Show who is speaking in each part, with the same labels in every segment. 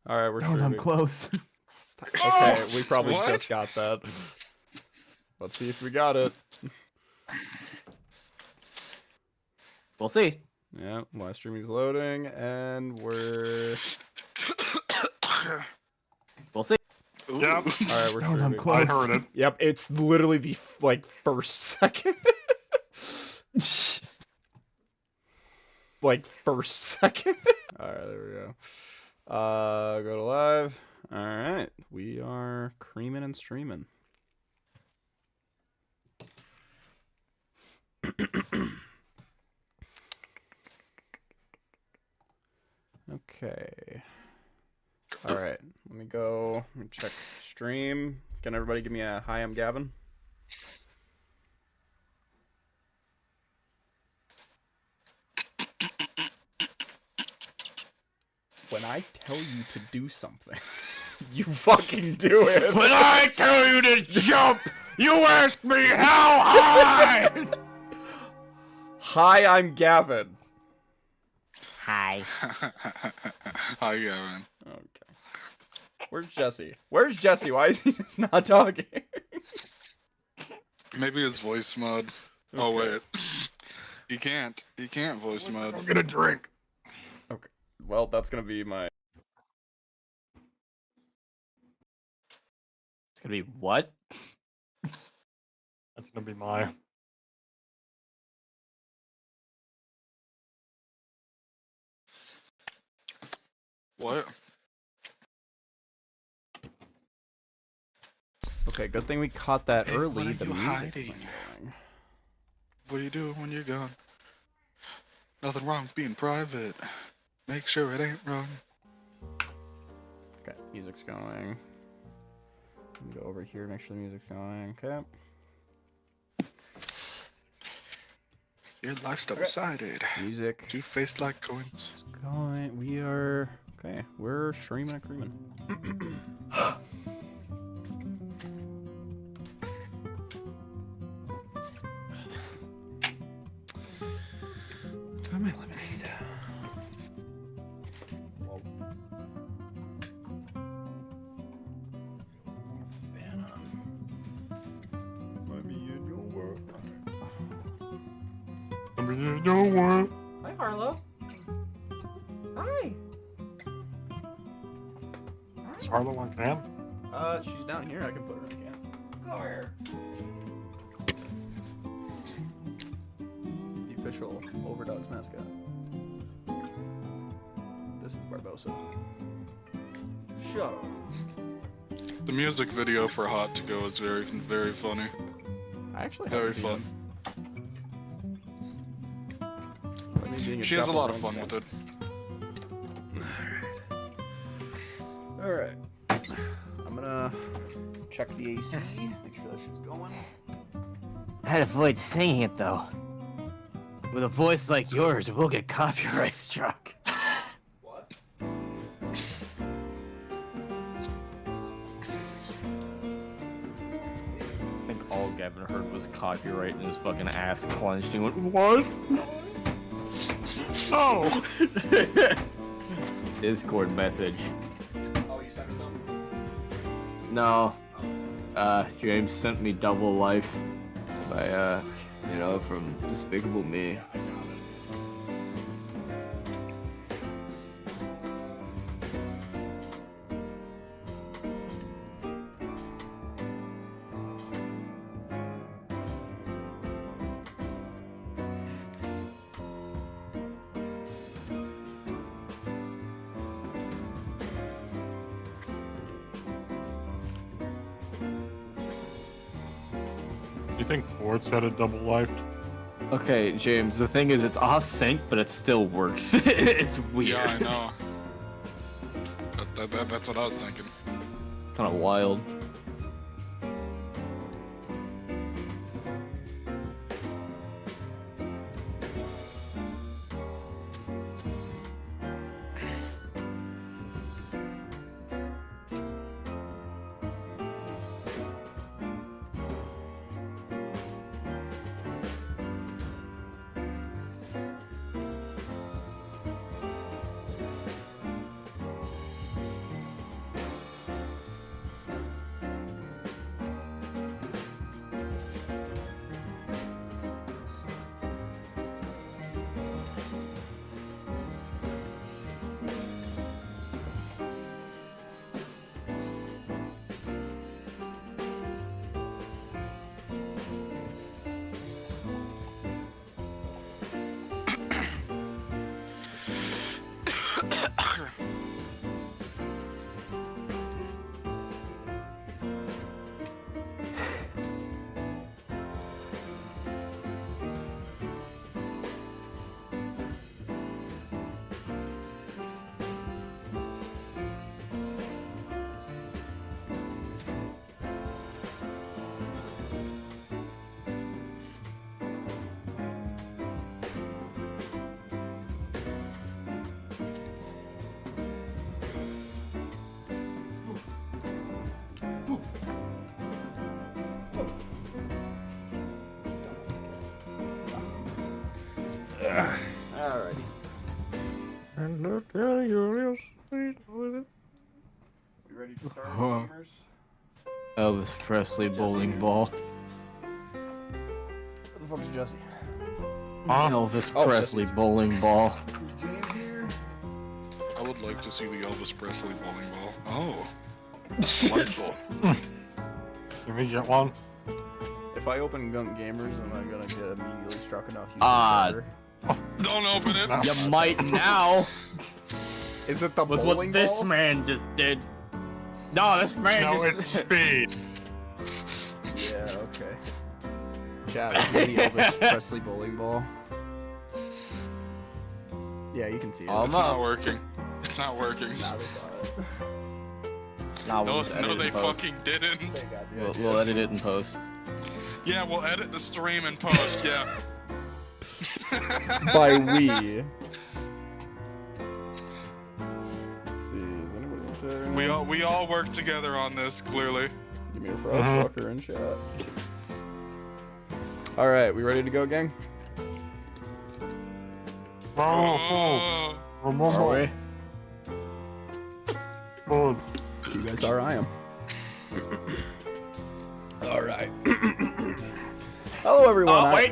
Speaker 1: All right, we're
Speaker 2: Darn, I'm
Speaker 1: streaming.
Speaker 2: close.
Speaker 1: Okay, we probably
Speaker 3: What?
Speaker 1: just got that. Let's see if we got it.
Speaker 2: We'll see.
Speaker 1: Yeah, live streaming is loading, and we're.
Speaker 2: We'll see.
Speaker 3: Ooh.
Speaker 1: All
Speaker 4: Yep.
Speaker 1: right, we're
Speaker 2: Darn, I'm
Speaker 1: streaming.
Speaker 2: close.
Speaker 4: I heard it.
Speaker 1: Yep, it's literally the first second. First second. All right, there we go. Go to live. All right, we are creaming and streaming. Okay. All right, let me go and check stream. Can everybody give me a hi? I'm Gavin. When I tell you to do something, you fucking do it.
Speaker 4: When I tell you to jump, you ask me how high!
Speaker 1: Hi, I'm Gavin.
Speaker 2: Hi.
Speaker 3: Hi, Gavin.
Speaker 1: Okay. Where's Jesse? Where's Jesse? Why is he just not talking?
Speaker 3: Maybe his voice mod. Oh wait, he can't. He can't voice mod.
Speaker 4: I'm gonna drink.
Speaker 1: Okay. Well, that's gonna be my.
Speaker 2: It's gonna be what?
Speaker 4: That's gonna be my.
Speaker 3: What?
Speaker 1: Okay, good thing we caught that
Speaker 3: Hey,
Speaker 1: early.
Speaker 3: what are
Speaker 1: The
Speaker 3: you
Speaker 1: music
Speaker 3: hiding?
Speaker 1: wasn't going.
Speaker 3: What do you do when you're gone? Nothing wrong with being private. Make sure it ain't wrong.
Speaker 1: Okay, music's going. Let me go over here, make sure the music's going. Okay.
Speaker 3: Your lifestyle decided.
Speaker 1: Music
Speaker 3: Two-faced like coins.
Speaker 1: is going. We are. Okay, we're streaming and creaming. Got my lemonade. Whoa. Fan on. Let me in your world.
Speaker 4: I mean, you know what?
Speaker 1: Hi, Harlow. Hi.
Speaker 4: Is Harlow on cam?
Speaker 1: She's down here. I can put her in the can. Come here. The official OVERDOGS mascot. This is Barbosa. Shut up.
Speaker 3: The music video for Hot to Go is very, very funny.
Speaker 1: I actually
Speaker 3: Very
Speaker 1: haven't seen
Speaker 3: fun.
Speaker 1: it. I mean, being
Speaker 3: She has a lot of
Speaker 1: chaperone,
Speaker 3: fun with it.
Speaker 1: All right. I'm gonna check the AC. Make sure that shit's going.
Speaker 2: I'd avoid singing it though. With a voice like yours, we'll get copyright struck.
Speaker 1: What?
Speaker 2: I think all Gavin heard was copyright and his fucking ass clenched. He went, what?
Speaker 4: Oh!
Speaker 2: Discord message.
Speaker 1: Oh, you sent me something?
Speaker 2: No. James sent me double life by, from Despicable Me.
Speaker 1: I got it.
Speaker 4: You think Ford's had a double life?
Speaker 2: Okay, James, the thing is, it's off sync, but it still works. It's weird.
Speaker 3: Yeah, I know. That's what I was thinking.
Speaker 2: Kind of wild.
Speaker 1: Alrighty.
Speaker 4: And look at you, sweet with it.
Speaker 1: You ready to start, gamers?
Speaker 2: Elvis Presley bowling ball.
Speaker 1: What the fuck is Jesse?
Speaker 2: Elvis
Speaker 1: Oh,
Speaker 2: Presley bowling ball.
Speaker 1: Is James here?
Speaker 3: I would like to see the Elvis Presley bowling ball. Oh. Delightful.
Speaker 4: Can we get one?
Speaker 1: If I open Gunk Gamers, am I gonna get immediately struck enough?
Speaker 3: Don't open it.
Speaker 2: You might now.
Speaker 1: Is it the
Speaker 2: With
Speaker 1: bowling
Speaker 2: what this
Speaker 1: ball?
Speaker 2: man just did. No, this man
Speaker 4: No,
Speaker 2: just...
Speaker 4: it's speed.
Speaker 1: Yeah, okay. Chat, is it the Elvis Presley bowling ball? Yeah, you can see it.
Speaker 3: It's not working. It's not working.
Speaker 1: Nah, they saw it.
Speaker 2: Nah,
Speaker 3: No,
Speaker 2: we'll just edit
Speaker 3: no,
Speaker 2: it
Speaker 3: they
Speaker 2: in post.
Speaker 3: fucking didn't.
Speaker 1: They got the idea.
Speaker 2: We'll edit it in post.
Speaker 3: Yeah, we'll edit the stream and post. Yeah.
Speaker 1: By we. Let's see, is anybody in chat?
Speaker 3: We all work together on this. Clearly.
Speaker 1: Give me a frostwalker in chat. Alright, we ready to go, gang?
Speaker 3: Oh.
Speaker 1: Are we? You guys are, I am. Alright. Hello, everyone.
Speaker 2: Oh, wait!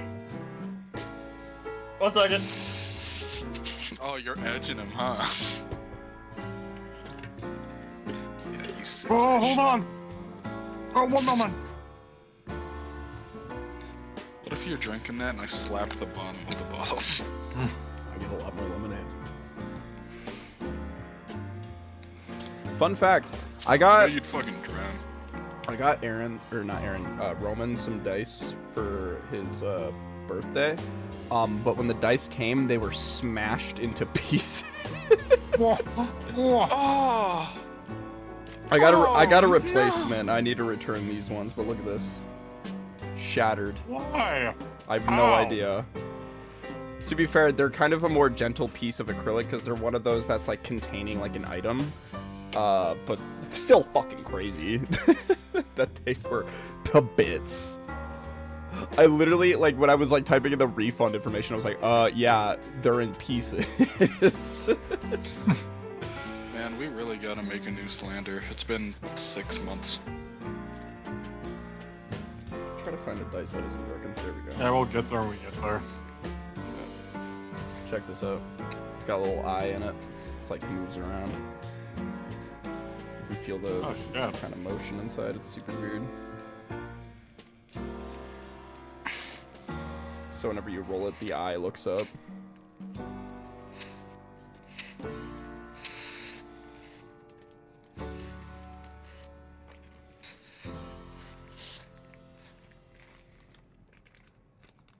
Speaker 2: 1 second.
Speaker 3: Oh, you're edging him, huh? Yeah, you sick.
Speaker 4: Oh, hold on. Oh, 1 moment.
Speaker 3: What if you're drinking that and I slap the bottom of the bottle?
Speaker 1: I get a lot more lemonade. Fun fact, I
Speaker 3: I
Speaker 1: got
Speaker 3: know you'd fucking drown.
Speaker 1: Roman some dice for his birthday. But when the dice came, they were smashed into pieces.
Speaker 3: Oh!
Speaker 1: I got a replacement. I need to return these ones, but look at this. Shattered.
Speaker 4: Why?
Speaker 1: I have no
Speaker 4: Ow.
Speaker 1: idea. To be fair, they're kind of a more gentle piece of acrylic because they're one of those that's like containing like an item. But still fucking crazy that they were to bits. I literally, like, when I was like typing in the refund information, I was like, yeah, they're in pieces.
Speaker 3: Man, we really gotta make a new slander. It's been 6 months.
Speaker 1: Try to find a dice that isn't working. There we go.
Speaker 4: Yeah, we'll get there when we get there.
Speaker 1: Check this out. It's got a little eye in it. It's like moves around. You feel the
Speaker 4: Oh, shit.
Speaker 1: kind of motion inside. It's super weird. So whenever you roll it, the eye looks up.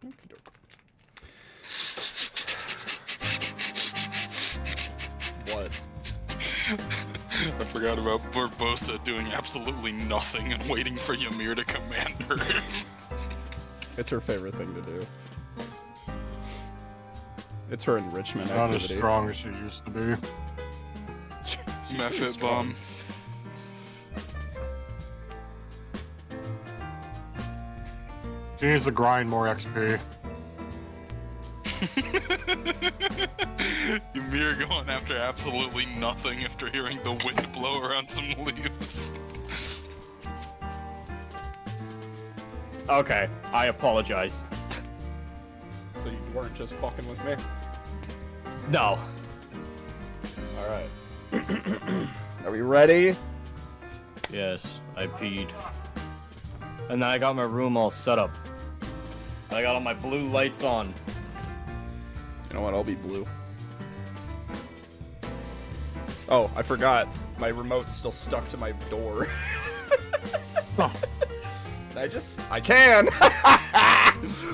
Speaker 1: Okey-doke. What?
Speaker 3: I forgot about Barbosa doing absolutely nothing and waiting for Ymir to command her.
Speaker 1: It's her favorite thing to do. It's her enrichment
Speaker 4: Not as
Speaker 1: activity.
Speaker 4: strong as she used to be.
Speaker 3: Method bomb.
Speaker 4: She needs to grind more XP.
Speaker 3: Ymir going after absolutely nothing after hearing the wind blow around some leaves.
Speaker 2: Okay, I apologize.
Speaker 1: So you weren't just fucking with me?
Speaker 2: No.
Speaker 1: Alright. Are we ready?
Speaker 2: Yes, I peed. And then I got my room all set up. I got all my blue lights on.
Speaker 1: You know what? I'll be blue. Oh, I forgot. My remote's still stuck to my door.
Speaker 4: Oh.
Speaker 1: I can!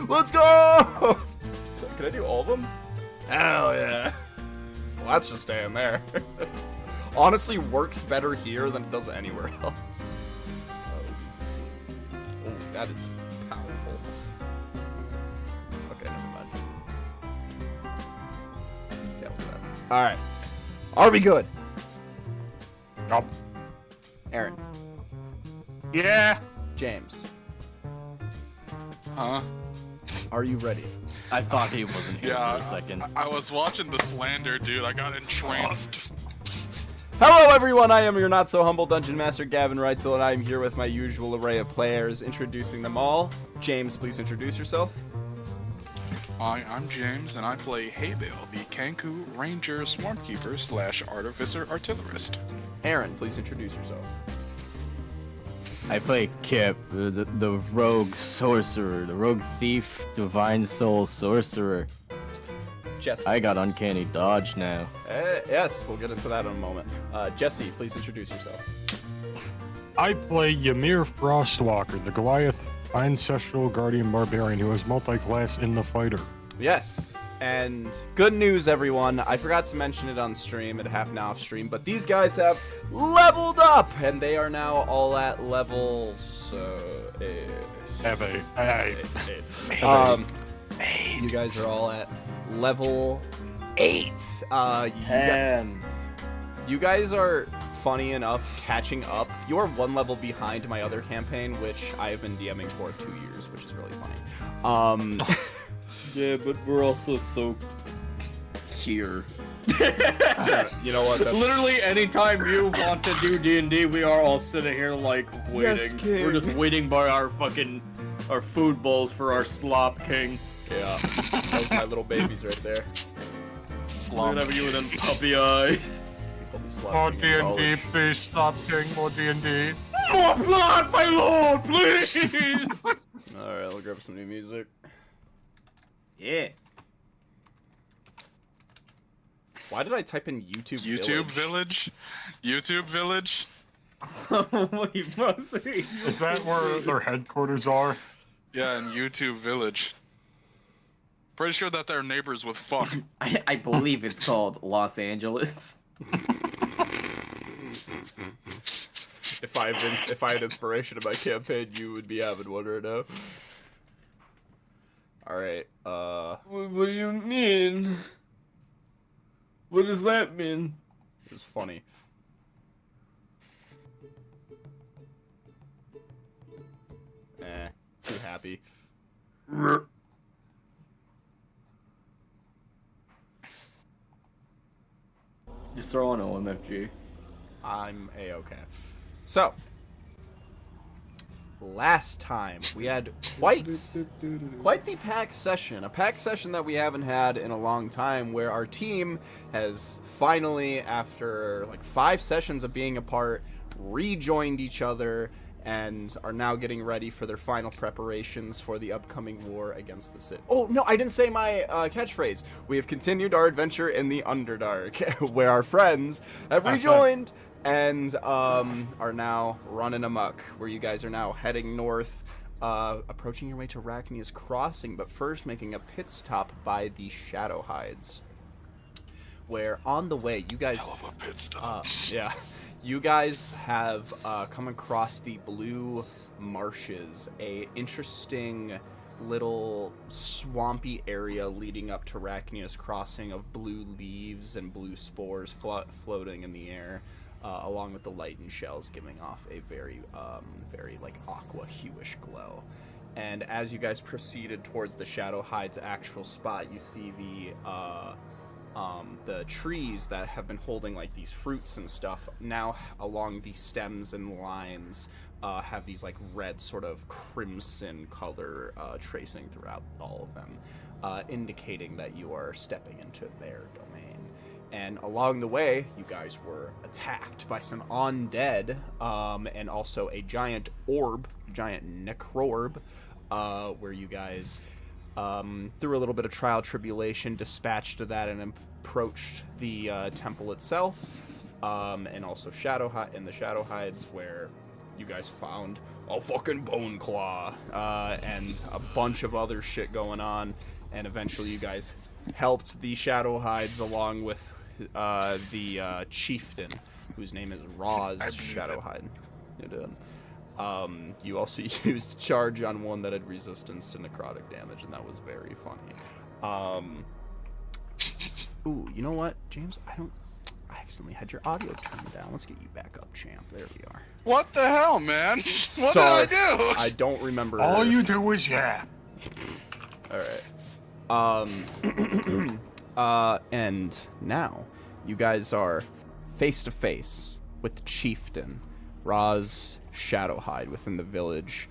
Speaker 1: Let's go! So, can I do all of them? Hell yeah. Well, that's just staying there. Honestly, works better here than it does anywhere else. Oh, that is powerful. Okay, never mind. Yeah, look at that. Alright. Are we good?
Speaker 4: Yup.
Speaker 1: Aaron.
Speaker 2: Yeah.
Speaker 1: James.
Speaker 3: Huh?
Speaker 1: Are you ready?
Speaker 2: I thought he wasn't here
Speaker 3: Yeah,
Speaker 2: for a second.
Speaker 3: I was watching the slander, dude. I got entranced.
Speaker 1: Hello everyone, I am your not so humble Dungeon Master Gavin Reitzel, and I am here with my usual array of players, introducing them all. James, please introduce yourself.
Speaker 3: Hi, I'm James, and I play Haybale, the Kanku Ranger Swarmkeeper / Artificer Artillerist.
Speaker 1: Aaron, please introduce yourself.
Speaker 2: I play Kip, the rogue sorcerer, the rogue thief, divine soul sorcerer.
Speaker 1: Jesse.
Speaker 2: I got uncanny dodge now.
Speaker 1: Yes, we'll get into that in a moment. Jesse, please introduce yourself.
Speaker 4: I play Ymir Frostwalker, the Goliath ancestral guardian barbarian who has multi-class in the fighter.
Speaker 1: Yes, and good news, everyone. I forgot to mention it on stream. It happened off stream, but these guys have leveled up, and they are now all at level. You guys are all at level 8. You guys are, funny enough, catching up. You are 1 level behind my other campaign, which I have been DMing for 2 years, which is really funny.
Speaker 2: Yeah, but we're also so here.
Speaker 1: You know what?
Speaker 2: Literally, anytime you want to do D&D, we are all sitting here like waiting.
Speaker 1: Yes, king.
Speaker 2: We're just waiting by our food bowls for our slop king.
Speaker 1: Yeah, those are my little babies right there.
Speaker 3: Slump.
Speaker 2: Look at you with them puppy eyes.
Speaker 1: They call me Slut
Speaker 4: More
Speaker 1: King in
Speaker 4: D&D,
Speaker 1: college.
Speaker 4: please stop king, more D&D.
Speaker 2: More blood, my lord, please!
Speaker 1: Alright, I'll grab some new music.
Speaker 2: Yeah.
Speaker 1: Why did I type in YouTube
Speaker 3: YouTube Village? YouTube Village?
Speaker 2: Wait, pussy.
Speaker 4: Is that where their headquarters are?
Speaker 3: Yeah, in YouTube Village. Pretty sure that they're neighbors with fuck.
Speaker 5: I believe it's called Los Angeles.
Speaker 1: If I had inspiration in my campaign, you would be having one right now. Alright,
Speaker 2: What do you mean? What does that mean?
Speaker 1: this is funny. Too happy.
Speaker 5: Just throw on OMFG.
Speaker 1: I'm A-okay. So, last time we had quite the packed session. A packed session that we haven't had in a long time, where our team has finally, after like 5 sessions of being apart, rejoined each other and are now getting ready for their final preparations for the upcoming war against the Sith. Oh, no, I didn't say my catchphrase. We have continued our adventure in the Underdark, where our friends have rejoined and are now running amok, where you guys are now heading north, approaching your way to Rachnia's Crossing, but first making a pit stop by the Shadow Hides, where on the way, you guys...
Speaker 3: Hell of a pit stop.
Speaker 1: Yeah. You guys have come across the Blue Marshes, a interesting little swampy area leading up to Rachnia's Crossing of blue leaves and blue spores floating in the air, along with the lightened shells giving off a very like aqua hueish glow. And as you guys proceeded towards the Shadow Hide's actual spot, you see the trees that have been holding like these fruits and stuff now along the stems and lines have these like red sort of crimson color tracing throughout all of them, indicating that you are stepping into their domain. And along the way, you guys were attacked by some undead and also a giant necro-orb, where you guys through a little bit of trial tribulation dispatched that and approached the temple itself, and also the Shadow Hides, where you guys found a fucking bone claw and a bunch of other shit going on, and eventually you guys helped the Shadow Hides along with the chieftain, whose name is Roz Shadowhide. You did. You also used charge on one that had resistance to necrotic damage, and that was very funny. Ooh, you know what, James? I accidentally had your audio turned down. Let's get you back up, champ. There we are.
Speaker 3: What the hell, man? What
Speaker 1: Sorry,
Speaker 3: did I do?
Speaker 1: I don't remember.
Speaker 4: All you do is yeah.
Speaker 1: All right. And now you guys are face to face with the chieftain, Raz Shadowhide, within the village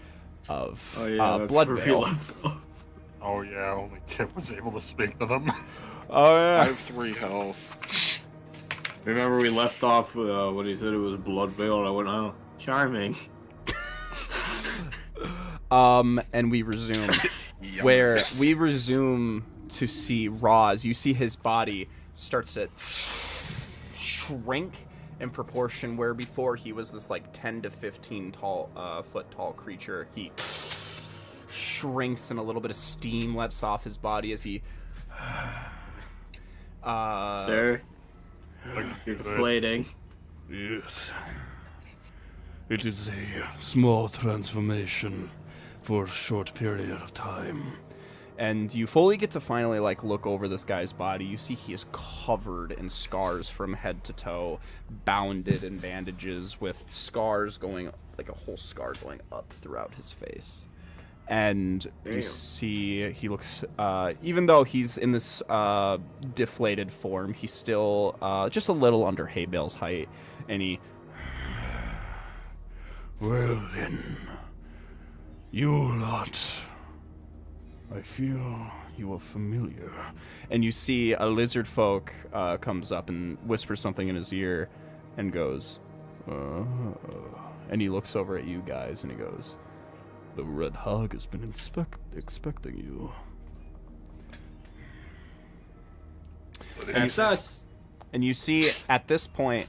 Speaker 1: of
Speaker 5: Oh yeah, that's where we
Speaker 1: Bloodvale.
Speaker 5: left off.
Speaker 4: Oh yeah, only Kip was able to speak to them.
Speaker 1: Oh
Speaker 3: I
Speaker 1: yeah.
Speaker 3: have 3 health.
Speaker 5: Remember we left off when he said it was Bloodvale, and I went, oh, charming.
Speaker 1: And we resume where we resume to see Raz. You see his body starts to shrink in proportion, where before he was this like 10 to 15 foot tall creature. He shrinks and a little bit of steam lets off his body as he
Speaker 5: Sir, you're deflating.
Speaker 6: Yes. It is a small transformation for a short period of time.
Speaker 1: and you fully get to finally like look over this guy's body. You see he is covered in scars from head to toe, bounded in bandages, with scars going, like a whole scar going up throughout his face. And you see he looks, even though he's in this deflated form, he's still just a little under Hay Bale's height, and he...
Speaker 6: Well then, you lot, I feel you are familiar.
Speaker 1: And you see a lizard folk comes up and whispers something in his ear and goes, and he looks over at you guys and he goes,
Speaker 6: The Red Hog has been expecting you.
Speaker 5: That's us.
Speaker 1: and you see at this point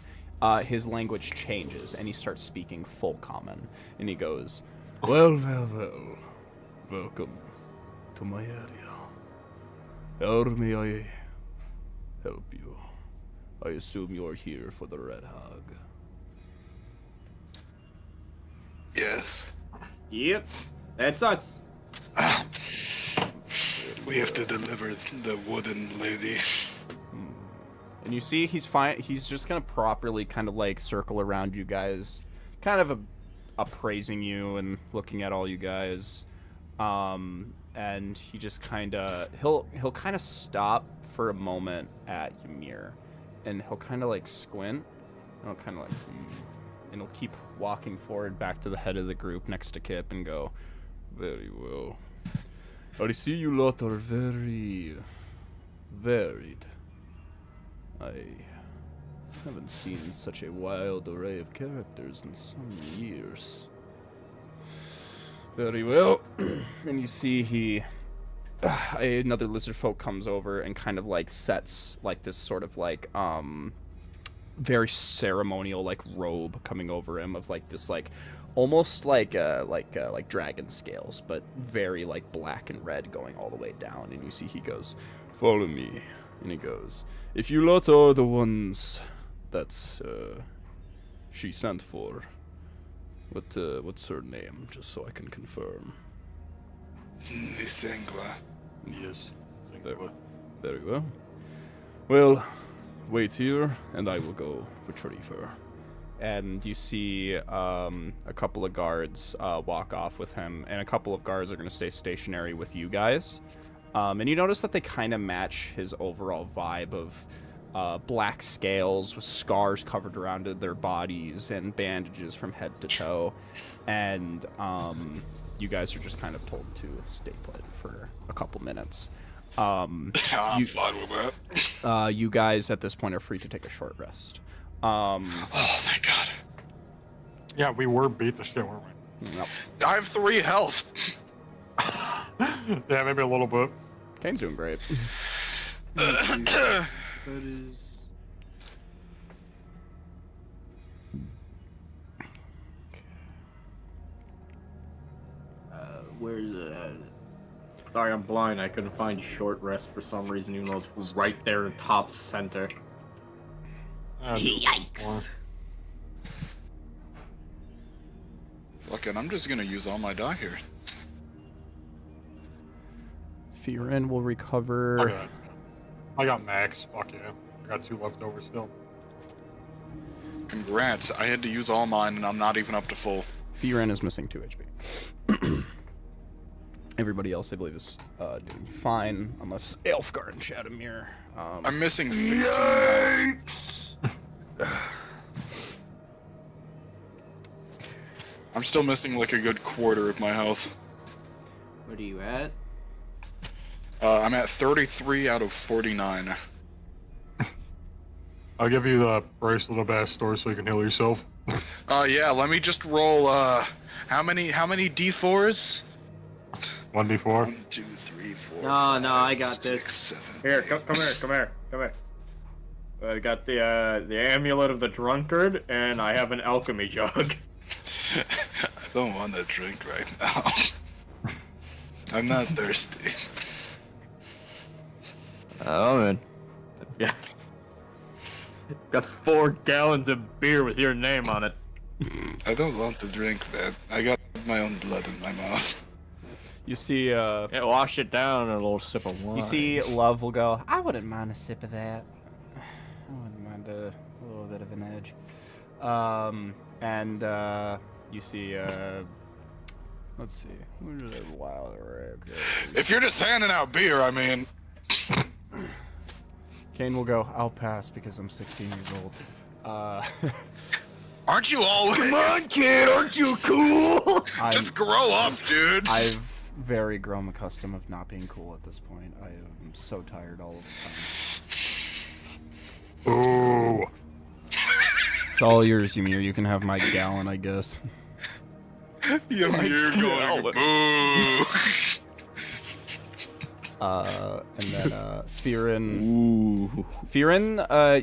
Speaker 1: his language changes and he starts speaking full common, and he goes,
Speaker 6: Well. Welcome to my area. How may I help you? I assume you're here for the Red Hog.
Speaker 3: Yes.
Speaker 5: Yep, that's us.
Speaker 3: We have to deliver the wooden lady.
Speaker 1: and you see he's fine. He's just gonna properly kind of like circle around you guys, kind of appraising you and looking at all you guys. And he just kind of he'll kind of stop for a moment at Ymir, and he'll kind of like squint, and he'll kind of like, and he'll keep walking forward back to the head of the group next to Kip and go,
Speaker 6: Very well. I see you lot are very varied. I haven't seen such a wild array of characters in some years.
Speaker 1: very well. And you see another lizard folk comes over and kind of like sets like this sort of like very ceremonial like robe coming over him of like this like almost like dragon scales, but very like black and red going all the way down. And you see he goes,
Speaker 6: Follow me. And he goes, If you lot are the ones that she sent for, what's her name, just so I can confirm?
Speaker 3: Nisengwa.
Speaker 4: Yes.
Speaker 6: Very well. Well, wait here, and I will go retrieve her.
Speaker 1: and you see a couple of guards walk off with him, and a couple of guards are going to stay stationary with you guys. And you notice that they kind of match his overall vibe of black scales with scars covered around their bodies and bandages from head to toe. And you guys are just kind of told to stay put for a couple minutes.
Speaker 3: I'm fine with that.
Speaker 1: You guys at this point are free to take a short rest.
Speaker 3: Oh, thank God.
Speaker 4: Yeah, we were beat the shit, weren't we?
Speaker 1: Nope.
Speaker 3: I have 3 health.
Speaker 4: Yeah, maybe a little bit.
Speaker 1: Kane's doing great.
Speaker 5: That is. Where's the? Sorry, I'm blind. I couldn't find short rest for some reason, even though it's right there in top center. Yikes!
Speaker 3: Fucking, I'm just gonna use all my die here.
Speaker 1: Firen will recover.
Speaker 4: Look at that. I got max. Fuck yeah. I got 2 left over still.
Speaker 3: Congrats, I had to use all mine and I'm not even up to full.
Speaker 1: Firen is missing 2 HP. Everybody else, I believe, is doing fine, unless Elfgar and Shadowmere.
Speaker 3: I'm missing 16 health. I'm still missing like a good quarter of my health.
Speaker 5: What are you at?
Speaker 3: I'm at 33 out of 49.
Speaker 4: I'll give you the bracelet of Astor so you can heal yourself.
Speaker 3: Yeah, let me just roll, how many D4s?
Speaker 4: 1d4.
Speaker 3: 1, 2, 3, 4,
Speaker 5: No,
Speaker 3: 5,
Speaker 5: no, I got
Speaker 3: 6,
Speaker 5: this.
Speaker 3: 7.
Speaker 5: Here, come here. I got the amulet of the drunkard, and I have an alchemy jug.
Speaker 3: I don't want to drink right now. I'm not thirsty.
Speaker 2: Oh man.
Speaker 5: Yeah. Got 4 gallons of beer with your name on it.
Speaker 3: I don't want to drink that. I got my own blood in my mouth.
Speaker 1: You see,
Speaker 2: Yeah, wash it down and a little sip of wine.
Speaker 1: you see, Love will go, I wouldn't mind a sip of that. I wouldn't mind a little bit of an edge. You see, let's see. Wow, okay.
Speaker 3: If you're just handing out beer, I mean...
Speaker 1: Kane will go, I'll pass because I'm 16 years old.
Speaker 3: Aren't you always?
Speaker 5: Come on, kid, aren't you cool?
Speaker 3: Just grow up, dude.
Speaker 1: I've very grown accustomed of not being cool at this point. I am so tired all of the time.
Speaker 4: Ooh.
Speaker 1: It's all yours, Ymir. You can have my gallon, I guess.
Speaker 3: You're going boo.
Speaker 1: And then Firin,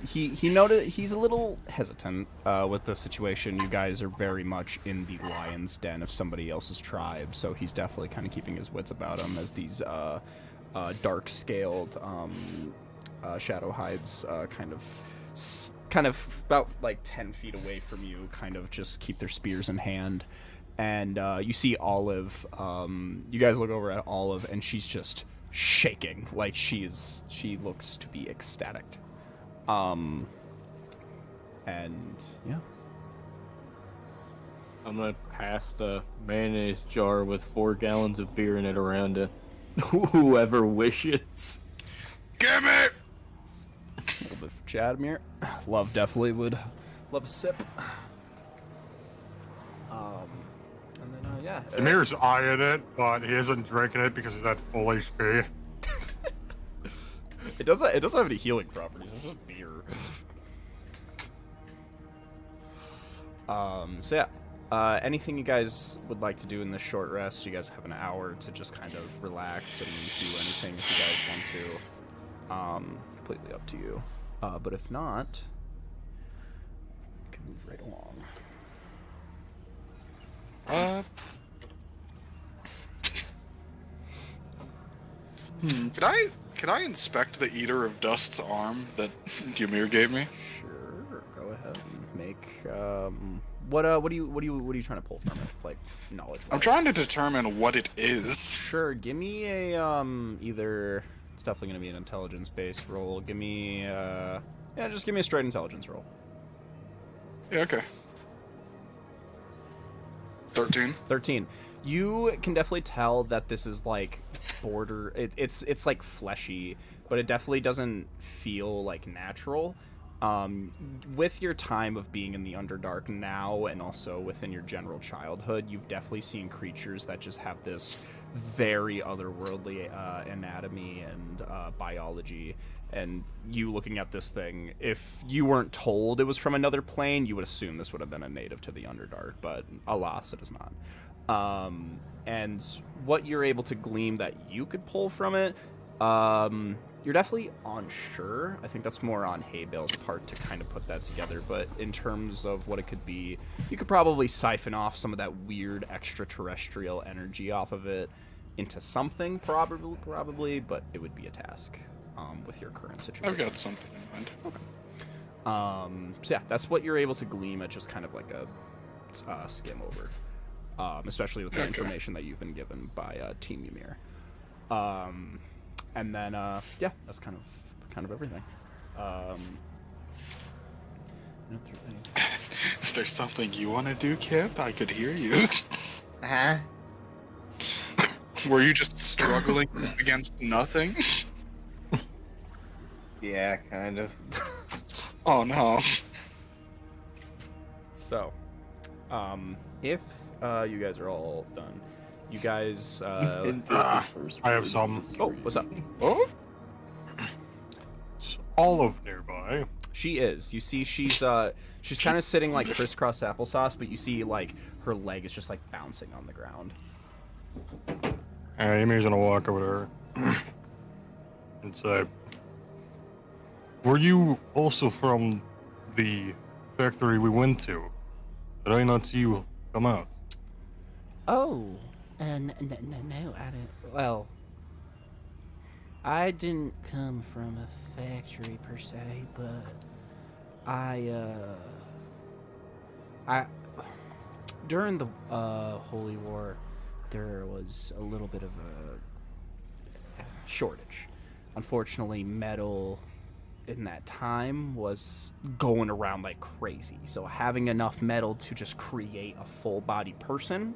Speaker 1: he noted he's a little hesitant with the situation. You guys are very much in the lion's den of somebody else's tribe, so he's definitely kind of keeping his wits about him as these dark-scaled shadow hides kind of about like 10 feet away from you, kind of just keep their spears in hand. And you see Olive. You guys look over at Olive, and she's just shaking, like she looks to be ecstatic. And yeah,
Speaker 2: I'm gonna pass the mayonnaise jar with 4 gallons of beer in it around to whoever wishes.
Speaker 3: Give me.
Speaker 1: a little bit for Jadmir. Love definitely would love a sip. And then yeah.
Speaker 4: Amir's eyeing it, but he isn't drinking it because he's at full HP.
Speaker 1: It doesn't have any healing properties. It's just beer. So yeah. Anything you guys would like to do in this short rest? You guys have an hour to just kind of relax and do anything if you guys want to. Completely up to you. But if not, you can move right along.
Speaker 3: Could I inspect the Eater of Dust's arm that Ymir gave me?
Speaker 1: Sure. Go ahead and make. What are you trying to pull from it? Like knowledge.
Speaker 3: I'm trying to determine what it is.
Speaker 1: Sure. Give me a either. It's definitely gonna be an intelligence-based roll. Give me just give me a straight intelligence roll.
Speaker 3: Yeah, okay. 13.
Speaker 1: 13. You can definitely tell that this is like it's like fleshy, but it definitely doesn't feel like natural. With your time of being in the Underdark now, and also within your general childhood, you've definitely seen creatures that just have this very otherworldly anatomy and biology. And you looking at this thing, if you weren't told it was from another plane, you would assume this would have been a native to the Underdark, but alas, it is not. And what you're able to glean that you could pull from it, you're definitely unsure. I think that's more on Haybale's part to kind of put that together, but in terms of what it could be, you could probably siphon off some of that weird extraterrestrial energy off of it into something, probably, but it would be a task with your current situation.
Speaker 3: I've got something in mind.
Speaker 1: Okay. So yeah, that's what you're able to glean at just kind of like a skim over, especially with the information that you've been given by Team Ymir. And then yeah, that's kind of everything.
Speaker 3: Is there something you want to do, Kip? I could hear you. Were you just struggling against nothing?
Speaker 2: Yeah, kind of.
Speaker 3: Oh no.
Speaker 1: So, if you guys are all done, you guys.
Speaker 4: I have some.
Speaker 1: Oh, what's up?
Speaker 3: Oh?
Speaker 4: It's Olive nearby.
Speaker 1: She is. You see, she's kind of sitting like crisscross applesauce, but you see like her leg is just like bouncing on the ground.
Speaker 4: Amy's gonna walk over to her and say, "Were you also from the factory we went to? Did I not see you come out?"
Speaker 7: Oh, no, I didn't. Well, I didn't come from a factory per se, but I during the Holy War, there was a little bit of a shortage. Unfortunately, metal in that time was going around like crazy. So having enough metal to just create a full-body person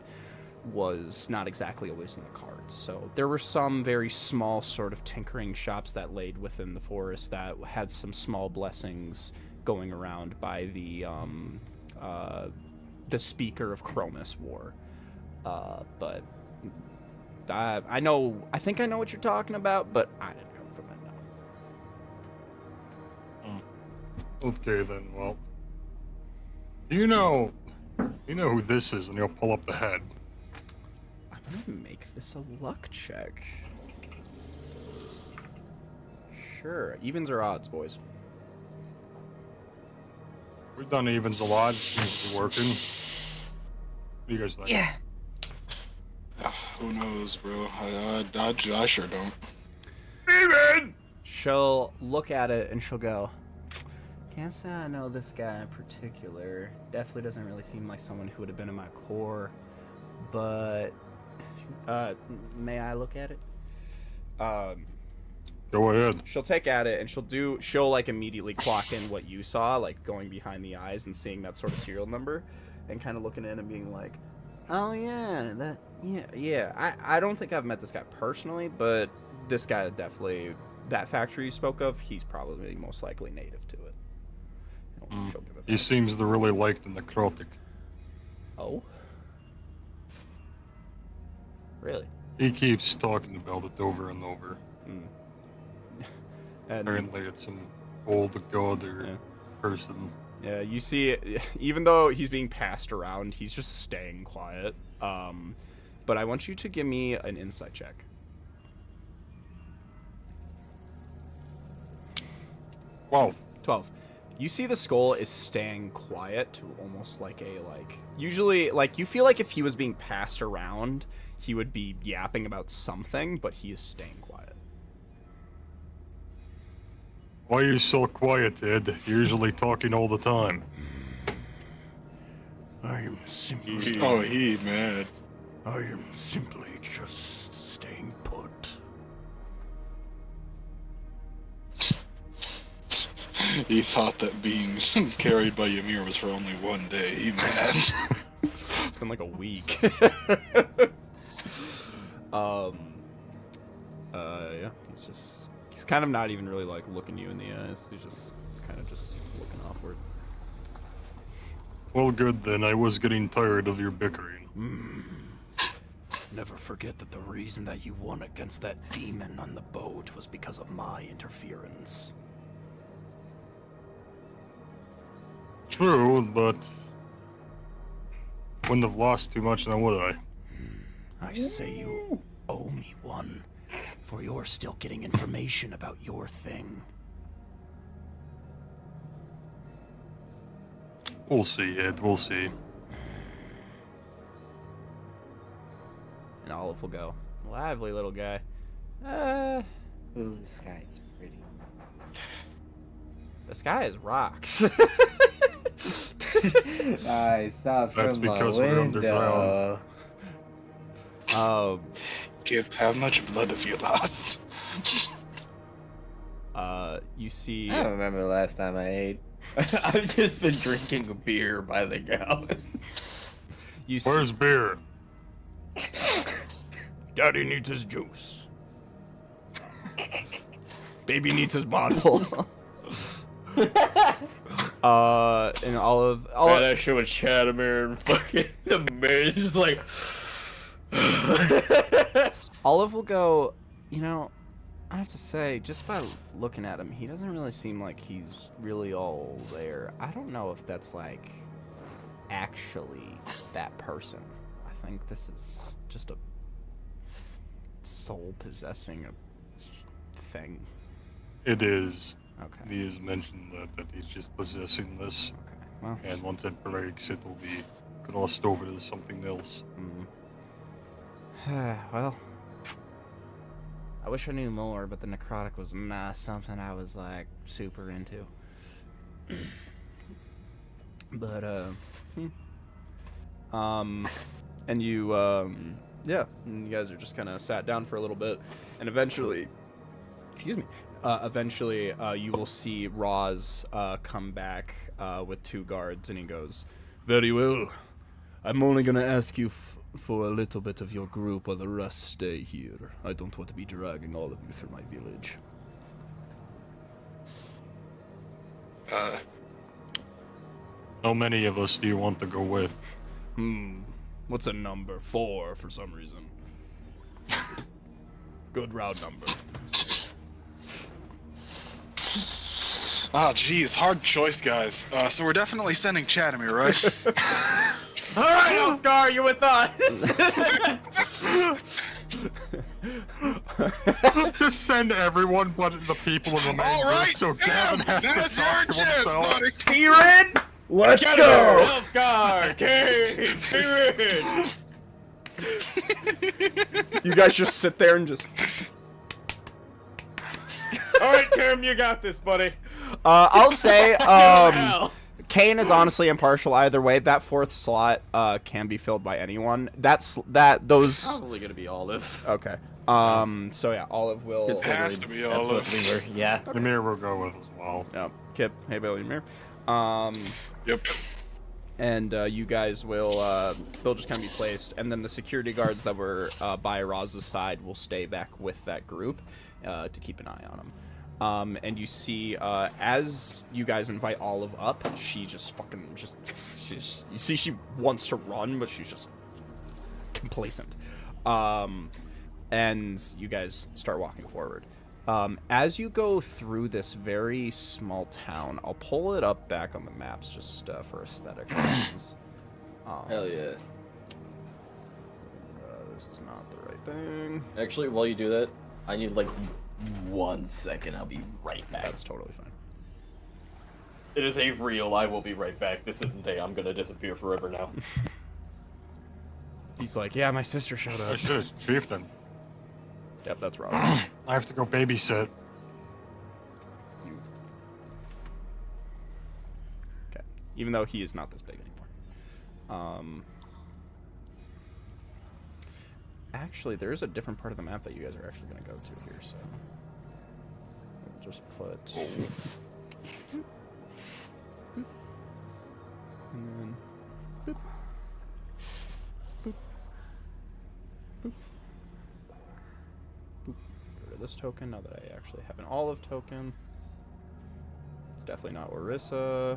Speaker 7: was not exactly always in the cards. So there were some very small sort of tinkering shops that laid within the forest that had some small blessings going around by the speaker of Chromis War. But I think I know what you're talking about, but I didn't come from it, no.
Speaker 4: Okay then. Well, you know who this is, and he'll pull up the head.
Speaker 1: I'm gonna make this a luck check. Sure, evens or odds, boys?
Speaker 4: We've done evens a lot. Seems to be working. What do you guys think?
Speaker 7: Yeah.
Speaker 3: Who knows, bro? I sure don't.
Speaker 1: She'll look at it and she'll go, "Can't say I know this guy in particular. Definitely doesn't really seem like someone who would have been in my core. But, may I look at it?"
Speaker 4: Go ahead.
Speaker 1: She'll take at it and she'll like immediately clock in what you saw, like going behind the eyes and seeing that sort of serial number, and kind of looking in and being like, "Oh yeah, yeah. I don't think I've met this guy personally, but this guy definitely, that factory you spoke of, he's probably most likely native to it." She'll give it
Speaker 4: He
Speaker 1: back.
Speaker 4: seems to really like the necrotic.
Speaker 1: Oh? Really?
Speaker 4: He keeps talking about it over and over.
Speaker 1: And
Speaker 4: Apparently it's an old god or
Speaker 1: Yeah.
Speaker 4: person.
Speaker 1: yeah, you see, even though he's being passed around, he's just staying quiet. But I want you to give me an insight check. 12. You see the skull is staying quiet to almost like usually, like, you feel like if he was being passed around, he would be yapping about something, but he is staying quiet.
Speaker 4: Why are you so quiet, Ed? You're usually talking all the time.
Speaker 6: I am simply.
Speaker 3: Oh, he mad.
Speaker 6: I am simply just staying put.
Speaker 3: He thought that being carried by Ymir was for only one day. He mad.
Speaker 1: It's been like a week. Yeah, he's kind of not even really like looking you in the eyes. He's just kind of just looking offward.
Speaker 4: Well, good then. I was getting tired of your bickering.
Speaker 6: Never forget that the reason that you won against that demon on the boat was because of my interference.
Speaker 4: True, but wouldn't have lost too much now, would I?
Speaker 6: I say you owe me one, for you're still getting information about your thing.
Speaker 4: We'll see, Ed. We'll see.
Speaker 1: And Olive will go, "Lively little guy."
Speaker 2: Ooh, the sky is pretty.
Speaker 1: The sky is rocks.
Speaker 2: I saw
Speaker 4: That's
Speaker 2: from
Speaker 4: because
Speaker 2: my
Speaker 4: we're
Speaker 2: window.
Speaker 4: underground.
Speaker 3: Kip, how much blood have you lost?
Speaker 1: You see,
Speaker 2: I don't remember the last time I ate. I've just been drinking a beer by the gallon.
Speaker 1: you see,
Speaker 4: Where's beer?
Speaker 6: Daddy needs his juice. Baby needs his bottle. And Olive.
Speaker 2: Man, that shit with Chadamir and fucking the man just like.
Speaker 7: Olive will go, you know, I have to say, just by looking at him, he doesn't really seem like he's really all there. I don't know if that's, like, actually that person. I think this is just a soul possessing a thing.
Speaker 4: It is.
Speaker 7: Okay.
Speaker 4: He has mentioned that he's just possessing this,
Speaker 7: Okay. Well.
Speaker 4: and once it breaks, it will be crossed over to something else.
Speaker 7: Well, I wish I knew more, but the necrotic was not something I was like super into. But
Speaker 1: and you yeah, and you guys are just kind of sat down for a little bit, and eventually, excuse me, you will see Roz come back with 2 guards, and he goes,
Speaker 6: Very well. I'm only gonna ask you for a little bit of your group, while the rest stay here. I don't want to be dragging all of you through my village.
Speaker 4: How many of us do you want to go with?
Speaker 6: What's a number? 4 for some reason. Good round number.
Speaker 3: Ah, geez, hard choice, guys. So we're definitely sending Chadamir, right?
Speaker 5: All right, Elfgar, you with us?
Speaker 4: Just send everyone but the people in the main
Speaker 3: All
Speaker 4: group,
Speaker 3: right,
Speaker 4: so Gavin has
Speaker 3: that's
Speaker 4: to
Speaker 3: our
Speaker 4: talk to
Speaker 3: chance,
Speaker 4: himself.
Speaker 3: buddy.
Speaker 1: Tyrion, let's
Speaker 5: Get
Speaker 1: go.
Speaker 5: her, Elfgar, Kane, Tyrion.
Speaker 1: You guys just sit there and just.
Speaker 5: All right, Tim, you got this, buddy.
Speaker 1: I'll say,
Speaker 5: Hell.
Speaker 1: Kane is honestly impartial either way. That 4th slot can be filled by anyone. Those.
Speaker 2: Probably gonna be Olive.
Speaker 1: Okay. So yeah, Olive will.
Speaker 3: It has to be
Speaker 2: That's
Speaker 3: all
Speaker 2: what
Speaker 3: of.
Speaker 2: we were. Yeah.
Speaker 4: Ymir will go with as well.
Speaker 1: Yeah. Kip, hey Billy, Ymir.
Speaker 3: Yep.
Speaker 1: And you guys will. They'll just kind of be placed, and then the security guards that were by Roz's side will stay back with that group to keep an eye on them. And you see, as you guys invite Olive up, she just fucking you see she wants to run, but she's just complacent. And you guys start walking forward. As you go through this very small town, I'll pull it up back on the maps just for aesthetic reasons.
Speaker 2: Hell yeah.
Speaker 1: This is not the right thing.
Speaker 2: Actually, while you do that, I need like 1 second. I'll be right back.
Speaker 1: That's totally fine.
Speaker 2: It is a real. I will be right back. This isn't a. I'm gonna disappear forever now.
Speaker 1: He's like, yeah, my sister showed
Speaker 4: I
Speaker 1: up.
Speaker 4: should have chieftain.
Speaker 1: Yep, that's Roz.
Speaker 4: I have to go babysit.
Speaker 1: Okay. Even though he is not this big anymore. Actually, there is a different part of the map that you guys are actually going to go to here, so... We'll just put... And then... Boop. Boop. Boop. Boop. Get rid of this token now that I actually have an Olive token. It's definitely not Orisa.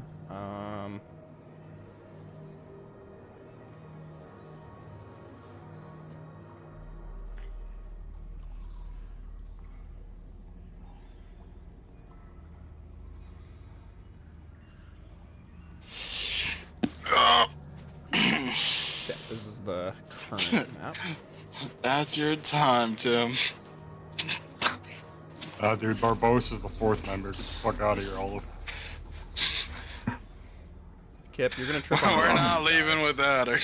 Speaker 1: This is the current map.
Speaker 3: That's your time, Tim.
Speaker 4: Dude, Barbosa is the 4th member. Get the fuck out of here, Olive.
Speaker 1: Kip, you're gonna trip on the
Speaker 3: We're
Speaker 1: rock.
Speaker 3: not leaving without her.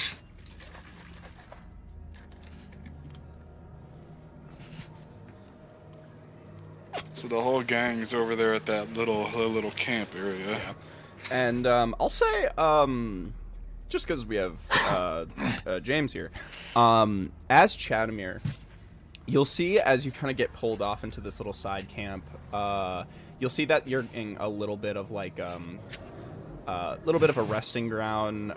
Speaker 3: So the whole gang's over there at that little camp area.
Speaker 1: And I'll say, just because we have James here, as Chadamir, you'll see as you kind of get pulled off into this little side camp, you'll see that you're in a little bit of like a resting ground.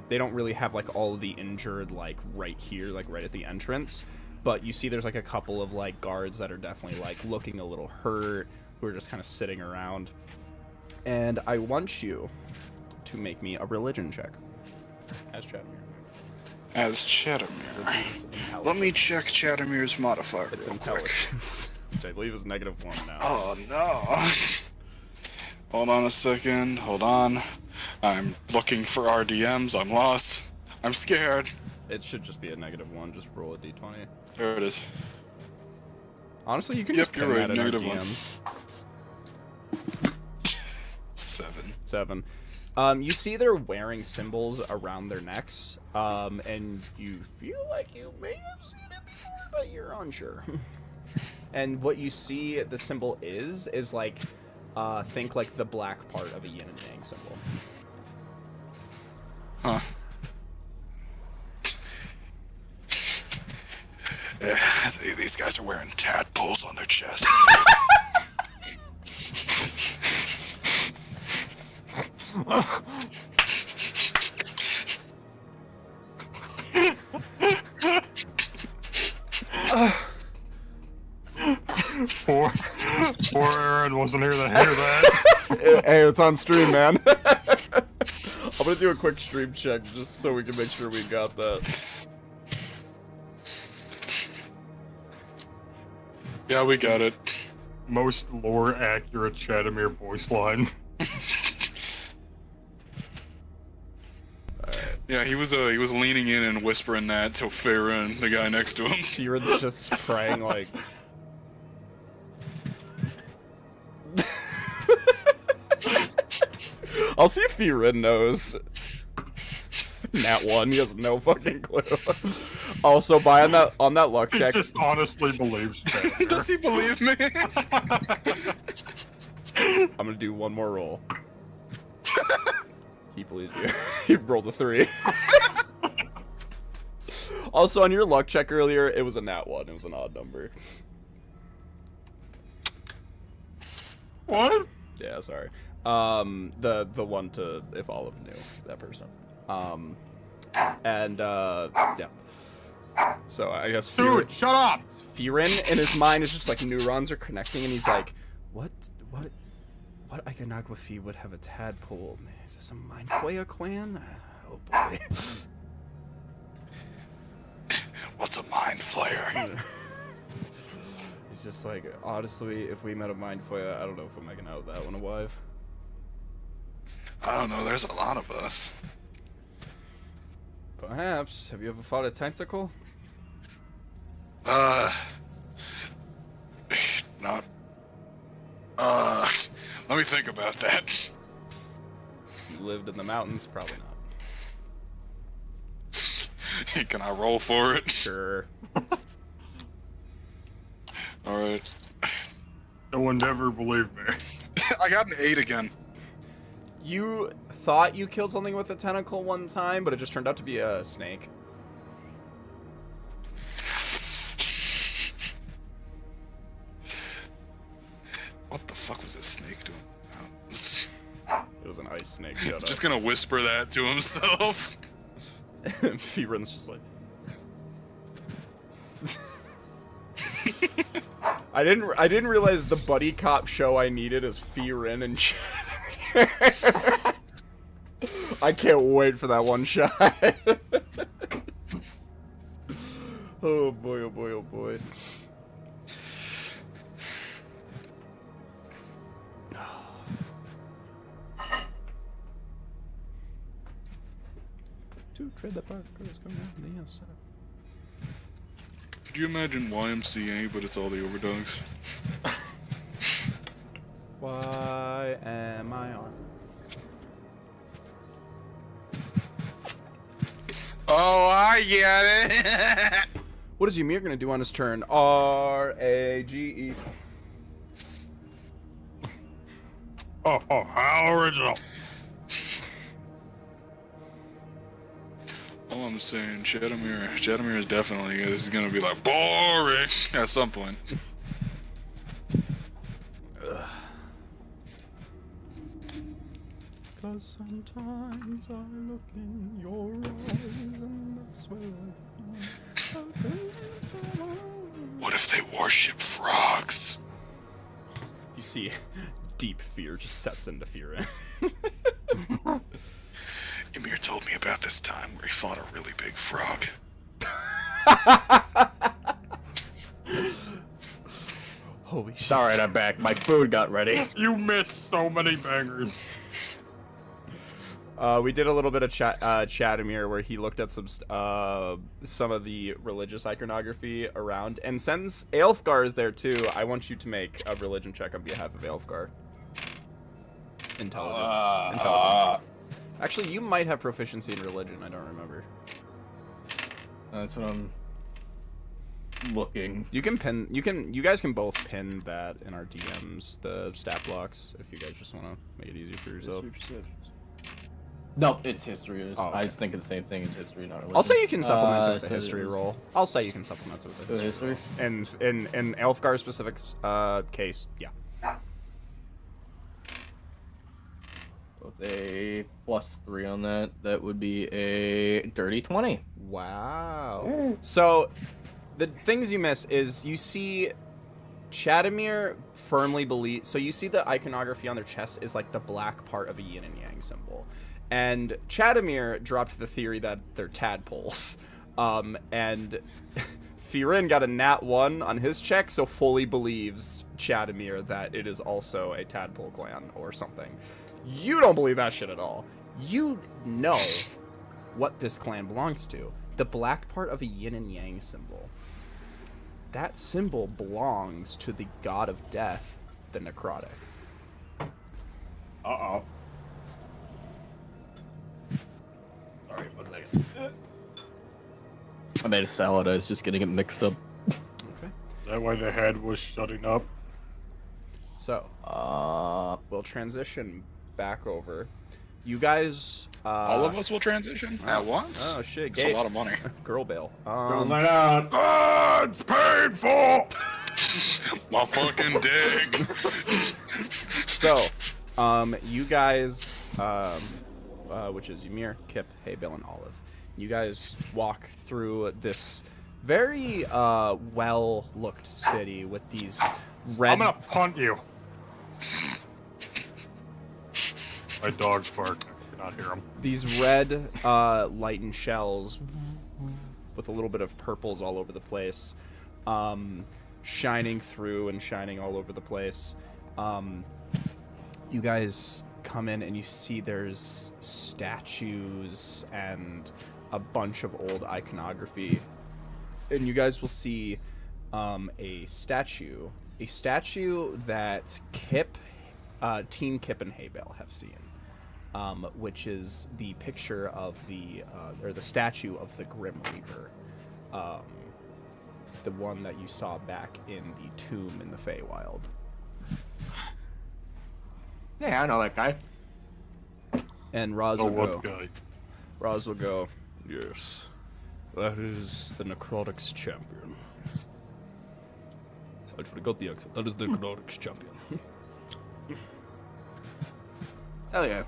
Speaker 1: They don't really have like all of the injured like right here, like right at the entrance. But you see there's like a couple of like guards that are definitely like looking a little hurt, who are just kind of sitting around. And I want you to make me a religion check as Chadomir.
Speaker 3: As Chadomir. Let me check Chadamir's modifier
Speaker 1: It's
Speaker 3: real quick.
Speaker 1: intelligence, which I believe is -1 now.
Speaker 3: Oh no. Hold on a second. Hold on. I'm looking for RDMs. I'm lost. I'm scared.
Speaker 1: It should just be a -1. Just roll a d20.
Speaker 3: There it is.
Speaker 1: Honestly, you can
Speaker 3: Yep,
Speaker 1: just
Speaker 3: you're
Speaker 1: pin
Speaker 3: right,
Speaker 1: that in our
Speaker 3: -1.
Speaker 1: DM.
Speaker 3: 7.
Speaker 1: 7. You see they're wearing symbols around their necks, and you feel like you may have seen it before, but you're unsure. And what you see the symbol is like, think like the black part of a yin and yang symbol.
Speaker 3: Huh. These guys are wearing tadpoles on their chest.
Speaker 4: Poor Aaron wasn't here to hear that.
Speaker 1: Hey, it's on stream, man. I'm gonna do a quick stream check just so we can make sure we got that.
Speaker 3: Yeah, we got it.
Speaker 4: Most lore accurate Chadomir voice line.
Speaker 3: Yeah, he was leaning in and whispering that to Farron, the guy next to him.
Speaker 1: Kieran's just praying like. I'll see if Firin knows. Nat 1, he has no fucking clue. Also, buy on that luck
Speaker 4: He
Speaker 1: check.
Speaker 4: just honestly believes Chadomir.
Speaker 3: Does he believe me?
Speaker 1: I'm gonna do one more roll. He believes you. He rolled a 3. Also, on your luck check earlier, it was a nat 1. It was an odd number.
Speaker 4: What?
Speaker 1: Yeah, sorry. The one to if Olive knew that person. Yeah. So I guess
Speaker 4: Dude, shut up!
Speaker 1: Firin in his mind is just like neurons are connecting, and he's like, what iconography would have a tadpole? Man, is this a Mindflayer clan? Oh boy.
Speaker 3: What's a mind flayer?
Speaker 1: It's just like, honestly, if we met a Mindflayer, I don't know if I'm making out with that one alive.
Speaker 3: I don't know, there's a lot of us.
Speaker 1: Perhaps. Have you ever fought a tentacle?
Speaker 3: Not. Let me think about that.
Speaker 1: You lived in the mountains? Probably not.
Speaker 3: Can I roll for it?
Speaker 1: Sure.
Speaker 3: Alright.
Speaker 4: No one ever believed me.
Speaker 3: I got an 8 again.
Speaker 1: You thought you killed something with a tentacle one time, but it just turned out to be a snake.
Speaker 3: What the fuck was this snake doing?
Speaker 1: It was an ice snake. Shut up.
Speaker 3: Just gonna whisper that to himself.
Speaker 1: Firen's just like. I didn't realize the buddy cop show I needed is Firen and Chadomir. I can't wait for that one shot. Oh boy, oh boy, oh boy. To tread the park, girls come down the outside.
Speaker 3: Could you imagine YMCA, but it's all the Overdogs?
Speaker 1: Why am I on?
Speaker 3: Oh, I get it!
Speaker 1: What is Ymir gonna do on his turn? R-A-G-E.
Speaker 4: Oh, how original.
Speaker 3: All I'm saying, Chadomir is definitely is gonna be like boring at some point.
Speaker 1: Cause sometimes I look in your eyes and that's where I find
Speaker 3: they worship frogs.
Speaker 1: You see, deep fear just sets into Firen.
Speaker 3: Ymir told me about this time where he fought a really big frog.
Speaker 1: Holy shit.
Speaker 2: Alright, I'm back. My food got ready.
Speaker 4: You missed so many bangers.
Speaker 1: We did a little bit of Chatamir where he looked at some of the religious iconography around, and since Aelfgar is there too, I want you to make a religion check on behalf of Aelfgar. Intelligence. Actually, you might have proficiency in religion. I don't remember.
Speaker 2: That's what I'm looking.
Speaker 1: You can pin. You guys can both pin that in our DMs, the stat blocks, if you guys just want to make it easier for yourself.
Speaker 2: No, it's history.
Speaker 1: Oh, okay.
Speaker 2: I was thinking the same thing. It's history, not religion.
Speaker 1: I'll say you can supplement it with a
Speaker 2: so
Speaker 1: history
Speaker 2: it was-
Speaker 1: roll. I'll say you can supplement it with a
Speaker 2: So
Speaker 1: history.
Speaker 2: history?
Speaker 1: And in Aelfgar specific case, yeah.
Speaker 2: With a +3 on that, that would be a dirty 20.
Speaker 1: Wow. So, the things you miss is you see Chatamir firmly believe. So you see the iconography on their chest is like the black part of a yin and yang symbol, and Chatamir dropped the theory that they're tadpoles. And Firen got a nat 1 on his check, so fully believes Chatamir that it is also a tadpole clan or something. You don't believe that shit at all. You know what this clan belongs to. The black part of a yin and yang symbol. That symbol belongs to the god of death, the Necrotic.
Speaker 5: Uh-oh.
Speaker 2: Alright, 1 second. I made a salad, I was just getting it mixed up.
Speaker 1: Okay.
Speaker 4: Is that why the head was shutting up?
Speaker 1: So, we'll transition back over. You guys,
Speaker 3: All of us will transition at once?
Speaker 1: Oh shit,
Speaker 3: It's a lot of money.
Speaker 1: Girl bail.
Speaker 5: Girls night out.
Speaker 4: Ah, it's painful!
Speaker 3: My fucking dick.
Speaker 1: So, you guys, which is Ymir, Kip, Haybill, and Olive. You guys walk through this very well-looked city with these red.
Speaker 4: I'm gonna punt you. My dog's barking. I cannot hear him.
Speaker 1: These red lightened shells with a little bit of purples all over the place, shining through and shining all over the place. You guys come in and you see there's statues and a bunch of old iconography, and you guys will see a statue that Team Kip and Haybale have seen. Which is the picture of or the statue of the Grim Reaper, the one that you saw back in the tomb in the Feywild.
Speaker 5: Yeah, I know that guy.
Speaker 1: And Roz
Speaker 4: Oh,
Speaker 1: will
Speaker 4: what
Speaker 1: go.
Speaker 4: guy?
Speaker 6: Roz will go, yes, that is the Necrotics champion. I forgot the accent. That is the Necrotics champion.
Speaker 5: Hell yeah.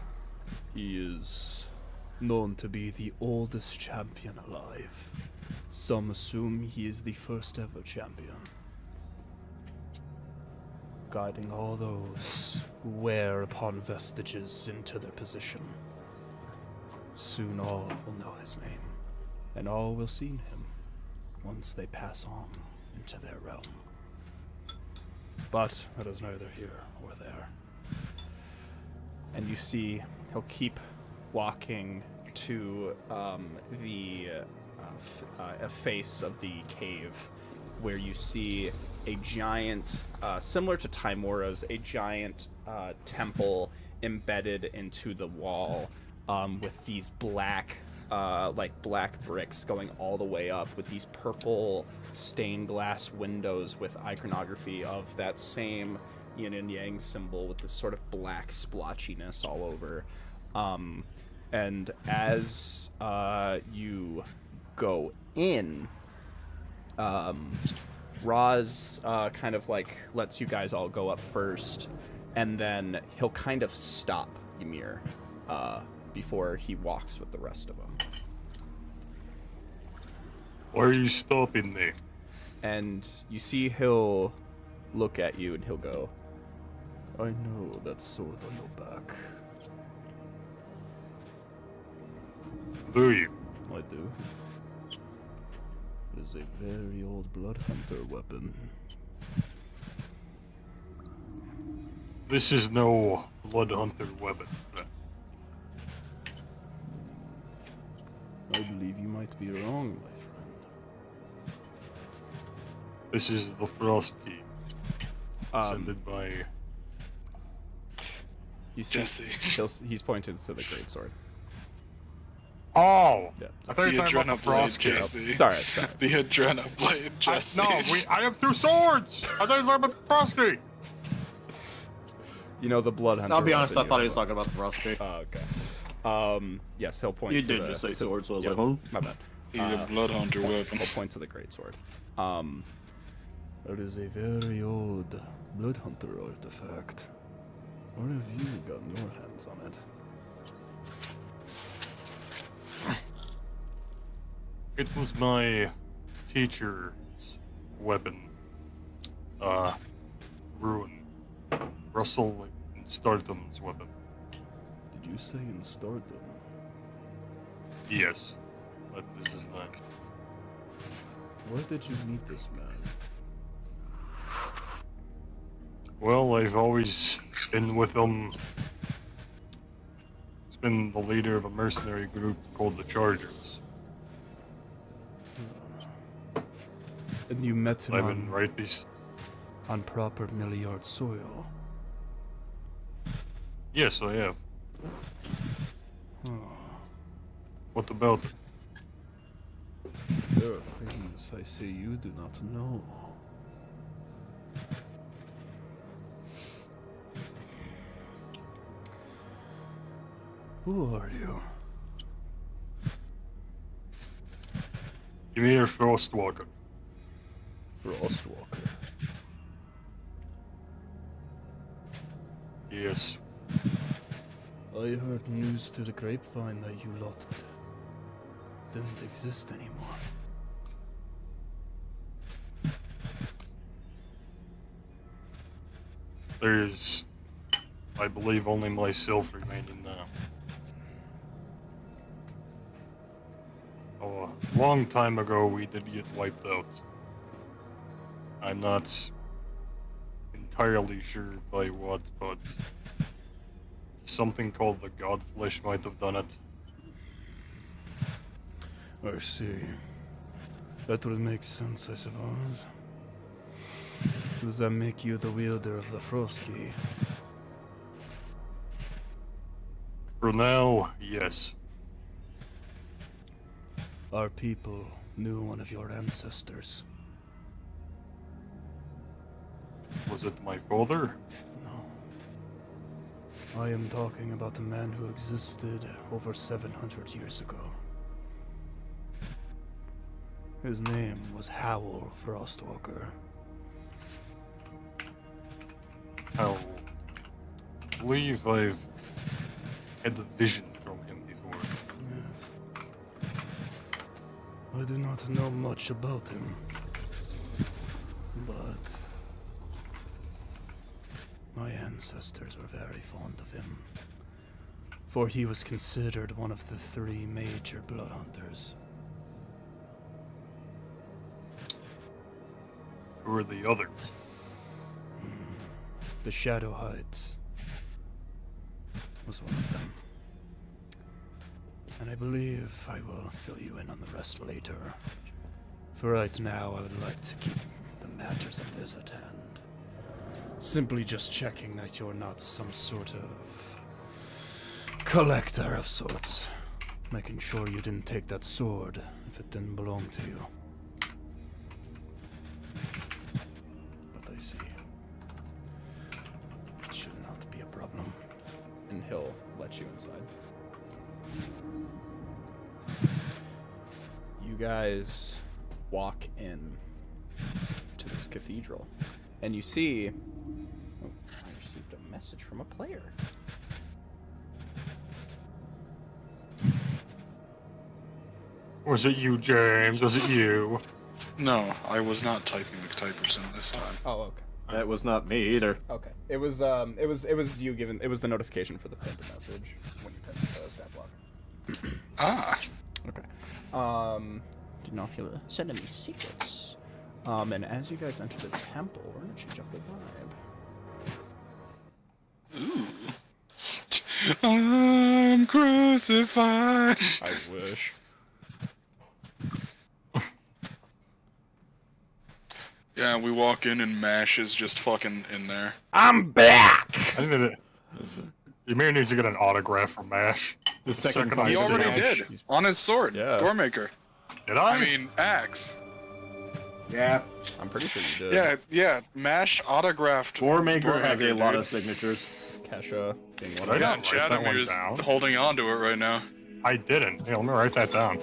Speaker 6: He is known to be the oldest champion alive. Some assume he is the first ever champion. Guiding all those who wear upon vestiges into their position. Soon all will know his name, and all will see him once they pass on into their realm. But that is neither here or there.
Speaker 1: And you see he'll keep walking to a face of the cave where you see a giant, similar to Timora's, a giant temple embedded into the wall with these black bricks going all the way up with these purple stained glass windows with iconography of that same yin and yang symbol with this sort of black splotchiness all over. And as you go in, Roz kind of like lets you guys all go up first, and then he'll kind of stop Ymir before he walks with the rest of them.
Speaker 4: Why are you stopping me?
Speaker 1: and you see he'll look at you and he'll go,
Speaker 6: I know that sword on your back.
Speaker 4: Do you?
Speaker 6: I do. It is a very old blood hunter weapon.
Speaker 4: This is no blood hunter weapon.
Speaker 6: I believe you might be wrong, my friend.
Speaker 4: This is the Frost Key. Sended by
Speaker 1: you see,
Speaker 3: Jesse.
Speaker 1: he's pointing to the greatsword.
Speaker 4: Oh!
Speaker 1: Yeah.
Speaker 4: I thought you
Speaker 3: The
Speaker 4: were talking about the
Speaker 3: Adrena Blade,
Speaker 4: Frost Key.
Speaker 3: Jesse.
Speaker 1: Sorry, sorry.
Speaker 3: The Adrena Blade, Jesse.
Speaker 4: I have 2 swords! I thought you were talking about the Frost Key!
Speaker 1: You know the blood hunter.
Speaker 5: I'll be honest, I
Speaker 1: weapon
Speaker 5: thought
Speaker 1: you
Speaker 5: he was
Speaker 1: have.
Speaker 5: talking about the frosty.
Speaker 1: Oh, okay. Yes, he'll point
Speaker 5: You
Speaker 1: to
Speaker 5: did
Speaker 1: the...
Speaker 5: just say
Speaker 1: to-
Speaker 5: sword, so I was
Speaker 1: yeah,
Speaker 5: like, huh?
Speaker 1: my bad.
Speaker 3: He's a blood hunter weapon.
Speaker 1: He'll point to the greatsword.
Speaker 6: That is a very old blood hunter artifact. What have you gotten your hands on it?
Speaker 4: It was my teacher's weapon. Ruin. Russell and Stardom's weapon.
Speaker 6: Did you say in Stardom?
Speaker 4: Yes. But this is not.
Speaker 6: Where did you meet this man?
Speaker 4: Well, I've always been with him. He's been the leader of a mercenary group called the Chargers.
Speaker 6: And you met him
Speaker 4: I've been right
Speaker 6: on proper Milliard soil.
Speaker 4: Yes, I have.
Speaker 6: Oh,
Speaker 4: What about it?
Speaker 6: there are things I see you do not know. Who are you?
Speaker 4: Ymir Frostwalker.
Speaker 6: Frostwalker.
Speaker 4: Yes.
Speaker 6: I heard news to the grapevine that you lot didn't exist anymore.
Speaker 4: There's, I believe, only myself remaining now. Oh, a long time ago we did get wiped out. I'm not entirely sure by what, but something called the Godflesh might have done it.
Speaker 6: I see. That would make sense, I suppose. Does that make you the wielder of the Frost Key?
Speaker 4: For now, yes.
Speaker 6: Our people knew one of your ancestors.
Speaker 4: Was it my father?
Speaker 6: No. I am talking about a man who existed over 700 years ago. His name was Howl Frostwalker.
Speaker 4: I believe I've had a vision from him before.
Speaker 6: Yes. I do not know much about him, but my ancestors were very fond of him, for he was considered one of the 3 major blood hunters.
Speaker 4: Who are the others?
Speaker 6: The Shadow Heights was one of them. And I believe I will fill you in on the rest later. For right now, I would like to keep the matters of this at hand. Simply just checking that you're not some sort of collector of sorts. Making sure you didn't take that sword if it didn't belong to you. But I see. It should not be a problem.
Speaker 1: And he'll let you inside. You guys walk in to this cathedral, and you see... Oh, I received a message from a player.
Speaker 4: Was it you, James? Was it you?
Speaker 3: No, I was not typing McTyperson this time.
Speaker 1: Oh, okay.
Speaker 5: That was not me either.
Speaker 1: Okay. It was you giving. It was the notification for the pinned message when you pinned stat blocker.
Speaker 3: Ah.
Speaker 1: Okay. Didn't know if you were sending me secrets. And as you guys enter the temple, we're gonna change up the vibe.
Speaker 3: I'm crucified.
Speaker 1: I wish.
Speaker 3: Yeah, we walk in and Mash is just fucking in there.
Speaker 1: I'm back.
Speaker 4: I need it. Ymir needs to get an autograph from Mash. The
Speaker 5: Second
Speaker 4: second
Speaker 5: fight.
Speaker 4: I
Speaker 3: He
Speaker 4: see
Speaker 3: already
Speaker 4: him.
Speaker 3: did. On his sword.
Speaker 1: Yeah.
Speaker 3: Goremaker.
Speaker 4: Did I?
Speaker 3: I mean, axe.
Speaker 5: Yeah.
Speaker 1: I'm pretty sure you did.
Speaker 3: Yeah. Mash autographed.
Speaker 5: Warmaker has a
Speaker 3: Goremaker,
Speaker 5: lot
Speaker 3: dude.
Speaker 5: of signatures.
Speaker 1: Kesha being one
Speaker 4: I
Speaker 1: of
Speaker 3: Yeah,
Speaker 4: got
Speaker 3: and
Speaker 4: write that one
Speaker 3: Chadamir's
Speaker 4: down.
Speaker 3: holding on to it right now.
Speaker 4: I didn't. Hey, let me write that down.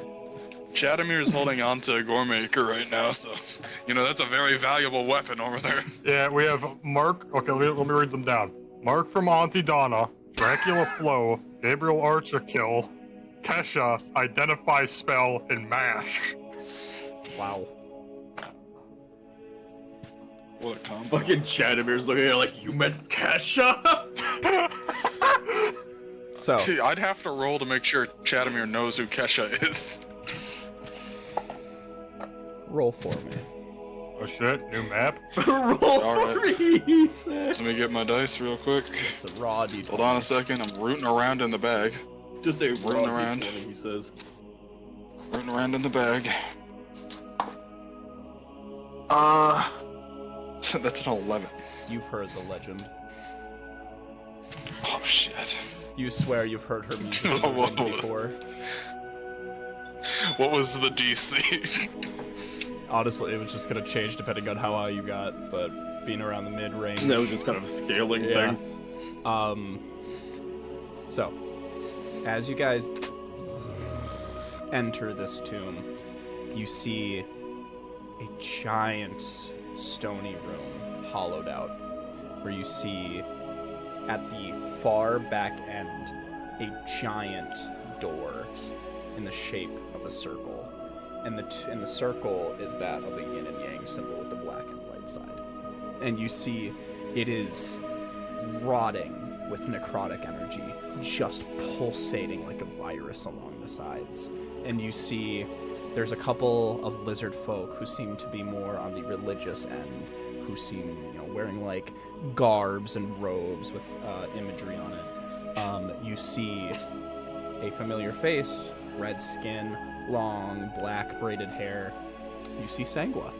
Speaker 3: Chadamir's holding on to Goremaker right now, so that's a very valuable weapon over there.
Speaker 4: Yeah, we have Mark. Okay, let me read them down. Mark from Auntie Donna, Dracula Flow, Gabriel Archerkill, Kesha, Identify Spell, and Mash.
Speaker 1: Wow.
Speaker 3: What a combo.
Speaker 5: Fucking Chadamir's looking at it like, you meant Kesha?
Speaker 1: So
Speaker 3: I'd have to roll to make sure Chadamir knows who Kesha is.
Speaker 1: roll for me.
Speaker 4: Oh shit, new map.
Speaker 5: Roll
Speaker 3: Alright.
Speaker 5: for me, he said.
Speaker 3: Let me get my dice real quick.
Speaker 1: It's a raw d20.
Speaker 3: Hold on a second, I'm rooting around in the bag.
Speaker 5: Just a
Speaker 3: Rolling
Speaker 5: raw
Speaker 3: around.
Speaker 5: D20, he says.
Speaker 3: Rooting around in the bag. That's an 11.
Speaker 1: You've heard the legend.
Speaker 3: Oh shit.
Speaker 1: You swear you've heard her music
Speaker 3: Whoa.
Speaker 1: before.
Speaker 3: What was the DC?
Speaker 1: Honestly, it was just gonna change depending on how high you got, but being around the mid-range.
Speaker 5: That was just kind of a scaling
Speaker 1: Yeah.
Speaker 5: thing.
Speaker 1: So, as you guys enter this tomb, you see a giant stony room hollowed out, where you see at the far back end a giant door in the shape of a circle, and the circle is that of a yin and yang symbol with the black and white side, and you see it is rotting with necrotic energy, just pulsating like a virus along the sides. And you see there's a couple of lizard folk who seem to be more on the religious end, who seem, wearing like garbs and robes with imagery on it. You see a familiar face, red skin, long black braided hair. You see Sangwa,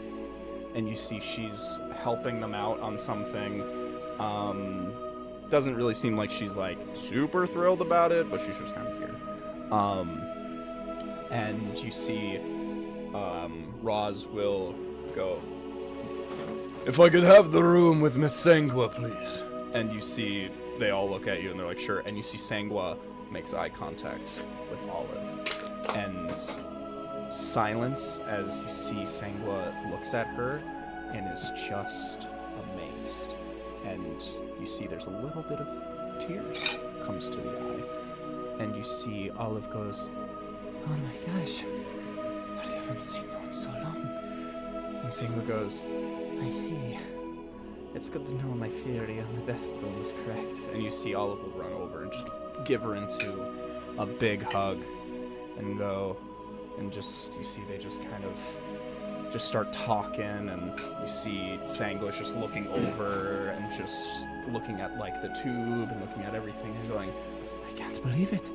Speaker 1: and you see she's helping them out on something. Doesn't really seem like she's like super thrilled about it, but she's just kind of here. And you see Roz will go, "If I could have the room with Miss Sangwa, please." And you see they all look at you and they're like, "Sure." And you see Sangwa makes eye contact with Olive, and silence as you see Sangwa looks at her and is just amazed. And you see there's a little bit of tears comes to the eye, and you see Olive goes, "Oh my gosh, I haven't seen you in so long." And Sangwa goes, "I see. It's good to know my theory on the death blow was correct." And you see Olive will run over and just give her into a big hug and go, and just, you see they just kind of just start talking, and you see Sangwa's just looking over and just looking at like the tube and looking at everything and going, "I can't believe it.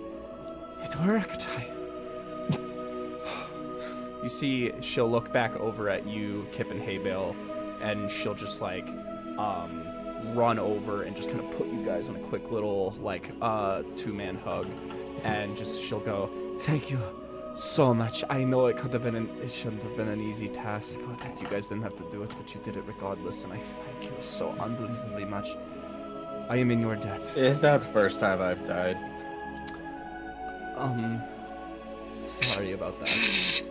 Speaker 1: It worked." You see she'll look back over at you, Kip and Haybale, and she'll just like run over and just kind of put you guys on a quick little like two-man hug, and just she'll go, "Thank you so much. I know it shouldn't have been an easy task, that you guys didn't have to do it, but you did it regardless, and I thank you so unbelievably much. I am in your debt."
Speaker 5: It's not the first time I've died.
Speaker 1: Sorry about that.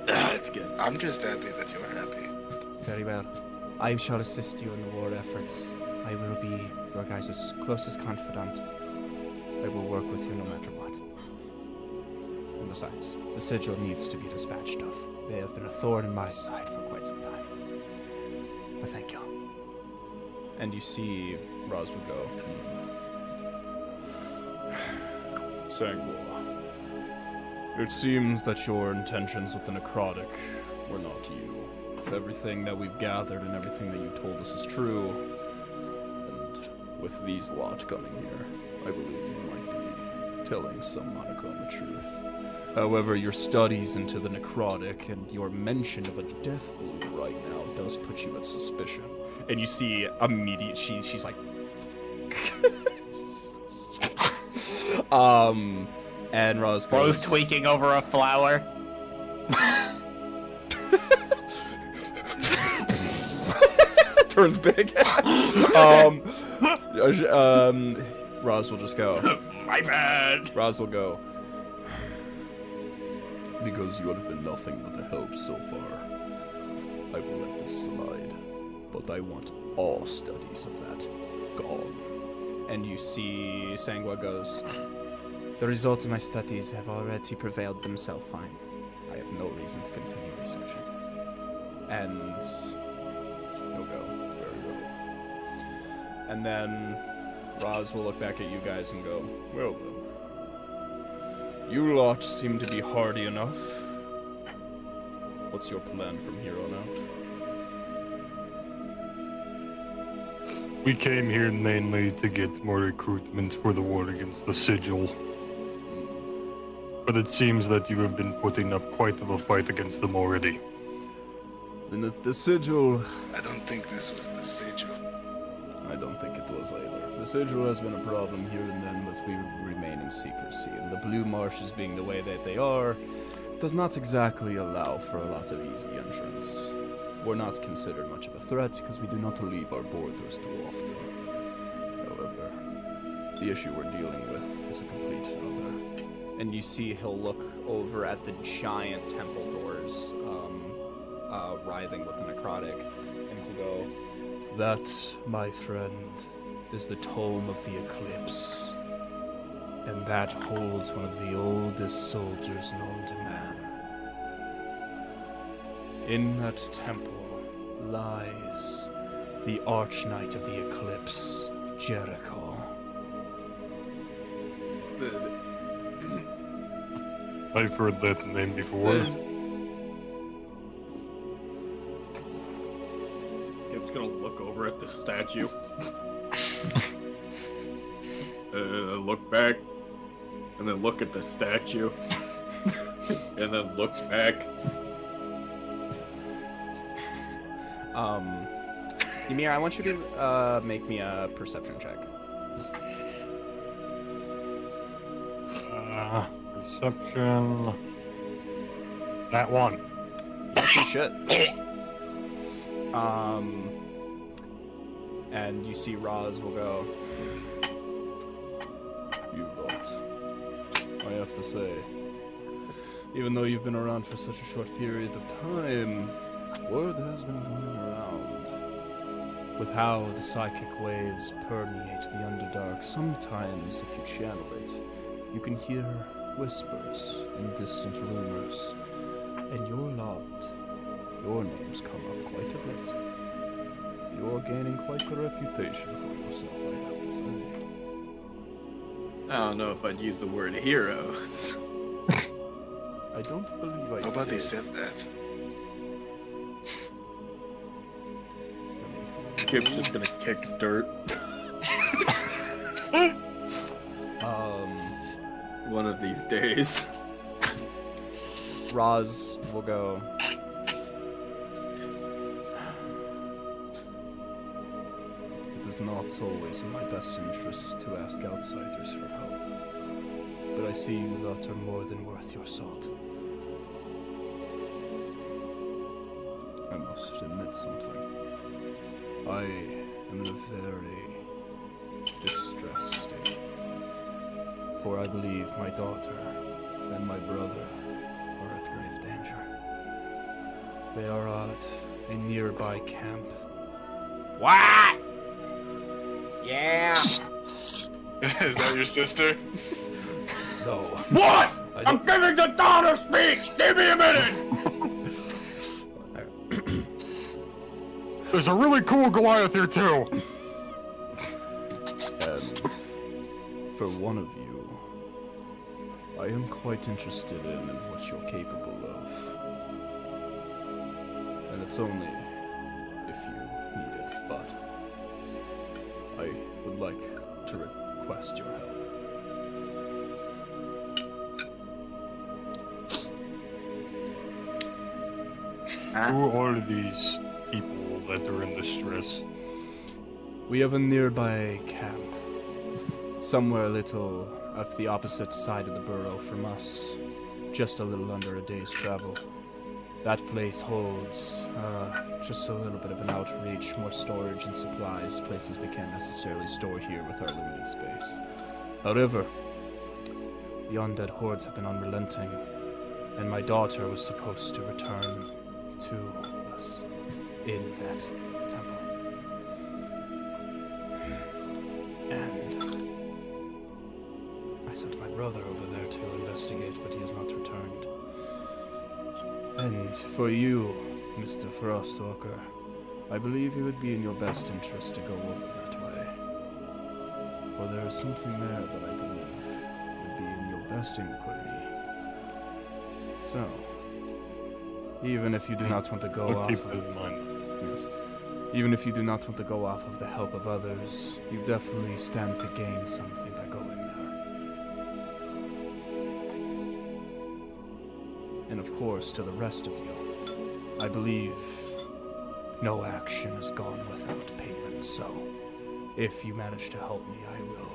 Speaker 5: That's good.
Speaker 3: I'm just happy that you're happy.
Speaker 1: Very well. I shall assist you in the war efforts. I will be your guys' closest confidant. I will work with you no matter what. And
Speaker 7: besides, the sigil needs to be dispatched of. They have been a thorn in my side for quite some time. But thank you.
Speaker 1: And you see Roz will go.
Speaker 6: Sangwa, it seems that your intentions with the necrotic were not you. If everything that we've gathered and everything that you told us is true, and with these lot coming here, I believe you might be telling some monochrome the truth. However, your studies into the necrotic and your mention of a death bloom right now does put you at suspicion.
Speaker 1: And you see immediate she's like and Roz goes,
Speaker 5: Rose tweaking over a flower.
Speaker 1: turns big. Roz will just go.
Speaker 5: My bad.
Speaker 1: Roz will go.
Speaker 6: Because you have been nothing but a help so far, I will let this slide. But I want all studies of that gone.
Speaker 1: And you see Sangwa goes,
Speaker 7: The results of my studies have already prevailed themselves fine. I have no reason to continue researching.
Speaker 1: and he'll go very well. And then Roz will look back at you guys and go, well then, you lot seem to be hardy enough. What's your plan from here on out?
Speaker 4: We came here mainly to get more recruitment for the war against the Sigil. But it seems that you have been putting up quite of a fight against them already.
Speaker 6: Then the sigil,
Speaker 3: I don't think this was the sigil.
Speaker 6: I don't think it was either. The sigil has been a problem here and then, but we remain in secrecy. And the Blue Marshes being the way that they are, does not exactly allow for a lot of easy entrance. We're not considered much of a threat because we do not leave our borders too often. However, the issue we're dealing with is a complete other.
Speaker 1: And you see he'll look over at the giant temple doors, writhing with the necrotic, and he'll go,
Speaker 6: That, my friend, is the Tome of the Eclipse. And that holds one of the oldest soldiers known to man. In that temple lies the Archknight of the Eclipse, Jericho.
Speaker 4: I've heard that name before.
Speaker 5: Kip's gonna look over at the statue. Look back. And then look at the statue. And then look back.
Speaker 1: Ymir, I want you to make me a perception check.
Speaker 4: Perception. That one.
Speaker 1: That's your shit. And you see Roz will go,
Speaker 6: You lot. I have to say, even though you've been around for such a short period of time, word has been going around. With how the psychic waves permeate the Underdark, sometimes if you channel it, you can hear whispers and distant rumors. And your lot, your names come up quite a bit. You're gaining quite the reputation for yourself, I have to say.
Speaker 5: I don't know if I'd use the word heroes.
Speaker 6: I don't believe I
Speaker 3: Nobody
Speaker 6: did.
Speaker 3: said that.
Speaker 5: Kip's just gonna kick dirt. One of these days.
Speaker 1: Roz will go,
Speaker 6: It is not always in my best interest to ask outsiders for help. But I see you lot are more than worth your salt. I must admit something. I am in a very distressed state. For I believe my daughter and my brother are at grave danger. They are at a nearby camp.
Speaker 1: what? Yeah.
Speaker 3: Is that your sister?
Speaker 6: No.
Speaker 5: What?
Speaker 6: I
Speaker 5: I'm giving the daughter speech! Give me a minute!
Speaker 4: There's a really cool Goliath here too.
Speaker 6: And for one of you, I am quite interested in what you're capable of. And it's only if you need it, but I would like to request your help.
Speaker 4: Who are these people that are in distress?
Speaker 6: We have a nearby camp, somewhere a little off the opposite side of the borough from us, just a little under a day's travel. That place holds just a little bit of an outreach, more storage and supplies, places we can't necessarily store here with our limited space. However, the undead hordes have been unrelenting, and my daughter was supposed to return to us in that temple. And I sent my brother over there to investigate, but he has not returned. And for you, Mr. Frostwalker, I believe it would be in your best interest to go over that way. For there is something there that I believe would be in your best inquiry. So, even if you do not want to go
Speaker 4: I'll
Speaker 6: off
Speaker 4: keep
Speaker 6: of...
Speaker 4: that in mind.
Speaker 6: Yes. Even if you do not want to go off of the help of others, you definitely stand to gain something by going there. And of course, to the rest of you, I believe no action is gone without payment, so if you manage to help me, I will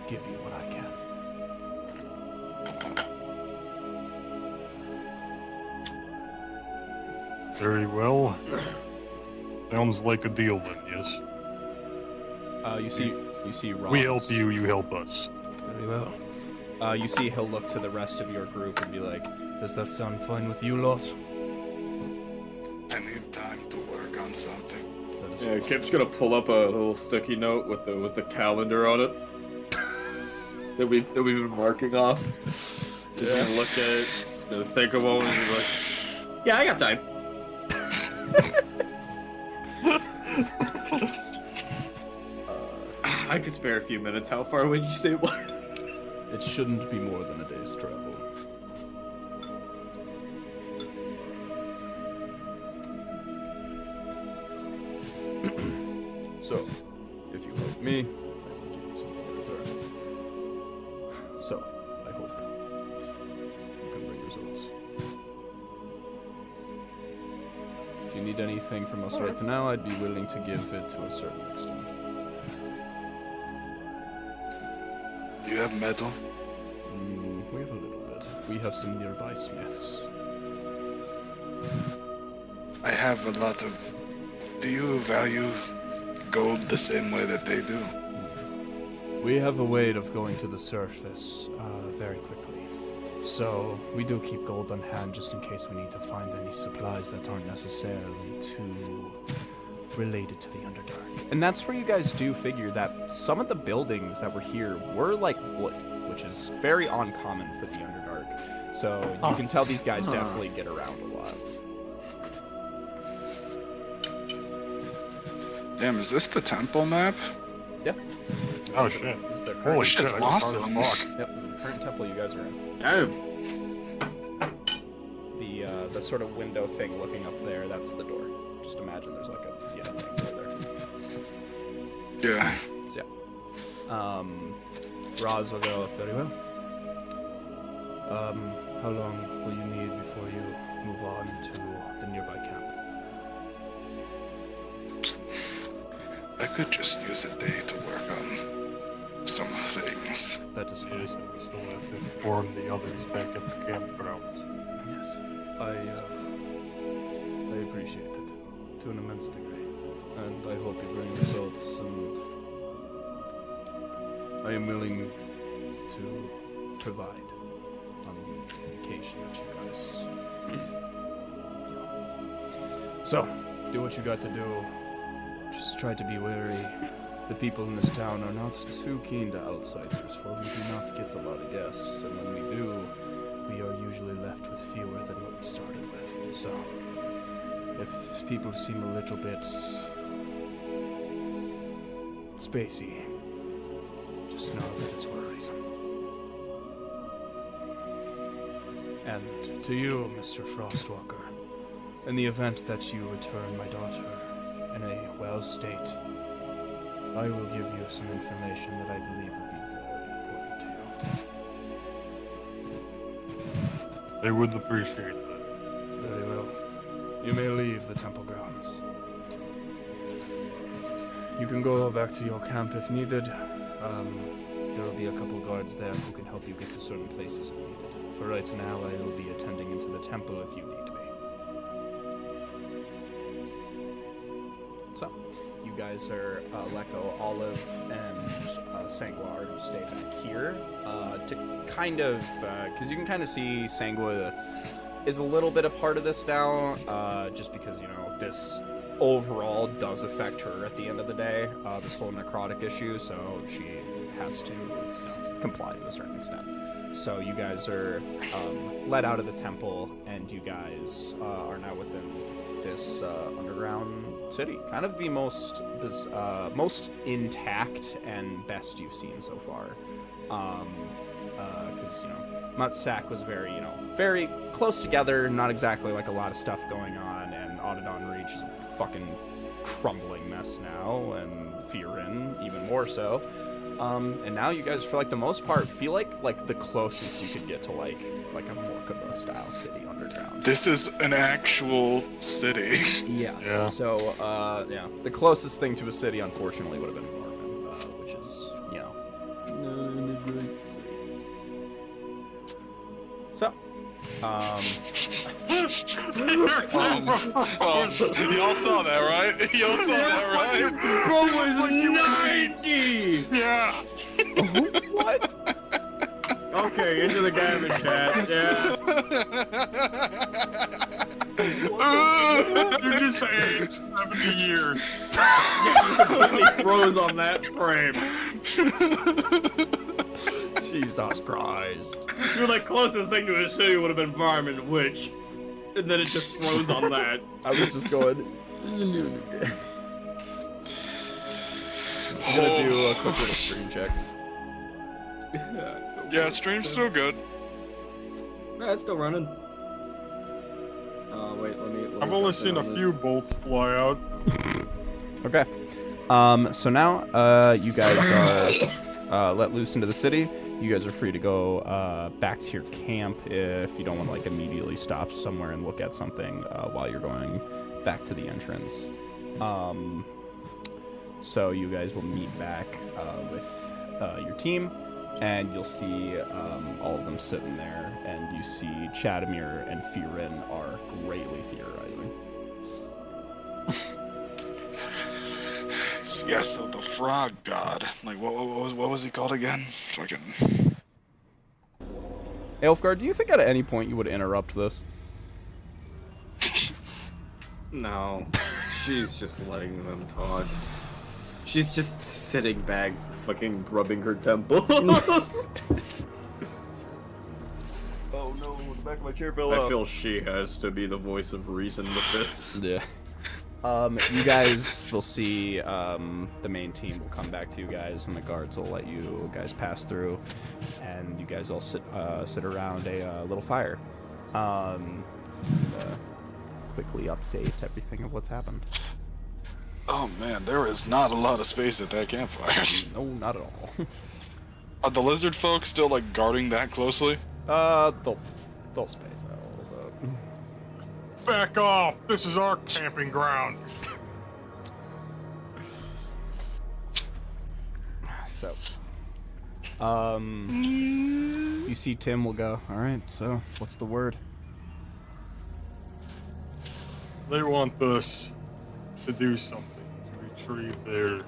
Speaker 6: give you what I can.
Speaker 4: Very well. Sounds like a deal then, yes?
Speaker 1: You see Roz.
Speaker 4: We help you, you help us.
Speaker 6: Very well.
Speaker 1: You see he'll look to the rest of your group and be like,
Speaker 6: Does that sound fine with you lot?
Speaker 3: I need time to work on something.
Speaker 6: That is
Speaker 5: Yeah, Kip's gonna pull up a little sticky note with the calendar on it that we've been marking off. Just gonna look at it, gonna think a moment, and be like, "Yeah, I got time." I could spare a few minutes. How far would you say it was?
Speaker 6: It shouldn't be more than a day's travel. So, if you help me, I will give you something in return. So, I hope you can bring results. If you need anything from us right now, I'd be willing to give it to a certain extent.
Speaker 3: Do you have metal?
Speaker 6: We have a little bit. We have some nearby smiths.
Speaker 3: I have a lot of... Do you value gold the same way that they do?
Speaker 6: We have a way of going to the surface very quickly. So we do keep gold on hand just in case we need to find any supplies that aren't necessarily too related to the Underdark.
Speaker 1: And that's where you guys do figure that some of the buildings that were here were like wood, which is very uncommon for the Underdark. So you can tell these guys definitely get around a lot.
Speaker 3: Damn, is this the temple map?
Speaker 1: Yep.
Speaker 4: Oh shit.
Speaker 1: This is the current,
Speaker 4: Holy
Speaker 3: This
Speaker 4: shit,
Speaker 3: shit's
Speaker 4: I got
Speaker 3: awesome.
Speaker 4: hard as fuck.
Speaker 1: Yep, this is the current temple you guys are in.
Speaker 5: Oh,
Speaker 1: The sort of window thing looking up there, that's the door. Just imagine there's like a thing there.
Speaker 3: Yeah.
Speaker 1: So, yeah. Roz will go.
Speaker 6: Very well. How long will you need before you move on to the nearby camp?
Speaker 3: I could just use a day to work on some things.
Speaker 6: That is fine.
Speaker 4: Yes, and we still have to inform the others back at the campgrounds.
Speaker 6: Yes, I appreciate it to an immense degree, and I hope you bring results. And I am willing to provide on the occasion that you guys. So, do what you got to do. Just try to be wary. The people in this town are not too keen to outsiders, for we do not get a lot of guests, and when we do, we are usually left with fewer than what we started with. So, if people seem a little bit spacey, just know that it's for a reason. And to you, Mr. Frostwalker, in the event that you return my daughter in a well state, I will give you some information that I believe will be very important to you.
Speaker 4: They would appreciate that.
Speaker 6: Very well. You may leave the temple grounds. You can go back to your camp if needed. There will be a couple guards there who can help you get to certain places if needed. For right now, I will be attending into the temple if you need me. So, you guys are Leko, Olive, and Sangwa are stay back here to kind of, because you can kind of see Sangwa is a little bit a part of this now, just because, you know, this overall does affect her at the end of the day, this whole necrotic issue, so she has to, you know, comply to a certain extent. So you guys are let out of the temple, and you guys are now within this underground city. Kind of the most intact and best you've seen so far. Because, you know, Mutsak was very, you know, very close together, not exactly like a lot of stuff going on, and Autodon Reach is a fucking crumbling mess now, and Firin even more so. And now you guys, for like the most part, feel like the closest you could get to like a Morkaba style city underground.
Speaker 3: This is an actual city.
Speaker 6: Yes.
Speaker 4: Yeah.
Speaker 6: So, yeah, the closest thing to a city, unfortunately, would have been Varman, which is, you know, not in a great state. So,
Speaker 3: Y'all saw that, right? Y'all saw that, right?
Speaker 2: Bro was 90!
Speaker 3: Yeah.
Speaker 6: what?
Speaker 2: Okay, into the Gavin chat, yeah.
Speaker 4: You just aged 70 years.
Speaker 2: You completely froze on that frame.
Speaker 6: Jesus Christ.
Speaker 2: You're like, closest thing to a city would have been Varman, which... And then it just froze on that.
Speaker 6: I was just going... I'm gonna do a quick little screen check.
Speaker 3: Yeah, stream's still good.
Speaker 2: Yeah, it's still running. Wait, let me
Speaker 4: I've only seen a few bolts fly out.
Speaker 6: Okay. So now, you guys are let loose into the city. You guys are free to go back to your camp if you don't want to like immediately stop somewhere and look at something while you're going back to the entrance. So you guys will meet back with your team, and you'll see all of them sitting there, and you see Chadamir and Firin are greatly theorizing.
Speaker 3: Yeah, so the frog god. Like, what was he called again? Fucking.
Speaker 6: Elfgar, do you think at any point you would interrupt this?
Speaker 5: No, she's just letting them talk. She's just sitting back, fucking rubbing her temple.
Speaker 1: Oh no, the back of my chair fell
Speaker 5: I feel she has to be the voice of reason with this.
Speaker 6: Yeah. You guys will see, the main team will come back to you guys, and the guards will let you guys through, and you guys all sit around a little fire. Quickly update everything of what's happened.
Speaker 3: Oh man, there is not a lot of space at that campfire.
Speaker 6: No, not at all.
Speaker 3: Are the lizard folk still like guarding that closely?
Speaker 6: They'll space out a little bit.
Speaker 4: Back off! This is our camping ground.
Speaker 6: So, you see Tim will go, alright, so, what's the word?
Speaker 4: They want us to do something, to retrieve their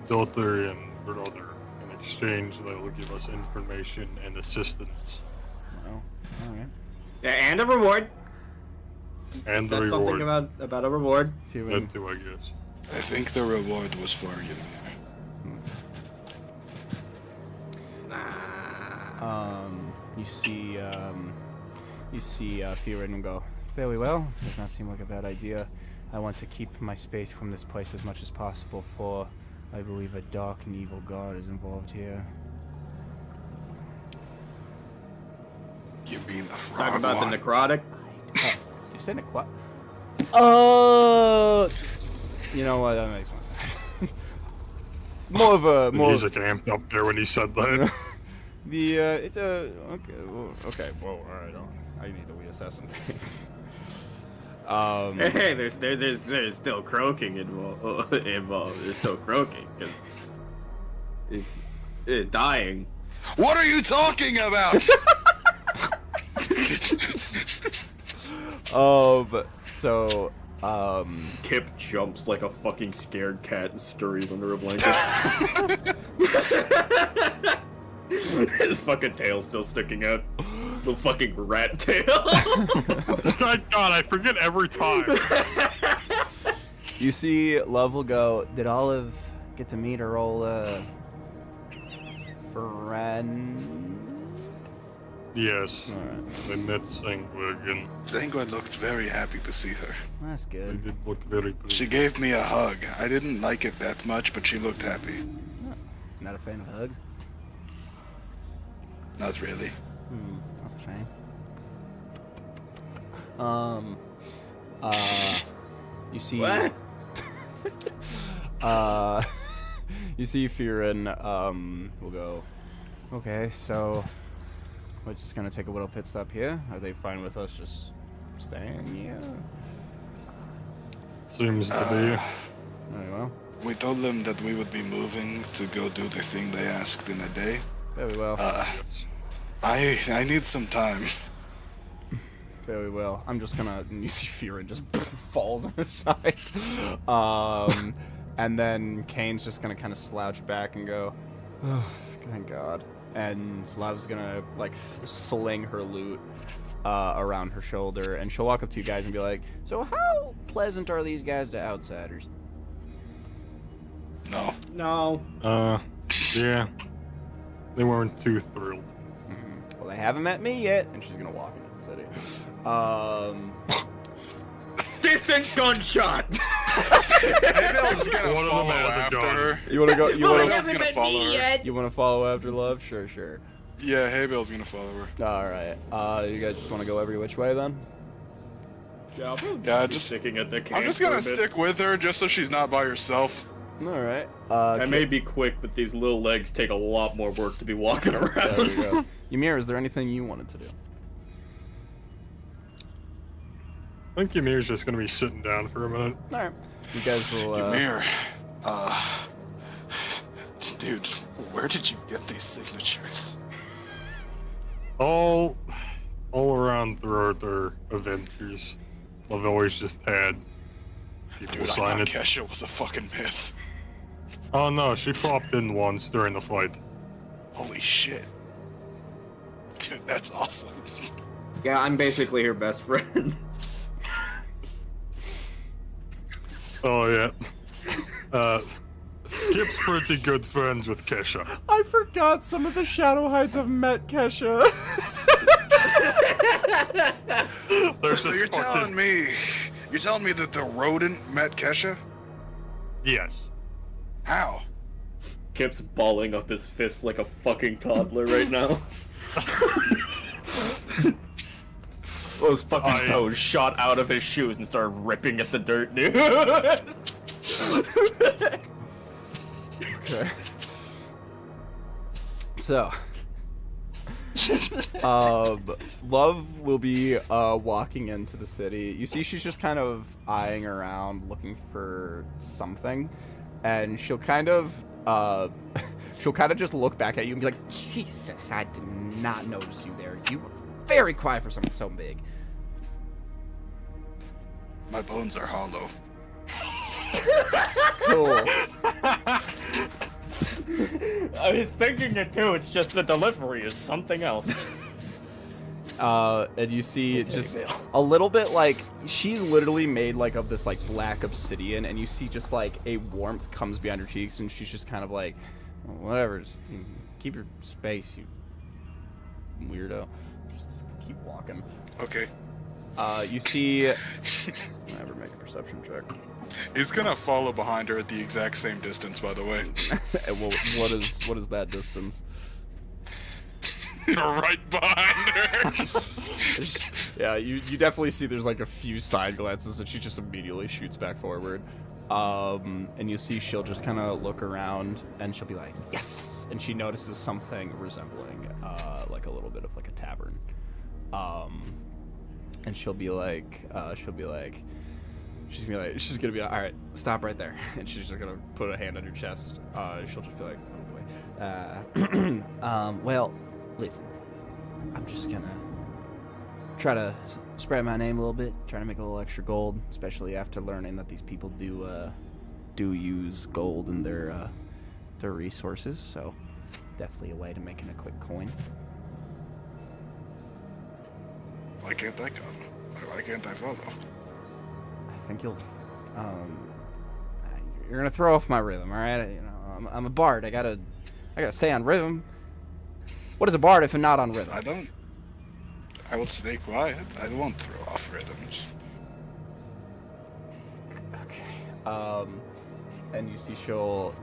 Speaker 4: daughter and brother. In exchange, they will give us information and assistance.
Speaker 6: Well, alright.
Speaker 2: Yeah, and a reward.
Speaker 4: And the
Speaker 2: Said
Speaker 4: reward.
Speaker 2: something about a reward.
Speaker 4: That too, I guess.
Speaker 3: I think the reward was for you.
Speaker 7: you see Fiorino go, very well, does not seem like a bad idea. I want to keep my space from this place as much as possible, for I believe a dark and evil god is involved here.
Speaker 3: You mean the frog
Speaker 5: Talk about
Speaker 3: one?
Speaker 5: the necrotic.
Speaker 7: Did you say Nick? Oh, you know what? That makes more sense. more of a
Speaker 4: The
Speaker 7: more.
Speaker 4: music amped up there when he said that.
Speaker 7: The it's a okay. Whoa, all right. I need to reassess some things.
Speaker 5: Hey, there's still croaking involved. There's still croaking because it's dying.
Speaker 3: What are you talking about?
Speaker 7: So
Speaker 5: Kip jumps like a fucking scared cat and scurries under a blanket. His fucking tail's still sticking out. The fucking rat tail.
Speaker 4: My God, I forget every time.
Speaker 7: you see, Love will go. Did Olive get to meet her old friend?
Speaker 4: Yes,
Speaker 7: Alright.
Speaker 4: I met Sangwig and
Speaker 3: Zangwood looked very happy to see her.
Speaker 7: That's
Speaker 4: they
Speaker 7: good.
Speaker 4: did look very
Speaker 3: She
Speaker 4: pleased.
Speaker 3: gave me a hug. I didn't like it that much, but she looked happy.
Speaker 7: Not a fan of hugs.
Speaker 3: Not really.
Speaker 7: That's a shame. You see.
Speaker 5: What?
Speaker 7: You see Fiorin, will go, okay, so we're just gonna take a little pit stop here. Are they fine with us just staying here?
Speaker 4: Seems to be.
Speaker 7: Very well.
Speaker 3: We told them that we would be moving to go do the thing they asked in a day.
Speaker 7: Very well.
Speaker 3: I need some time.
Speaker 7: Very well. I'm just gonna. And you see Fiorin just falls on his side. And then Kane's just gonna kind of slouch back and go, oh, thank God. And Love's gonna like sling her loot around her shoulder, and she'll walk up to you guys and be like, "So how pleasant are these guys to outsiders?"
Speaker 3: No.
Speaker 5: No.
Speaker 4: Yeah. They weren't too thrilled.
Speaker 7: Well, they haven't met me yet, and she's gonna walk into the city.
Speaker 5: Distant gunshot.
Speaker 3: Haybell's gonna
Speaker 4: One of them
Speaker 3: follow
Speaker 4: has a
Speaker 3: after
Speaker 4: gun.
Speaker 3: her.
Speaker 7: You wanna go? You wanna?
Speaker 3: Haybell's gonna follow her.
Speaker 7: You wanna follow after Love? Sure, sure.
Speaker 3: Yeah, Haybell's gonna follow her.
Speaker 7: All right. You guys just wanna go every which way then?
Speaker 5: Yeah, I'll probably
Speaker 3: Yeah,
Speaker 5: be
Speaker 3: just-
Speaker 5: sticking at the camp.
Speaker 3: I'm just
Speaker 5: for a
Speaker 3: gonna
Speaker 5: bit.
Speaker 3: stick with her just so she's not by herself.
Speaker 7: All right.
Speaker 5: I may be quick, but these little legs take a lot more work to be walking around.
Speaker 7: There you go. Ymir, is there anything you wanted to do?
Speaker 4: I think Ymir's just gonna be sitting down for a minute.
Speaker 7: All right. You guys will.
Speaker 3: Ymir, dude, where did you get these signatures?
Speaker 4: All around throughout their adventures, I've always just had people
Speaker 3: Dude, I
Speaker 4: sign
Speaker 3: thought
Speaker 4: it.
Speaker 3: Kesha was a fucking myth.
Speaker 4: Oh no, she popped in once during the fight.
Speaker 3: Holy shit. Dude, that's awesome.
Speaker 5: Yeah, I'm basically her best friend.
Speaker 4: Oh yeah. Kip's pretty good friends with Kesha.
Speaker 7: I forgot some of the Shadow Hides have met Kesha.
Speaker 4: There's
Speaker 3: So
Speaker 4: this
Speaker 3: you're
Speaker 4: fucking...
Speaker 3: telling me that the rodent met Kesha?
Speaker 4: Yes.
Speaker 3: How?
Speaker 5: Kip's balling up his fists like a fucking toddler right now. Those fucking toes shot out of his shoes and started ripping at the dirt, dude.
Speaker 7: Okay. So, Love will be walking into the city. You see, she's just kind of eyeing around, looking for something, and she'll kind of just look back at you and be like, "Jesus, I did not notice you there. You were very quiet for something so big."
Speaker 3: My bones are hollow.
Speaker 7: Cool.
Speaker 5: I was thinking it too, it's just the delivery is something else.
Speaker 7: And you see just a little bit like she's literally made like of this like black obsidian, and you see just like a warmth comes behind her cheeks, and she's just kind of like, "Well, whatever, just keep your space, you
Speaker 1: fucking weirdo. Just keep walking.
Speaker 3: Okay.
Speaker 1: You see. Never make a perception check.
Speaker 3: He's gonna follow behind her at the exact same distance, by the way.
Speaker 1: And what is that distance?
Speaker 3: Right behind her.
Speaker 1: Yeah, you definitely see there's like a few side glances and she just immediately shoots back forward. And you see she'll just kind of look around and she'll be like, yes! And she notices something resembling like a little bit of like a tavern. And she's gonna be like, all right, stop right there. And she's just gonna put a hand on your chest. She'll just be like, oh boy. Well, listen, I'm just gonna try to spread my name a little bit, try to make a little extra gold, especially after learning that these people do use gold in their resources. So definitely a way to making a quick coin.
Speaker 3: Why can't I come? Why can't I follow?
Speaker 1: I think you're gonna throw off my rhythm, all right? You know, I'm a bard. I gotta stay on rhythm. What is a bard if not on rhythm?
Speaker 3: I will stay quiet. I won't throw off rhythms.
Speaker 1: Okay. And you see she'll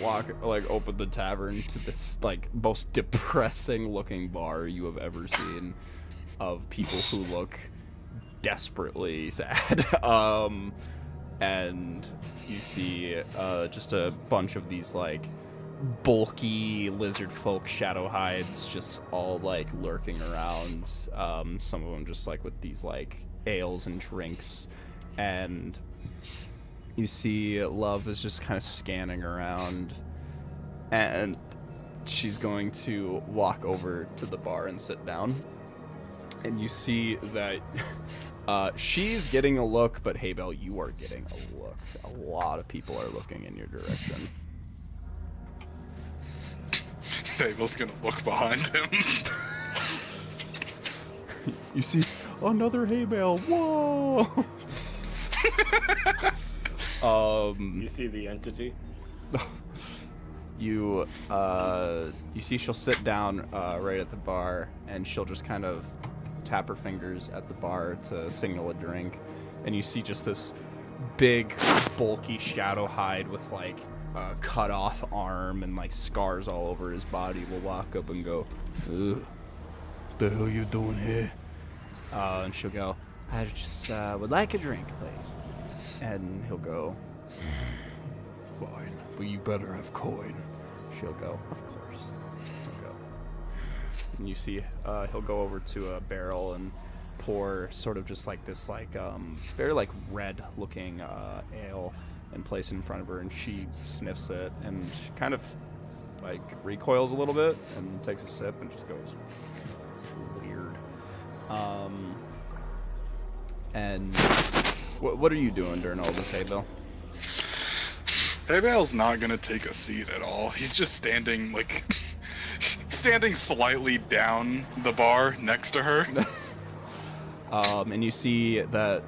Speaker 1: open the tavern to this like most depressing looking bar you have ever seen of people who look desperately sad. And you see just a bunch of these like bulky lizard folk shadow hides just all like lurking around, some of them just like with these like ales and drinks, and you see Love is just kind of scanning around, and she's going to walk over to the bar and sit down, and you see that she's getting a look, but Haybell, you are getting a look. A lot of people are looking in your direction.
Speaker 3: Abel's gonna look behind him.
Speaker 1: You see another hay bale. Whoa!
Speaker 2: You see the entity?
Speaker 1: You see she'll sit down right at the bar, and she'll just kind of tap her fingers at the bar to signal a drink, and you see just this big, bulky shadow hide with like a cut off arm and like scars all over his body will walk up and go, "Ugh, the hell you doing here?" And she'll go, "I just would like a drink, please." And he'll go, "Fine, but you better have coin." She'll go, "Of course." He'll go. And you see he'll go over to a barrel and pour sort of just like this like very like red looking ale and place it in front of her, and she sniffs it and she kind of like recoils a little bit and takes a sip and just goes weird. And what are you doing during all this, Haybell?
Speaker 3: Haybell's not gonna take a seat at all. He's just standing like standing slightly down the bar next to her.
Speaker 1: And you see that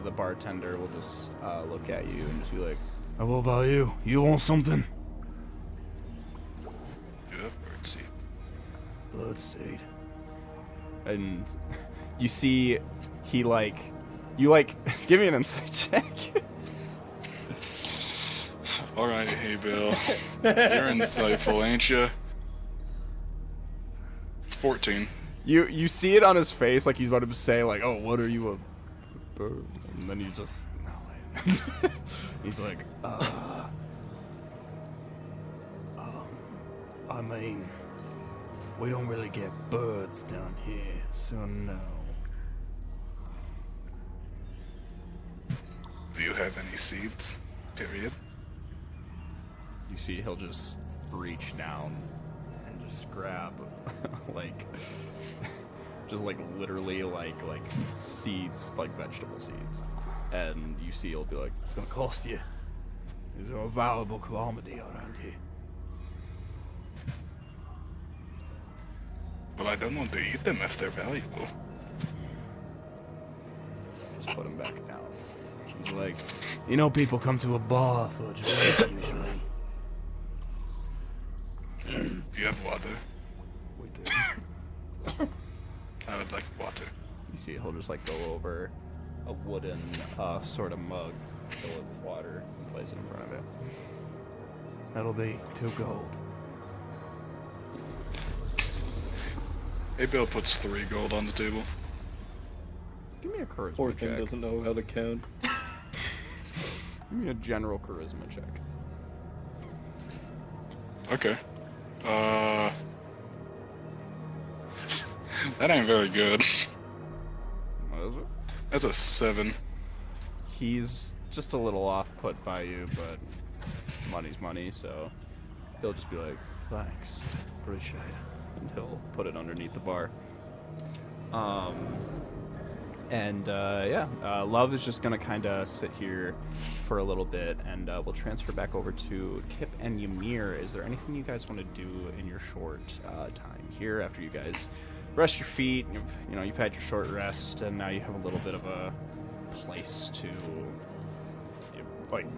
Speaker 1: the bartender will just look at you and just be like, "Oh, what about you? You want something?"
Speaker 3: Yeah, birdseed.
Speaker 1: Bloodseed. And you see he like, you like, give me an insight check.
Speaker 3: Alright, Haybell. You're insightful, ain't ya? 14.
Speaker 1: You see it on his face, like he's about to say, like, "Oh, what are you, a bird?" And then you just, no, wait. He's like, I mean, we don't really get birds down here, so no.
Speaker 3: Do you have any seeds? Period.
Speaker 1: You see he'll just reach down and just grab, like, just like literally like seeds, like vegetable seeds. And you see he'll be like, "It's gonna cost you. These are a valuable commodity around here."
Speaker 3: But I don't want to eat them if they're valuable.
Speaker 1: Just put him back down. He's like, "You know, people come to a bar for a drink usually."
Speaker 3: Do you have water?
Speaker 1: We do. see he'll just like go over a wooden sort of mug, fill it with water, and place it in front of it.
Speaker 6: That'll be 2 gold.
Speaker 3: Hey, Bill puts 3 gold on the table.
Speaker 1: Give me a charisma
Speaker 5: Poor thing
Speaker 1: check.
Speaker 5: doesn't know how to count.
Speaker 1: Give me a general charisma check.
Speaker 3: Okay. That ain't very good.
Speaker 1: What is it?
Speaker 3: That's a 7.
Speaker 1: He's just a little off put by you, but money's money, so he'll just be like,
Speaker 6: Thanks. Appreciate it.
Speaker 1: and he'll put it underneath the bar. Love is just gonna kind of sit here for a little bit, and we'll transfer back over to Kip and Ymir. Is there anything you guys want to do in your short time here after you guys rest your feet? You've had your short rest, and now you have a little bit of a place to,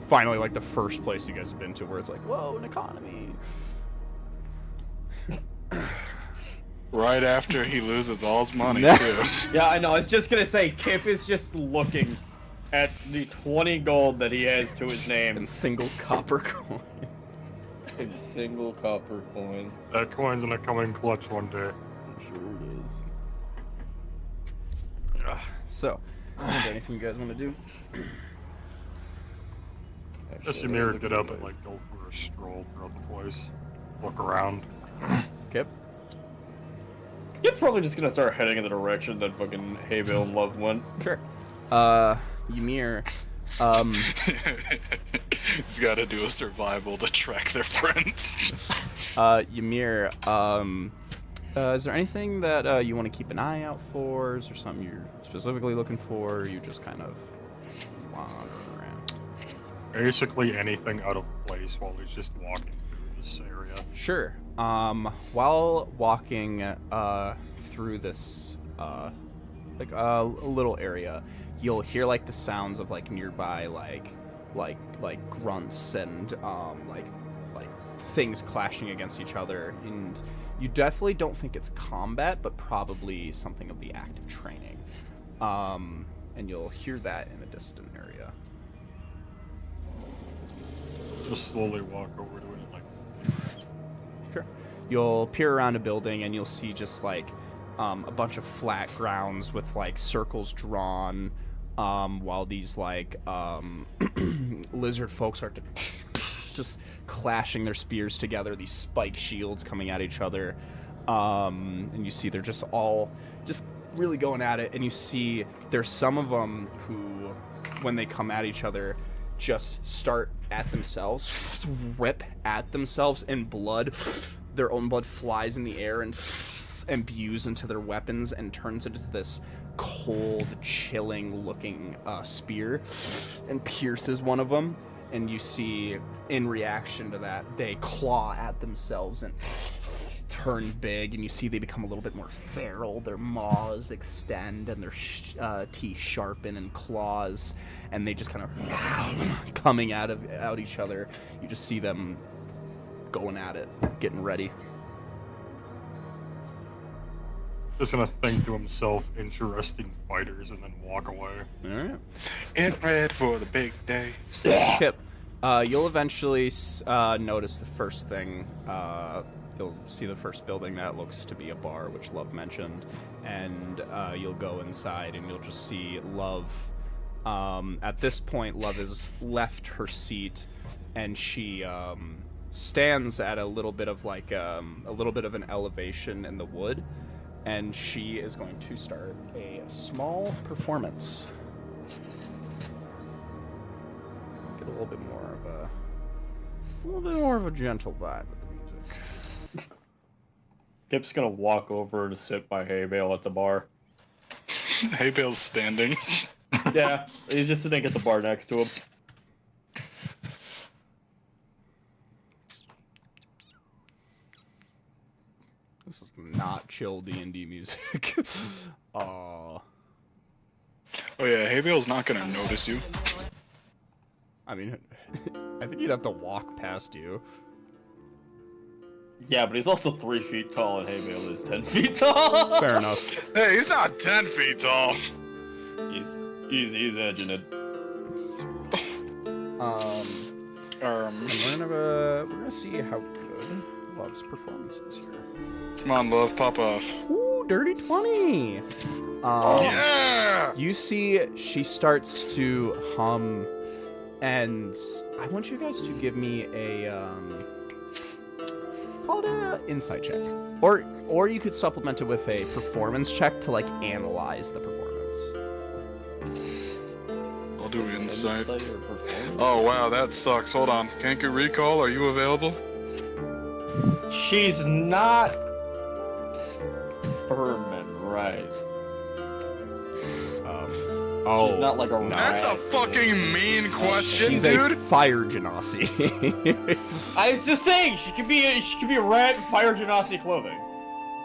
Speaker 1: finally, the first place you guys have been to where it's like, whoa, an economy.
Speaker 3: Right after he loses all his money, too.
Speaker 5: Yeah, I know. I was just gonna say, Kip is just looking at the 20 gold that he has to his name.
Speaker 1: And single copper coin.
Speaker 5: A single copper coin.
Speaker 4: That coin's gonna come in clutch one day.
Speaker 1: I'm sure it is. So, is there anything you guys want to do?
Speaker 4: Just Ymir get up and go for a stroll throughout the place. Look around.
Speaker 1: Kip?
Speaker 5: Kip's probably just gonna start heading in the direction that fucking Hayvale and Love went.
Speaker 1: Sure. Ymir,
Speaker 3: He's got to do a survival to track their friends.
Speaker 1: Ymir, is there anything that you want to keep an eye out for? Is there something you're specifically looking for? Or you just kind of wandering around?
Speaker 4: Basically anything out of place while he's just walking through this area.
Speaker 1: Sure. While walking through this a little area, you'll hear the sounds of nearby like grunts and things clashing against each other, and you definitely don't think it's combat, but probably something of the act of training. And you'll hear that in a distant area.
Speaker 4: Just slowly walk over to it
Speaker 1: Sure. You'll peer around a building and you'll see just a bunch of flat grounds with circles drawn, while these lizard folks are just clashing their spears together, these spike shields coming at each other, and you see they're just all just really going at it, and you see there's some of them who, when they come at each other, just start at themselves, rip at themselves, and their own blood flies in the air and imbues into their weapons and turns into this cold, chilling looking spear and pierces one of them. And you see, in reaction to that, they claw at themselves and turn big, and you see they become a little bit more feral. Their maws extend and their teeth sharpen and claws, and they just kind of coming out each other. You just see them going at it, getting ready.
Speaker 4: Just gonna think to himself, interesting fighters, and then walk away.
Speaker 1: All right.
Speaker 3: Get ready for the big day.
Speaker 1: Kip, you'll eventually notice the first thing. You'll see the first building that looks to be a bar, which Love mentioned, and you'll go inside and you'll just see Love. At this point, Love has left her seat, and she stands at a little bit of an elevation in the wood, and she is going to start a small performance. Get a little bit more of a gentle vibe with the music.
Speaker 5: Kip's gonna walk over to sit by Hayvale at the bar.
Speaker 3: Hey, Bill's standing.
Speaker 5: Yeah, he's just sitting at the bar next to him.
Speaker 1: This is not chill D&D music.
Speaker 3: Oh yeah, Hey Bill's not gonna notice you.
Speaker 1: I mean, I think you'd have to walk past you.
Speaker 2: Yeah, but he's also 3 feet tall, and Hay Bale is 10 feet tall.
Speaker 1: Fair enough.
Speaker 3: Hey, he's not 10 feet tall.
Speaker 2: He's edging it.
Speaker 1: And we're gonna see how good Love's performance is here.
Speaker 3: Come on, Love, pop off.
Speaker 1: Ooh, dirty 20.
Speaker 3: Yeah!
Speaker 1: You see, she starts to hum, and I want you guys to give me a call it an insight check, or you could supplement it with a performance check to like analyze the performance.
Speaker 3: I'll do insight.
Speaker 2: Insight or performance?
Speaker 3: Oh wow, that sucks. Hold on. Kanku Recall, are you available?
Speaker 2: She's not Furman, right?
Speaker 1: Oh,
Speaker 2: She's not like a
Speaker 3: That's a fucking mean question,
Speaker 1: she's
Speaker 3: dude.
Speaker 1: a fire genasi.
Speaker 2: I was just saying she could be a rat in fire genasi clothing.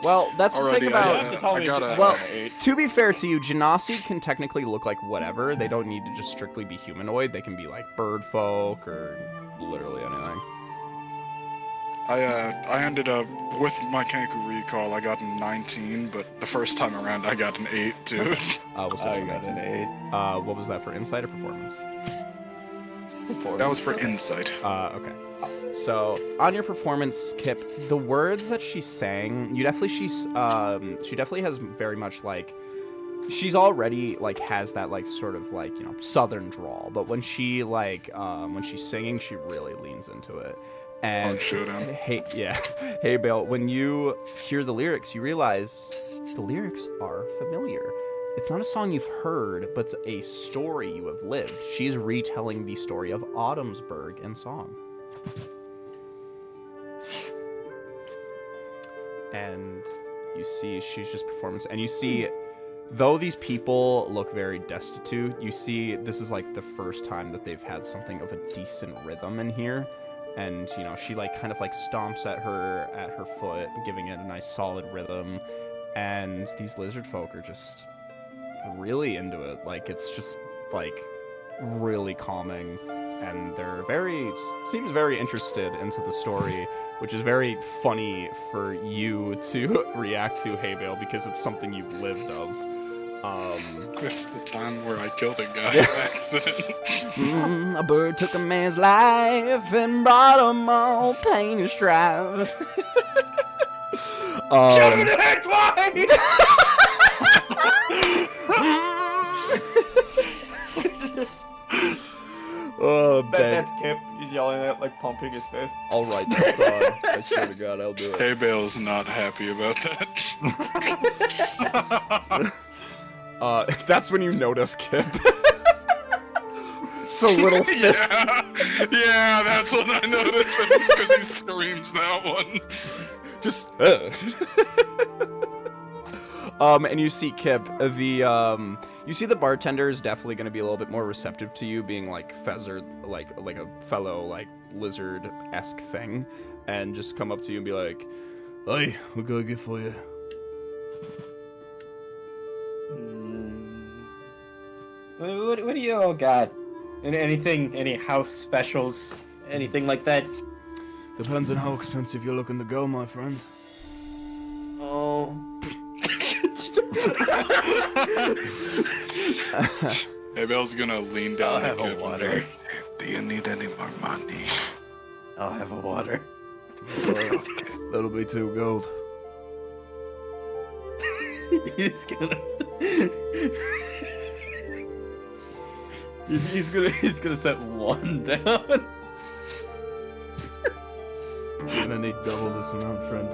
Speaker 1: Well, that's the thing
Speaker 3: Alrighty,
Speaker 1: about.
Speaker 3: I gotta.
Speaker 1: Well, to be fair to you, genasi can technically look like whatever. They don't need to just strictly be humanoid. They can be like bird folk or literally anything.
Speaker 3: I ended up with my Kanku Recall. I got a 19, but the first time around I got an 8 too.
Speaker 1: What's
Speaker 2: I
Speaker 1: that?
Speaker 2: got an 8.
Speaker 1: What was that for? Insight or performance?
Speaker 3: That was for insight.
Speaker 1: Okay. So on your performance, Kip, the words that she's saying, she definitely has very much like, she's already like has that like sort of like, you know, southern drawl, but when she like when she's singing, she really leans into it. And
Speaker 3: shoot him.
Speaker 1: Hey Bale, when you hear the lyrics, you realize the lyrics are familiar. It's not a song you've heard, but it's a story you have lived. She's retelling the story of Autumnsburg in song. And you see she's just performance, and you see, though these people look very destitute, you see this is like the first time that they've had something of a decent rhythm in here. And you know, she like kind of like stomps at her foot, giving it a nice solid rhythm. And these lizard folk are just really into it. Like it's just like really calming, and they're seems very interested into the story, which is very funny for you to react to, Hay Bale, because it's something you've lived of.
Speaker 3: It's the time where I killed a guy by accident.
Speaker 1: A bird took a man's life and brought him all pain and strife.
Speaker 2: Shut him in the head twice! That's Kip. He's yelling at, like, pumping his fist.
Speaker 6: I'll write that song. I swear to God, I'll do it.
Speaker 3: Hay Bale's not happy about that.
Speaker 1: That's when you notice Kip. So little fist.
Speaker 3: Yeah, that's when I noticed him, because he screams that one.
Speaker 1: Just and you see Kip, you see the bartender is definitely going to be a little bit more receptive to you, being like feathered, like a fellow like lizard-esque thing, and just come up to you and be like,
Speaker 6: Hey, what can I get for you?
Speaker 2: What do you all got? Anything? Any house specials? Anything like that?
Speaker 6: Depends on how expensive you're looking to go, my friend.
Speaker 2: Oh.
Speaker 3: Hay Bale's gonna lean down
Speaker 2: I'll
Speaker 3: and
Speaker 2: have a
Speaker 3: give him
Speaker 2: water.
Speaker 3: Do you need any more money?
Speaker 2: I'll have a water.
Speaker 6: That'll be 2 gold.
Speaker 2: He's gonna set 1 down.
Speaker 6: You're gonna need double this amount, friend.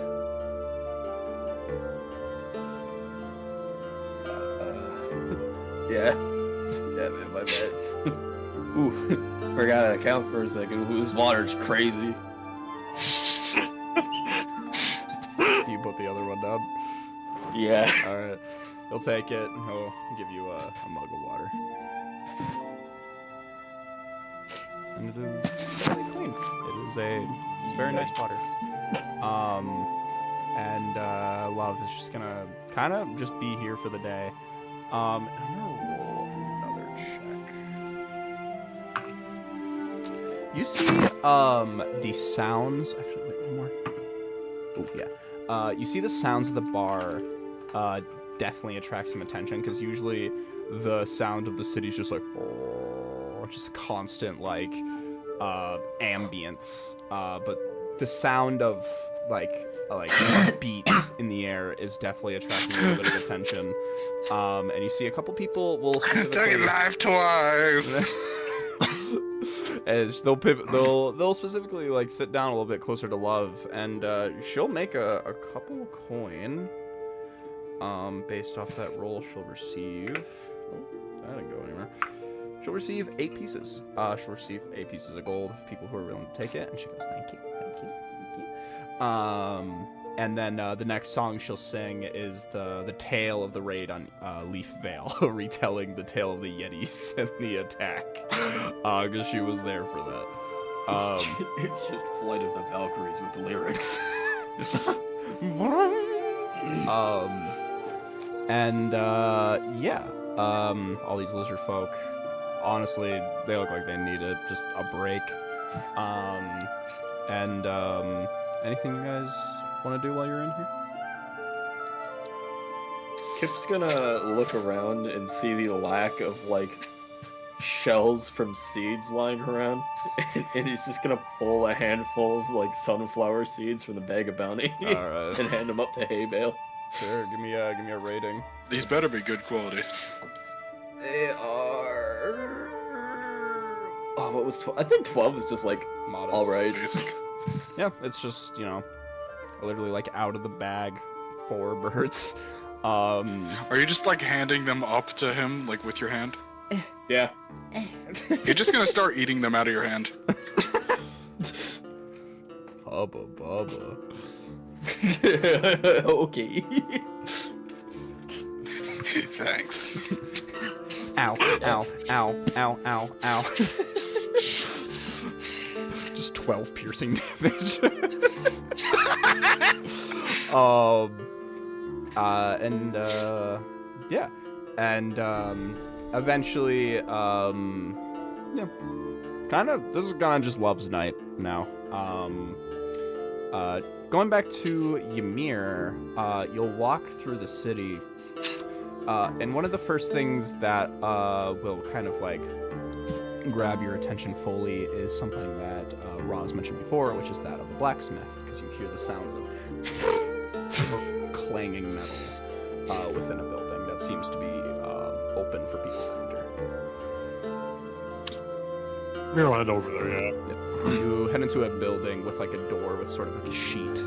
Speaker 2: Yeah, man, my bad. Ooh, forgot to count for a second. Ooh, this water's crazy.
Speaker 1: do you put the other one down?
Speaker 2: Yeah.
Speaker 1: All right, he'll take it and he'll give you a mug of water. And it is very clean. It's very nice water. And Love is just gonna kind of just be here for the day. And I'm gonna roll another check. You see, the sounds. Actually, wait, one more.
Speaker 7: Oh yeah. You see the sounds of the bar definitely attract some attention because usually the sound of the city is just like just constant like ambience. But the sound of like a beat in the air is definitely attracting a little bit of attention. And you see a couple people will
Speaker 3: Take life twice.
Speaker 7: as they'll specifically like sit down a little bit closer to Love, and she'll make a couple coin. Based off that roll, she'll receive. Oh, that didn't go anywhere. She'll receive 8 pieces. She'll receive 8 pieces of gold. People who are willing to take it, and she goes, "Thank you, thank you, thank you." And then the next song she'll sing is the tale of the raid on Leaf Vale, retelling the tale of the Yetis and the attack, because she was there for that.
Speaker 5: It's just Flight of the Valkyries with lyrics.
Speaker 7: All these lizard folk, honestly, they look like they need just a break. Anything you guys want to do while you're in here?
Speaker 5: Kip's gonna look around and see the lack of like shells from seeds lying around, and he's just gonna pull a handful of like sunflower seeds from the bag of bounty
Speaker 7: Alright.
Speaker 5: and hand them up to Hay Bale.
Speaker 7: Sure, give me a rating.
Speaker 3: These better be good quality.
Speaker 5: They are. Oh, what was 12? I think 12 is just like
Speaker 7: Modest.
Speaker 5: all right.
Speaker 3: Basic.
Speaker 7: Yeah, it's just, literally like out of the bag, 4 birds.
Speaker 3: Are you just like handing them up to him, like with your hand?
Speaker 5: Yeah.
Speaker 3: You're just gonna start eating them out of your hand.
Speaker 7: Hubba bubba.
Speaker 5: Okay.
Speaker 3: Thanks.
Speaker 7: Ow, ow, ow, ow, ow, ow. Just 12 piercing damage. Eventually, this is kind of just Love's night now. Going back to Ymir, you'll walk through the city, and one of the first things that will kind of like grab your attention fully is something that Roz mentioned before, which is that of a blacksmith, because you hear the sounds of clanging metal within a building that seems to be open for people to enter.
Speaker 4: We'll head over there, yeah.
Speaker 7: You head into a building with like a door with sort of like a sheet.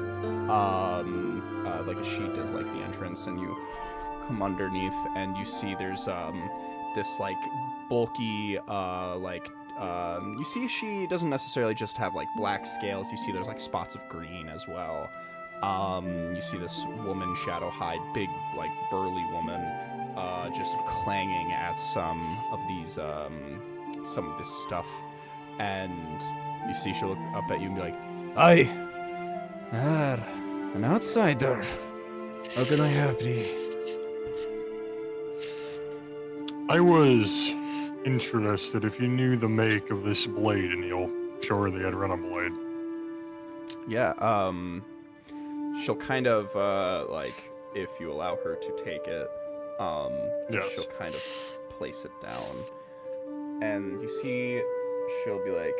Speaker 7: Like a sheet is like the entrance, and you come underneath and you see there's this like bulky you see she doesn't necessarily just have like black scales. You see there's like spots of green as well. You see this woman, Shadowhide, big like burly woman, just clanging at some of this stuff, and you see she'll look up at you and be like, "Aye, an outsider. How can I help thee?"
Speaker 4: I was interested if you knew the make of this blade and you'll surely I'd run a blade.
Speaker 7: Yeah, she'll kind of, like, if you allow her to take it,
Speaker 4: Yes.
Speaker 7: she'll kind of place it down. And you see, she'll be like,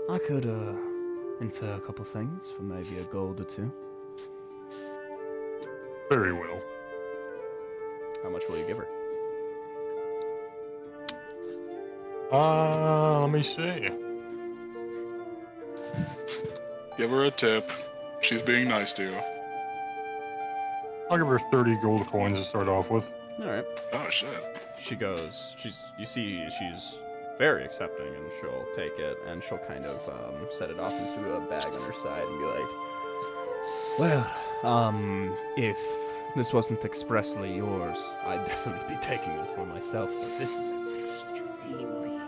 Speaker 7: I could, infer a couple things for maybe a gold or 2.
Speaker 4: Very well.
Speaker 7: How much will you give her?
Speaker 4: Let me see.
Speaker 3: Give her a tip. She's being nice to you.
Speaker 4: I'll give her 30 gold coins to start off with.
Speaker 7: Alright.
Speaker 3: Oh shit.
Speaker 7: She goes, you see she's very accepting, and she'll take it, and she'll kind of set it off into a bag on her side and be like, "Well, if this wasn't expressly yours, I'd definitely be taking this for myself, but this is an extremely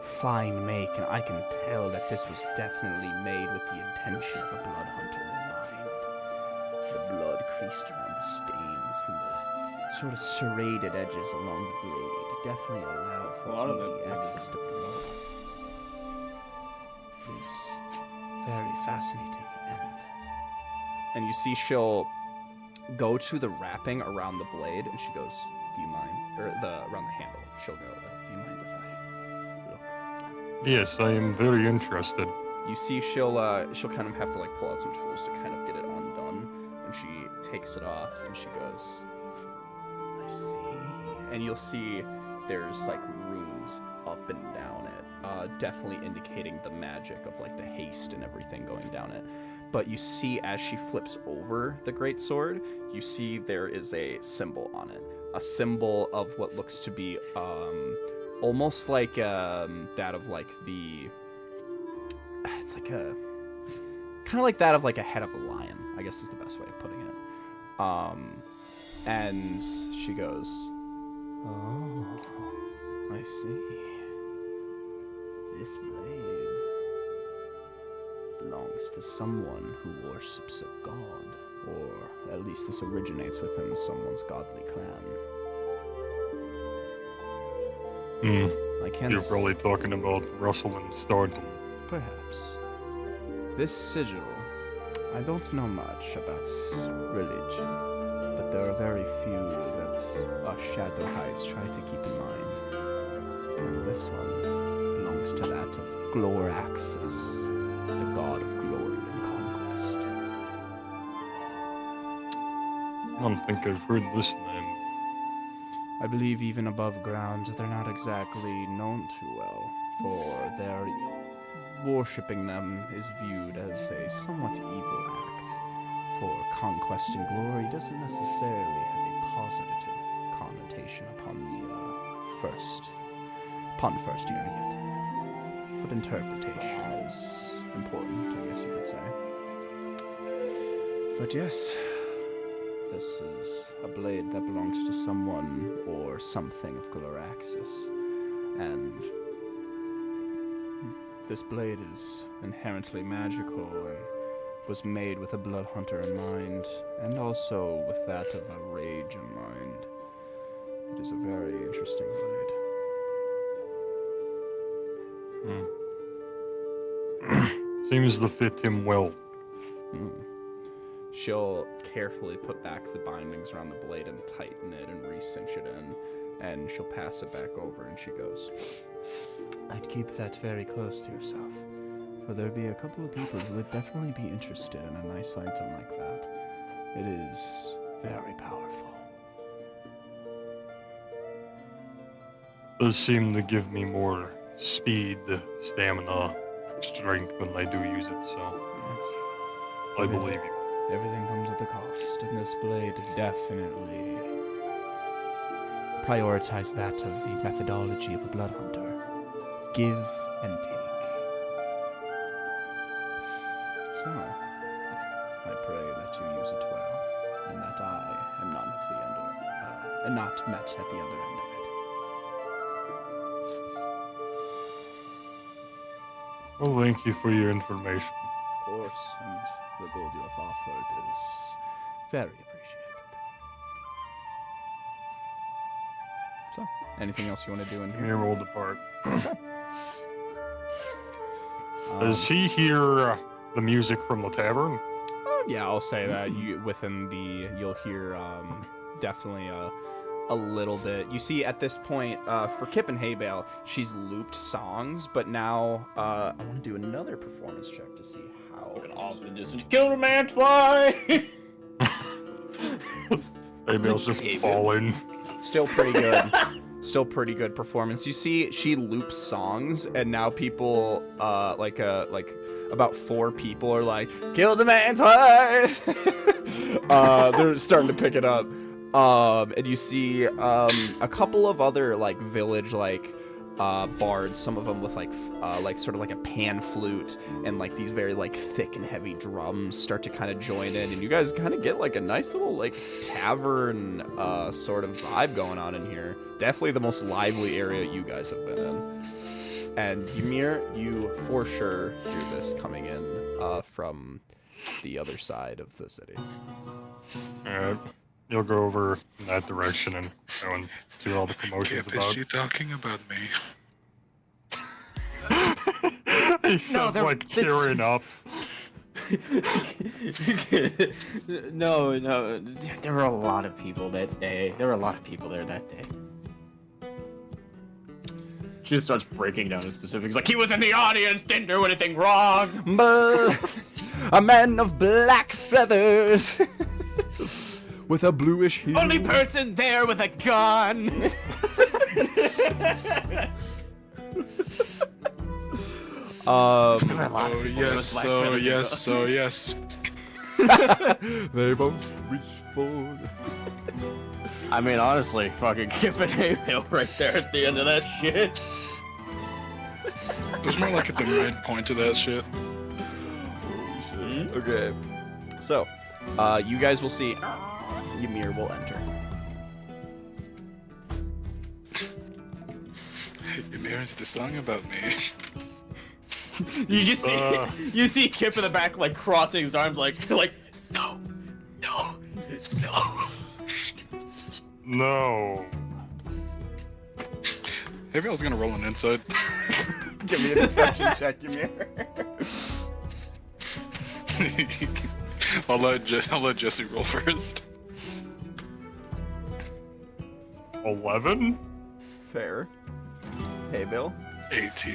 Speaker 7: fine make, and I can tell that this was definitely made with the intention of a blood hunter in mind. The blood creased around the stains and the sort of serrated edges along the blade definitely allow
Speaker 5: A lot
Speaker 7: for
Speaker 5: of
Speaker 7: easy
Speaker 5: them-
Speaker 7: access to blood. This very fascinating. And you see she'll go to the wrapping around the blade, and she goes, "Do you mind?" Or around the handle. She'll go, "Do you mind if I look?"
Speaker 4: Yes, I am very interested.
Speaker 7: You see she'll kind of have to like pull out some tools to kind of get it undone, and she takes it off, and she goes, "I see." And you'll see there's like runes up and down it, definitely indicating the magic of like the haste and everything going down it. But you see as she flips over the great sword, you see there is a symbol on it. A symbol of what looks to be almost like that of like the... It's like a... kind of like that of like a head of a lion, I guess is the best way of putting it. And she goes, "Oh, I see. This blade belongs to someone who worships a god, or at least this originates within someone's godly clan." I can't.
Speaker 4: You're probably talking about Russell and Startle.
Speaker 7: Perhaps. This sigil, I don't know much about religion, but there are very few that us Shadow Heights try to keep in mind. And this one belongs to that of Gloraxus, the god of glory and conquest.
Speaker 4: I don't think I've heard this name.
Speaker 7: I believe even above ground they're not exactly known too well, for their worshipping them is viewed as a somewhat evil act, for conquest and glory doesn't necessarily have a positive connotation upon first hearing it. But interpretation is important, I guess you could say. But yes, this is a blade that belongs to someone or something of Gloraxus, and this blade is inherently magical and was made with a blood hunter in mind, and also with that of a rage in mind. It is a very interesting blade.
Speaker 4: Seems to fit him well.
Speaker 7: She'll carefully put back the bindings around the blade and tighten it and re-cinch it in, and she'll pass it back over, and she goes, "I'd keep that very close to yourself, for there'd be a couple of people who would definitely be interested in a nice item like that. It is very powerful."
Speaker 4: Does seem to give me more speed, stamina, strength when I do use it, so
Speaker 7: Yes.
Speaker 4: I believe you.
Speaker 7: Everything comes at a cost, and this blade definitely prioritized that of the methodology of a blood hunter. Give and take. So, I pray that you use it well, and that I am not at the end of it, and not met at the other end of it.
Speaker 4: Well, thank you for your information.
Speaker 7: Of course, and the gold you have offered is very appreciated. So, anything else you want to do in here?
Speaker 4: Here, we'll depart. Does he hear the music from the tavern?
Speaker 7: Yeah, I'll say that you'll hear definitely a little bit. You see, at this point, for Kip and Haybale, she's looped songs, but now I want to do another performance check to see how.
Speaker 2: Looking off the distance. Kill the man twice!
Speaker 4: Maybe I was just falling.
Speaker 7: Still pretty good. Still pretty good performance. You see, she loops songs, and now people, like about 4 people are like, "Kill the man twice." They're starting to pick it up. And you see a couple of other like village bards, some of them with like sort of like a pan flute and like these very like thick and heavy drums start to kind of join in, and you guys kind of get like a nice little like tavern sort of vibe going on in here. Definitely the most lively area you guys have been in. And Ymir, you for sure hear this coming in from the other side of the city.
Speaker 4: Alright. You'll go over in that direction and go and see what all the commotion's
Speaker 3: Kip, is
Speaker 4: about.
Speaker 3: she talking about me?
Speaker 4: He says, like, tearing up.
Speaker 2: No, there were a lot of people that day. There were a lot of people there that day. She just starts breaking down the specifics. Like, he was in the audience, didn't do anything wrong.
Speaker 7: But a man of black feathers with a bluish hue.
Speaker 2: Only person there with a gun.
Speaker 3: Oh yes.
Speaker 6: They both reach for.
Speaker 2: I mean, honestly, fucking Kip and Hale right there at the end of that shit.
Speaker 3: It was more like at the midpoint of that shit.
Speaker 1: Okay. So, you guys will see. Ymir will enter.
Speaker 3: Ymir is the song about me.
Speaker 2: You just see, you see Kip in the back, like, crossing his arms, like, no.
Speaker 4: No.
Speaker 3: Maybe I was gonna roll an inside.
Speaker 1: Give me a deception check, Ymir.
Speaker 3: I'll let Jesse roll first.
Speaker 4: 11?
Speaker 1: Fair. Hey, Bill.
Speaker 3: 18.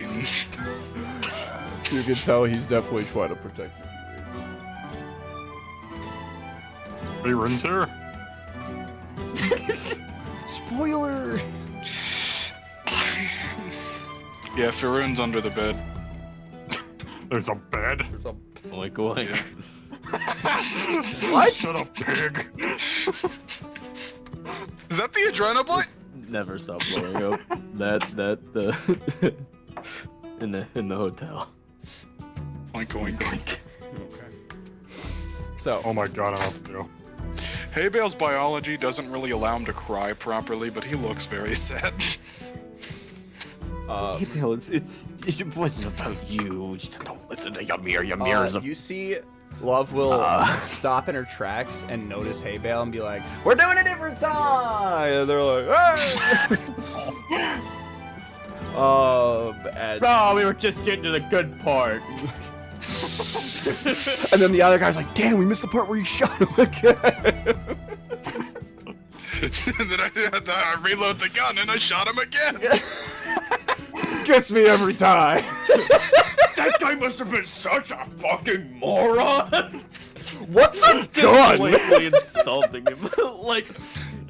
Speaker 6: You can tell he's definitely trying to protect you.
Speaker 4: He runs here?
Speaker 1: Spoiler.
Speaker 3: Yeah, Faroon's under the bed.
Speaker 4: There's a bed?
Speaker 2: Oink, oink.
Speaker 1: What?
Speaker 4: Shut up, pig.
Speaker 3: Is that the adrenaline?
Speaker 2: Never stop blowing up. The in the hotel.
Speaker 3: Oink oink.
Speaker 1: So,
Speaker 4: Oh my god, I have to do.
Speaker 3: Hay Bale's biology doesn't really allow him to cry properly, but he looks very sad.
Speaker 2: Hale, it wasn't about you. Just don't listen to Ymir. Ymir is a...
Speaker 1: you see, Love will stop in her tracks and notice Hay Bale and be like, "We're doing a different song!" And they're like, "Hey!" And
Speaker 2: No, we were just getting to the good part.
Speaker 1: and then the other guy's like, "Damn, we missed the part where you shot him again."
Speaker 3: And then I reload the gun and I shot him again.
Speaker 1: Gets me every time.
Speaker 2: That guy must have been such a fucking moron.
Speaker 1: What's a
Speaker 2: Just
Speaker 1: gun?
Speaker 2: blatantly insulting him. Like,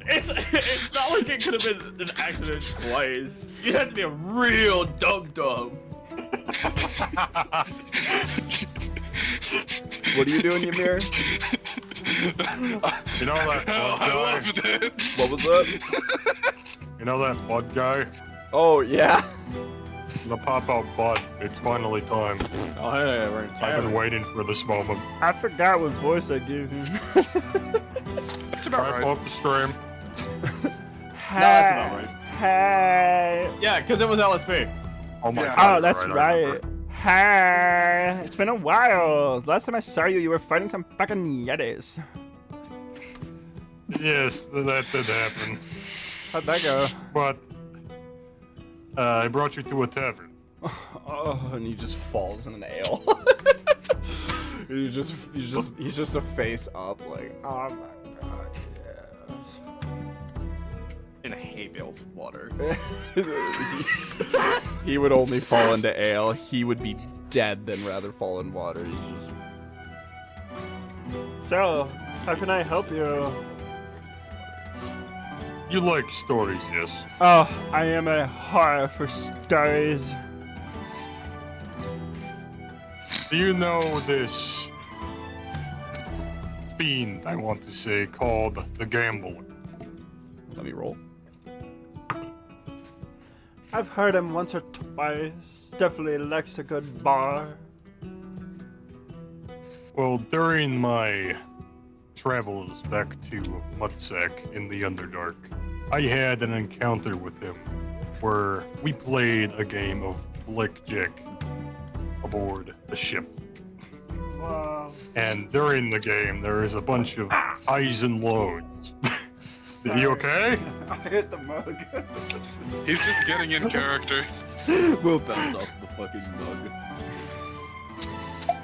Speaker 2: it's not like it could have been an accident twice. You have to be a real dum-dum.
Speaker 1: What are you doing, Ymir?
Speaker 4: You know that
Speaker 3: I
Speaker 4: bud guy?
Speaker 3: loved it.
Speaker 1: What was that?
Speaker 4: You know that bud guy?
Speaker 1: Oh, yeah?
Speaker 4: The pop-out bud. It's finally time.
Speaker 2: Oh, hey, we're in
Speaker 4: I've been waiting for this moment.
Speaker 7: I forgot what voice I gave him.
Speaker 3: That's about
Speaker 4: Right,
Speaker 3: right.
Speaker 4: up the stream.
Speaker 2: No, that's about right.
Speaker 7: Hey.
Speaker 2: Yeah, because it was LSP.
Speaker 4: Oh my
Speaker 3: Yeah.
Speaker 4: god.
Speaker 7: Oh, that's
Speaker 4: I
Speaker 7: right.
Speaker 4: remember.
Speaker 7: Hey. It's been a while. Last time I saw you, you were fighting some fucking yetis.
Speaker 4: Yes, that did happen.
Speaker 1: How'd that go?
Speaker 4: But I brought you to a tavern.
Speaker 1: Oh, and he just falls in an ale. he's just a face up, like, oh my god, yes.
Speaker 2: In a hay bale's water.
Speaker 1: He would only fall into ale. He would be dead than rather fall in water. He's just...
Speaker 7: So, how can I help you?
Speaker 4: You like stories, yes?
Speaker 7: Oh, I am a horror for stories.
Speaker 4: Do you know this fiend, I want to say, called the Gambler?
Speaker 1: Let me roll.
Speaker 7: I've heard him once or twice. Definitely likes a good bar.
Speaker 4: Well, during my travels back to Mutsak in the Underdark, I had an encounter with him where we played a game of blackjack aboard the ship.
Speaker 7: Wow.
Speaker 4: And during the game, there is a bunch of highs and lows. Are you okay?
Speaker 7: I hit the mug.
Speaker 3: He's just getting in character.
Speaker 5: We'll bounce off the fucking mug.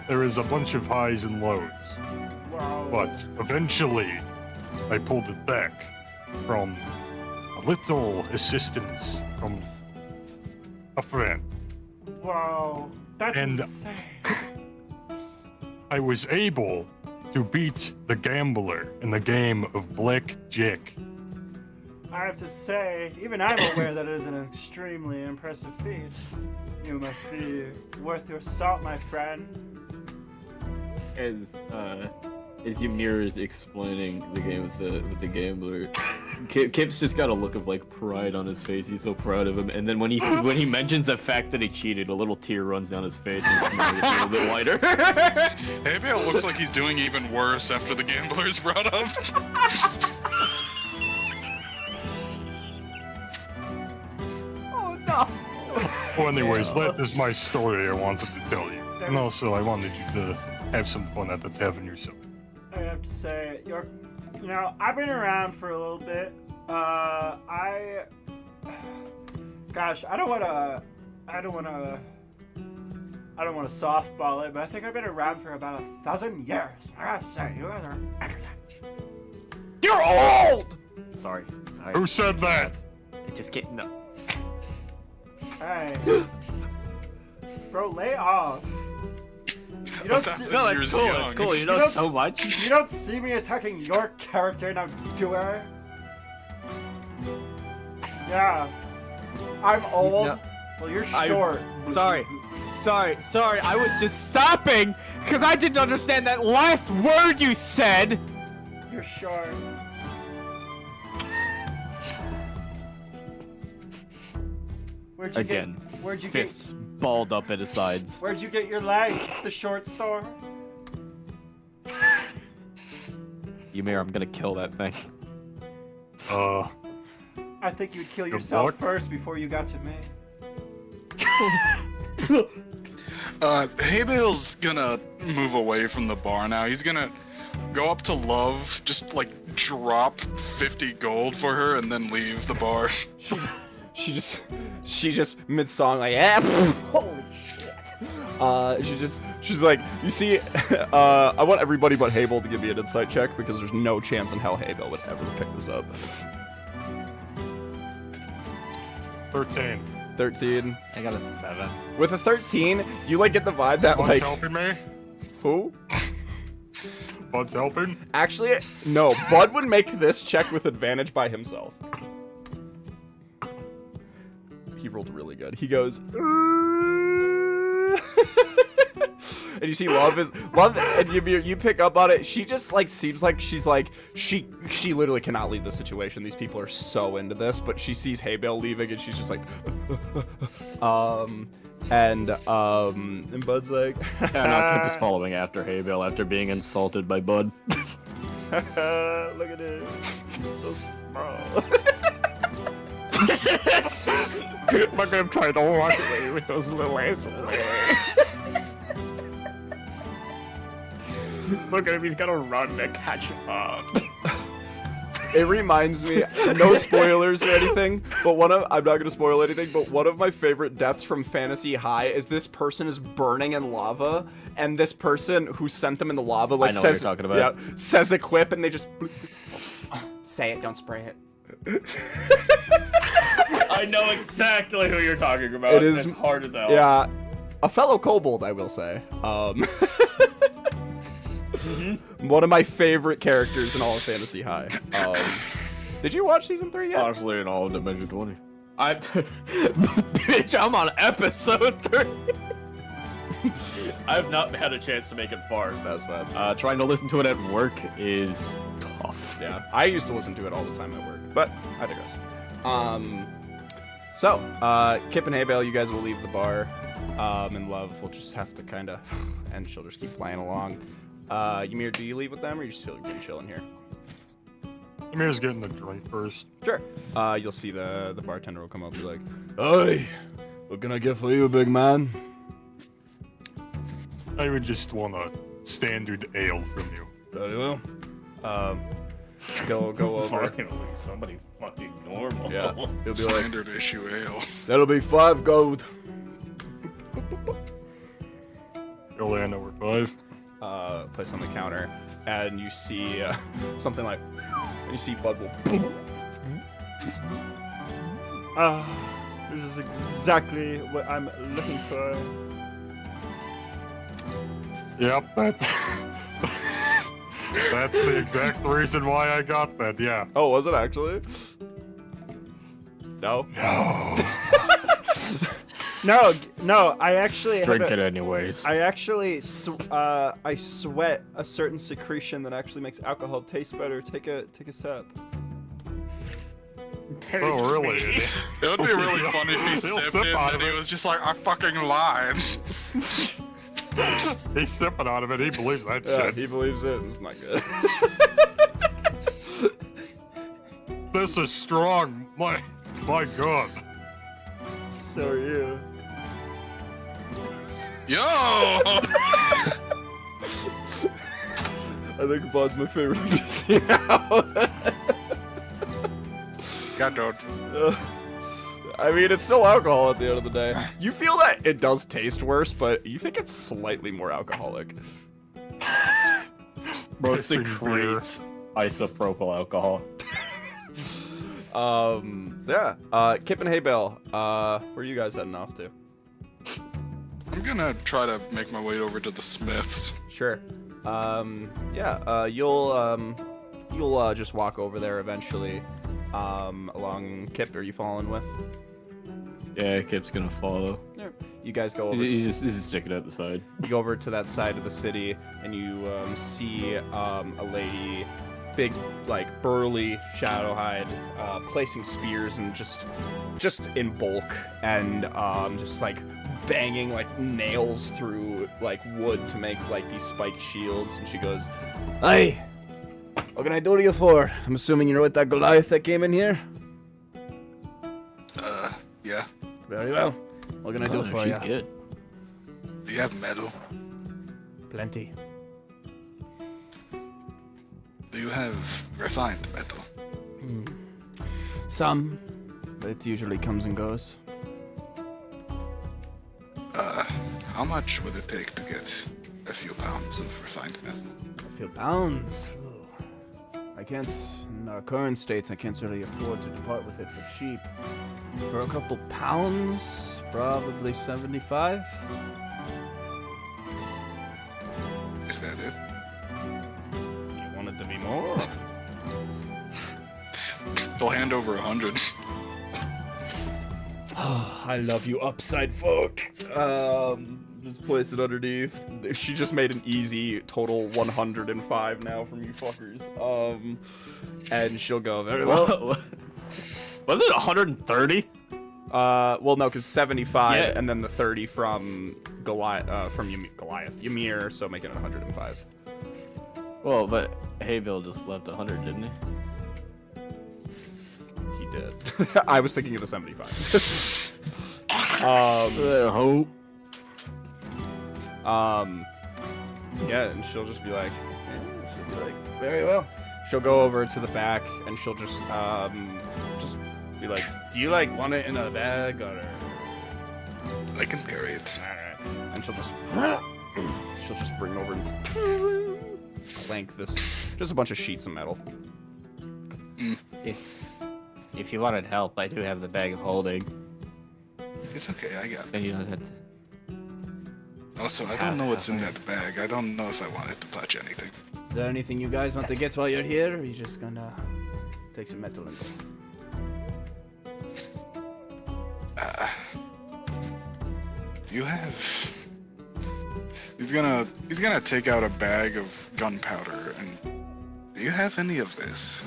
Speaker 4: There is a bunch of highs and lows,
Speaker 7: Wow.
Speaker 4: but eventually I pulled it back from a little assistance from a friend.
Speaker 7: Wow. That's
Speaker 4: And-
Speaker 7: insane.
Speaker 4: I was able to beat the gambler in the game of blackjack.
Speaker 7: I have to say, even I'm aware that it is an extremely impressive feat. You must be worth your salt, my friend.
Speaker 5: As Ymir is explaining the game with the gambler, Kip's just got a look of like pride on his face. He's so proud of him. And then when he mentions the fact that he cheated, a little tear runs down his face and his smile gets a little bit wider.
Speaker 3: Abel looks like he's doing even worse after the gambler's brought up.
Speaker 7: Oh no!
Speaker 4: Well, anyways, that is my story I wanted to tell you. And also, I wanted you to have some fun at the tavern yourself.
Speaker 7: I have to say, I've been around for a little bit. Gosh, I don't wanna softball it, but I think I've been around for about 1,000 years. I gotta say, you guys are interesting.
Speaker 2: You're old! Sorry.
Speaker 4: Who said that?
Speaker 2: Just kidding. No.
Speaker 7: Hey. Bro, lay off. You don't, see,
Speaker 3: 1,000
Speaker 2: No,
Speaker 3: years
Speaker 2: it's cool.
Speaker 3: young.
Speaker 2: It's cool. You
Speaker 7: You
Speaker 2: know
Speaker 7: don't
Speaker 2: so
Speaker 7: s-
Speaker 2: much.
Speaker 7: you don't see me attacking your character, now do I? Yeah. I'm old.
Speaker 2: No.
Speaker 7: Well, you're
Speaker 2: I-
Speaker 7: short.
Speaker 2: Sorry. I was just stopping because I didn't understand that last word you said.
Speaker 7: You're short. Where'd you
Speaker 2: Again,
Speaker 7: get? Where'd you
Speaker 2: Fists balled up at his sides.
Speaker 7: get? Where'd you get your legs? The short store.
Speaker 2: Ymir, I'm gonna kill that thing.
Speaker 7: I think you'd kill
Speaker 4: Good
Speaker 7: yourself
Speaker 4: luck.
Speaker 7: first before you got to me.
Speaker 3: Haybale's gonna move away from the bar now. He's gonna go up to Love, just like drop 50 gold for her, and then leave the bar.
Speaker 1: She just mid song like holy shit. She's like, you see, I want everybody but Habel to give me an insight check because there's no chance in hell Habel would ever pick this up.
Speaker 4: 13.
Speaker 1: 13.
Speaker 2: I got a 7.
Speaker 1: With a 13, you like get the vibe that
Speaker 4: Bud's
Speaker 1: like
Speaker 4: helping me?
Speaker 1: who?
Speaker 4: Bud's helping?
Speaker 1: Actually, no. Bud would make this check with advantage by himself. He rolled really good. He goes, and you see Love, and you pick up on it. She just like seems like she's like she literally cannot leave the situation. These people are so into this, but she sees Haybale leaving, and she's just like, and Bud's like,
Speaker 2: Yeah, now Kip is following after Haybale after being insulted by Bud.
Speaker 1: look at it, he's so small.
Speaker 2: Look at him trying to walk away with those little assholes. Look at him, he's gonna run to catch up.
Speaker 1: It reminds me, no spoilers or anything, but I'm not gonna spoil anything, but one of my favorite deaths from Fantasy High is this person is burning in lava, and this person who sent them in the lava like
Speaker 2: I know what
Speaker 1: says,
Speaker 2: you're talking about.
Speaker 1: yeah, says a quip, and they just say it, don't spray it.
Speaker 2: I know exactly who you're talking about.
Speaker 1: It is-
Speaker 2: It's hard as hell.
Speaker 1: Yeah, a fellow kobold, I will say. One of my favorite characters in all of Fantasy High. Did you watch season 3 yet?
Speaker 2: Honestly, in all of Dimension 20. Bitch, I'm on episode 3. I've not had a chance to make it far.
Speaker 1: That's fine.
Speaker 2: Trying to listen to it at work is tough.
Speaker 1: Yeah, I used to listen to it all the time at work, but I digress. So, Kip and Haybale, you guys will leave the bar, and Love will just have to kind of, and she'll just keep playing along. Ymir, do you leave with them, or are you still chilling here?
Speaker 4: Amir's getting a drink first.
Speaker 1: Sure. You'll see the bartender will come up and be like,
Speaker 6: Hey, what can I get for you, big man?
Speaker 4: I would just want a standard ale from you.
Speaker 6: Very well.
Speaker 1: Go over.
Speaker 2: Finally, somebody fucking normal.
Speaker 1: Yeah. He'll be like,
Speaker 3: Standard issue ale.
Speaker 6: That'll be 5 gold.
Speaker 4: You'll land over 5.
Speaker 1: Place on the counter, and you see something like, and you see Bud will.
Speaker 6: This is exactly what I'm looking for.
Speaker 4: Yep, that's the exact reason why I got that, yeah.
Speaker 1: Oh, was it actually? No.
Speaker 6: No, I actually
Speaker 2: Drink it anyways.
Speaker 6: I actually I sweat a certain secretion that actually makes alcohol taste better. Take a sip.
Speaker 4: Oh, really?
Speaker 3: It would be really funny if he
Speaker 4: He'll
Speaker 3: sipped
Speaker 4: sip
Speaker 3: it
Speaker 4: out
Speaker 3: and
Speaker 4: of
Speaker 3: he
Speaker 4: it.
Speaker 3: was just like, I fucking lied.
Speaker 4: He's sipping out of it. He believes that
Speaker 1: Yeah,
Speaker 4: shit.
Speaker 1: he believes it. It's not good.
Speaker 4: This is strong. My God.
Speaker 6: So are you.
Speaker 3: Yo!
Speaker 1: I think Bud's my favorite NPC now.
Speaker 3: God, dude.
Speaker 1: I mean, it's still alcohol at the end of the day. You feel that it does taste worse, but you think it's slightly more alcoholic.
Speaker 2: Bro,
Speaker 4: Pissing beer.
Speaker 2: secretes isopropyl alcohol.
Speaker 1: So yeah, Kip and Haybale, where are you guys heading off to?
Speaker 3: I'm gonna try to make my way over to the Smiths.
Speaker 1: Sure. Yeah, you'll just walk over there eventually. Along Kip, are you following with?
Speaker 2: Yeah, Kip's gonna follow.
Speaker 1: You guys go over.
Speaker 2: He's just sticking out the side.
Speaker 1: You go over to that side of the city, and you see a lady, big, like burly Shadowhide, placing spears and just in bulk, and just like banging like nails through like wood to make like these spiked shields. And she goes,
Speaker 6: Hey, what can I do to you for? I'm assuming you know what that Goliath that came in here.
Speaker 3: Yeah.
Speaker 6: Very well. What can I do for
Speaker 2: she's
Speaker 6: you?
Speaker 2: good.
Speaker 3: Do you have metal?
Speaker 6: Plenty.
Speaker 3: Do you have refined metal?
Speaker 6: Some, but it usually comes and goes.
Speaker 3: How much would it take to get a few pounds of refined metal?
Speaker 6: A few pounds. Ooh. I can't, in our current states, I can't really afford to depart with it for cheap. For a couple pounds, probably 75.
Speaker 3: Is that it?
Speaker 1: "You want it to be more?"
Speaker 3: They'll hand over 100.
Speaker 1: I love you, upside folk. Just place it underneath. She just made an easy total 105 now from you fuckers. And she'll go very well.
Speaker 2: Was it 130?
Speaker 1: Well, no, because 75
Speaker 2: Yeah.
Speaker 1: and then the 30 from Goliath, Ymir, so make it 105.
Speaker 2: Well, but Haybill just left 100, didn't he?
Speaker 1: He did. I was thinking of the 75.
Speaker 2: Hope.
Speaker 1: Yeah, and she'll just be like, very well. She'll go over to the back and she'll just be like, do you like want it in a bag or?
Speaker 3: I can carry it.
Speaker 1: Alright. And she'll just bring over and clank this, just a bunch of sheets of metal.
Speaker 2: If you wanted help, I do have the bag of holding.
Speaker 3: It's okay, I got it.
Speaker 2: And you don't have to.
Speaker 3: Also, I don't know what's in that bag. I don't know if I wanted to touch anything.
Speaker 6: Is there anything you guys want to get while you're here? Or are you just gonna take some metal and go?
Speaker 3: You have... He's gonna take out a bag of gunpowder and... Do you have any of this?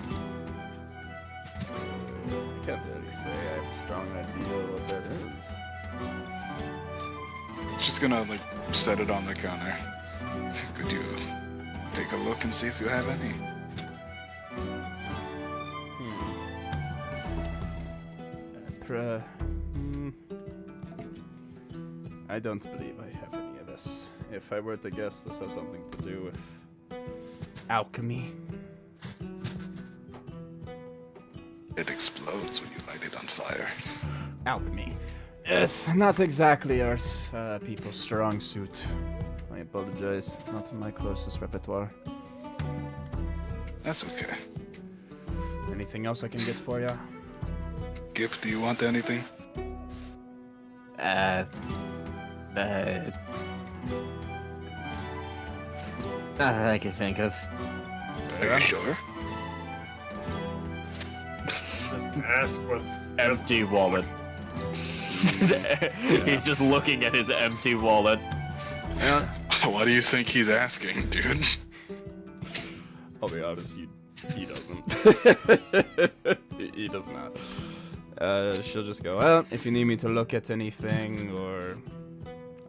Speaker 6: I can't really say I have a strong idea what that is.
Speaker 3: Just gonna, like, set it on the counter. Could you take a look and see if you have any?
Speaker 6: I don't believe I have any of this. If I were to guess, this has something to do with alchemy.
Speaker 3: It explodes when you light it on fire.
Speaker 7: Alchemy.
Speaker 6: Yes, not exactly our people's strong suit. I apologize. Not in my closest repertoire.
Speaker 3: That's okay.
Speaker 6: Anything else I can get for ya?
Speaker 3: Gip, do you want anything?
Speaker 2: Not that I can think of.
Speaker 3: Are you sure?
Speaker 4: Just ask what.
Speaker 2: Empty wallet. He's just looking at his empty wallet.
Speaker 3: What do you think he's asking, dude?
Speaker 6: I'll be honest, he doesn't. he does not. She'll just go, well, if you need me to look at anything, or...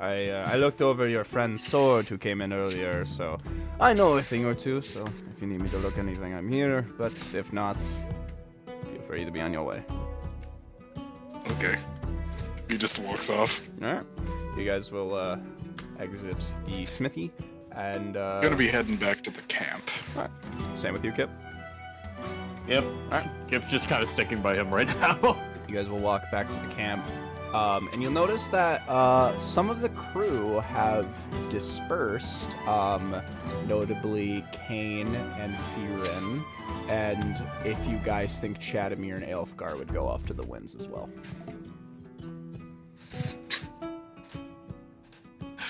Speaker 6: I looked over your friend's sword who came in earlier, so I know a thing or two, so if you need me to look anything, I'm here, but if not, feel free to be on your way.
Speaker 3: Okay. He just walks off.
Speaker 6: Alright. You guys will, exit the smithy, and,
Speaker 3: Gonna be heading back to the camp.
Speaker 6: Alright. Same with you, Kip.
Speaker 2: Yep. Kip's just kind of sticking by him right now.
Speaker 6: You guys will walk back to the camp, and you'll notice that some of the crew have dispersed, notably Kane and Firen, and if you guys think Chadamir and Aelfgar would go off to the winds as well.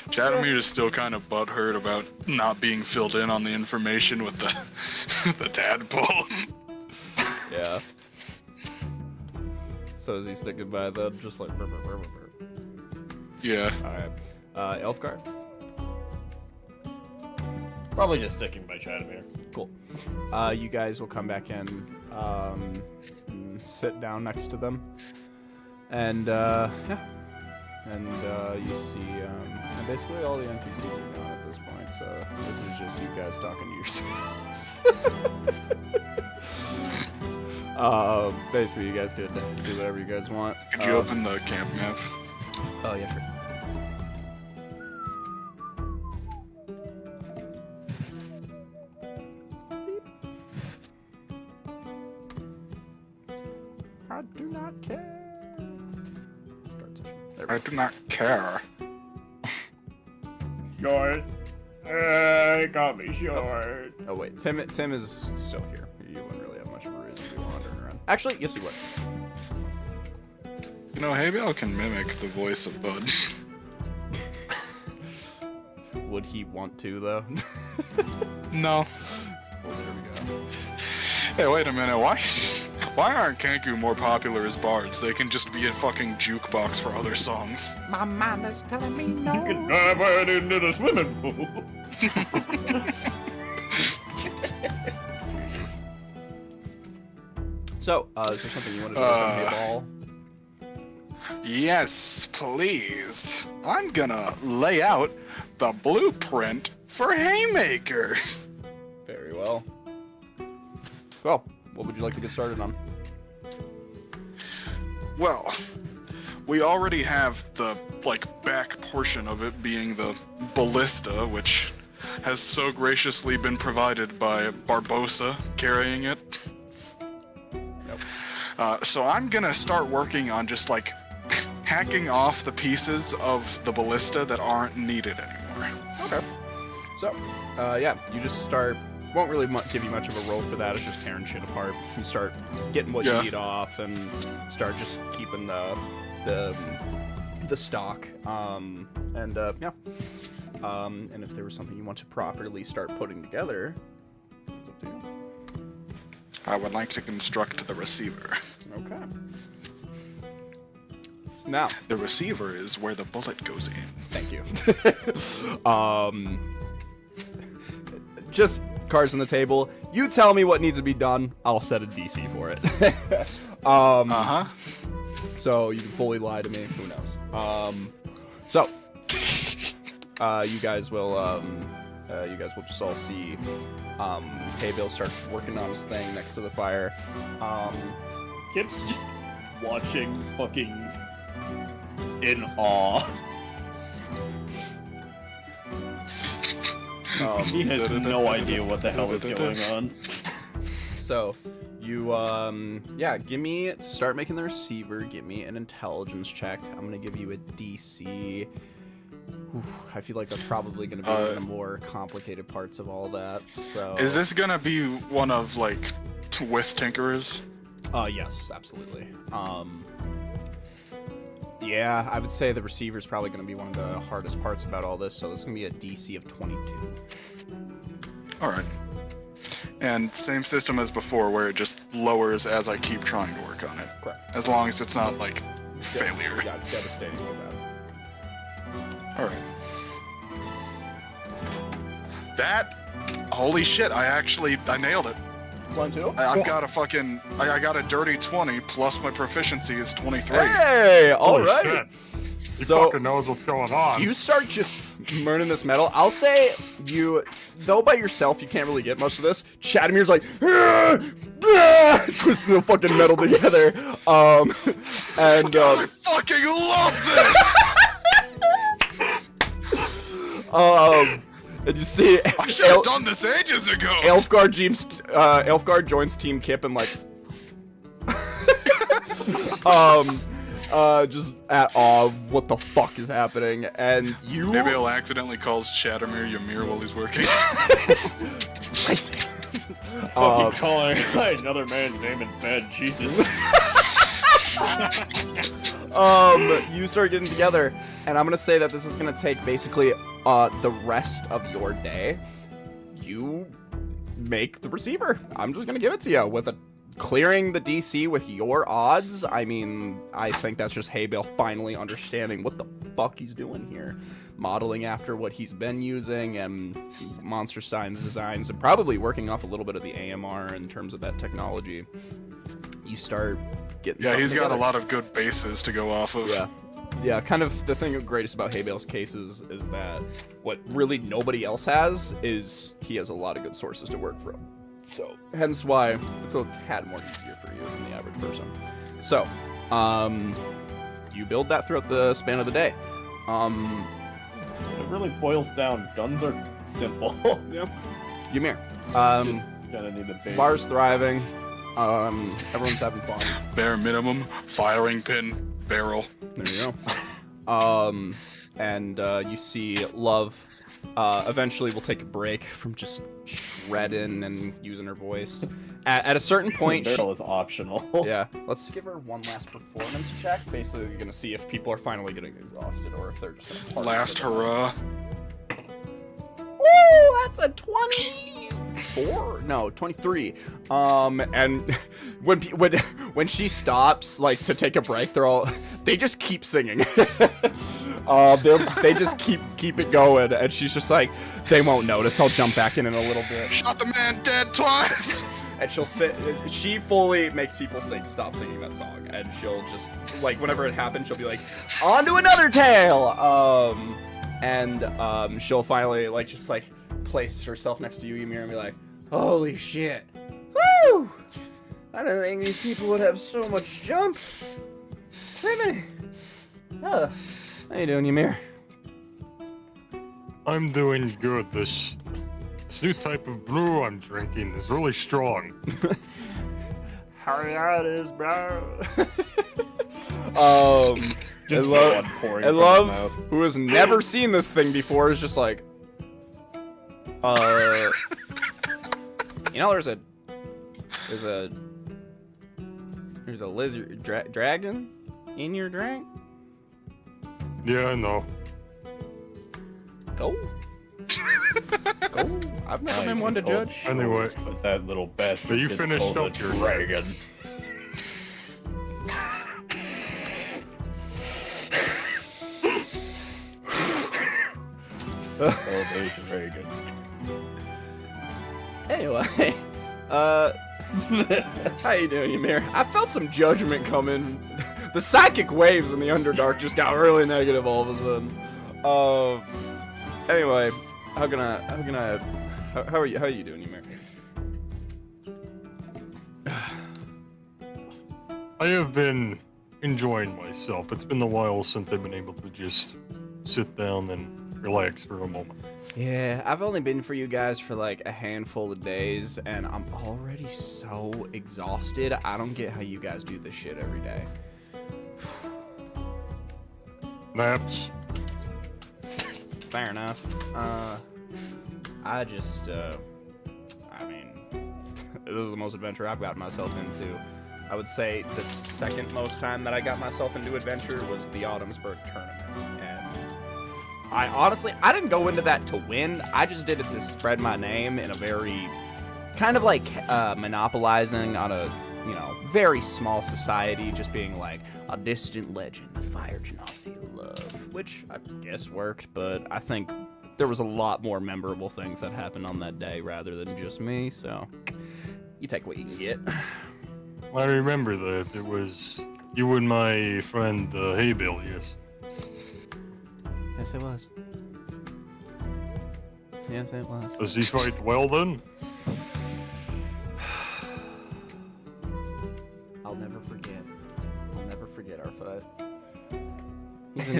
Speaker 3: Chadamir is still kind of butthurt about not being filled in on the information with the the tadpole.
Speaker 6: Yeah. So is he sticking by them, just like... Brr, brr, brr, brr, brr.
Speaker 3: Yeah.
Speaker 6: Alright. Aelfgar?
Speaker 2: Probably just sticking by Chadamir.
Speaker 6: Cool. You guys will come back in, and sit down next to them. And, yeah. And, you see, basically all the NPCs are gone at this point, so this is just you guys talking to yourselves. Basically you guys could do whatever you guys want.
Speaker 3: Could you open the camp map?
Speaker 6: Oh, yeah, sure. I do not care. Start session. There we
Speaker 3: I do not care.
Speaker 2: Short. Got me short.
Speaker 6: Oh wait, Tim is still here. You wouldn't really have much of a reason to be wandering around. Actually, yes, you would.
Speaker 3: You know, Haybale can mimic the voice of Bud.
Speaker 6: Would he want to though?
Speaker 3: No.
Speaker 6: Well, there we go.
Speaker 3: Hey, wait a minute. Why aren't Kenku more popular as bards? They can just be a fucking jukebox for other songs.
Speaker 7: My mind is telling me no.
Speaker 2: You can dive right into the swimming pool.
Speaker 6: So, is there something you wanted to do on Hayball?
Speaker 3: Yes, please. I'm gonna lay out the blueprint for Haymaker.
Speaker 6: Very well. Well, what would you like to get started on?
Speaker 3: Well, we already have the, back portion of it being the ballista, which has so graciously been provided by Barbosa carrying it.
Speaker 6: Nope.
Speaker 3: So I'm gonna start working on just, hacking off the pieces of the ballista that aren't needed anymore.
Speaker 6: Okay. So, yeah, you just start. Won't really give you much of a roll for that. It's just tearing shit apart. You start getting what you need off, and start just keeping the stock. Yeah. And if there was something you want to properly start putting together, it's up to you.
Speaker 3: I would like to construct the receiver.
Speaker 6: Okay. Now,
Speaker 3: The receiver is where the bullet goes in.
Speaker 6: thank you. Just cards on the table. You tell me what needs to be done. I'll set a DC for it.
Speaker 3: Uh-huh.
Speaker 6: So you can fully lie to me. Who knows? You guys will just all see Haybill start working on his thing next to the fire.
Speaker 2: Kip's just watching, fucking in awe. He has no idea what the hell is going on.
Speaker 6: So
Speaker 1: You, yeah, give me, to start making the receiver, give me an intelligence check. I'm gonna give you a DC. Oof, I feel like that's probably gonna be one of the more complicated parts of all that, so...
Speaker 3: Is this gonna be one of, like, with Tinkerers?
Speaker 1: Yes, absolutely. Yeah, I would say the receiver is probably gonna be one of the hardest parts about all this, so this is gonna be a DC of 22.
Speaker 3: Alright. And same system as before, where it just lowers as I keep trying to work on it.
Speaker 1: Correct.
Speaker 3: As long as it's not, like, failure.
Speaker 1: Yeah, devastating like that.
Speaker 3: Alright. That... Holy shit, I nailed it.
Speaker 1: 1, 2?
Speaker 3: I've got a fucking... I got a dirty 20, plus my proficiency is 23.
Speaker 1: Hey,
Speaker 4: Holy
Speaker 1: alright!
Speaker 4: shit. He
Speaker 1: So-
Speaker 4: fucking knows what's going on.
Speaker 1: You start just burning this metal. I'll say you, though by yourself you can't really get much of this. Chadamir's like, twisting the fucking metal together. And
Speaker 3: I fucking love this!
Speaker 1: and you see,
Speaker 3: I should have done this ages ago!
Speaker 1: Elfgard joins Team Kip and like, just at awe of what the fuck is happening, and you.
Speaker 3: Maybe he'll accidentally calls Chadamir Ymir while he's working.
Speaker 2: Fucking calling another man's name in bed, Jesus.
Speaker 1: You start getting together, and I'm gonna say that this is gonna take basically the rest of your day. You make the receiver. I'm just gonna give it to you with clearing the DC with your odds. I mean, I think that's just Hay Bale finally understanding what the fuck he's doing here, modeling after what he's been using and Monsterstein's designs, and probably working off a little bit of the AMR in terms of that technology. You start getting
Speaker 3: Yeah, he's got
Speaker 1: together.
Speaker 3: a lot of good bases to go off of.
Speaker 1: Yeah, kind of the thing greatest about Hay Bale's cases is that what really nobody else has is he has a lot of good sources to work from. So, hence why it's a tad more easier for you than the average person. So, you build that throughout the span of the day.
Speaker 2: It really boils down. Guns are simple.
Speaker 1: Yeah. Ymir.
Speaker 2: Just gotta need the base.
Speaker 1: Bar's thriving. Everyone's having fun.
Speaker 3: Bare minimum, firing pin, barrel.
Speaker 1: There you go. And you see Love eventually will take a break from just shredding and using her voice. At a certain point,
Speaker 2: Barrel is optional.
Speaker 1: yeah, let's give her one last performance check. Basically, you're gonna see if people are finally getting exhausted or if they're just gonna party
Speaker 3: Last
Speaker 1: with it.
Speaker 3: hurrah.
Speaker 1: Woo! That's a 24. No, 23. And when she stops, like to take a break, they just keep singing. They just keep it going, and she's just like, they won't notice. I'll jump back in a little bit.
Speaker 3: Shot the man dead twice!
Speaker 1: And she'll sit. She fully makes people stop singing that song, and she'll just like whenever it happens, she'll be like, "On to another tale." And she'll finally like just like place herself next to you, Ymir, and be like, "Holy shit! Woo! I didn't think these people would have so much jump. Wait a minute. How you doing, Ymir?"
Speaker 4: I'm doing good. This new type of brew I'm drinking is really strong.
Speaker 1: Hurry it is, bro.
Speaker 2: Just
Speaker 1: Love,
Speaker 2: blood pouring
Speaker 1: and
Speaker 2: from his
Speaker 1: Love,
Speaker 2: mouth.
Speaker 1: who has never seen this thing before, is just like, you know, there's a lizard dragon in your drink.
Speaker 4: Yeah, I know.
Speaker 1: Go. Go. I've never been one to judge.
Speaker 4: Anyway.
Speaker 2: But that little bastard.
Speaker 4: But you
Speaker 2: gets
Speaker 4: finished
Speaker 2: called a
Speaker 4: up your
Speaker 2: dragon. Oh, there's a dragon.
Speaker 1: Anyway, how you doing, Ymir? I felt some judgment coming. The psychic waves in the Underdark just got really negative all of a sudden. Anyway, how are you doing, Ymir?
Speaker 4: I have been enjoying myself. It's been a while since I've been able to just sit down and relax for a moment.
Speaker 7: Yeah, I've only been for you guys for like a handful of days, and I'm already so exhausted. I don't get how you guys do this shit every day.
Speaker 4: Naps.
Speaker 7: Fair enough. I just, I mean, this is the most adventure I've gotten myself into. I would say the second most time that I got myself into adventure was the Autumnsburg tournament. And I didn't go into that to win. I just did it to spread my name in a very, kind of like monopolizing on a, you know, very small society, just being like a distant legend, the Fire Genasi love, which I guess worked, but I think there was a lot more memorable things that happened on that day rather than just me, so you take what you can get.
Speaker 4: I remember that. It was you and my friend Haybill, yes.
Speaker 7: Yes, it was. Yes, it was.
Speaker 4: Does he fight well then?
Speaker 7: I'll never forget. I'll never forget our fight.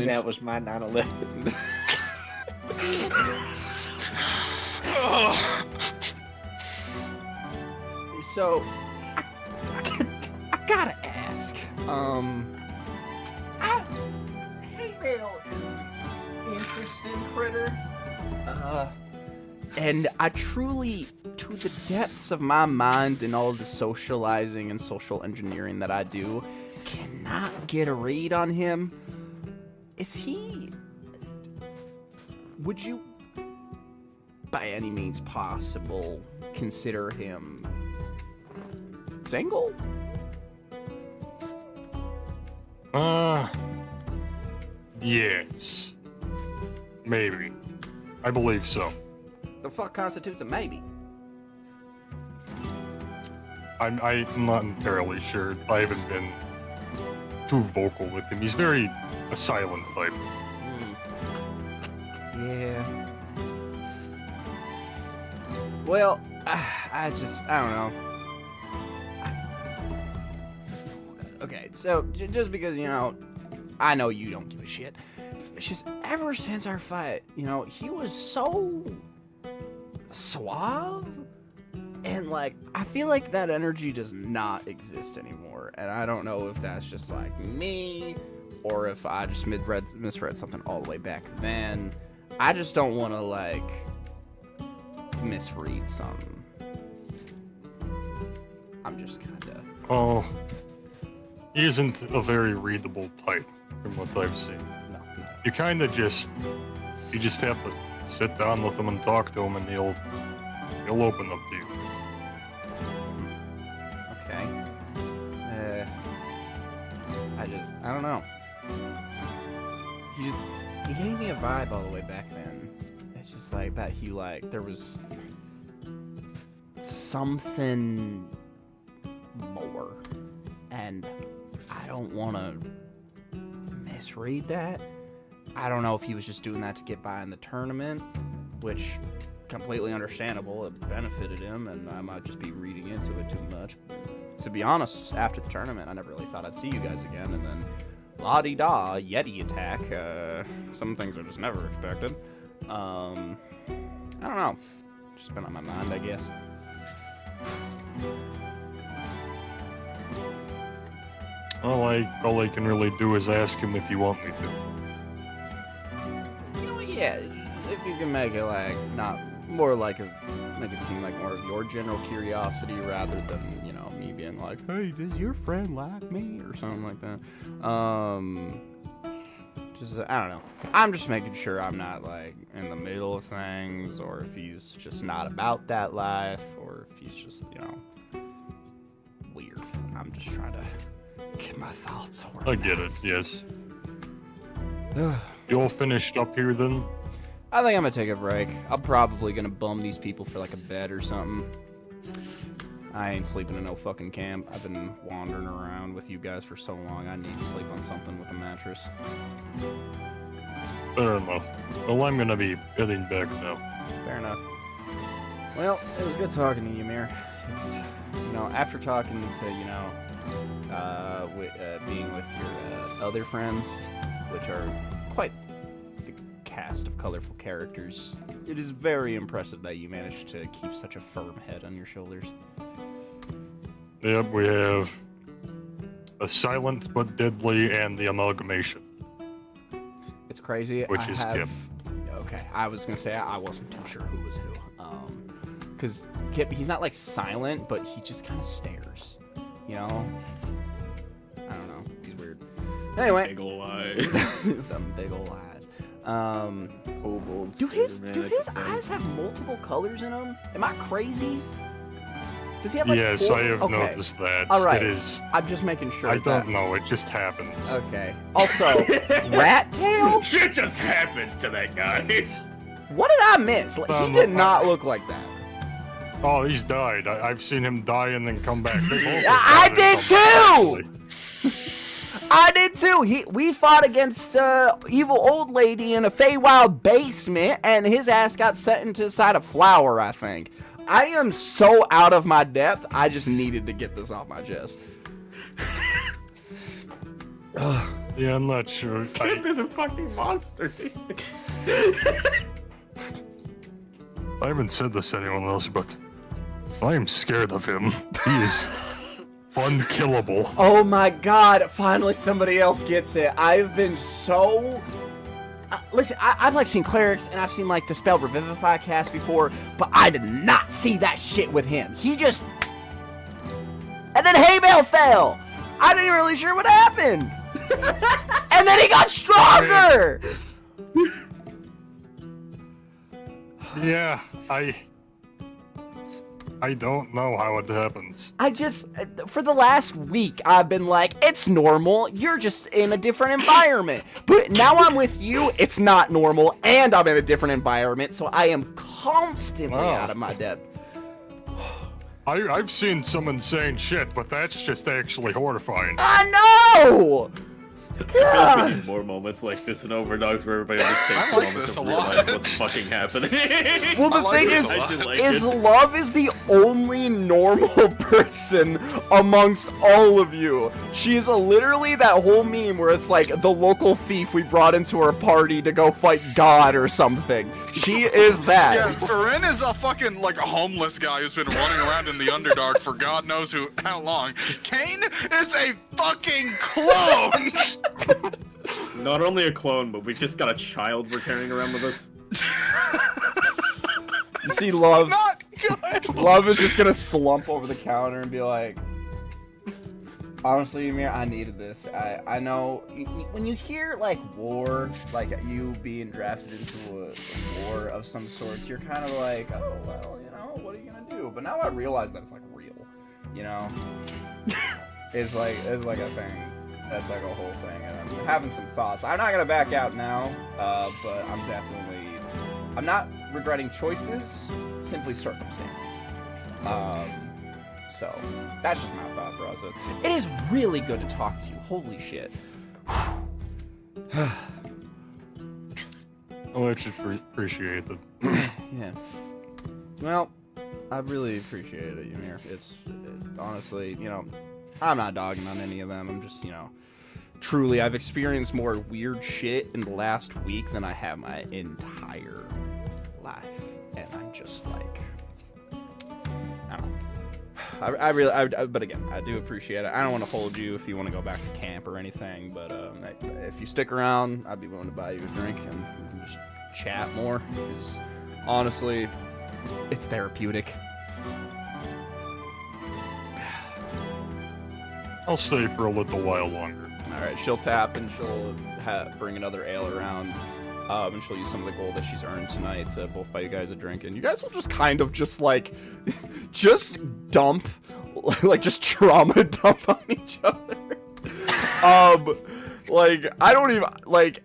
Speaker 8: That was my 9/11.
Speaker 7: So, I gotta ask. Haybale is an interesting critter. And I truly, to the depths of my mind and all the socializing and social engineering that I do, cannot get a read on him. Is he... Would you, by any means possible, consider him single?
Speaker 4: Yes. Maybe. I believe so.
Speaker 7: The fuck constitutes a maybe?
Speaker 4: I'm not entirely sure. I haven't been too vocal with him. He's very a silent type.
Speaker 7: Yeah. Well, I don't know. Okay, so just because, you know, I know you don't give a shit. It's just ever since our fight, you know, he was so suave. And, like, I feel like that energy does not exist anymore. And I don't know if that's just, like, me, or if I just misread something all the way back then. I just don't want to, like, misread something. I'm just kind of...
Speaker 4: Oh, he isn't a very readable type, from what I've seen.
Speaker 7: No.
Speaker 4: You kind of just... You just have to sit down with him and talk to him, and he'll open up to you.
Speaker 7: Okay. I don't know. He gave me a vibe all the way back then. It's just like that there was something more. And I don't want to misread that. I don't know if he was just doing that to get by in the tournament, which completely understandable. It benefited him, and I might just be reading into it too much. To be honest, after the tournament, I never really thought I'd see you guys again, and then la-di-da, Yeti attack. Some things I just never expected. I don't know. Just been on my mind, I guess.
Speaker 4: All I can really do is ask him if you want me to.
Speaker 7: You know, yeah, if you can make it like not more like make it seem like more of your general curiosity rather than, you know, me being like, hey, does your friend like me or something like that. Just I don't know. I'm just making sure I'm not like in the middle of things, or if he's just not about that life, or if he's just, you know, weird. I'm just trying to get my thoughts organized.
Speaker 4: I get it, yes. You all finished up here then?
Speaker 7: I think I'm gonna take a break. I'm probably gonna bum these people for like a bed or something. I ain't sleeping in no fucking camp. I've been wandering around with you guys for so long. I need to sleep on something with a mattress.
Speaker 4: Fair enough. Well, I'm gonna be heading back now.
Speaker 7: Fair enough. Well, it was good talking to you, Mir. It's, you know, after talking to, you know, being with your other friends, which are quite the cast of colorful characters. It is very impressive that you managed to keep such a firm head on your shoulders.
Speaker 4: Yep, we have a silent but deadly and the amalgamation.
Speaker 7: It's crazy.
Speaker 4: Which is Kip.
Speaker 7: Okay, I was gonna say I wasn't too sure who was who. Because Kip, he's not like silent, but he just kind of stares. You know? I don't know. He's weird. Anyway.
Speaker 2: Big ol' eyes.
Speaker 7: Them big ol' eyes. Do his eyes have multiple colors in them? Am I crazy? Does he have like
Speaker 4: Yes,
Speaker 7: four?
Speaker 4: I have
Speaker 7: Okay.
Speaker 4: noticed that.
Speaker 7: All right.
Speaker 4: It is.
Speaker 7: I'm just making sure.
Speaker 4: I don't know. It just happens.
Speaker 7: Okay. Also, Rat Tail?
Speaker 2: Shit just happens to that guy.
Speaker 7: What did I miss? Like, he did not look like that.
Speaker 4: Oh, he's died. I've seen him die and then come back.
Speaker 7: I did too! I did too. We fought against evil old lady in a Feywild basement, and his ass got set into the side of flour, I think. I am so out of my depth. I just needed to get this off my chest.
Speaker 4: Yeah, I'm not sure.
Speaker 2: Kip is a fucking monster.
Speaker 4: I haven't said this to anyone else, but I am scared of him. He is unkillable.
Speaker 7: Oh my god, finally somebody else gets it. I've been so... listen, I've like seen clerics and I've seen like the spell Revivify cast before, but I did not see that shit with him. He just... And then Haybale fell! I didn't even really sure what happened! And then he got stronger!
Speaker 4: Yeah, I don't know how it happens.
Speaker 7: I just, for the last week, I've been like, it's normal, you're just in a different environment. But now I'm with you, it's not normal, and I'm in a different environment, so I am constantly out of my depth.
Speaker 4: I've seen some insane shit, but that's just actually horrifying.
Speaker 7: I know!
Speaker 2: I feel like we need more moments like this in Overdogs where everybody just takes
Speaker 3: I
Speaker 2: a
Speaker 3: like
Speaker 2: moment
Speaker 3: this
Speaker 2: to
Speaker 3: a
Speaker 2: realize
Speaker 3: lot.
Speaker 2: what's fucking happening.
Speaker 7: Well, the
Speaker 3: I like
Speaker 7: thing
Speaker 3: this
Speaker 7: is,
Speaker 3: a lot.
Speaker 2: I do like
Speaker 7: is
Speaker 2: it.
Speaker 7: Love is the only normal person amongst all of you. She is literally that whole meme where it's like the local thief we brought into our party to go fight God or something. She is that.
Speaker 3: Yeah, Farin is a fucking, like, a homeless guy who's been running around in the Underdark for God knows how long. Kane is a fucking clone!
Speaker 2: Not only a clone, but we just got a child we're carrying around with us.
Speaker 7: You see, Love.
Speaker 3: Not good!
Speaker 1: Love is just gonna slump over the counter and be like, honestly, Ymir, I needed this. I know when you hear like war, like you being drafted into a war of some sorts, you're kind of like, oh well, you know, what are you gonna do? But now I realize that it's like real, you know. it's like a thing. That's like a whole thing, and I'm having some thoughts. I'm not gonna back out now, but I'm not regretting choices, simply circumstances. So that's just my thought process. It is really good to talk to you. Holy shit.
Speaker 4: Oh, I should appreciate it.
Speaker 1: Yeah. Well, I really appreciate it, Ymir. It's honestly, you know, I'm not dogging on any of them. I'm just, you know, truly, I've experienced more weird shit in the last week than I have my entire life. And I'm just like, I don't know. I really, but again, I do appreciate it. I don't want to hold you if you want to go back to camp or anything, but if you stick around, I'd be willing to buy you a drink and we can just chat more, because honestly, it's therapeutic.
Speaker 4: I'll stay for a little while longer.
Speaker 1: All right, she'll tap and she'll bring another ale around, and she'll use some of the gold that she's earned tonight to both buy you guys a drink. And you guys will just kind of just like, just dump, like just trauma dump on each other. Like I don't even like.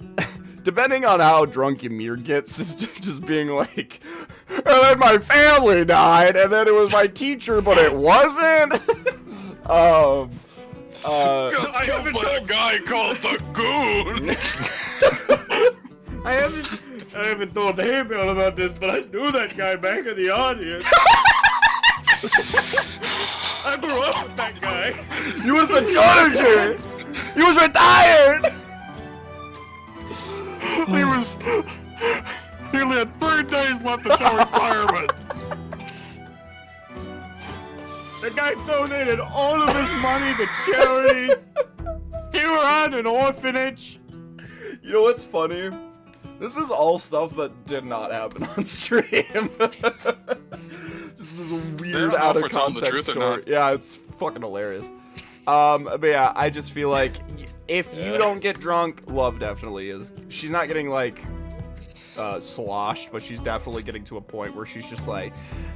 Speaker 1: Depending on how drunk Ymir gets, is just being like, and then my family died, and then it was my teacher, but it wasn't.
Speaker 3: Got killed by a guy called the Goon!
Speaker 2: I haven't told Haybale about this, but I knew that guy back in the audience. I grew up with that guy.
Speaker 1: He was a judge. He was retired.
Speaker 4: He was He only had 3 days left until retirement.
Speaker 2: The guy donated all of his money to charity. He ran an orphanage.
Speaker 1: You know what's funny? This is all stuff that did not happen on stream. Just this weird out of context story. Yeah, it's fucking hilarious. But yeah, I just feel like if you don't get drunk, Love definitely is. She's not getting like sloshed, but she's definitely getting to a point where she's just like,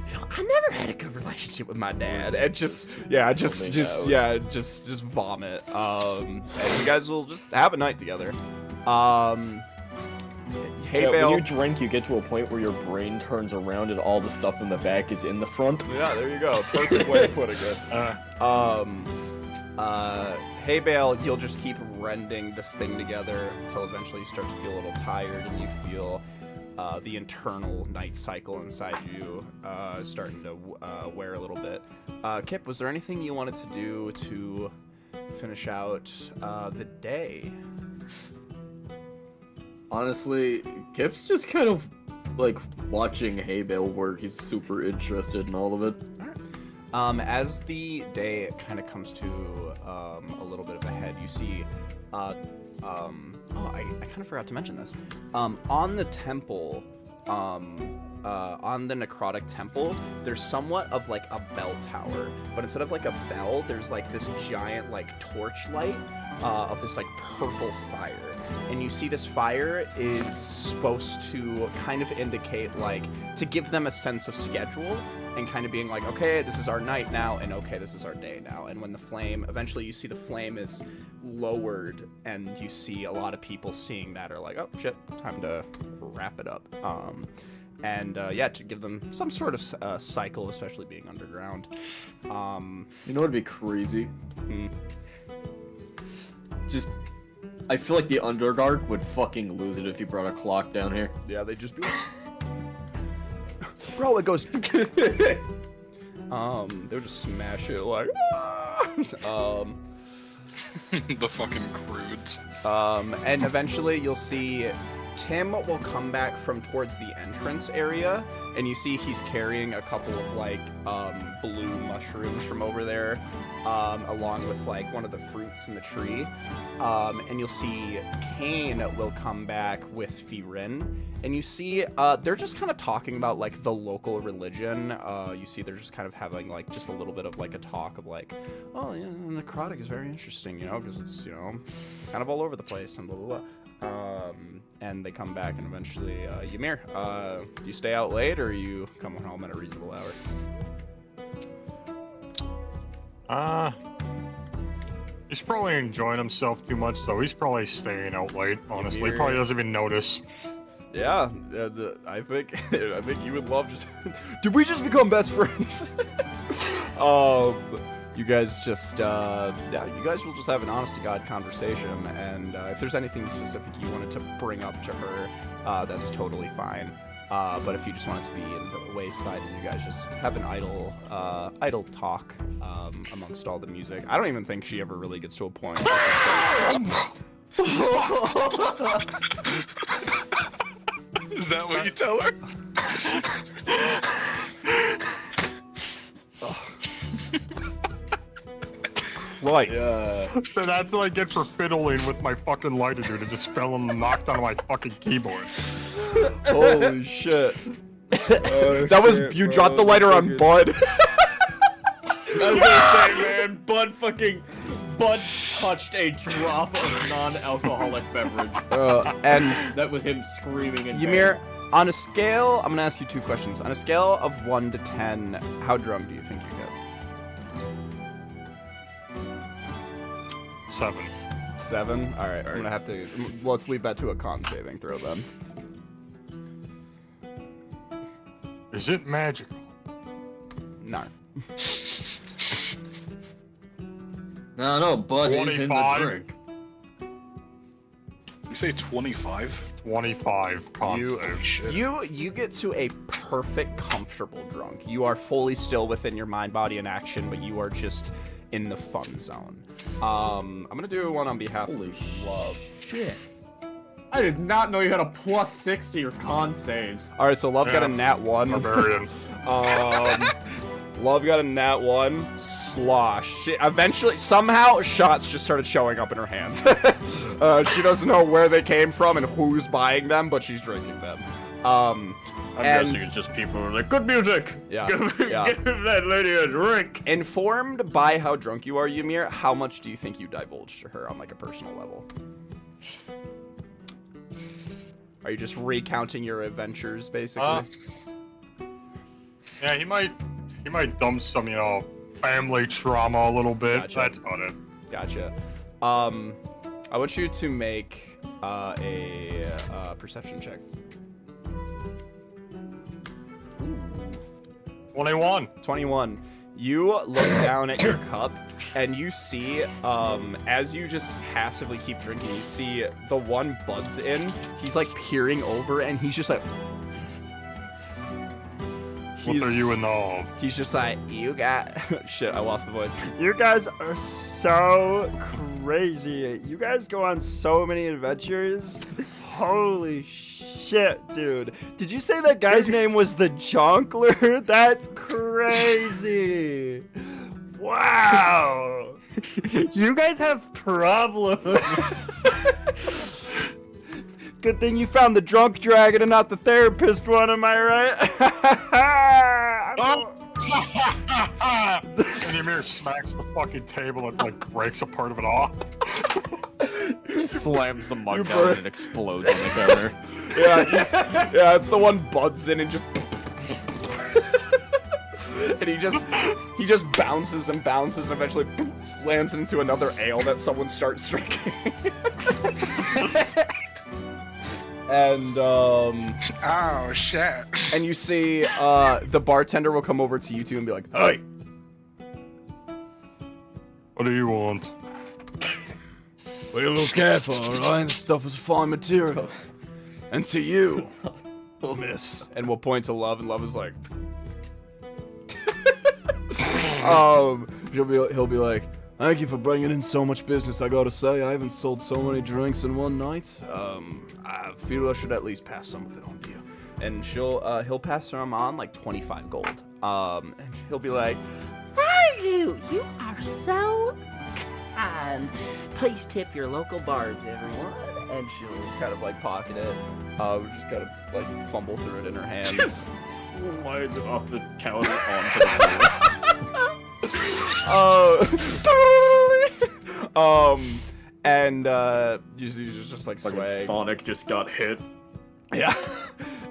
Speaker 1: you know, I never had a good relationship with my dad, and just vomit. And you guys will just have a night together. Hey,
Speaker 5: yeah,
Speaker 1: Bale.
Speaker 5: when you drink, you get to a point where your brain turns around and all the stuff in the back is in the front.
Speaker 1: Yeah, there you go. Perfect way of putting it. Hey, Bale, you'll just keep rending this thing together until eventually you start to feel a little tired and you feel the internal night cycle inside you starting to wear a little bit. Kip, was there anything you wanted to do to finish out the day?
Speaker 5: Honestly, Kip's just kind of like watching Hay Bale work. He's super interested in all of it.
Speaker 1: As the day kind of comes to a little bit of a head, you see, I kind of forgot to mention this. On the temple, on the necrotic temple, there's somewhat of like a bell tower, but instead of like a bell, there's like this giant like torch light of this like purple fire. And you see this fire is supposed to kind of indicate like, to give them a sense of schedule and kind of being like, okay, this is our night now, and okay, this is our day now. And when the flame, eventually you see the flame is lowered, and you see a lot of people seeing that are like, oh shit, time to wrap it up. Yeah, to give them some sort of cycle, especially being underground.
Speaker 5: You know what'd be crazy? Just, I feel like the Underdark would fucking lose it if you brought a clock down here.
Speaker 1: Yeah, they'd just be like, bro, it goes. They would just smash it like.
Speaker 3: The fucking crudes.
Speaker 1: And eventually you'll see Tim will come back from towards the entrance area, and you see he's carrying a couple of like blue mushrooms from over there, along with like one of the fruits in the tree. And you'll see Kane will come back with Firin, and you see they're just kind of talking about like the local religion. You see they're just kind of having like just a little bit of like a talk of like, oh yeah, necrotic is very interesting, you know, because it's, you know, kind of all over the place and blah blah blah. And they come back, and eventually, Ymir, do you stay out late, or you come home at a reasonable hour?
Speaker 4: He's probably enjoying himself too much, so he's probably staying out late, honestly. He probably doesn't even notice.
Speaker 1: Yeah, I think you would love just... Did we just become best friends? You guys just, you guys will just have an honest-to-God conversation, and if there's anything specific you wanted to bring up to her, that's totally fine. But if you just want it to be in the wayside as you guys just have an idle talk amongst all the music. I don't even think she ever really gets to a point.
Speaker 3: Is that what you tell her?
Speaker 1: Christ.
Speaker 5: Yeah.
Speaker 4: So that's what I get for fiddling with my fucking lighter, dude. It just fell and knocked on my fucking keyboard.
Speaker 1: Holy shit. That was, you dropped the lighter on Bud.
Speaker 5: I was gonna say, man, Bud touched a drop of non-alcoholic beverage.
Speaker 1: And
Speaker 5: that was him screaming in
Speaker 1: Ymir,
Speaker 5: pain.
Speaker 1: on a scale, I'm gonna ask you two questions. On a scale of 1 to 10, how drunk do you think you get?
Speaker 4: 7.
Speaker 1: 7? Alright, I'm gonna have to, let's leave that to a con saving throw then.
Speaker 4: Is it magical?
Speaker 1: No.
Speaker 5: No, Bud is in the
Speaker 4: 25.
Speaker 5: drink.
Speaker 3: You say 25?
Speaker 4: 25 con save.
Speaker 1: You get to a perfect, comfortable drunk. You are fully still within your mind, body, and action, but you are just in the fun zone. I'm gonna do one on behalf
Speaker 5: Holy
Speaker 1: of Love.
Speaker 5: Shit.
Speaker 2: I did not know you had a +6 to your con saves.
Speaker 1: All right, so Love got a
Speaker 4: Yeah.
Speaker 1: nat 1.
Speaker 4: Barbarian.
Speaker 1: Love got a nat 1. Slosh. She, eventually, somehow, shots just started showing up in her hands. She doesn't know where they came from and who's buying them, but she's drinking them.
Speaker 2: I'm
Speaker 1: And-
Speaker 2: guessing it's just people who are like, good music!
Speaker 1: Yeah,
Speaker 2: Give,
Speaker 1: yeah.
Speaker 2: give that lady a drink!
Speaker 1: Informed by how drunk you are, Ymir, how much do you think you divulged to her on like a personal level? Are you just recounting your adventures, basically?
Speaker 4: Yeah, he might dump some, you know, family trauma a little bit.
Speaker 1: Gotcha.
Speaker 4: That's about it.
Speaker 1: Gotcha. I want you to make a perception check.
Speaker 4: 21.
Speaker 1: 21. You look down at your cup and you see, as you just passively keep drinking, you see the one Bud's in. He's like peering over and he's just like.
Speaker 4: What are you in all?
Speaker 1: He's just like, you got. Shit, I lost the voice. You guys are so crazy. You guys go on so many adventures. Holy shit, dude. Did you say that guy's name was the Jonkler? That's crazy. Wow.
Speaker 2: You guys have problems!
Speaker 1: Good thing you found the drunk dragon and not the therapist one, am I right?
Speaker 4: And Ymir smacks the fucking table and like breaks a part of it off.
Speaker 2: Slams the mug
Speaker 1: You
Speaker 2: down
Speaker 1: burn-
Speaker 2: and it explodes on the counter.
Speaker 1: Yeah, it's the one Bud's in and just. And he just bounces and bounces and eventually lands into another ale that someone starts drinking. And
Speaker 3: Oh shit.
Speaker 1: and you see the bartender will come over to you two and be like, "Hey,
Speaker 4: What do you want?
Speaker 6: Be a little careful, alright? This stuff is fine material.
Speaker 1: and to you, miss." And we'll point to Love, and Love is like,
Speaker 6: He'll be like, thank you for bringing in so much business. I gotta say, I haven't sold so many drinks in one night. I feel I should at least pass some of it on to you.
Speaker 1: and he'll pass him on like 25 gold. And he'll be like,
Speaker 9: Thank you. You are so kind. Please tip your local bards, everyone.
Speaker 1: and she'll kind of like pocket it. We just gotta like fumble through it in her hands.
Speaker 2: Slides it off the counter onto the floor.
Speaker 1: And usually just like
Speaker 2: Fucking
Speaker 1: swag.
Speaker 2: Sonic just got hit.
Speaker 1: Yeah.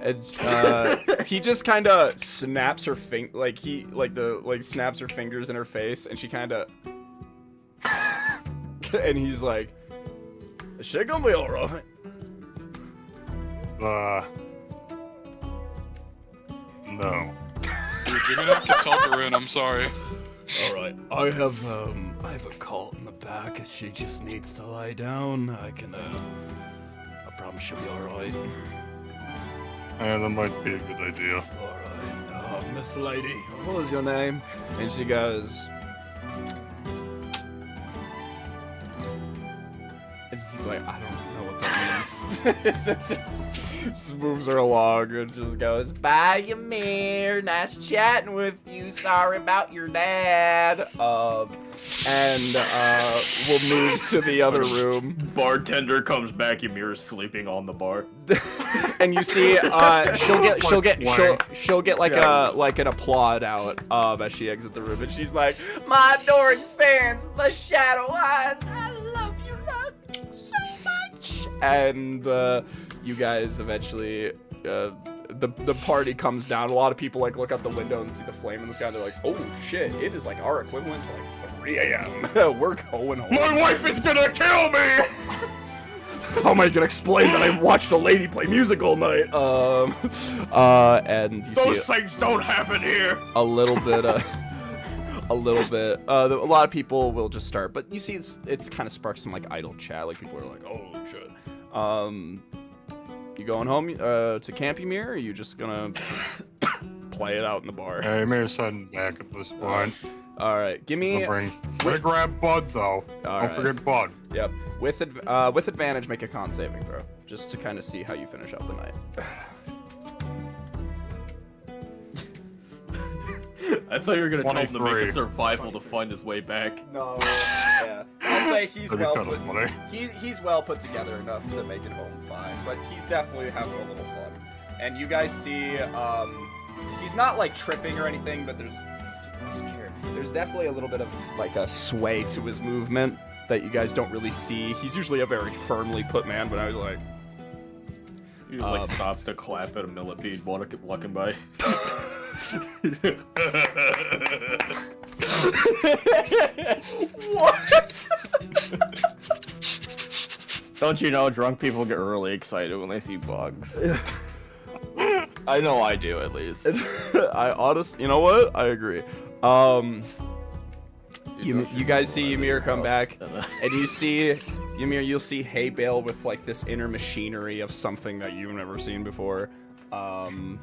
Speaker 1: And he just kind of snaps her snaps her fingers in her face, and she kind of and he's like, "Is shit gonna be all right?"
Speaker 4: No.
Speaker 3: Dude, you're gonna have to talk her in, I'm sorry.
Speaker 6: All right, I have a cult in the back. She just needs to lie down. I promise she'll be all right.
Speaker 4: Yeah, that might be a good idea.
Speaker 6: All right, Miss Lady, what was your name?
Speaker 1: And she goes, and he's like, "I don't know what that means." just moves her along and just goes, "Bye, Ymir. Nice chatting with you. Sorry about your dad." And we'll move to the other room.
Speaker 2: Bartender comes back, Ymir's sleeping on the bar.
Speaker 1: And you see, she'll get like an applaud out as she exits the room, and she's like, "My adoring fans, the Shadow Ones, I love you so much." And you guys eventually, the party comes down. A lot of people like look out the window and see the flame in the sky. They're like, "Oh shit! It is like our equivalent to like 3 a.m. We're going home."
Speaker 2: My wife is gonna kill me!
Speaker 1: How am I gonna explain that I watched a lady play music all night? And you
Speaker 2: Those
Speaker 1: see
Speaker 2: things don't happen here!
Speaker 1: a little bit. A lot of people will just start, but you see, it's kind of sparks some like idle chat. Like people are like, "Oh shit." You going home to Camp Ymir, or are you just gonna play it out in the bar?
Speaker 4: Yeah, Ymir's heading back at this point.
Speaker 1: All right, give me.
Speaker 4: I'm gonna grab Bud though.
Speaker 1: All
Speaker 4: Don't
Speaker 1: right.
Speaker 4: forget Bud.
Speaker 1: Yep. With advantage, make a con saving throw. just to kind of see how you finish out the night.
Speaker 2: I thought you were gonna tell him to make
Speaker 4: 23.
Speaker 2: a survival to find his way back.
Speaker 1: No, yeah. I'll say he's
Speaker 4: That'd be
Speaker 1: well
Speaker 4: kinda
Speaker 1: put.
Speaker 4: funny.
Speaker 1: He's well put together enough to make it home fine, but he's definitely having a little fun. And you guys see, he's not like tripping or anything, but there's definitely a little bit of like a sway to his movement that you guys don't really see. He's usually a very firmly put man, but I was like,
Speaker 2: He just like stops to clap at a millipede walking by.
Speaker 1: what?
Speaker 5: Don't you know drunk people get really excited when they see bugs? I know I do, at least.
Speaker 1: You know what? I agree. You guys see Ymir come back, and you see Ymir. You'll see hay bale with like this inner machinery of something that you've never seen before. And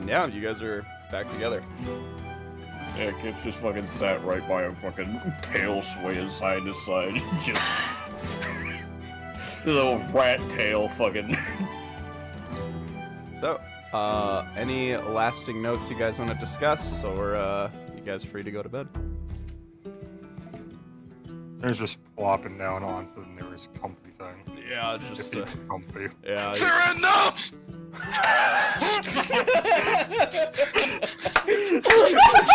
Speaker 1: yeah, you guys are back together.
Speaker 2: Yeah, Kip's just fucking sat right by a fucking tail swaying side to side. Just a little rat tail fucking.
Speaker 1: So, any lasting notes you guys want to discuss, or you guys free to go to bed?
Speaker 4: There's just plopping down onto the nearest comfy thing.
Speaker 1: Yeah,
Speaker 4: Just keep it comfy.
Speaker 1: yeah.
Speaker 3: Farron, no!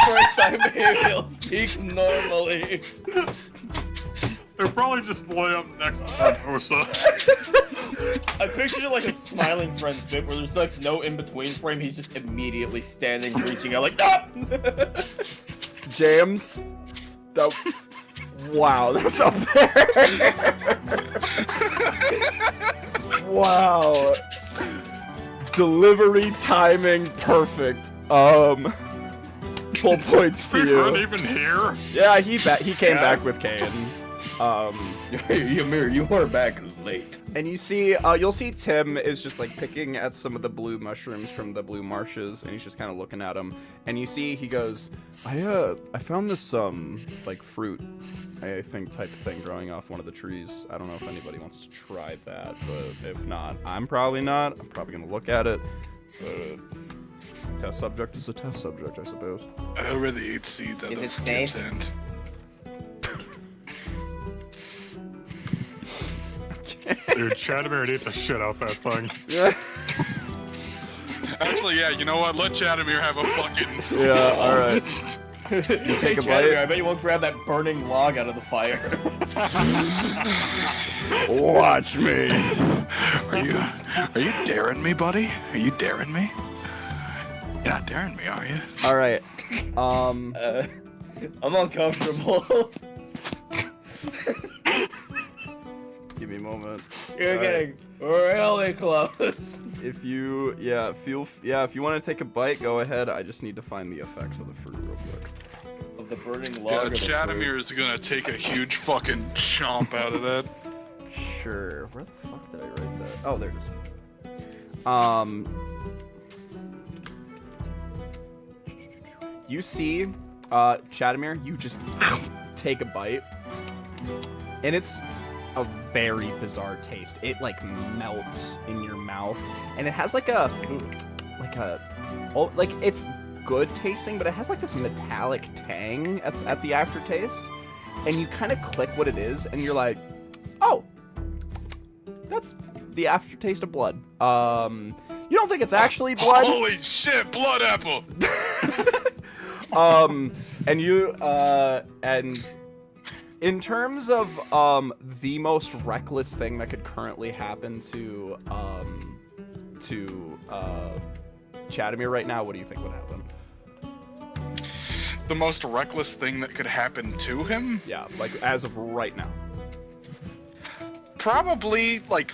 Speaker 2: First time Hale speaks normally.
Speaker 4: They're probably just lay up next to Barbosa.
Speaker 2: I pictured it like a Smiling Friends bit where there's like no in-between frame, he's just immediately standing, reaching out like, ah!
Speaker 1: James, wow, that's up there. Wow. Delivery timing perfect. Full points to
Speaker 4: We weren't
Speaker 1: you.
Speaker 4: even here.
Speaker 1: Yeah, he came back with Kane.
Speaker 5: Ymir, you are back late.
Speaker 1: And you see, you'll see Tim is just like picking at some of the blue mushrooms from the blue marshes, and he's just kind of looking at them. And you see, he goes, I found this like fruit, I think type of thing growing off one of the trees. I don't know if anybody wants to try that, but if not, I'm probably not. I'm probably gonna look at it. Test subject is a test subject, I suppose.
Speaker 3: I already ate seeds out
Speaker 8: Is
Speaker 3: of
Speaker 8: it safe?
Speaker 3: Kip's hand.
Speaker 4: Dude, Chadamir ate the shit out that thing.
Speaker 3: Actually, yeah, you know what? Let Chadamir have a fucking...
Speaker 1: Yeah, alright.
Speaker 2: You
Speaker 1: take a bite?
Speaker 2: I bet you won't grab that burning log out of the fire.
Speaker 1: Watch me.
Speaker 3: Are you daring me, buddy? Are you daring me? You're not daring me, are you?
Speaker 1: Alright.
Speaker 2: I'm uncomfortable.
Speaker 1: Give me a moment.
Speaker 2: You're
Speaker 1: Alright.
Speaker 2: getting really close.
Speaker 1: If you, if you want to take a bite, go ahead. I just need to find the effects of the fruit real quick.
Speaker 2: Of the burning log.
Speaker 3: Yeah,
Speaker 2: or the fruit?
Speaker 3: Chadamir is gonna take a huge fucking chomp out of that.
Speaker 1: Sure. Where the fuck did I write that? Oh, there it is. You see, Chadamir, you just take a bite, and it's a very bizarre taste. It like melts in your mouth, and it has like it's good tasting, but it has like this metallic tang at the aftertaste, and you kind of click what it is, and you're like, oh, that's the aftertaste of blood. You don't think it's actually blood?
Speaker 3: Holy shit, blood apple!
Speaker 1: And you, and in terms of, the most reckless thing that could currently happen to Chadamir right now, what do you think would happen?
Speaker 3: The most reckless thing that could happen to him?
Speaker 1: Yeah, like, as of right now.
Speaker 3: Probably, like,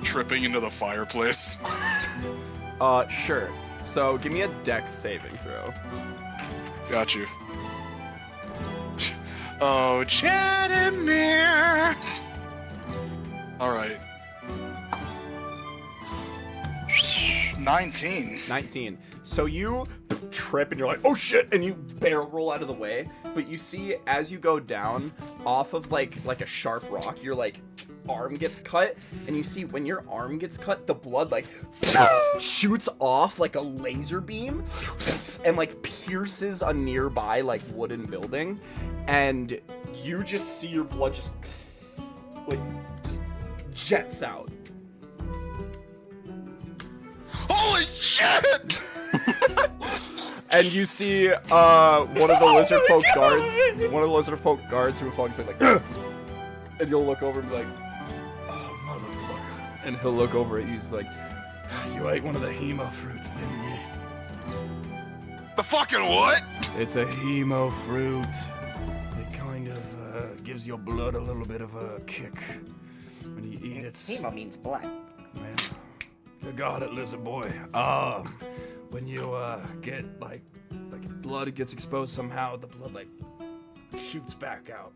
Speaker 3: tripping into the fireplace.
Speaker 1: Sure. So, give me a dex saving throw.
Speaker 3: Got you. Oh, Chadamir! Alright. 19.
Speaker 1: 19. So you trip and you're like, oh shit, and you barrel roll out of the way. But you see, as you go down off of like a sharp rock, your like arm gets cut, and you see when your arm gets cut, the blood like shoots off like a laser beam and like pierces a nearby like wooden building, and you just see your blood just jets out.
Speaker 3: Holy shit!
Speaker 1: And you see one of the lizard folk guards who fucks like and you'll look over and be like, oh motherfucker, and he'll look over at you. He's like, you ate one of the hemo fruits, didn't you?
Speaker 3: The fucking what?
Speaker 6: It's a hemo fruit. It kind of gives your blood a little bit of a kick when you eat it.
Speaker 8: Hemo means blood.
Speaker 6: Man, you got it, lizard boy. When you get like if blood gets exposed somehow, the blood like shoots back out.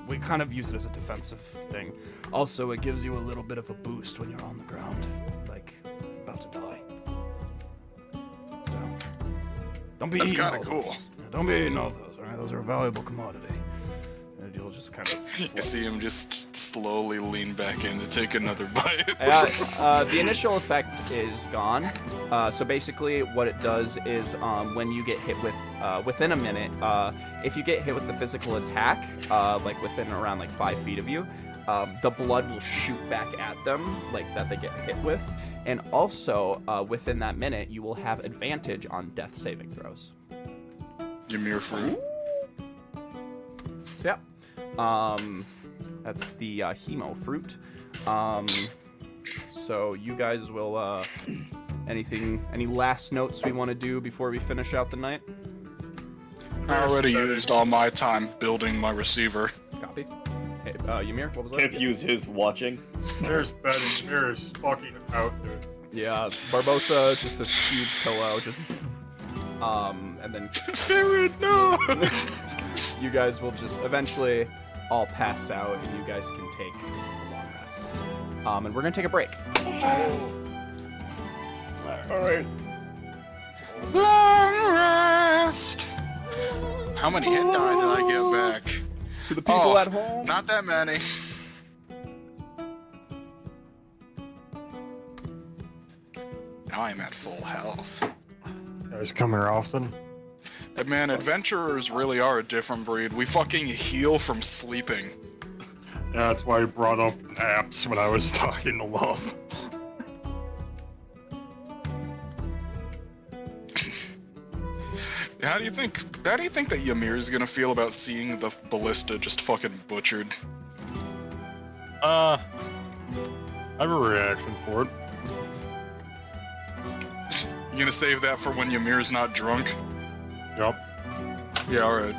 Speaker 6: We kind of use it as a defensive thing. Also, it gives you a little bit of a boost when you're on the ground, like about to die. So, don't be
Speaker 3: That's
Speaker 6: eating
Speaker 3: kind
Speaker 6: all
Speaker 3: of cool.
Speaker 6: those. Yeah, don't be eating all those. All right, those are a valuable commodity. And you'll just kind of.
Speaker 3: You see him just slowly lean back in to take another bite.
Speaker 1: The initial effect is gone. So basically, what it does is when you get hit with within a minute, if you get hit with the physical attack, like within around like 5 feet of you, the blood will shoot back at them, like that they get hit with, and also within that minute, you will have advantage on death saving throws.
Speaker 3: Ymir fruit.
Speaker 1: So yeah, that's the hemo fruit. So you guys will any last notes we want to do before we finish out the night?
Speaker 3: I already used all my time building my receiver.
Speaker 1: Copy. Hey, Ymir, what was that?
Speaker 5: Can't use his watching.
Speaker 4: There's betting. There's fucking out, dude.
Speaker 1: Yeah, Barbosa, just a huge pillow, just and then
Speaker 3: Farron, no!
Speaker 1: you guys will just eventually all pass out, and you guys can take a long rest. And we're gonna take a break.
Speaker 3: All right. Long rest. How many hit die did I get back?
Speaker 1: To the people at home.
Speaker 3: Not that many. Now I'm at full health.
Speaker 4: You guys come here often?
Speaker 3: And man, adventurers really are a different breed. We fucking heal from sleeping.
Speaker 4: Yeah, that's why I brought up naps when I was talking to Love.
Speaker 3: How do you think that Ymir is gonna feel about seeing the ballista just fucking butchered?
Speaker 4: I have a reaction for it.
Speaker 3: You gonna save that for when Ymir's not drunk?
Speaker 4: Yup.
Speaker 3: Yeah, alright.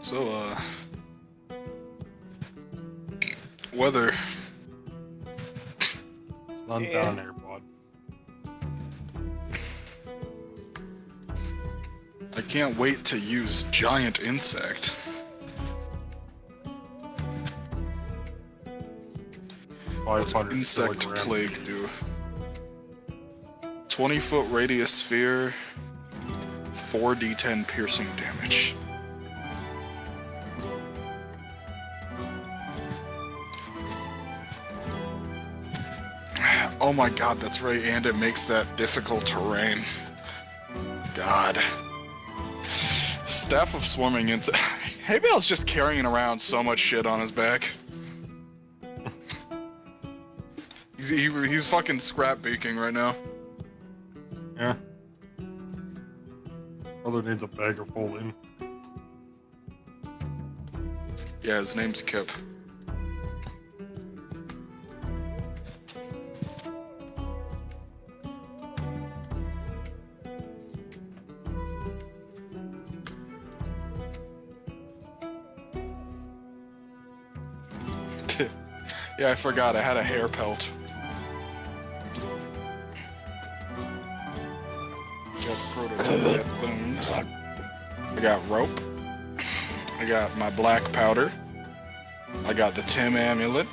Speaker 3: So, weather.
Speaker 4: None down there, bud.
Speaker 3: I can't wait to use giant insect. What's
Speaker 4: 500
Speaker 3: insect
Speaker 4: kilograms.
Speaker 3: plague do? 20-foot radius sphere, 4d10 piercing damage. Oh my god, that's right, and it makes that difficult terrain. God. Staff of Swarming Insect. Haybal's just carrying around so much shit on his back. He's fucking scrap baking right now.
Speaker 4: Yeah. Brother needs a bag of holding.
Speaker 3: Yeah, his name's Kip. Yeah, I forgot. I had a hair pelt. Got prototype things. I got rope. I got my black powder. I got the Tim amulet.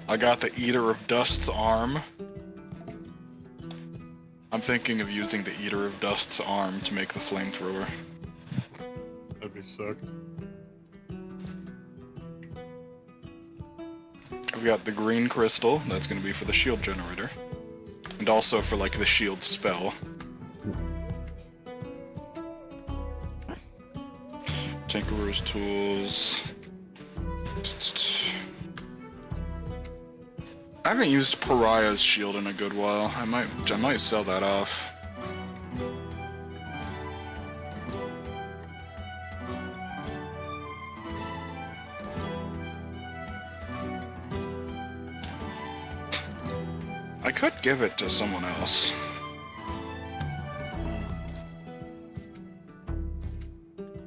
Speaker 3: I got the Eater of Dust's arm. I'm thinking of using the Eater of Dust's arm to make the flamethrower.
Speaker 4: That'd be sick.
Speaker 3: I've got the green crystal, that's gonna be for the shield generator. And also for like the shield spell. Tinkerer's tools. I haven't used Pariah's shield in a good while. I might sell that off. I could give it to someone else.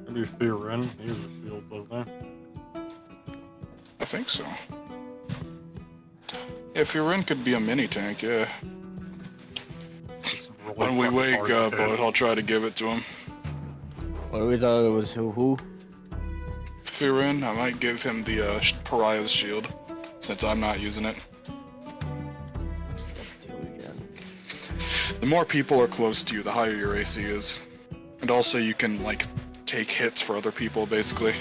Speaker 4: Maybe Fearin. He uses shields, doesn't he?
Speaker 3: I think so. Yeah, Furin could be a mini tank, yeah.
Speaker 4: It's really
Speaker 3: When we
Speaker 4: fucking
Speaker 3: wake
Speaker 4: hard to
Speaker 3: up,
Speaker 4: hit.
Speaker 3: I'll try to give it to him.
Speaker 8: What we thought it was who?
Speaker 3: Furin, I might give him the Pariah's shield, since I'm not using it. The more people are close to you, the higher your AC is. And also you can, like, take hits for other people, basically.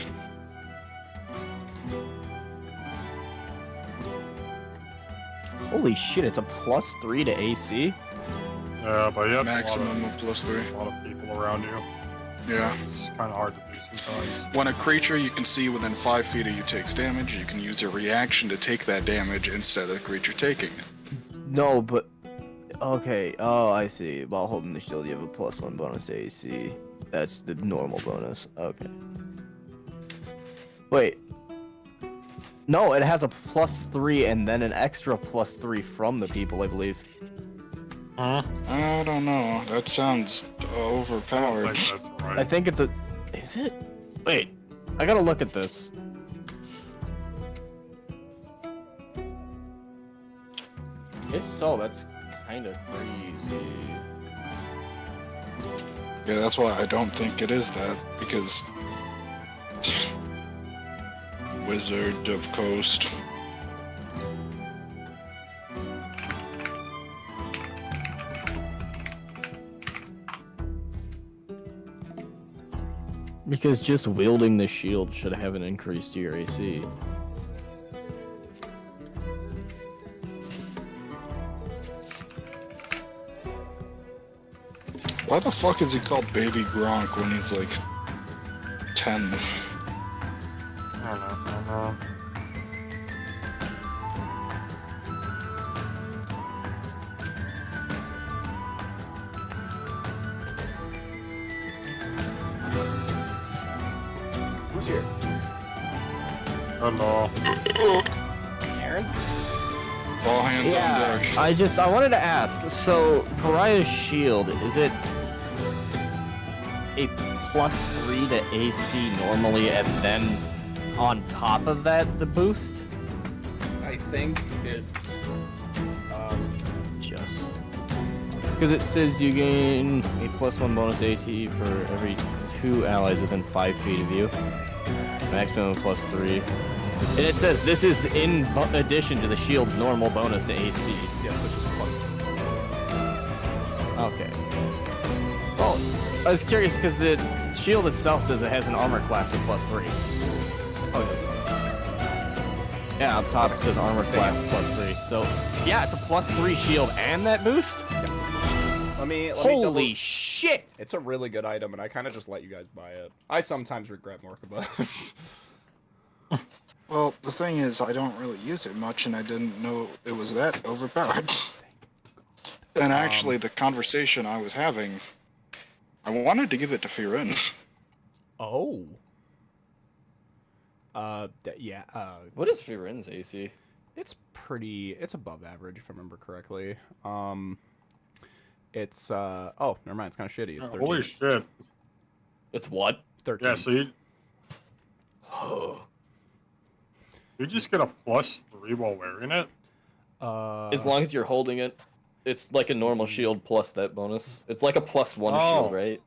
Speaker 8: Holy shit, it's a +3 to AC?
Speaker 4: Yeah, but you have
Speaker 3: Maximum of +3.
Speaker 4: a lot of people around you.
Speaker 3: Yeah.
Speaker 4: It's kind of hard to do sometimes.
Speaker 3: When a creature you can see within 5 feet of you takes damage, you can use your reaction to take that damage instead of the creature taking it.
Speaker 8: No, but... Okay, oh, I see. While holding the shield, you have a +1 bonus to AC. That's the normal bonus. Okay. Wait. No, it has a +3 and then an extra +3 from the people, I believe.
Speaker 4: Huh?
Speaker 3: I don't know. That sounds
Speaker 4: I
Speaker 3: overpowered.
Speaker 4: think that's right.
Speaker 8: I think it's a... Is it? Wait. I gotta look at this. If so, that's kind of crazy.
Speaker 3: Yeah, that's why I don't think it is that, because... Wizard of Coast.
Speaker 8: Because just wielding the shield should have an increase to your AC.
Speaker 3: Why the fuck is he called Baby Gronk when he's like 10?
Speaker 4: I don't know.
Speaker 7: Who's here?
Speaker 4: Hello.
Speaker 7: Aaron?
Speaker 3: All hands on
Speaker 8: Yeah,
Speaker 3: deck.
Speaker 8: I wanted to ask, so Pariah's shield, is it a +3 to AC normally, and then on top of that, the boost?
Speaker 1: I think it's
Speaker 8: Just because it says you gain a +1 bonus to AT for every 2 allies within 5 feet of you. Maximum of +3. And it says this is in addition to the shield's normal bonus to AC.
Speaker 1: yes, which is +2.
Speaker 8: Okay. Well, I was curious because the shield itself says it has an armor class of +3.
Speaker 1: Oh, it does.
Speaker 8: Yeah, up top it says armor class +3. So, yeah, it's a +3 shield and that boost?
Speaker 1: Let me
Speaker 8: Holy
Speaker 1: double.
Speaker 8: shit!
Speaker 1: It's a really good item, and I kind of just let you guys buy it. I sometimes regret Morkaba.
Speaker 3: Well, the thing is, I don't really use it much, and I didn't know it was that overpowered. And actually, the conversation I was having, I wanted to give it to Firin.
Speaker 1: Oh. Yeah.
Speaker 8: What is Firin's AC?
Speaker 1: It's above average if I remember correctly. It's oh, never mind. It's kind of shitty. It's 13.
Speaker 4: Holy shit.
Speaker 8: It's what?
Speaker 1: 13.
Speaker 4: Yeah, so you just get a +3 while wearing it?
Speaker 8: As long as you're holding it, it's like a normal shield plus that bonus. It's like a +1 shield, right?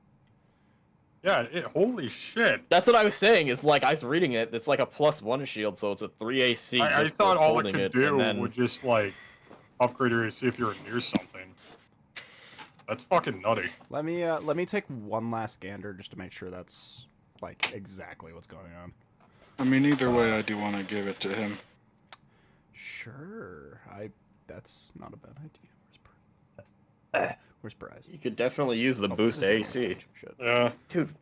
Speaker 4: Yeah, holy shit.
Speaker 8: That's what I was saying. Is like I was reading it. It's like a +1 shield, so it's a 3 AC.
Speaker 4: I
Speaker 8: just
Speaker 4: thought
Speaker 8: for
Speaker 4: all it
Speaker 8: holding
Speaker 4: could do
Speaker 8: and then...
Speaker 4: would just, like, upgrade your AC if you were near something. That's fucking nutty.
Speaker 1: Let me take one last gander just to make sure that's like exactly what's going on.
Speaker 3: I mean, either way, I do want to give it to him.
Speaker 1: Sure. That's not a bad idea. Where's Prize?
Speaker 8: You could definitely use the boost to AC.
Speaker 1: Shit.
Speaker 4: Yeah.
Speaker 8: Dude,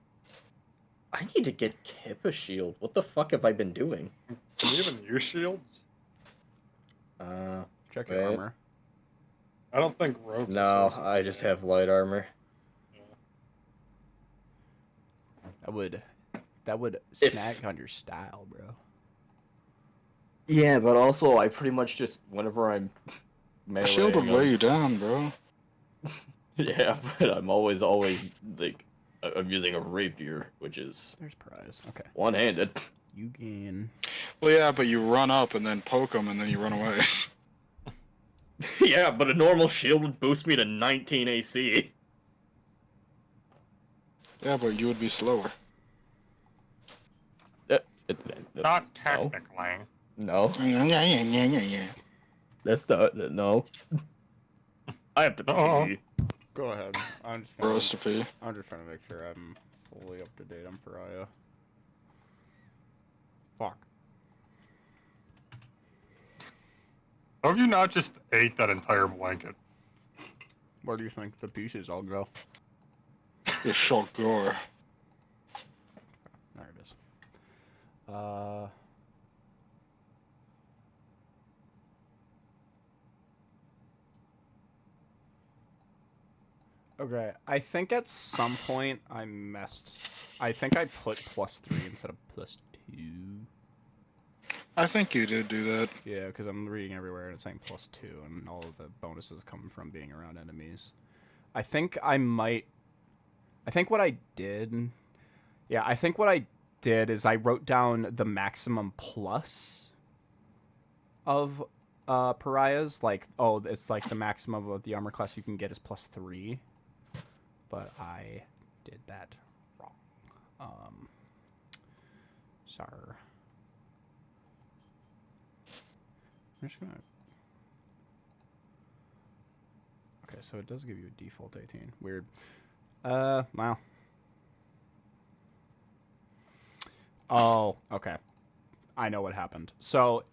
Speaker 8: I need to get Kippa shield. What the fuck have I been doing?
Speaker 4: Do you even use shields?
Speaker 1: Check your
Speaker 8: Wait.
Speaker 1: armor.
Speaker 4: I don't think rogues.
Speaker 8: No, I just have light armor.
Speaker 1: That would snag on your style, bro.
Speaker 8: Yeah, but also I pretty much just whenever I'm
Speaker 3: A shield would weigh you down, bro.
Speaker 8: Yeah, but I'm always like I'm using a rapier, which is
Speaker 1: There's Prize. Okay.
Speaker 8: one-handed.
Speaker 1: You gain.
Speaker 3: Well, yeah, but you run up and then poke him and then you run away.
Speaker 8: Yeah, but a normal shield would boost me to 19 AC.
Speaker 3: Yeah, but you would be slower.
Speaker 4: Not technically.
Speaker 8: No,
Speaker 3: Yeah.
Speaker 8: that's not no. I have to pee.
Speaker 1: Go ahead. I'm just
Speaker 3: Bros to pee.
Speaker 1: I'm just trying to make sure I'm fully up to date on Pariah. Fuck.
Speaker 4: How have you not just ate that entire blanket?
Speaker 1: Where do you think the pieces all go?
Speaker 3: It's so gore.
Speaker 1: There it is. Okay, I think at some point I messed. I think I put +3 instead of +2.
Speaker 3: I think you did do that.
Speaker 1: Yeah, because I'm reading everywhere and it's saying +2, and all of the bonuses come from being around enemies. I think I might. I think what I did. Yeah, I think what I did is I wrote down the maximum plus of pariahs. Like, oh, it's like the maximum of the armor class you can get is +3. But I did that wrong. Sorry. I'm just gonna. Okay, so it does give you a default 18. Weird. Wow. Oh, okay. I know what happened. So,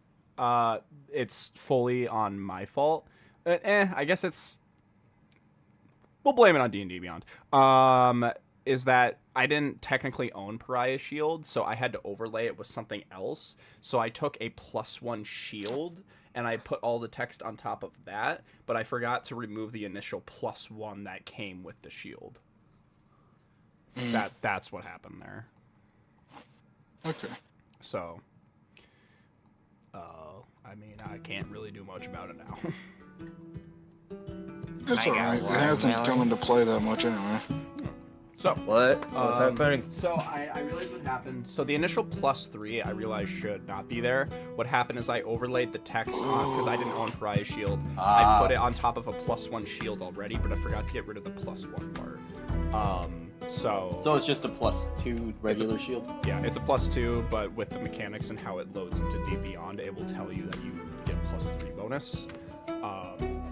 Speaker 1: it's fully on my fault. I guess it's. We'll blame it on D&D Beyond. Is that I didn't technically own Pariah Shield, so I had to overlay it with something else. So I took a +1 shield, and I put all the text on top of that, but I forgot to remove the initial +1 that came with the shield. That's what happened there.
Speaker 3: Okay.
Speaker 1: So, I mean, I can't really do much about it now.
Speaker 3: It's alright. It hasn't come into play that much anyway.
Speaker 1: So,
Speaker 8: What's happening?
Speaker 1: So I realized what happened. So the initial +3 I realized should not be there. What happened is I overlaid the text on because I didn't own Pariah Shield. I put it on top of a +1 shield already, but I forgot to get rid of the +1 part. So
Speaker 8: it's just a +2 regular shield?
Speaker 1: yeah, it's a +2, but with the mechanics and how it loads into D Beyond, it will tell you that you get +3 bonus.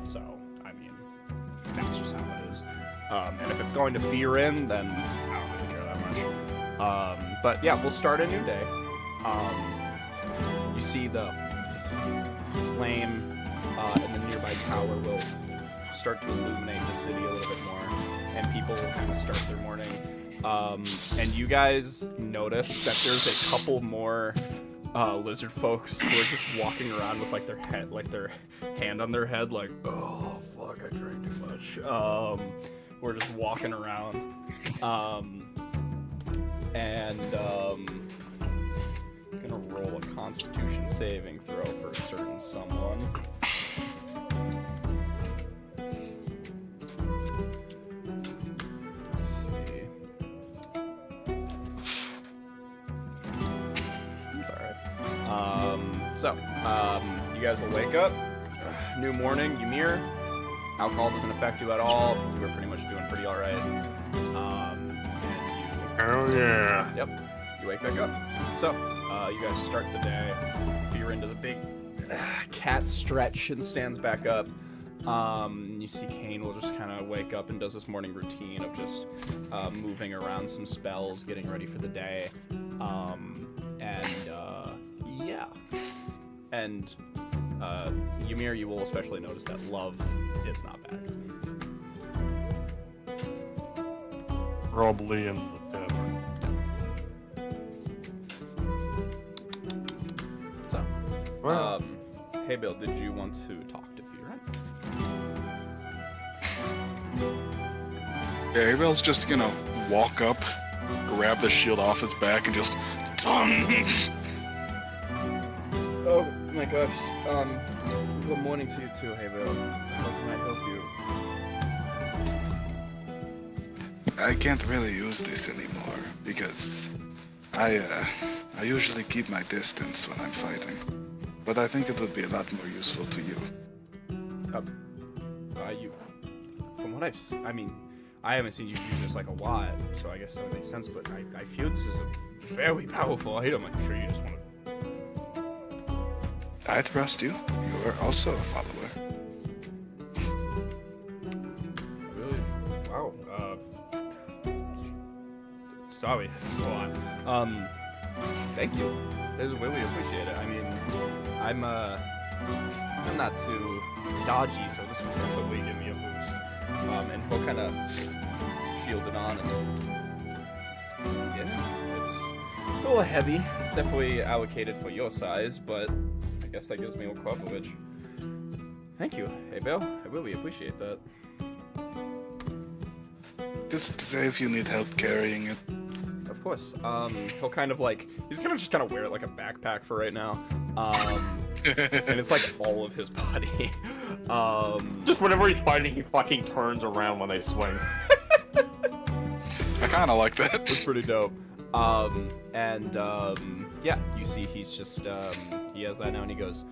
Speaker 1: So I mean, that's just how it is. And if it's going to fear in, then I don't really care that much. But yeah, we'll start a new day. You see the flame in the nearby tower will start to illuminate the city a little bit more, and people will kind of start their morning. And you guys notice that there's a couple more lizard folks who are just walking around with like their hand on their head, like, oh fuck, I drank too much. We're just walking around, and I'm gonna roll a Constitution saving throw for a certain someone. Let's see. It's alright. You guys will wake up. New morning, Ymir. Alcohol doesn't affect you at all. You were pretty much doing pretty alright. And
Speaker 4: Oh yeah.
Speaker 1: yep, you wake back up. So, you guys start the day. Fearin does a big cat stretch and stands back up. You see Kane will just kind of wake up and does this morning routine of just moving around some spells, getting ready for the day. Yeah. And Ymir, you will especially notice that love is not back.
Speaker 4: Probably in the tavern.
Speaker 1: So,
Speaker 4: Well,
Speaker 1: hey Bill, did you want to talk to Fearin?
Speaker 3: Yeah, Abel's just gonna walk up, grab the shield off his back, and just
Speaker 1: Oh my gosh. Good morning to you too, hey Bill. How can I help you?
Speaker 3: I can't really use this anymore because I usually keep my distance when I'm fighting. But I think it would be a lot more useful to you.
Speaker 1: You, from what I mean, I haven't seen you use this like a lot, so I guess that would make sense. But I feel this is a very powerful item. I'm sure you just want to.
Speaker 3: I trust you. You are also a follower.
Speaker 1: Really? Wow. Sorry, this is a lot. Thank you. I really appreciate it. I mean, I'm not too dodgy, so this will definitely give me a boost. And he'll kind of shield it on, and yeah, it's a little heavy. It's definitely allocated for your size, but I guess that gives me a coverage. Thank you, hey Bill. I really appreciate that.
Speaker 3: Just say if you need help carrying it.
Speaker 1: Of course. He'll kind of like, he's gonna just kind of wear it like a backpack for right now. And it's like all of his body.
Speaker 2: Just whenever he's fighting, he fucking turns around when they swing.
Speaker 3: I kind of like that.
Speaker 1: It's pretty dope. Yeah, you see he's just, he has that now and he goes,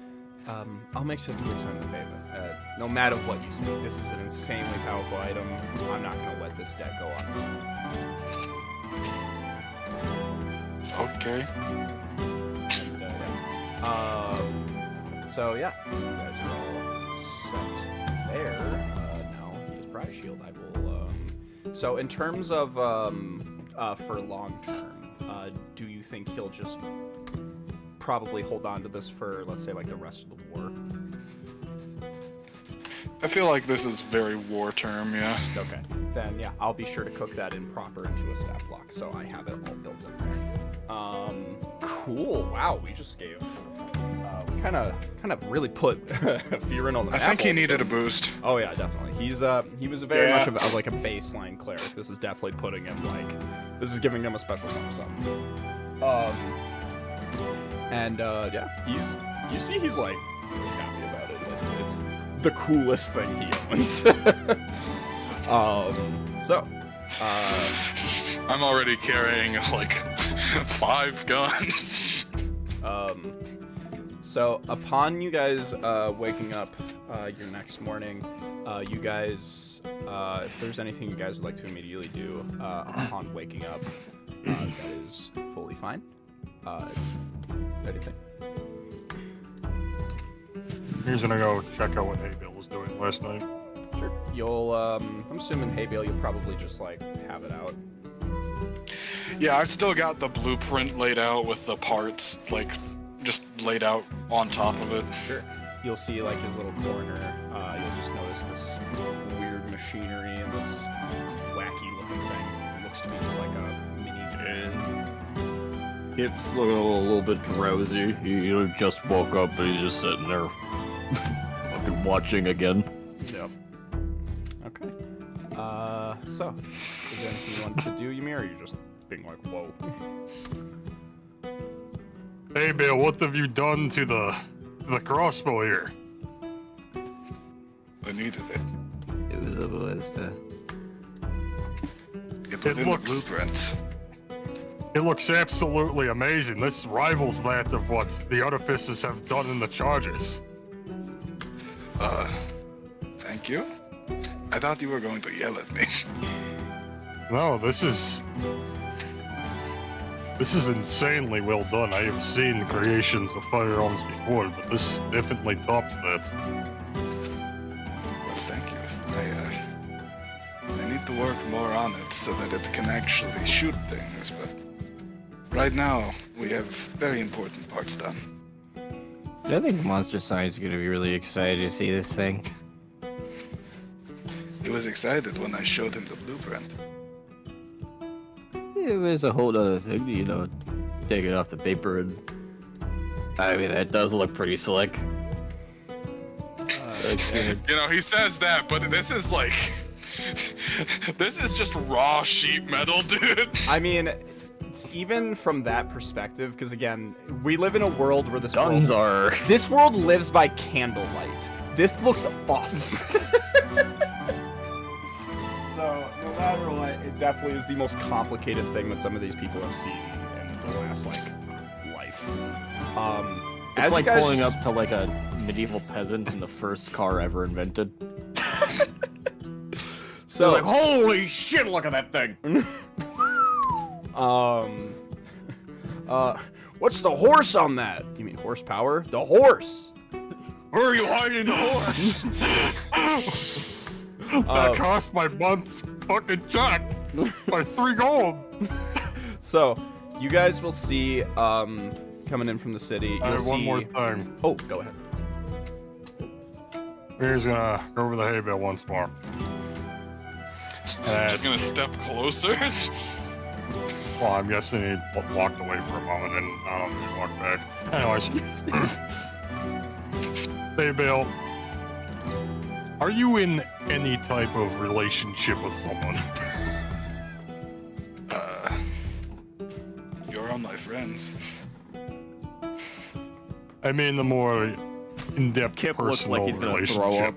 Speaker 1: I'll make sure to return the favor. No matter what you say, this is an insanely powerful item. I'm not gonna let this deck go on.
Speaker 3: Okay.
Speaker 1: And, yeah. So yeah, you guys are all set there. Now his Pariah Shield, I will. So in terms of for long term, do you think he'll just probably hold on to this for, let's say, like the rest of the war?
Speaker 3: I feel like this is very war term, yeah.
Speaker 1: Okay, then yeah, I'll be sure to cook that in proper into a stat block, so I have it all built in there. Cool. Wow, we just gave. We kind of really put Fearin on the map.
Speaker 3: I think he
Speaker 1: all of a
Speaker 3: needed a
Speaker 1: sudden.
Speaker 3: boost.
Speaker 1: Oh yeah, definitely. He was very much of like a baseline cleric. This is definitely putting him like, this is giving him a special something. Yeah, you see he's like really happy about it. Like, it's the coolest thing he owns.
Speaker 3: I'm already carrying like 5 guns.
Speaker 1: So upon you guys waking up your next morning, you guys, if there's anything you guys would like to immediately do upon waking up, that is fully fine. Anything?
Speaker 4: Here's gonna go check out what Haybale was doing last night.
Speaker 1: Sure. You'll, I'm assuming Haybale, you'll probably just like have it out.
Speaker 3: Yeah, I've still got the blueprint laid out with the parts, like, just laid out on top of it.
Speaker 1: Sure. You'll see like his little corner. You'll just notice this weird machinery and this wacky looking thing. It looks to be just like a mini.
Speaker 2: Kip's looking a little bit drowsy. He just woke up, but he's just sitting there, fucking watching again.
Speaker 1: Yep. Okay. So, is there anything you want to do, Ymir, or are you just being like, whoa?
Speaker 4: Haybale, what have you done to the crossbow here?
Speaker 3: I needed it.
Speaker 8: It was a ballista.
Speaker 3: It was in the blueprint.
Speaker 4: It looks absolutely amazing. This rivals that of what the artificers have done in the charges.
Speaker 3: Thank you. I thought you were going to yell at me.
Speaker 4: No, this is insanely well done. I have seen creations of firearms before, but this definitely tops that.
Speaker 3: Well, thank you. I need to work more on it so that it can actually shoot things, but right now we have very important parts done.
Speaker 8: I think Monster Science is gonna be really excited to see this thing.
Speaker 3: He was excited when I showed him the blueprint.
Speaker 8: It was a whole other thing, you know, take it off the paper and... I mean, that does look pretty slick.
Speaker 3: You know, he says that, but this is like... this is just raw sheet metal, dude.
Speaker 1: I mean, it's even from that perspective, because again, we live in a world where this world lives by candlelight. This looks awesome. So, no matter what, it definitely is the most complicated thing that some of these people have seen in the last, like, life.
Speaker 8: It's like pulling up to, like, a medieval peasant in the first car ever invented.
Speaker 1: So,
Speaker 2: like, holy shit, look at that thing!
Speaker 1: what's the horse on that? You mean horsepower? The horse!
Speaker 2: Where are you hiding the horse?
Speaker 4: That cost my month's fucking check by 3 gold.
Speaker 1: So, you guys will see, coming in from the city,
Speaker 4: I
Speaker 1: you'll
Speaker 4: have one
Speaker 1: see...
Speaker 4: more thing.
Speaker 1: Oh, go ahead.
Speaker 4: Here's gonna go over the hay bale once more.
Speaker 3: Just gonna step closer.
Speaker 4: Well, I'm guessing he walked away for a moment and he walked back. Anyways. Hey, Bill. Are you in any type of relationship with someone?
Speaker 3: You're all my friends.
Speaker 4: I mean the more in-depth
Speaker 8: Kip looks like
Speaker 4: personal
Speaker 8: he's gonna throw
Speaker 4: relationship.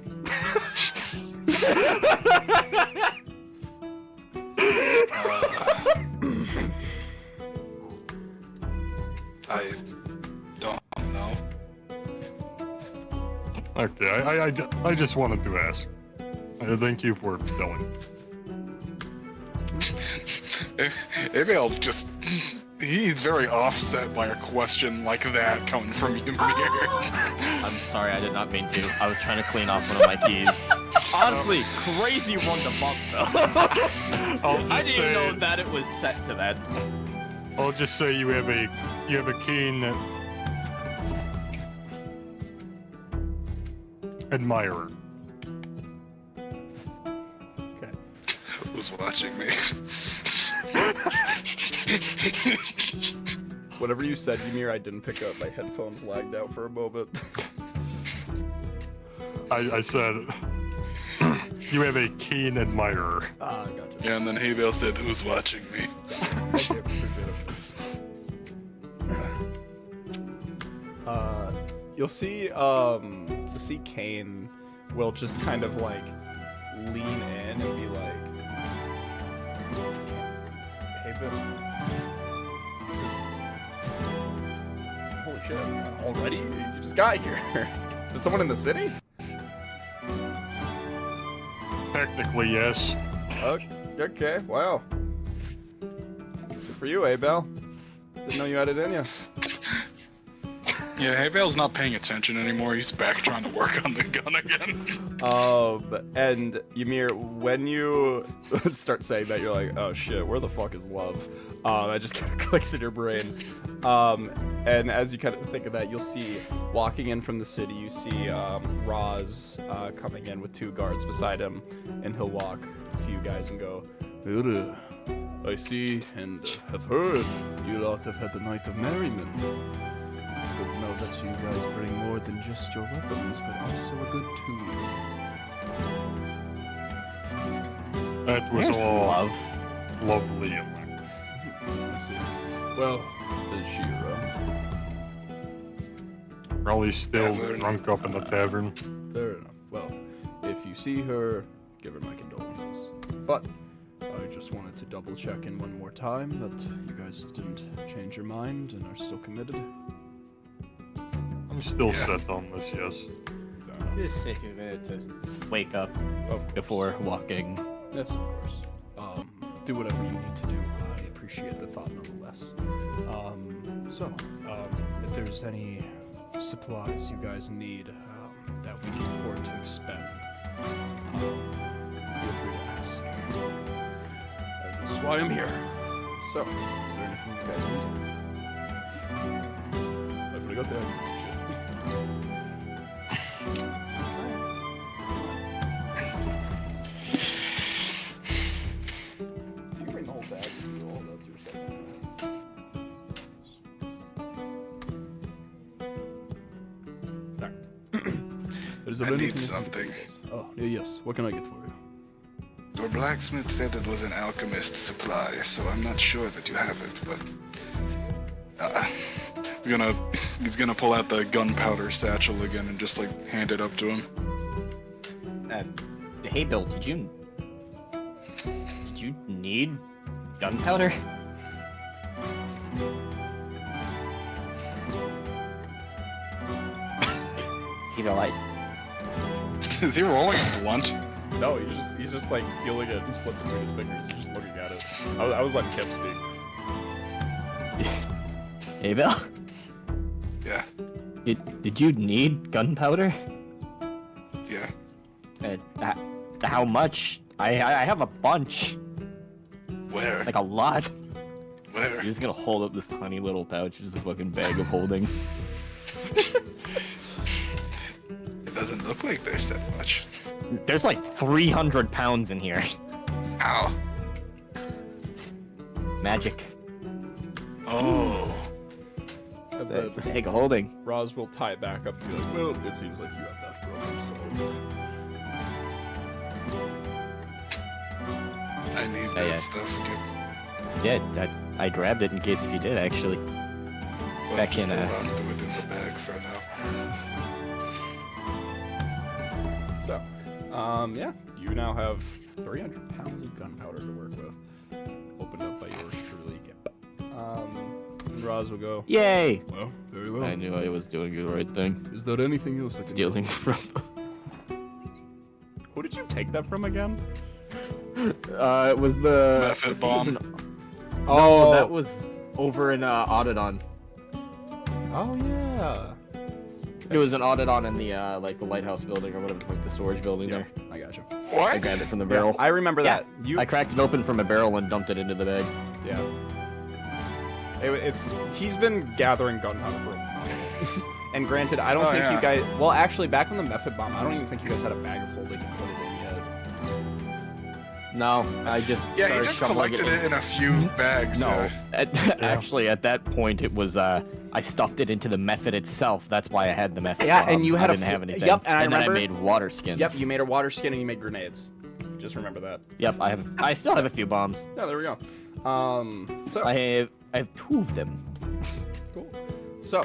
Speaker 3: I don't know.
Speaker 4: Okay, I just wanted to ask. Thank you for telling.
Speaker 3: Maybe I'll just... He's very offset by a question like that coming from you, Ymir.
Speaker 8: I'm sorry, I did not mean to. I was trying to clean off one of my keys. Honestly, crazy one to bump though. I didn't even know that it was set to that.
Speaker 4: I'll just say you have a keen admirer.
Speaker 1: Okay.
Speaker 3: Who's watching me?
Speaker 1: Whatever you said, Ymir, I didn't pick up. My headphones lagged out for a moment.
Speaker 4: I said you have a keen admirer.
Speaker 1: Ah, gotcha.
Speaker 3: Yeah, and then Haybale said, who's watching me?
Speaker 1: You'll see Kane will just kind of like lean in and be like, Hey, Bill. Holy shit! Already? You just got here. Is it someone in the city?
Speaker 4: Technically, yes.
Speaker 1: Okay. Wow. Good for you, Abel. Didn't know you had it in you.
Speaker 3: Yeah, Abel's not paying attention anymore. He's back trying to work on the gun again.
Speaker 1: And Ymir, when you start saying that, you're like, oh shit, where the fuck is love? That just kind of clicks in your brain. And as you kind of think of that, you'll see, walking in from the city, you see Roz coming in with 2 guards beside him, and he'll walk to you guys and go,
Speaker 6: Well, I see and have heard you lot have had the night of merriment. It's good to know that you guys bring more than just your weapons, but also a good tune.
Speaker 4: That was
Speaker 8: There's
Speaker 4: all
Speaker 8: love.
Speaker 4: lovely.
Speaker 6: I see. Well, is she around?
Speaker 4: Probably still
Speaker 3: Tavern.
Speaker 4: drunk up in the tavern.
Speaker 6: Fair enough. Well, if you see her, give her my condolences. But I just wanted to double check in one more time that you guys didn't change your mind and are still committed.
Speaker 4: I'm still set on this, yes.
Speaker 6: Fair enough.
Speaker 8: Just take a minute to wake up
Speaker 6: Of course.
Speaker 8: before walking.
Speaker 6: Yes, of course. Do whatever you need to do. I appreciate the thought nonetheless. If there's any supplies you guys need that we can afford to expend, feel free to ask. That is why I'm here. So, is there anything you guys need? I forgot the exit.
Speaker 1: you can bring the whole bag if you all that's your stuff.
Speaker 6: There's
Speaker 3: I
Speaker 6: anything
Speaker 3: need something.
Speaker 6: Oh, yes. What can I get for you?
Speaker 3: Your blacksmith said it was an alchemist supply, so I'm not sure that you have it, but... he's gonna pull out the gunpowder satchel again and just, like, hand it up to him.
Speaker 8: Hey, Bill, did you need gunpowder? You know,
Speaker 3: Is he rolling a blunt?
Speaker 1: No, he's just like feeling it and slipping through his fingers. He's just looking at it. I was letting Kip speak.
Speaker 8: Hey, Bill,
Speaker 3: Yeah.
Speaker 8: did you need gunpowder?
Speaker 3: Yeah.
Speaker 8: How much? I have a bunch,
Speaker 3: Where?
Speaker 8: like a lot.
Speaker 3: Where?
Speaker 8: You're just gonna hold up this tiny little pouch, just a fucking bag of holding.
Speaker 3: It doesn't look like there's that much.
Speaker 8: There's like 300 pounds in here.
Speaker 3: How?
Speaker 8: Magic.
Speaker 3: Oh.
Speaker 8: It's a bag of holding.
Speaker 1: Roz will tie it back up and be like, well, it seems like you have that problem solved.
Speaker 3: I need
Speaker 8: Yeah.
Speaker 3: that stuff.
Speaker 8: Yeah, I grabbed it in case if you did, actually.
Speaker 3: Well,
Speaker 8: Back
Speaker 3: just
Speaker 8: in,
Speaker 3: hold on to it in the bag for now.
Speaker 1: So, yeah, you now have 300 pounds of gunpowder to work with. Opened up by yours truly. And Roz will go,
Speaker 8: Yay!
Speaker 6: Well, very well.
Speaker 8: I knew I was doing the right thing.
Speaker 6: Is there anything else I can
Speaker 8: Stealing from.
Speaker 1: who did you take that from again?
Speaker 8: It was the.
Speaker 3: Method bomb.
Speaker 8: Oh, that was over in Audidon.
Speaker 1: Oh, yeah.
Speaker 8: It was an Audidon in the like the lighthouse building or whatever, like the storage building
Speaker 1: Yeah,
Speaker 8: there.
Speaker 1: I gotcha.
Speaker 8: I
Speaker 3: What?
Speaker 8: grabbed it from the
Speaker 1: Yeah,
Speaker 8: barrel.
Speaker 1: I remember
Speaker 8: Yeah,
Speaker 1: that. You,
Speaker 8: I cracked it open from a barrel and dumped it into the bag.
Speaker 1: yeah. He's been gathering gunpowder for a while. And granted, I don't
Speaker 3: Oh,
Speaker 1: think
Speaker 3: yeah.
Speaker 1: you guys. Well, actually, back on the method bomb, I don't even think you guys had a bag of holding and put it in yet.
Speaker 8: No, I just
Speaker 3: Yeah, he
Speaker 8: started
Speaker 3: just
Speaker 8: shoveling
Speaker 3: collected it in a few bags.
Speaker 8: No, actually, at that point, it was I stuffed it into the method itself. That's why I had the method.
Speaker 1: Yeah,
Speaker 8: bomb.
Speaker 1: and you had
Speaker 8: I
Speaker 1: a
Speaker 8: didn't have anything.
Speaker 1: Yep, and I
Speaker 8: then
Speaker 1: remember.
Speaker 8: I made water skins.
Speaker 1: Yep, you made a water skin and you made grenades. Just remember that.
Speaker 8: Yep, I still have a few bombs.
Speaker 1: Yeah, there we go. So
Speaker 8: I have 2 of them.
Speaker 1: cool. So,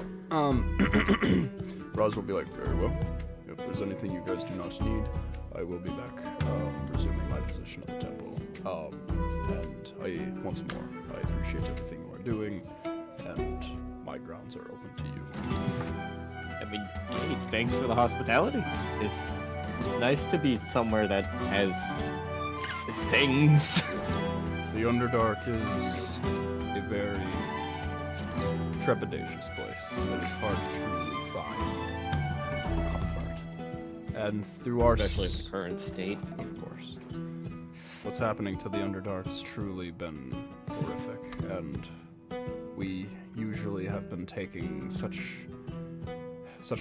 Speaker 6: Roz will be like, very well. If there's anything you guys do not need, I will be back, resuming my position at the temple. And once more, I appreciate everything you are doing, and my grounds are open to you.
Speaker 8: I mean, hey, thanks for the hospitality. It's nice to be somewhere that has things.
Speaker 6: The Underdark is a very trepidatious place. It is hard to truly find comfort. And through our
Speaker 8: Especially in the current state.
Speaker 6: Of course. What's happening to the Underdark has truly been horrific, and we usually have been taking such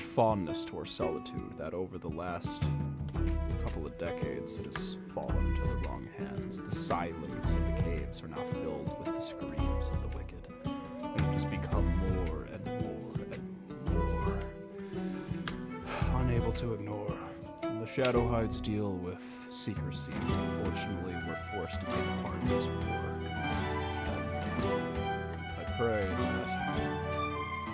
Speaker 6: fondness toward solitude that over the last couple of decades it has fallen into the wrong hands. The silence of the caves are now filled with the screams of the wicked, and it has become more and more and more unable to ignore. The Shadow Hides deal with secrecy. Unfortunately, we're forced to take part in this work. And I pray that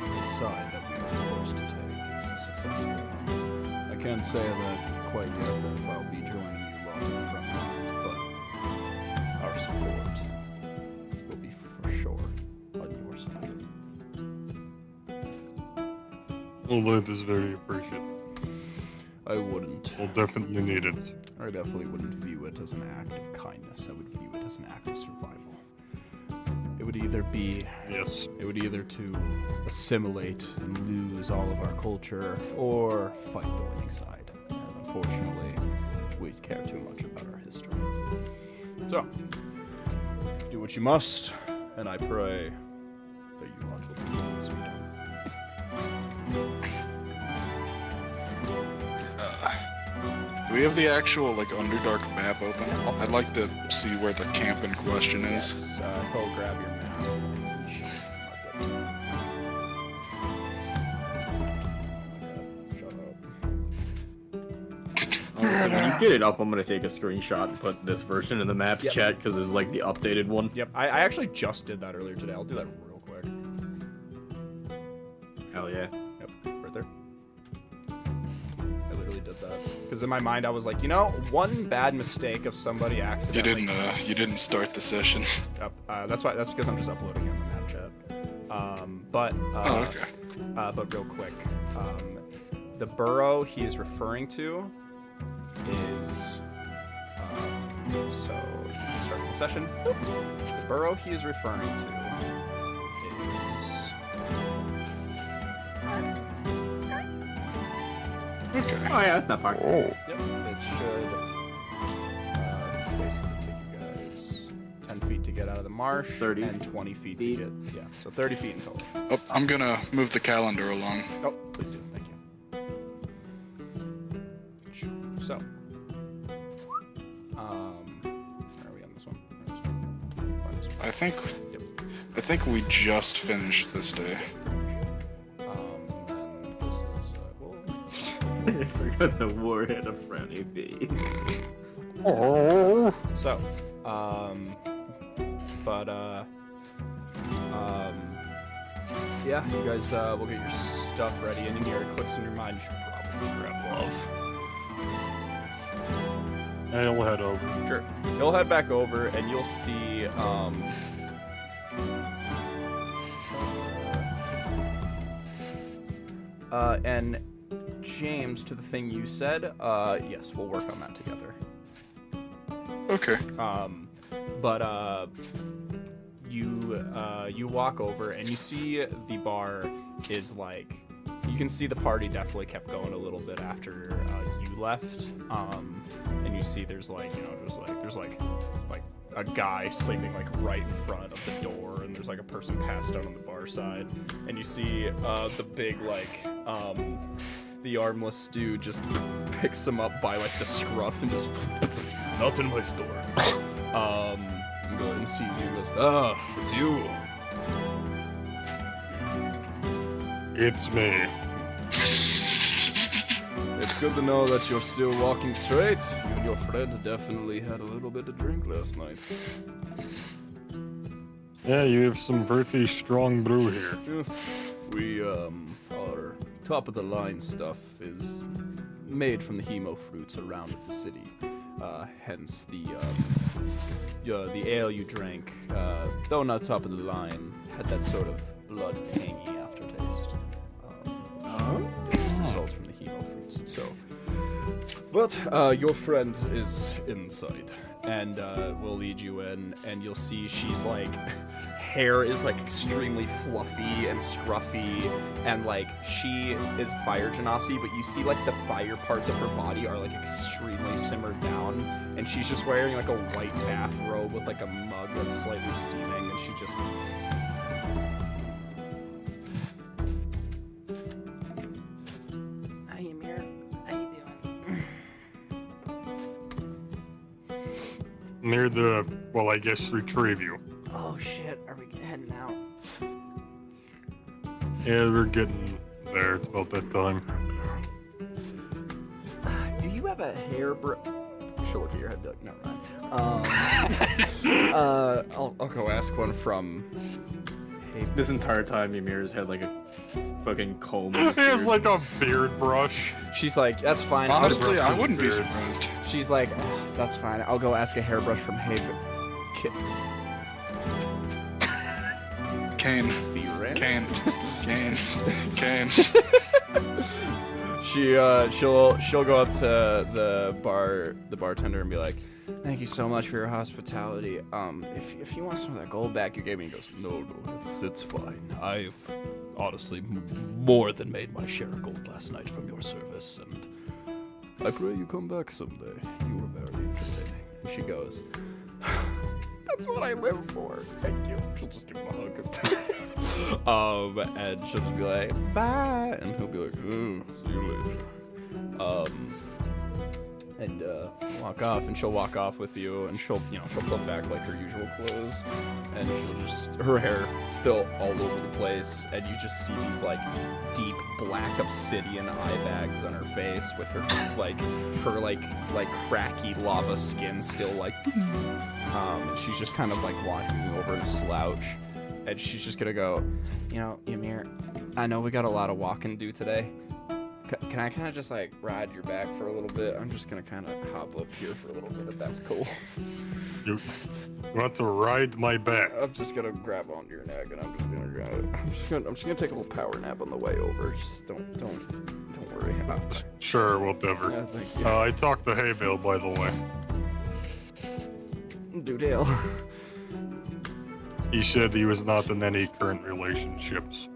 Speaker 6: the side that we are forced to take is a successful one. I can't say that quite yet that if I'll be joining you long in the front lines, but our support will be for sure on your side.
Speaker 4: Well, that is very appreciated.
Speaker 6: I wouldn't.
Speaker 4: We'll definitely need it.
Speaker 6: I definitely wouldn't view it as an act of kindness. I would view it as an act of survival. It would either be...
Speaker 4: Yes.
Speaker 6: It would either to assimilate and lose all of our culture, or fight the winning side. And unfortunately, we care too much about our history. So, do what you must, and I pray that you want what needs to be done.
Speaker 3: Do we have the actual, like, Underdark map open? I'd like to see where the camp in question is.
Speaker 6: Yes, go grab your map. And he should mark it.
Speaker 5: So when you get it up, I'm gonna take a screenshot and put this version in the maps
Speaker 6: Yep.
Speaker 5: chat because it's like the updated one.
Speaker 6: Yep, I actually just did that earlier today. I'll do that real quick.
Speaker 5: Hell yeah.
Speaker 6: Yep, right there. I literally did that. Because in my mind, I was like, you know, one bad mistake of somebody accidentally...
Speaker 3: You didn't start the session.
Speaker 6: Yep, that's because I'm just uploading it in the map chat.
Speaker 3: Oh, okay.
Speaker 6: But real quick, the borough he is referring to is... so, starting the session. The borough he is referring to is...
Speaker 3: Okay.
Speaker 5: Oh yeah, that's not far.
Speaker 6: Yep, it should basically take you guys 10 feet to get out of the marsh,
Speaker 5: 30
Speaker 6: and 20 feet to get, yeah, so 30 feet in total.
Speaker 3: Oh, I'm gonna move the calendar along.
Speaker 6: Oh, please do, thank you. So, where are we on this one? On this one.
Speaker 3: I think we just finished this day.
Speaker 6: And this is,
Speaker 5: I forgot the war had a frowny face.
Speaker 6: So, yeah, you guys will get your stuff ready, and in here it clicks in your mind. You should probably grab love.
Speaker 4: I'll head over.
Speaker 6: Sure. You'll head back over, and you'll see, and James, to the thing you said, yes, we'll work on that together.
Speaker 3: Okay.
Speaker 6: You walk over and you see the bar is like, you can see the party definitely kept going a little bit after you left. And you see there's like, you know, there's like a guy sleeping like right in front of the door, and there's like a person passed out on the bar side, and you see the big like the armless dude just picks him up by like the scruff and just not in my store. And sees you and goes, "Ah, it's you."
Speaker 4: It's me.
Speaker 6: It's good to know that you're still walking straight. You and your friend definitely had a little bit to drink last night.
Speaker 4: Yeah, you have some pretty strong brew here.
Speaker 6: Yes, we our top of the line stuff is made from the hemo fruits around the city. Hence the ale you drank, though not top of the line, had that sort of blood tangy aftertaste. As a result from the hemo fruits. So, but your friend is inside, and we'll lead you in, and you'll see she's like, hair is like extremely fluffy and scruffy, and like she is fire genasi, but you see like the fire parts of her body are like extremely simmered down, and she's just wearing like a white bathrobe with like a mug that's slightly steaming, and she just.
Speaker 7: Hi, Amir. How you doing?
Speaker 4: Near the, well, I guess retrieve you.
Speaker 7: Oh shit, are we heading out?
Speaker 4: Yeah, we're getting there. It's about that time.
Speaker 7: Do you have a hairbrush?
Speaker 1: She'll look at your head, Doug. Never mind. I'll go ask one from.
Speaker 5: Hey, this entire time, Ymir's had like a fucking comb. in his
Speaker 4: He has
Speaker 5: beard.
Speaker 4: like a beard brush.
Speaker 7: She's like, that's fine.
Speaker 3: Honestly, I wouldn't be
Speaker 4: Beard.
Speaker 3: surprised.
Speaker 7: She's like, oh, that's fine. I'll go ask a hairbrush from Hey.
Speaker 3: Kane.
Speaker 1: Fearin.
Speaker 3: Kane. Kane. Kane.
Speaker 1: She'll go up to the bartender and be like, "Thank you so much for your hospitality. If you want some of that gold back you gave me," he goes,
Speaker 6: No, it's fine. I've honestly more than made my share of gold last night from your service, and I pray you come back someday. You were very entertaining.
Speaker 1: and she goes, "That's what I live for. Thank you." She'll just give him a hug. And she'll just be like, "Bye," and he'll be like, "Ooh, see you later." And walk off, and she'll walk off with you, and she'll put back like her usual clothes, and she'll just, her hair still all over the place, and you just see these like deep black obsidian eye bags on her face with her like cracky lava skin still like, and she's just kind of like walking over in a slouch, and she's just gonna go, "Ymir, I know we got a lot of walking to do today. Can I kind of just like ride your back for a little bit? I'm just gonna kind of hop up here for a little bit, if that's cool."
Speaker 4: You want to ride my back?
Speaker 1: I'm just gonna grab onto your neck, and I'm just gonna grab it. I'm just gonna take a little power nap on the way over. Just don't worry about it.
Speaker 4: Sure, whatever.
Speaker 1: Yeah, thank you.
Speaker 4: I talked to Hayvale, by the way.
Speaker 1: Doodale.
Speaker 4: He said he was not in any current relationships.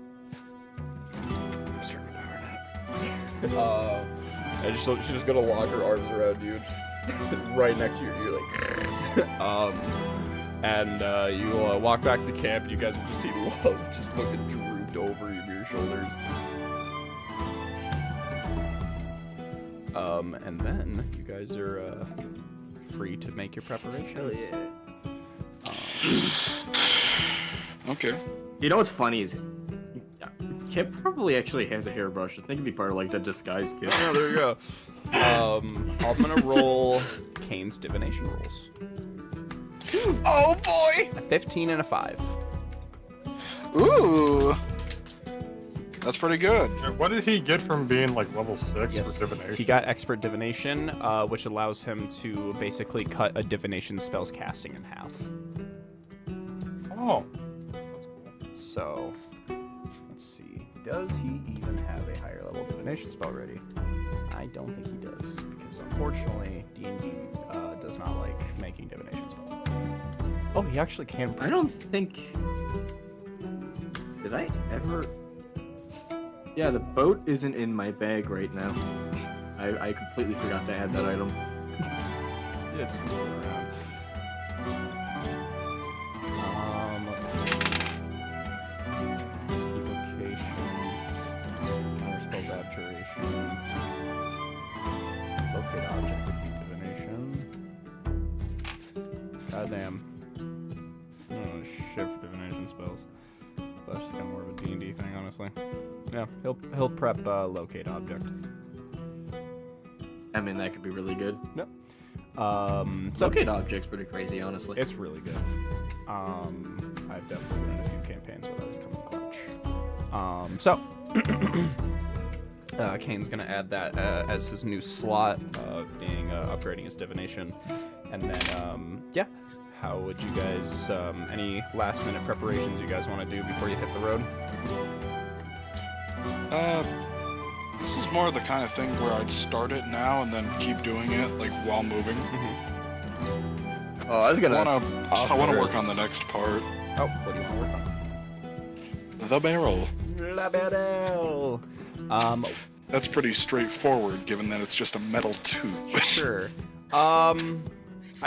Speaker 1: I'm starting a power nap. And she's just gonna lock her arms around you, right next to you. You're like, and you walk back to camp, and you guys will just see Love just fucking drooped over your shoulders. And then you guys are free to make your preparations.
Speaker 7: Hell yeah.
Speaker 3: Okay.
Speaker 5: You know what's funny is, Kip probably actually has a hairbrush. I think it'd be part of like the disguise kit.
Speaker 1: Oh, there you go. I'm gonna roll Kane's divination rolls.
Speaker 3: Oh boy!
Speaker 1: A 15 and a 5.
Speaker 3: Ooh. That's pretty good.
Speaker 4: What did he get from being like level 6
Speaker 1: Yes,
Speaker 4: for divination?
Speaker 1: he got expert divination, which allows him to basically cut a divination spell's casting in half.
Speaker 4: Oh, that's cool.
Speaker 1: So, let's see. Does he even have a higher level divination spell ready? I don't think he does, because unfortunately, D&D does not like making divination spells. Oh, he actually can.
Speaker 5: I don't think. Did I ever? Yeah, the boat isn't in my bag right now. I completely forgot to add that item.
Speaker 1: It's moving around. Let's see. Evocation. Counter spells abjuration. Locate object would be divination. Goddamn. Oh, shit for divination spells. That's just kind of more of a D&D thing, honestly. Yeah, he'll prep locate object.
Speaker 5: I mean, that could be really good.
Speaker 1: So
Speaker 5: Locate object's pretty crazy, honestly.
Speaker 1: it's really good. I've definitely been in a few campaigns where that has come in clutch. Kane's gonna add that as his new slot, being upgrading his divination, and then yeah. How would you guys? Any last-minute preparations you guys want to do before you hit the road?
Speaker 3: This is more the kind of thing where I'd start it now and then keep doing it like while moving.
Speaker 8: Oh, I was gonna.
Speaker 3: I want to work on the next part.
Speaker 1: Oh, what do you want to work on?
Speaker 3: The barrel.
Speaker 1: La barrel.
Speaker 3: That's pretty straightforward, given that it's just a metal tube.
Speaker 1: Sure. I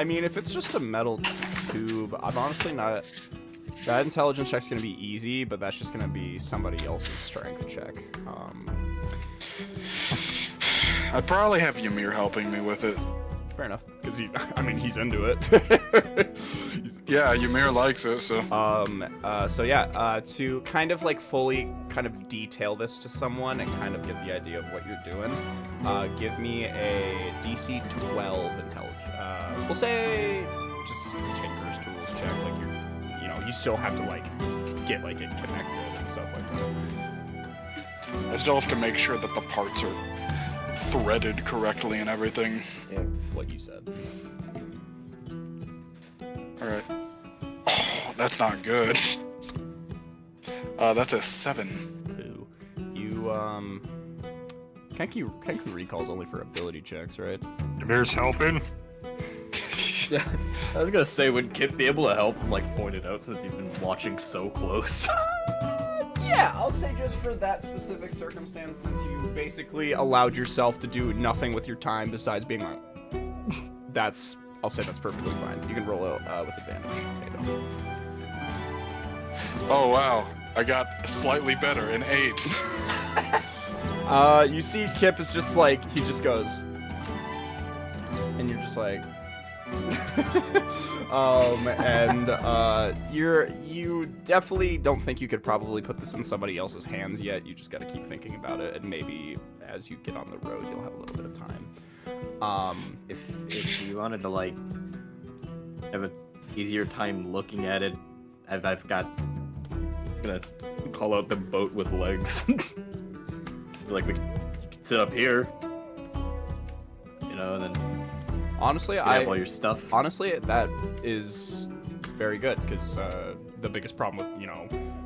Speaker 1: mean, if it's just a metal tube, I'm honestly not. That intelligence check's gonna be easy, but that's just gonna be somebody else's strength check.
Speaker 3: I'd probably have Ymir helping me with it.
Speaker 1: Fair enough, because he's into it.
Speaker 3: Yeah, Ymir likes it, so.
Speaker 1: So yeah, to kind of like fully kind of detail this to someone and kind of get the idea of what you're doing, give me a DC 12 intelligence. We'll say just Tinker's Tools check. Like you still have to like get like it connected and stuff like that.
Speaker 3: I still have to make sure that the parts are threaded correctly and everything.
Speaker 1: Yeah, what you said.
Speaker 3: Alright. Oh, that's not good. That's a 7.
Speaker 1: Ooh. You Kenku recalls only for ability checks, right?
Speaker 4: Ymir's helping.
Speaker 5: Yeah, I was gonna say, would Kip be able to help him, like, point it out since he's been watching so close?
Speaker 1: Yeah, I'll say just for that specific circumstance, since you basically allowed yourself to do nothing with your time besides being like, I'll say that's perfectly fine. You can roll out with advantage. Okay,
Speaker 3: Oh wow, I got slightly better, an 8.
Speaker 1: You see Kip is just like, he just goes, and you're just like, you definitely don't think you could probably put this in somebody else's hands yet. You just got to keep thinking about it, and maybe as you get on the road, you'll have a little bit of time.
Speaker 5: If you wanted to, like, have an easier time looking at it, I've got... I'm gonna call out the boat with legs. Like, you could sit up here, you know, and then...
Speaker 1: Honestly,
Speaker 5: have all your stuff.
Speaker 1: Honestly, that is very good, because the biggest problem with,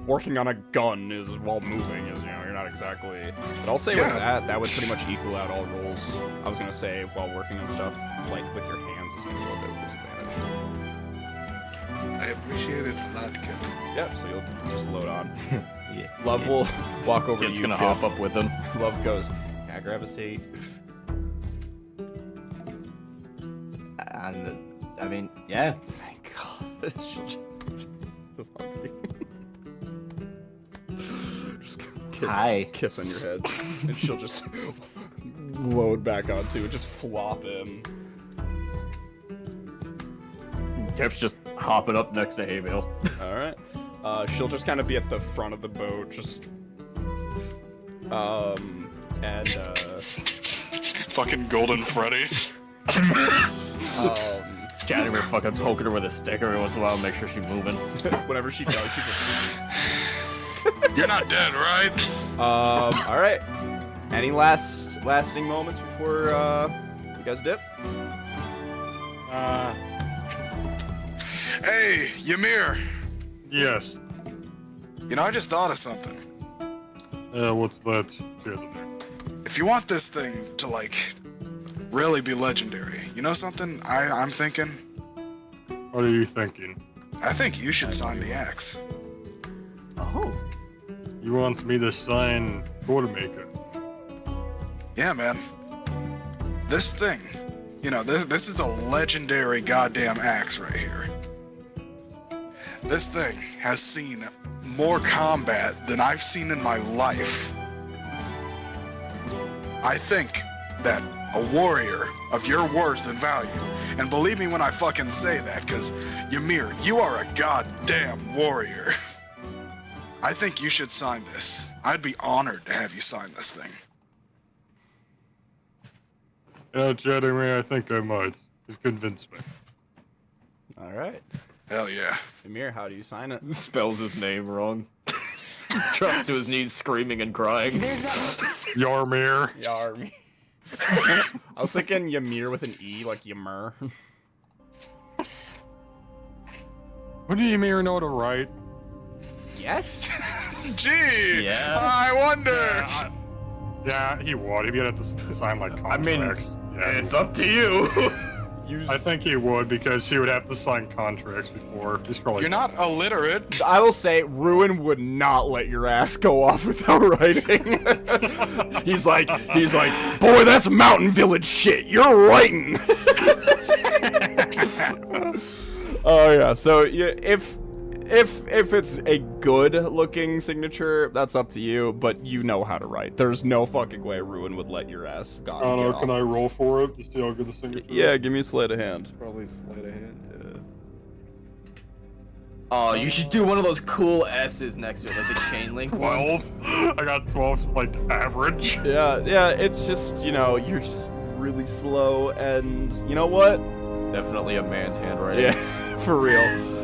Speaker 1: working on a gun is while moving is, you're not exactly... But I'll say with that would pretty much equal out all rolls. I was going to say, while working on stuff, like, with your hands is a little bit of disadvantage.
Speaker 3: I appreciate it a lot, Kip.
Speaker 1: Yep, so you'll just load on.
Speaker 8: Yeah.
Speaker 1: Love will walk over to
Speaker 5: Kip's
Speaker 1: you.
Speaker 5: gonna
Speaker 1: Kip.
Speaker 5: hop up with him.
Speaker 1: Love goes, can I grab a seat?
Speaker 8: And I mean, yeah.
Speaker 1: Thank God. She'll just hugs you. Just kiss on your head. And she'll just load back onto it, just flop in.
Speaker 5: Kip's just hopping up next to Hay Bale.
Speaker 1: Alright. She'll just kind of be at the front of the boat, just...
Speaker 3: Fucking Golden Freddy.
Speaker 5: Caddy fucking poking her with a stick every once in a while, make sure she's moving.
Speaker 1: Whatever she does, she just...
Speaker 3: You're not dead, right?
Speaker 1: Alright. Any lasting moments before, you guys dip?
Speaker 3: Hey, Ymir.
Speaker 4: Yes.
Speaker 3: I just thought of something.
Speaker 4: What's that? Share the day.
Speaker 3: If you want this thing to, like, really be legendary, you know something I'm thinking?
Speaker 4: What are you thinking?
Speaker 3: I think you should sign the axe.
Speaker 5: Oh.
Speaker 4: You want me to sign Quartermaker?
Speaker 3: Yeah, man. This thing, this is a legendary goddamn axe right here. This thing has seen more combat than I've seen in my life. I think that a warrior of your worth and value, and believe me when I fucking say that, because Ymir, you are a goddamn warrior. I think you should sign this. I'd be honored to have you sign this thing.
Speaker 4: Yeah, Jeremy, I think I might. You've convinced me.
Speaker 1: Alright.
Speaker 3: Hell yeah.
Speaker 1: Amir, how do you sign it?
Speaker 5: Spells his name wrong. Drops to his knees, screaming and crying.
Speaker 4: Yarmir.
Speaker 1: Yarmy. I was thinking Ymir with an E, like Ymir.
Speaker 4: Wouldn't Ymir know to write?
Speaker 1: Yes.
Speaker 3: Gee,
Speaker 5: Yeah.
Speaker 3: I wonder.
Speaker 4: Yeah, he would. He'd have to sign like
Speaker 5: I mean,
Speaker 4: contracts. Yeah,
Speaker 5: It's up to you.
Speaker 4: I think he would because he would have to sign contracts before. He's probably.
Speaker 3: You're not illiterate.
Speaker 1: I will say, Ruin would not let your ass go off without writing. he's like, boy, that's Mountain Village shit. You're writing. Oh yeah. So yeah, if it's a good looking signature, that's up to you. But you know how to write. There's no fucking way Ruin would let your ass go.
Speaker 4: I don't know. Can I roll for it to see how good the signature is?
Speaker 1: Yeah, give me a sleight of hand.
Speaker 6: Probably sleight of hand.
Speaker 5: Oh, you should do one of those cool S's next to it, like the chain link ones.
Speaker 4: 12. I got 12, like average.
Speaker 1: Yeah. It's just you're just really slow, and you know what?
Speaker 5: Definitely a man's handwriting.
Speaker 1: Yeah, for real.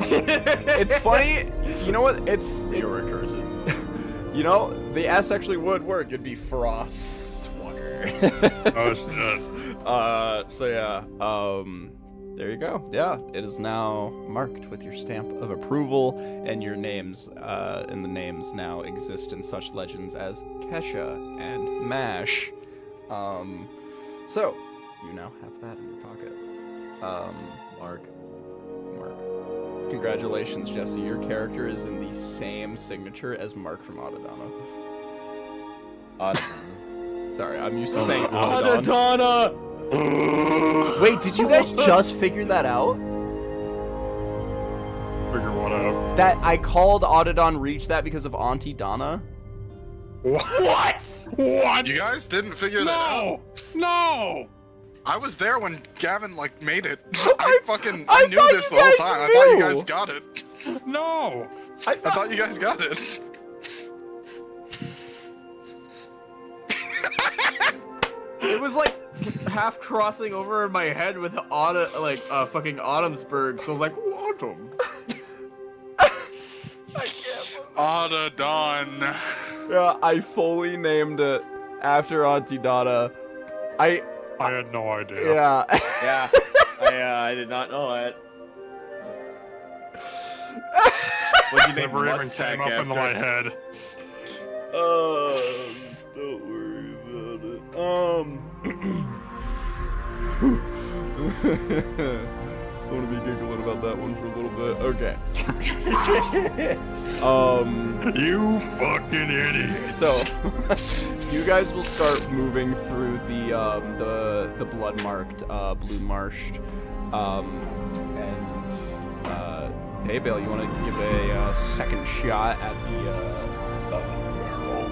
Speaker 1: It's funny. You know what?
Speaker 5: You're a cursive.
Speaker 1: You know, the S actually would work. It'd be Frostwalker.
Speaker 4: Oh shit.
Speaker 1: So yeah, there you go. Yeah, it is now marked with your stamp of approval, and your names, and the names now exist in such legends as Kesha and Mash. So you now have that in your pocket. Mark. Congratulations, Jesse. Your character is in the same signature as Mark from Autodonna. Sorry, I'm used to saying Autodonna. Wait, did you guys just figure that out?
Speaker 4: Figure what out?
Speaker 1: That I called Autodon Reach that because of Auntie Donna?
Speaker 4: What? What?
Speaker 3: You guys didn't figure that out.
Speaker 4: No!
Speaker 3: I was there when Gavin made it.
Speaker 1: I
Speaker 3: I knew
Speaker 1: thought
Speaker 3: this
Speaker 1: you
Speaker 3: the whole
Speaker 1: guys
Speaker 3: time. I thought you
Speaker 1: knew.
Speaker 3: guys got it.
Speaker 4: No!
Speaker 3: I thought you guys got it.
Speaker 5: It was like half crossing over in my head with fucking Autumnsburg, so I was like, Autumn.
Speaker 3: Autodon.
Speaker 1: Yeah, I fully named it after Auntie Donna.
Speaker 4: I had no idea.
Speaker 1: Yeah.
Speaker 5: Yeah, I did not know that. What'd you name
Speaker 4: Never even
Speaker 5: Mudsack
Speaker 4: came up into my head.
Speaker 1: Don't worry about it. I want to be giggling about that one for a little bit. Okay.
Speaker 4: You fucking idiots.
Speaker 1: So, you guys will start moving through the blood-marked Blue Marsh, hey Bill, you want to give a second shot at the barrel?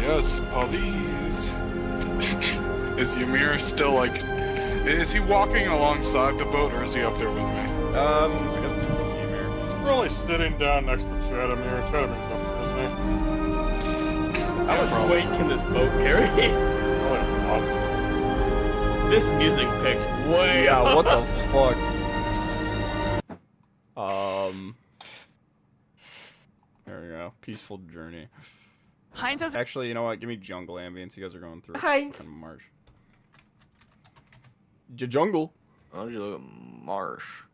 Speaker 3: Yes, please. Is Ymir still is he walking alongside the boat, or is he up there with me?
Speaker 1: I guess it's up to you, Ymir.
Speaker 4: Probably sitting down next to Chadamir. Chadamir's up there, isn't he?
Speaker 5: How much weight can this boat carry?
Speaker 4: Probably
Speaker 5: This music picked way
Speaker 1: Yeah,
Speaker 5: up.
Speaker 1: what the fuck? There we go. Peaceful journey.
Speaker 10: Heinz has
Speaker 1: Actually, you know what? Give me jungle ambience. You guys are going through
Speaker 10: Heinz.
Speaker 1: kind of marsh. Jungle.
Speaker 5: Why don't you look at Marsh?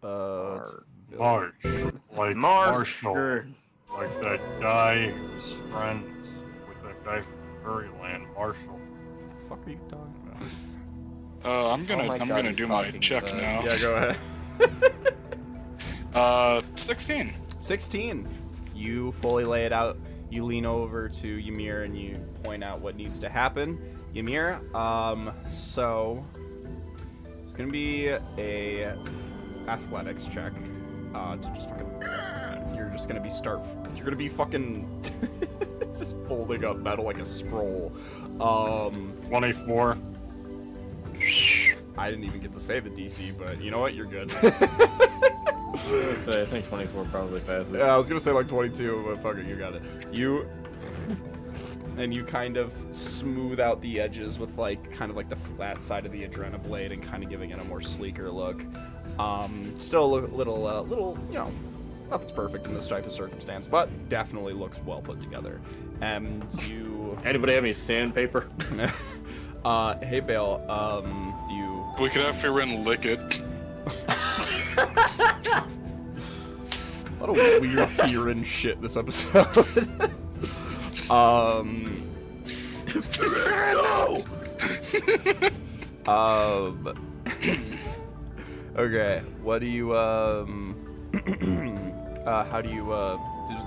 Speaker 1: It's
Speaker 4: March. Like Marshall. Like that guy who's friends with that guy from Furryland, Marshall.
Speaker 1: What the fuck are you talking about?
Speaker 3: I'm gonna do my check now.
Speaker 1: Yeah, go ahead.
Speaker 3: 16.
Speaker 1: 16. You fully lay it out. You lean over to Ymir and you point out what needs to happen. Ymir, so it's gonna be a athletics check to just fucking. You're just gonna be You're gonna be fucking just folding up metal like a scroll.
Speaker 4: 24.
Speaker 1: I didn't even get to say the DC, but you know what? You're good.
Speaker 5: I think 24 probably passes.
Speaker 1: Yeah, I was gonna say like 22, but fuck it, you got it. And you kind of smooth out the edges with kind of the flat side of the Adrenoblade and kind of giving it a more sleeker look. Still a little, nothing's perfect in this type of circumstance, but definitely looks well put together. And you,
Speaker 5: Anybody have any sandpaper?
Speaker 1: hey Bale, do you?
Speaker 3: We could have Firin lick it.
Speaker 1: A lot of weird fear and shit this episode. Okay, what do you, how do you,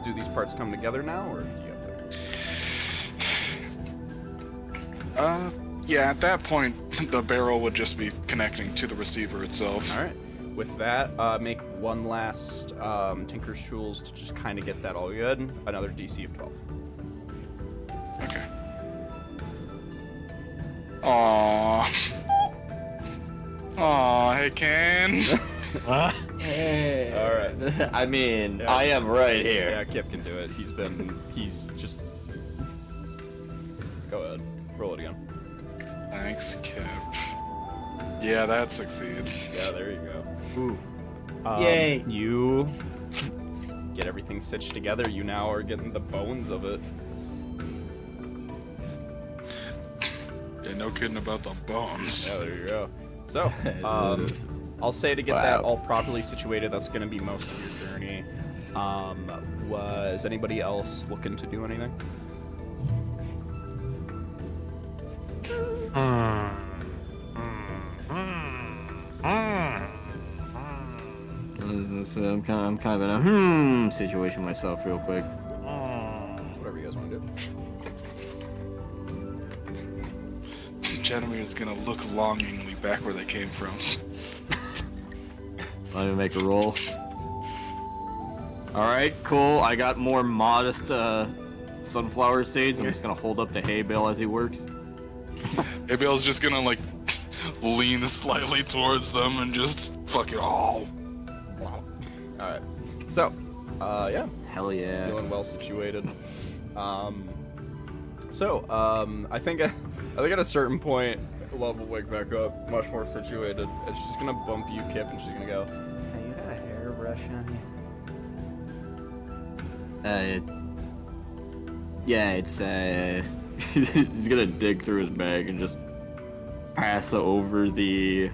Speaker 1: do these parts come together now, or do you have to?
Speaker 3: Yeah, at that point, the barrel would just be connecting to the receiver itself.
Speaker 1: Alright, with that, make one last, Tinker's Tools to just kind of get that all good. Another DC of 12.
Speaker 3: Okay. Aww. Aww, hey, Ken.
Speaker 5: Hey.
Speaker 1: Alright.
Speaker 5: I mean,
Speaker 1: Yeah.
Speaker 5: I am right here.
Speaker 1: Yeah, Kip can do it. He's just... Go ahead. Roll it again.
Speaker 3: Thanks, Kip. Yeah, that succeeds.
Speaker 1: Yeah, there you go.
Speaker 8: Ooh.
Speaker 5: Yay.
Speaker 1: You get everything stitched together. You now are getting the bones of it.
Speaker 3: Yeah, no kidding about the bones.
Speaker 1: Yeah, there you go. So, I'll say to get that all properly situated, that's going to be most of your journey. Was anybody else looking to do anything?
Speaker 8: I'm kind of in a situation myself, real quick.
Speaker 1: Whatever you guys want to do.
Speaker 3: Jeremy is gonna look longingly back where they came from.
Speaker 8: Let me make a roll. Alright, cool. I got more modest sunflower seeds. I'm just gonna hold up the hay bale as he works.
Speaker 3: Abel's just gonna, like, lean slightly towards them and just fuck it all.
Speaker 1: Wow. Alright. So, yeah.
Speaker 8: Hell yeah.
Speaker 1: Feeling well situated. I think at a certain point, Love will wake back up, much more situated, and she's gonna bump you, Kip, and she's gonna go,
Speaker 7: Hey, you got a hairbrush on you?
Speaker 8: Yeah, it's he's gonna dig through his bag and just pass over the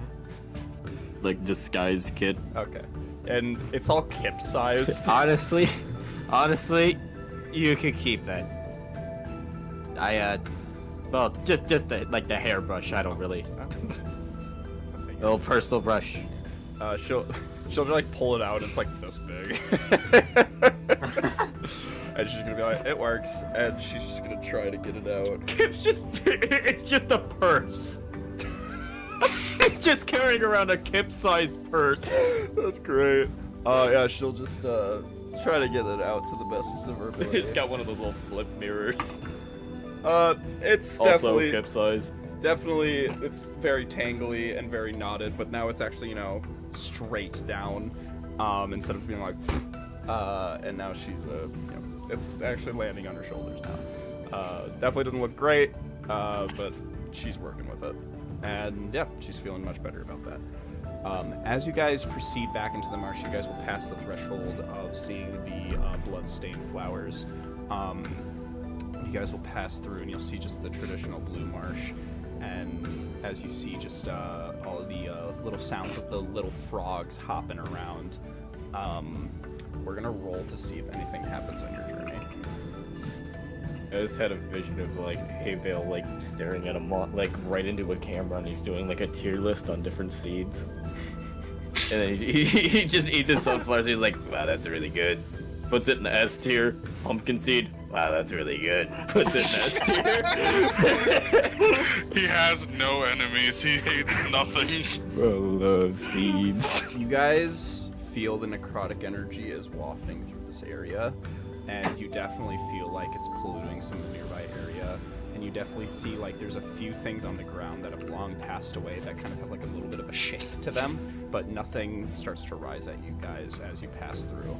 Speaker 8: disguise kit.
Speaker 1: okay. And it's all Kip-sized.
Speaker 8: Honestly, you could keep that. Well, just the hairbrush. I don't really. Little personal brush.
Speaker 1: She'll like pull it out, and it's like this big. And she's gonna be like, it works, and she's just gonna try to get it out.
Speaker 8: It's just a purse. It's just carrying around a Kip-sized purse.
Speaker 1: That's great. Yeah, she'll just try to get it out to the best of her ability.
Speaker 5: It's got one of those little flip mirrors.
Speaker 1: It's
Speaker 5: Also Kip size.
Speaker 1: definitely, it's very tangly and very knotted, but now it's actually, straight down, instead of being like, and now she's, it's actually landing on her shoulders now. Definitely doesn't look great, but she's working with it. And yeah, she's feeling much better about that. As you guys proceed back into the marsh, you guys will pass the threshold of seeing the blood-stained flowers. You guys will pass through, and you'll see just the traditional blue marsh. And as you see just all of the little sounds of the little frogs hopping around, we're gonna roll to see if anything happens on your journey.
Speaker 5: I just had a vision of Hay Bale staring at him right into a camera, and he's doing a tier list on different seeds. And then he just eats his sunflowers. He's like, wow, that's really good. Puts it in the S tier. Pumpkin seed. Wow, that's really good. Puts it in S tier.
Speaker 3: He has no enemies. He hates nothing.
Speaker 5: Bro loves seeds.
Speaker 1: You guys feel the necrotic energy is wafting through this area, and you definitely feel like it's polluting some of the nearby area. And you definitely see there's a few things on the ground that have long passed away that kind of have a little bit of a shake to them, but nothing starts to rise at you guys as you pass through.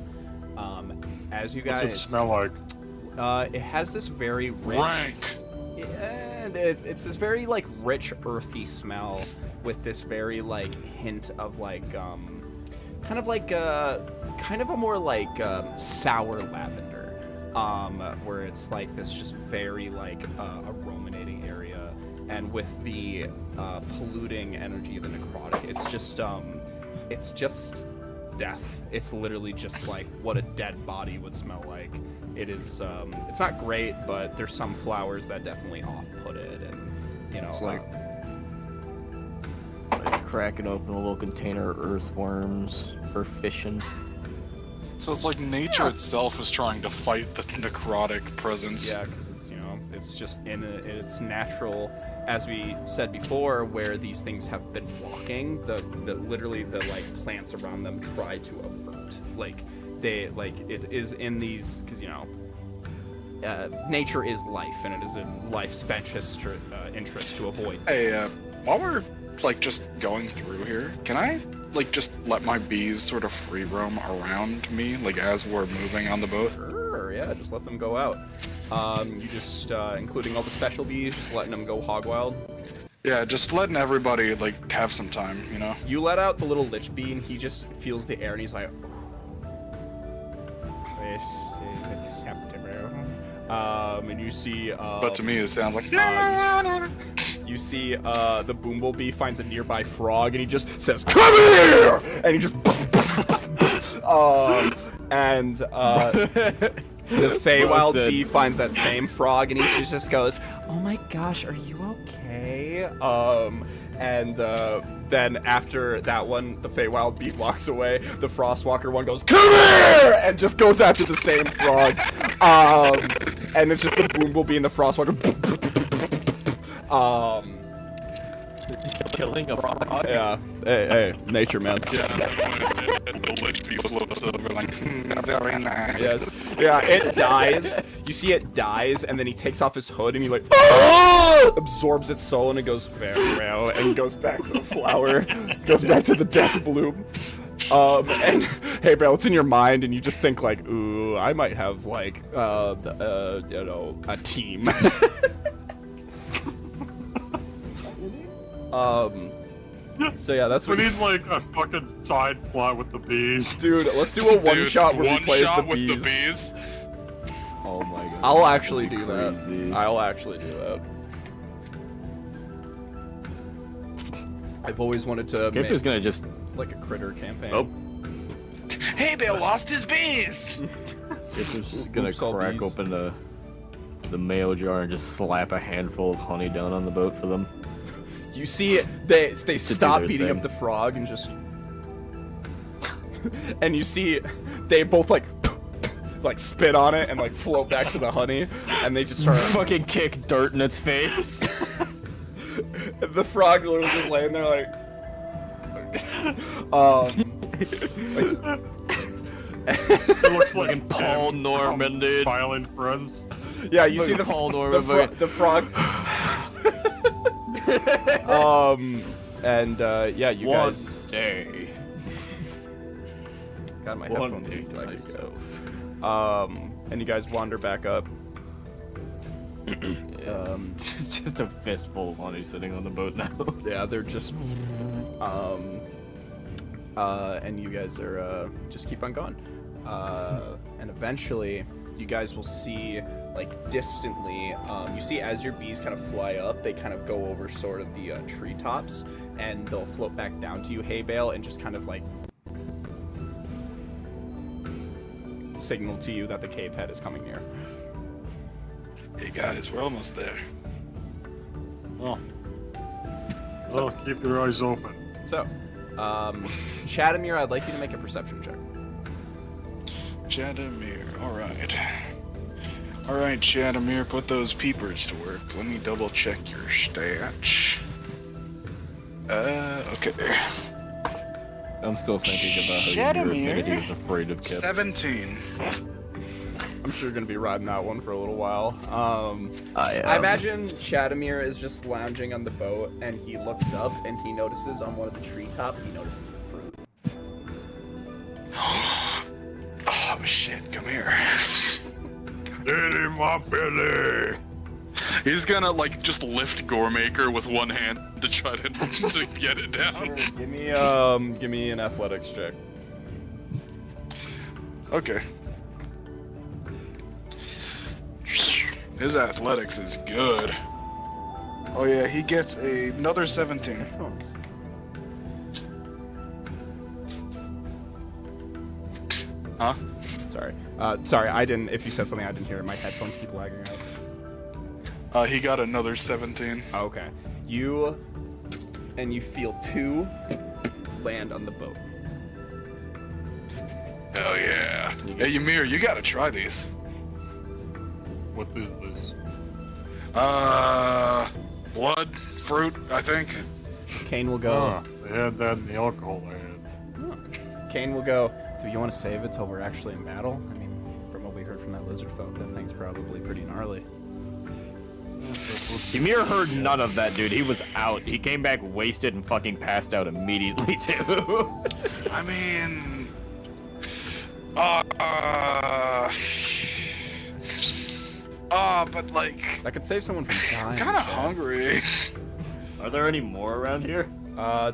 Speaker 1: As you guys,
Speaker 4: What's it smell like?
Speaker 1: it has this very rich,
Speaker 3: Rank.
Speaker 1: and it's this very rich earthy smell with this very hint of
Speaker 7: kind of like kind of a more like sour lavender, where it's like this just very like aromating area, and with the polluting energy of the necrotic, it's just death. It's literally just like what a dead body would smell like. It is it's not great, but there's some flowers that definitely off-put it, and you know,
Speaker 8: It's like cracking open a little container of earthworms for fishing.
Speaker 3: So it's like nature itself is trying to fight the necrotic presence.
Speaker 7: yeah, because it's, you know, it's just in its natural, as we said before, where these things have been walking, the literally the like plants around them try to avert, like they like it is in these, because you know, nature is life, and it is in life's best interest to avoid.
Speaker 3: Hey, while we're like just going through here, can I like just let my bees sort of free roam around me, like as we're moving on the boat?
Speaker 7: Sure, yeah, just let them go out. You just including all the special bees, just letting them go hog wild.
Speaker 3: Yeah, just letting everybody like have some time, you know?
Speaker 7: You let out the little lich bee, and he just feels the air, and he's like, "This is acceptable." And you see,
Speaker 3: But to me it sounds like
Speaker 7: you see, the bumblebee finds a nearby frog, and he just says, "Come here!" And he just, the Feywild bee finds that same frog, and he just goes, "Oh my gosh, are you okay?" Then after that one, the Feywild bee walks away. The Frostwalker one goes, "Come here!" and just goes after the same frog. And it's just the Bumblebee and the Frostwalker.
Speaker 8: Killing a frog.
Speaker 7: Yeah. Hey, nature, man.
Speaker 3: the lich bee floats over like, very nice.
Speaker 7: Yes. Yeah, it dies. You see it dies, and then he takes off his hood, and he like absorbs its soul, and it goes very well, and he goes back to the flower, goes back to the death bloom. And hey, bro, it's in your mind, and you just think like, ooh, I might have like, you know, a team. So yeah, that's
Speaker 4: We
Speaker 7: what
Speaker 4: need like a fucking side plot with the bees.
Speaker 7: dude. Let's do a one shot where
Speaker 3: one
Speaker 7: he plays
Speaker 3: shot
Speaker 7: the
Speaker 3: with
Speaker 7: bees.
Speaker 3: the bees.
Speaker 8: Oh my god.
Speaker 7: I'll actually do
Speaker 8: Crazy.
Speaker 7: that. I'll actually do that. I've always wanted to make
Speaker 8: Kipper's gonna just.
Speaker 7: like a critter campaign.
Speaker 8: Oh.
Speaker 3: Hey, Bill lost his bees!
Speaker 8: Kipper's gonna
Speaker 7: Oops, all
Speaker 8: crack
Speaker 7: bees.
Speaker 8: open the mail jar and just slap a handful of honey down on the boat for them.
Speaker 7: You see, they
Speaker 8: do
Speaker 7: stop
Speaker 8: their
Speaker 7: beating
Speaker 8: thing.
Speaker 7: up the frog and just, and you see, they both like spit on it and like float back to the honey, and they just start.
Speaker 8: Fucking kick dirt in its face.
Speaker 7: The frog literally just laying there like,
Speaker 4: It looks like
Speaker 8: Paul
Speaker 4: him,
Speaker 8: Norman, dude.
Speaker 4: Smiling friends.
Speaker 7: yeah, you see
Speaker 8: Fucking Paul
Speaker 7: the
Speaker 8: Norman,
Speaker 7: the frog. Yeah, you
Speaker 8: One
Speaker 7: guys.
Speaker 8: day.
Speaker 7: God, my
Speaker 8: One
Speaker 7: headphones
Speaker 8: day
Speaker 7: need
Speaker 8: to
Speaker 7: to
Speaker 8: myself.
Speaker 7: And you guys wander back up.
Speaker 8: It's just a fistful of honey sitting on the boat now.
Speaker 7: Yeah, they're just, and you guys are, just keep on going. And eventually, you guys will see, like, distantly, you see as your bees kind of fly up, they kind of go over sort of the, treetops, and they'll float back down to you, hay bale, and just kind of, like, signal to you that the cave head is coming near.
Speaker 3: Hey guys, we're almost there.
Speaker 4: Oh. Well, keep your eyes open.
Speaker 7: So, Chadamir, I'd like you to make a perception check.
Speaker 3: Chadamir, alright. Alright, Chadamir, put those peepers to work. Let me double check your stats. Okay.
Speaker 8: I'm still thinking about how
Speaker 3: Shadamir?
Speaker 8: he was afraid of Kip.
Speaker 3: 17.
Speaker 7: I'm sure you're gonna be riding that one for a little while.
Speaker 8: I
Speaker 7: I imagine Chadamir is just lounging on the boat, and he looks up, and he notices on one of the treetop, he notices a fruit.
Speaker 3: Oh shit, come here.
Speaker 4: Get in my belly.
Speaker 3: He's gonna like just lift Goremaker with one hand to try to get it down.
Speaker 7: Give me an athletics check.
Speaker 3: Okay. His athletics is good. Oh yeah, he gets another 17.
Speaker 7: Headphones.
Speaker 3: Huh?
Speaker 1: Sorry. Sorry, I didn't. If you said something, I didn't hear it. My headphones keep lagging out.
Speaker 3: He got another 17.
Speaker 1: Okay. You feel 2 land on the boat.
Speaker 3: Hell yeah. Hey, Ymir, you gotta try these.
Speaker 4: What is this?
Speaker 3: Blood, fruit, I think.
Speaker 1: Kane will go.
Speaker 4: Ah, they had that in the alcohol I had.
Speaker 1: Kane will go. Do you want to save it till we're actually in battle? I mean, from what we heard from that lizard folk, that thing's probably pretty gnarly.
Speaker 8: Ymir heard none of that, dude. He was out. He came back wasted and fucking passed out immediately, too.
Speaker 3: I mean... but like...
Speaker 1: That could save someone from
Speaker 3: I'm
Speaker 1: dying.
Speaker 3: kinda hungry.
Speaker 5: Are there any more around here?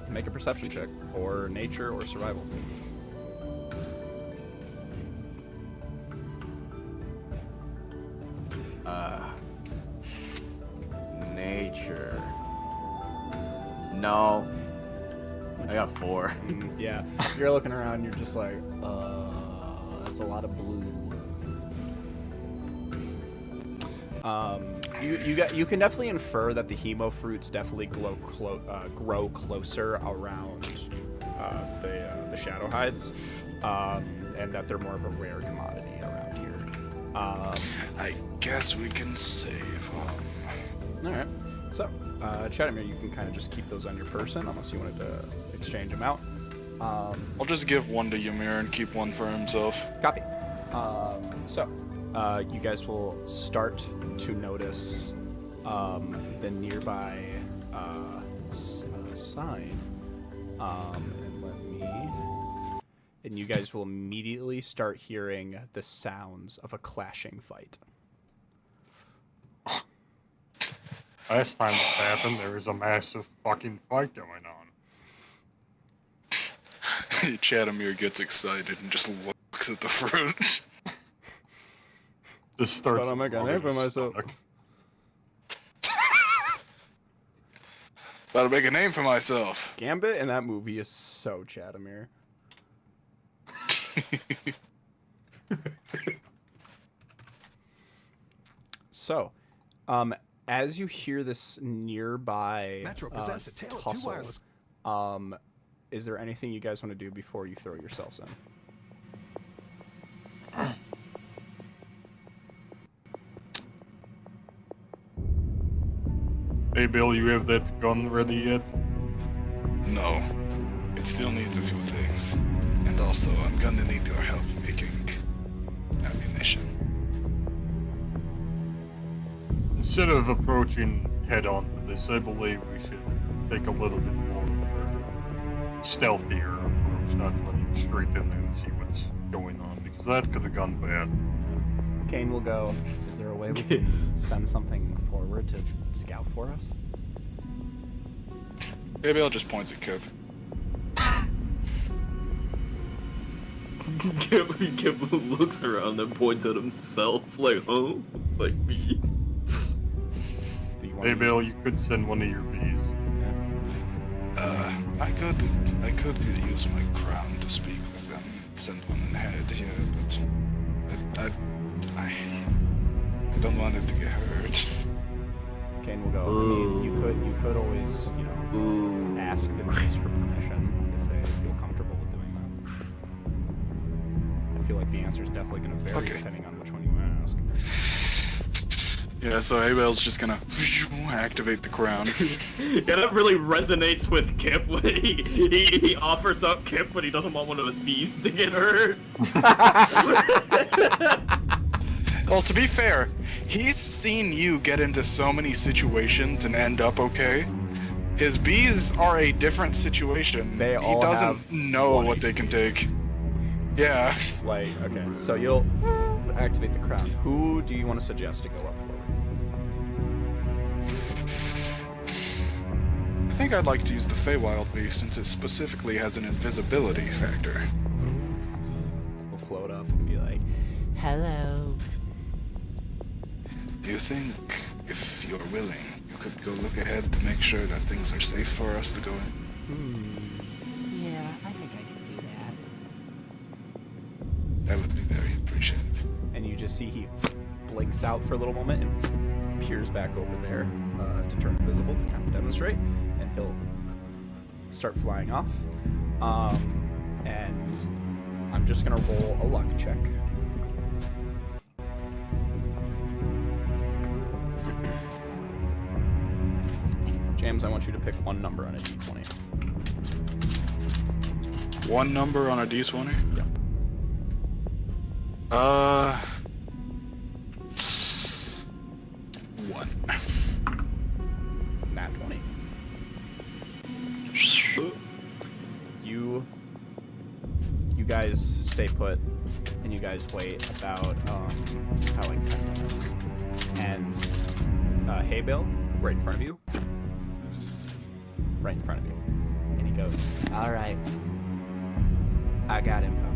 Speaker 1: Make a perception check, or nature, or survival.
Speaker 8: Nature. No. I got 4.
Speaker 1: Yeah, you're looking around, you're just like, that's a lot of blue. You can definitely infer that the hemo fruits definitely grow closer around the shadow hides, and that they're more of a rare commodity around here.
Speaker 3: I guess we can save them.
Speaker 1: All right. So, Chadamir, you can kind of just keep those on your person, unless you wanted to exchange them out.
Speaker 3: I'll just give one to Ymir and keep one for himself.
Speaker 1: Copy. So, you guys will start to notice the nearby sign. And you guys will immediately start hearing the sounds of a clashing fight.
Speaker 4: Last time this happened, there was a massive fucking fight going on.
Speaker 3: Chadamir gets excited and just looks at the fruit.
Speaker 4: This starts.
Speaker 1: But I'll make a name for myself.
Speaker 3: About to make a name for myself.
Speaker 1: Gambit in that movie is so Chadamir. So, as you hear this nearby
Speaker 6: Metro presents a tale of two
Speaker 1: tussle,
Speaker 6: wireless.
Speaker 1: is there anything you guys want to do before you throw yourselves in?
Speaker 4: Hey Bill, you have that gun ready yet?
Speaker 3: No. It still needs a few things. And also, I'm gonna need your help making ammunition.
Speaker 4: Instead of approaching head-on to this, I believe we should take a little bit more of a stealthier approach, not running straight in there and see what's going on, because that could have gone bad.
Speaker 7: Kane will go, is there a way we can send something forward to scout for us?
Speaker 3: Maybe I'll just point at Kip.
Speaker 5: Kip looks around and points at himself, like, huh? Like me.
Speaker 1: Do you want
Speaker 4: Hey Bill, you could send one of your bees.
Speaker 3: I could use my crown to speak with them. Send one in the head, yeah, but I don't want it to get hurt.
Speaker 1: Kane will go. I mean, you could always, ask the bees for permission if they feel comfortable with doing that. I feel like the answer is definitely going to vary depending on which one you ask.
Speaker 3: Yeah, so Abel's just gonna activate the crown.
Speaker 5: Yeah, that really resonates with Kip when he offers up Kip, but he doesn't want one of his bees to get hurt.
Speaker 3: Well, to be fair, he's seen you get into so many situations and end up okay. His bees are a different situation.
Speaker 1: They all
Speaker 3: he doesn't
Speaker 1: have
Speaker 3: know
Speaker 1: 20.
Speaker 3: what they can take. Yeah.
Speaker 1: Like, okay, so you'll activate the crown. Who do you want to suggest to go up for?
Speaker 3: I think I'd like to use the Feywild bee since it specifically has an invisibility factor.
Speaker 1: We'll float up and be
Speaker 9: Hello.
Speaker 3: Do you think, if you're willing, you could go look ahead to make sure that things are safe for us to go in?
Speaker 9: Yeah, I think I can do that.
Speaker 3: That would be very appreciative.
Speaker 1: And you just see he blinks out for a little moment and peers back over there to turn invisible to kind of demonstrate, and he'll start flying off. And I'm just gonna roll a luck check. James, I want you to pick one number on a d20.
Speaker 3: One number on a d20?
Speaker 1: Yeah.
Speaker 3: One.
Speaker 1: Nat 20. You guys stay put, and you guys wait about like 10 minutes. And hey, Bill, right in front of you. Right in front of you. And he goes, "All right, I got info.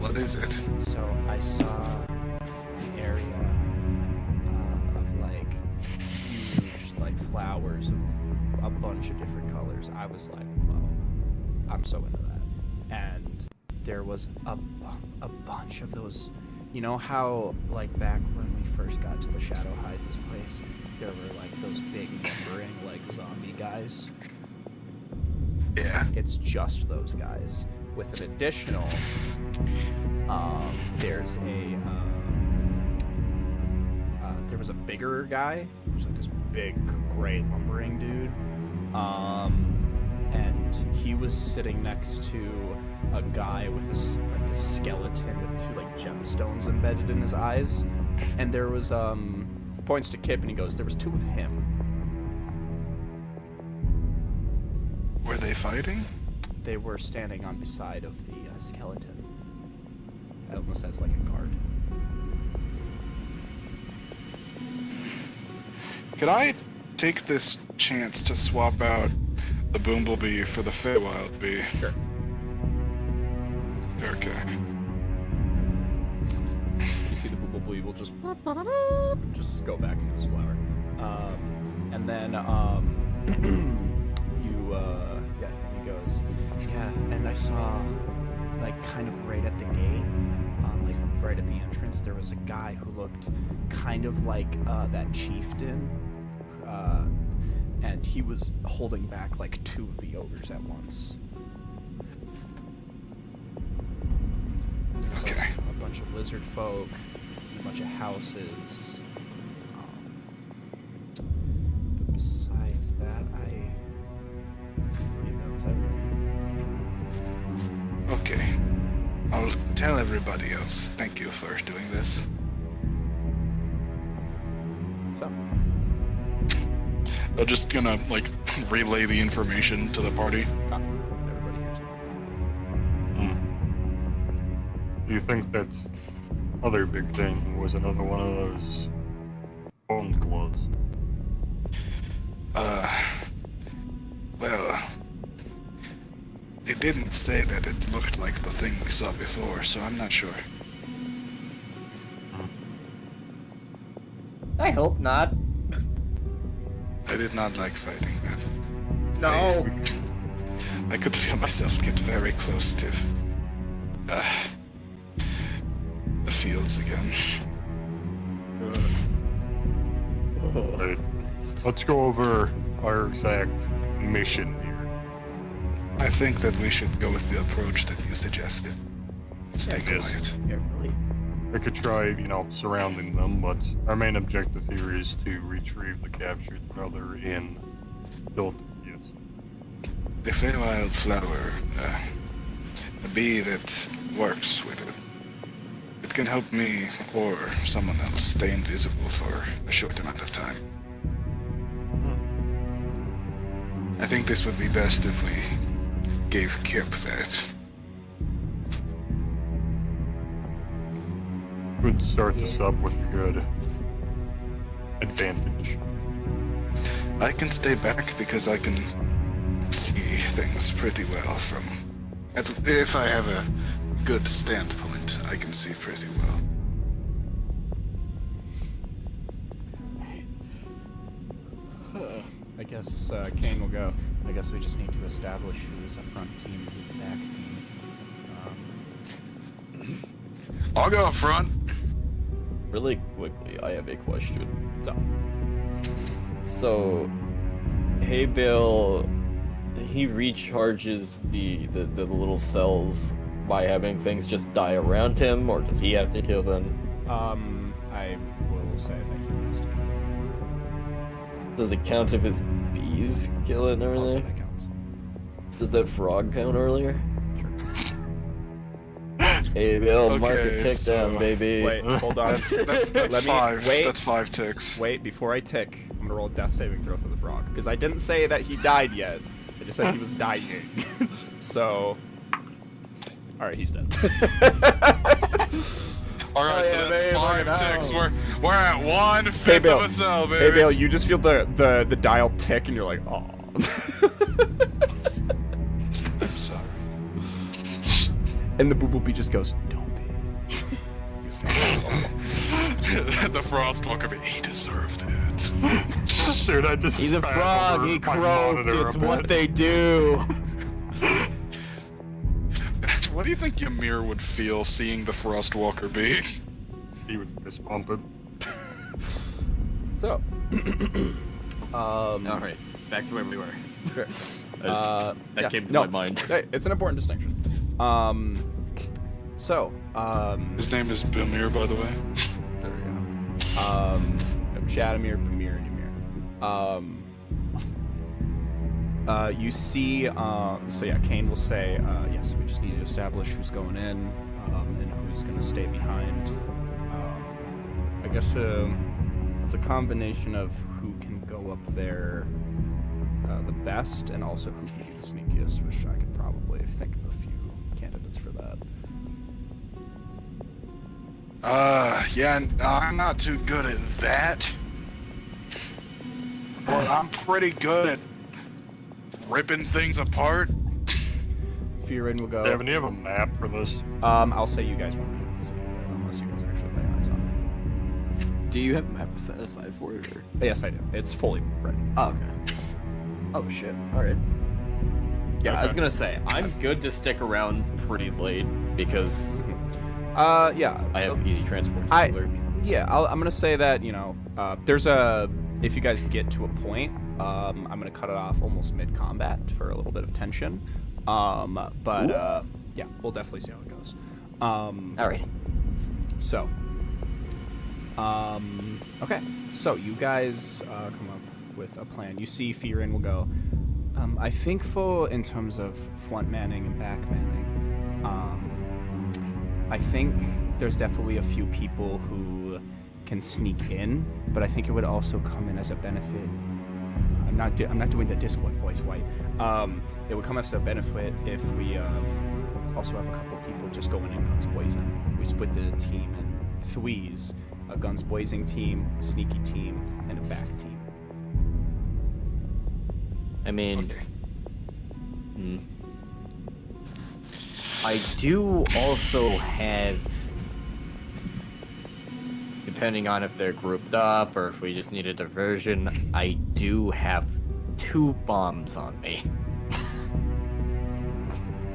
Speaker 3: What is it?
Speaker 1: So I saw an area of like huge like flowers of a bunch of different colors. I was like, whoa, I'm so into that. And there was a bunch of those. You know how like back when we first got to the Shadow Hides' place, there were like those big lumbering like zombie guys?
Speaker 3: Yeah.
Speaker 1: It's just those guys with an additional there was a bigger guy. There was like this big gray lumbering dude, and he was sitting next to a guy with this skeleton with two like gemstones embedded in his eyes. And there was he points to Kip and he goes, there was two of him.
Speaker 3: Were they fighting?
Speaker 1: They were standing on beside of the skeleton. It almost has like a guard.
Speaker 3: Could I take this chance to swap out the Bumblebee for the Feywild Bee?
Speaker 1: Sure.
Speaker 3: Okay.
Speaker 1: You see the bumblebee will just go back into his flower. And then he goes, yeah, and I saw like kind of right at the gate, like right at the entrance, there was a guy who looked kind of like that chieftain, and he was holding back like two of the ogres at once. There's
Speaker 3: Okay.
Speaker 1: a bunch of lizard folk, and a bunch of houses. But besides that, I believe that was everything.
Speaker 3: Okay. I'll tell everybody else. Thank you for doing this.
Speaker 1: So,
Speaker 3: I'm just gonna, like, relay the information to the party.
Speaker 1: everybody here too.
Speaker 4: Do you think that other big thing was another one of those bone claws?
Speaker 3: Well, it didn't say that it looked like the thing we saw before, so I'm not sure.
Speaker 5: I hope not.
Speaker 3: I did not like fighting that.
Speaker 5: No.
Speaker 3: I could feel myself get very close to the fields again.
Speaker 4: Right. Let's go over our exact mission here.
Speaker 3: I think that we should go with the approach that you suggested. Stay quiet.
Speaker 1: Carefully.
Speaker 4: We could try, surrounding them, but our main objective here is to retrieve the captured brother in Dalton. Yes.
Speaker 3: The Feywild flower, a bee that works with it. It can help me or someone else stay invisible for a short amount of time. I think this would be best if we gave Kip that.
Speaker 4: Would start this up with a good advantage.
Speaker 3: I can stay back because I can see things pretty well from... if I have a good standpoint. I can see pretty well.
Speaker 7: I guess Kane will go. I guess we just need to establish who's a front team and who's a back team.
Speaker 3: I'll go up front.
Speaker 8: Really quickly, I have a question. So, hey Bill, he recharges the little cells by having things just die around him, or does he have to kill them?
Speaker 7: I will say that he has to go.
Speaker 8: Does it count if his bees kill it and
Speaker 7: I'll say
Speaker 8: everything?
Speaker 7: that counts.
Speaker 8: Does that frog count earlier? Hey Bill, mark a
Speaker 3: Okay,
Speaker 8: tick
Speaker 3: so-
Speaker 8: down, baby.
Speaker 1: Wait, hold on.
Speaker 3: That's
Speaker 1: Let me-
Speaker 3: 5.
Speaker 1: wait.
Speaker 3: That's 5 ticks.
Speaker 1: Wait, before I tick, I'm gonna roll a death saving throw for the frog. Because I didn't say that he died yet. I just said he was dying. So... Alright, he's dead.
Speaker 3: Alright, so
Speaker 1: yeah,
Speaker 3: that's
Speaker 1: babe,
Speaker 3: 5
Speaker 1: look at
Speaker 3: ticks.
Speaker 1: that.
Speaker 3: We're at 1/5
Speaker 1: Hey, Bill.
Speaker 3: of a cell, baby.
Speaker 1: Hey, Bale, you just feel the dial tick and you're like, oh.
Speaker 3: I'm sorry.
Speaker 1: And the Boobie just goes, don't be.
Speaker 3: The Frostwalker, he deserved it.
Speaker 4: Dude, I just
Speaker 8: He's a
Speaker 4: spat
Speaker 8: frog,
Speaker 4: over
Speaker 8: he
Speaker 4: my
Speaker 8: croaked,
Speaker 4: monitor
Speaker 8: it's
Speaker 4: a
Speaker 8: what
Speaker 4: bit.
Speaker 8: they do.
Speaker 3: What do you think Ymir would feel seeing the Frostwalker be?
Speaker 4: He would fist pump it.
Speaker 1: So.
Speaker 5: Alright, back to where we were.
Speaker 1: Sure.
Speaker 5: That
Speaker 1: Yeah,
Speaker 5: came to
Speaker 1: no,
Speaker 5: my mind.
Speaker 1: hey, it's an important distinction.
Speaker 3: His name is Ymir, by the way.
Speaker 1: There we go. Jadamir, Pamir, and Ymir. You see, so yeah, Kane will say, yes, we just need to establish who's going in, and who's gonna stay behind. I guess it's a combination of who can go up there the best, and also who can be the sneakiest, which I could probably think of a few candidates for that.
Speaker 3: Yeah, I'm not too good at that. But I'm pretty good at ripping things apart.
Speaker 1: Fearin will go.
Speaker 4: Devin, do you have a map for this?
Speaker 1: I'll say you guys won't be able to see it unless you guys actually lay eyes on
Speaker 5: Do you have a map set aside for it? Or?
Speaker 1: it. Yes, I do. It's fully ready.
Speaker 5: Oh, okay. Oh shit. Alright. Yeah, I was gonna say, I'm good to stick around pretty late because
Speaker 1: Yeah.
Speaker 5: I have easy transport to
Speaker 1: I-
Speaker 5: work.
Speaker 1: Yeah, I'm gonna say that, you know, if you guys get to a point, I'm gonna cut it off almost mid-combat for a little bit of tension. Yeah, we'll definitely see how it goes.
Speaker 5: Alright.
Speaker 1: So, okay, so you guys come up with a plan. You see Fearin will go, I think in terms of front manning and back manning, I think there's definitely a few people who can sneak in, but I think it would also come in as a benefit. I'm not doing the Discord voice, White. It would come as a benefit if we also have a couple people just going in guns blazing. We split the team in threes: a guns blazing team, a sneaky team, and a back team.
Speaker 8: I mean, I do also have, depending on if they're grouped up or if we just need a diversion, I do have 2 bombs on me.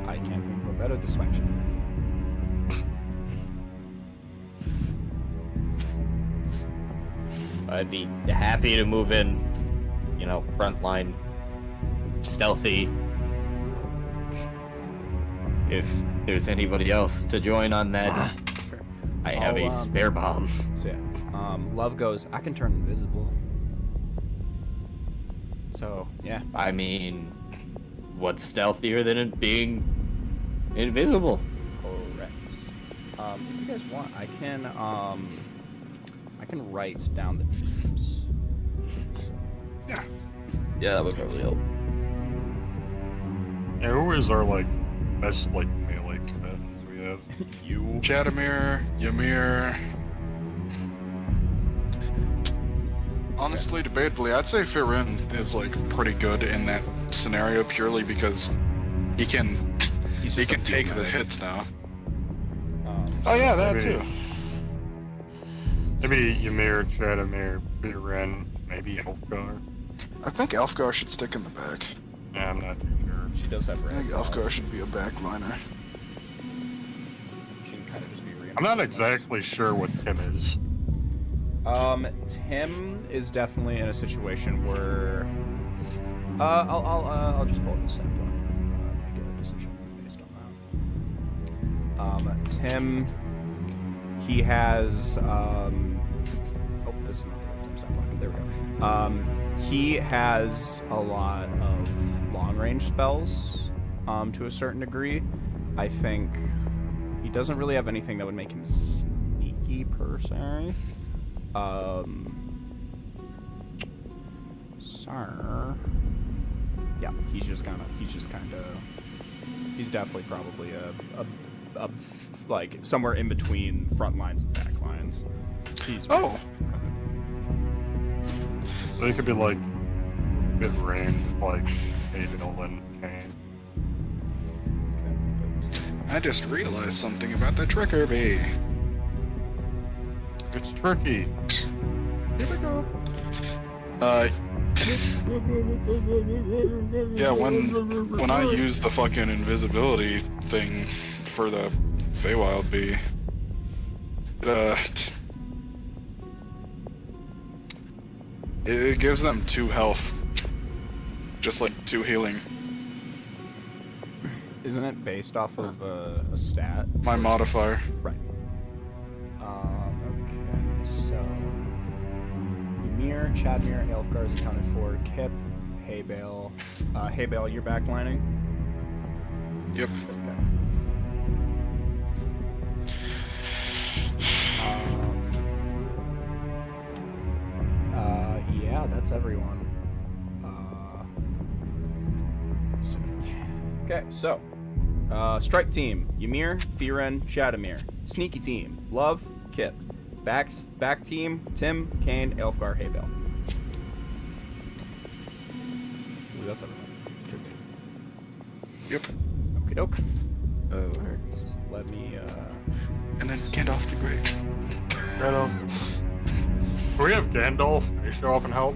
Speaker 1: I can't think of a better distraction.
Speaker 8: I'd be happy to move in, you know, front line, stealthy. If there's anybody else to join on that,
Speaker 1: Sure.
Speaker 8: I have
Speaker 1: I'll,
Speaker 8: a spare bomb.
Speaker 1: So yeah, Love goes, I can turn invisible. So yeah,
Speaker 8: I mean, what's stealthier than it being invisible?
Speaker 1: correct. If you guys want, I can write down the names.
Speaker 3: Yeah.
Speaker 8: Yeah, that would probably help.
Speaker 4: Yeah, who is our, like, best, like, melee combatants we have?
Speaker 1: You.
Speaker 3: Jadamir, Ymir. Honestly, debatably, I'd say Firin is like pretty good in that scenario purely because he can
Speaker 1: He's
Speaker 3: he
Speaker 1: just a
Speaker 3: can
Speaker 1: field
Speaker 3: take the
Speaker 1: medic.
Speaker 3: hits now. Oh yeah, that
Speaker 4: Maybe-
Speaker 3: too.
Speaker 4: Maybe Ymir, Shadowmere, Viren, maybe Elfgar.
Speaker 3: I think Elfgar should stick in the back.
Speaker 4: Yeah, I'm not too sure.
Speaker 1: She does have
Speaker 3: I think
Speaker 1: random
Speaker 3: Elfgar should be a backliner.
Speaker 1: She can kind of just be
Speaker 4: I'm not exactly sure what Tim is.
Speaker 1: Tim is definitely in a situation where I'll just pull up the stat block and make a decision based on that. Tim, he has oh, this is not the right Tim stat block. There we go. He has a lot of long range spells to a certain degree. I think he doesn't really have anything that would make him sneaky per se. Sir. Yeah, he's definitely probably a like somewhere in between front lines and back lines. He's
Speaker 3: Oh,
Speaker 4: So he could be like mid range, like Adel and Kane.
Speaker 3: I just realized something about the trickery.
Speaker 4: It's tricky.
Speaker 3: Yeah, when I use the fucking invisibility thing for the Feywild Bee, it gives them 2 health. Just like 2 healing.
Speaker 1: Isn't it based off of a stat?
Speaker 3: My modifier.
Speaker 1: Right. Okay, so Ymir, Chadmere, Elfgar is accounted for. Kip, Haybale. Haybale, you're backlining?
Speaker 3: Yep.
Speaker 1: Okay. Yeah, that's everyone. Okay, so strike team: Ymir, Firen, Shadowmere. Sneaky team: Love, Kip. Back team: Tim, Kane, Elfgar, Haybale. Ooh, that's everyone. Should be.
Speaker 3: Yep.
Speaker 1: Okie doke. Let me.
Speaker 3: And then Gandalf the Great.
Speaker 4: Gandalf. Do we have Gandalf? Can you show up and help?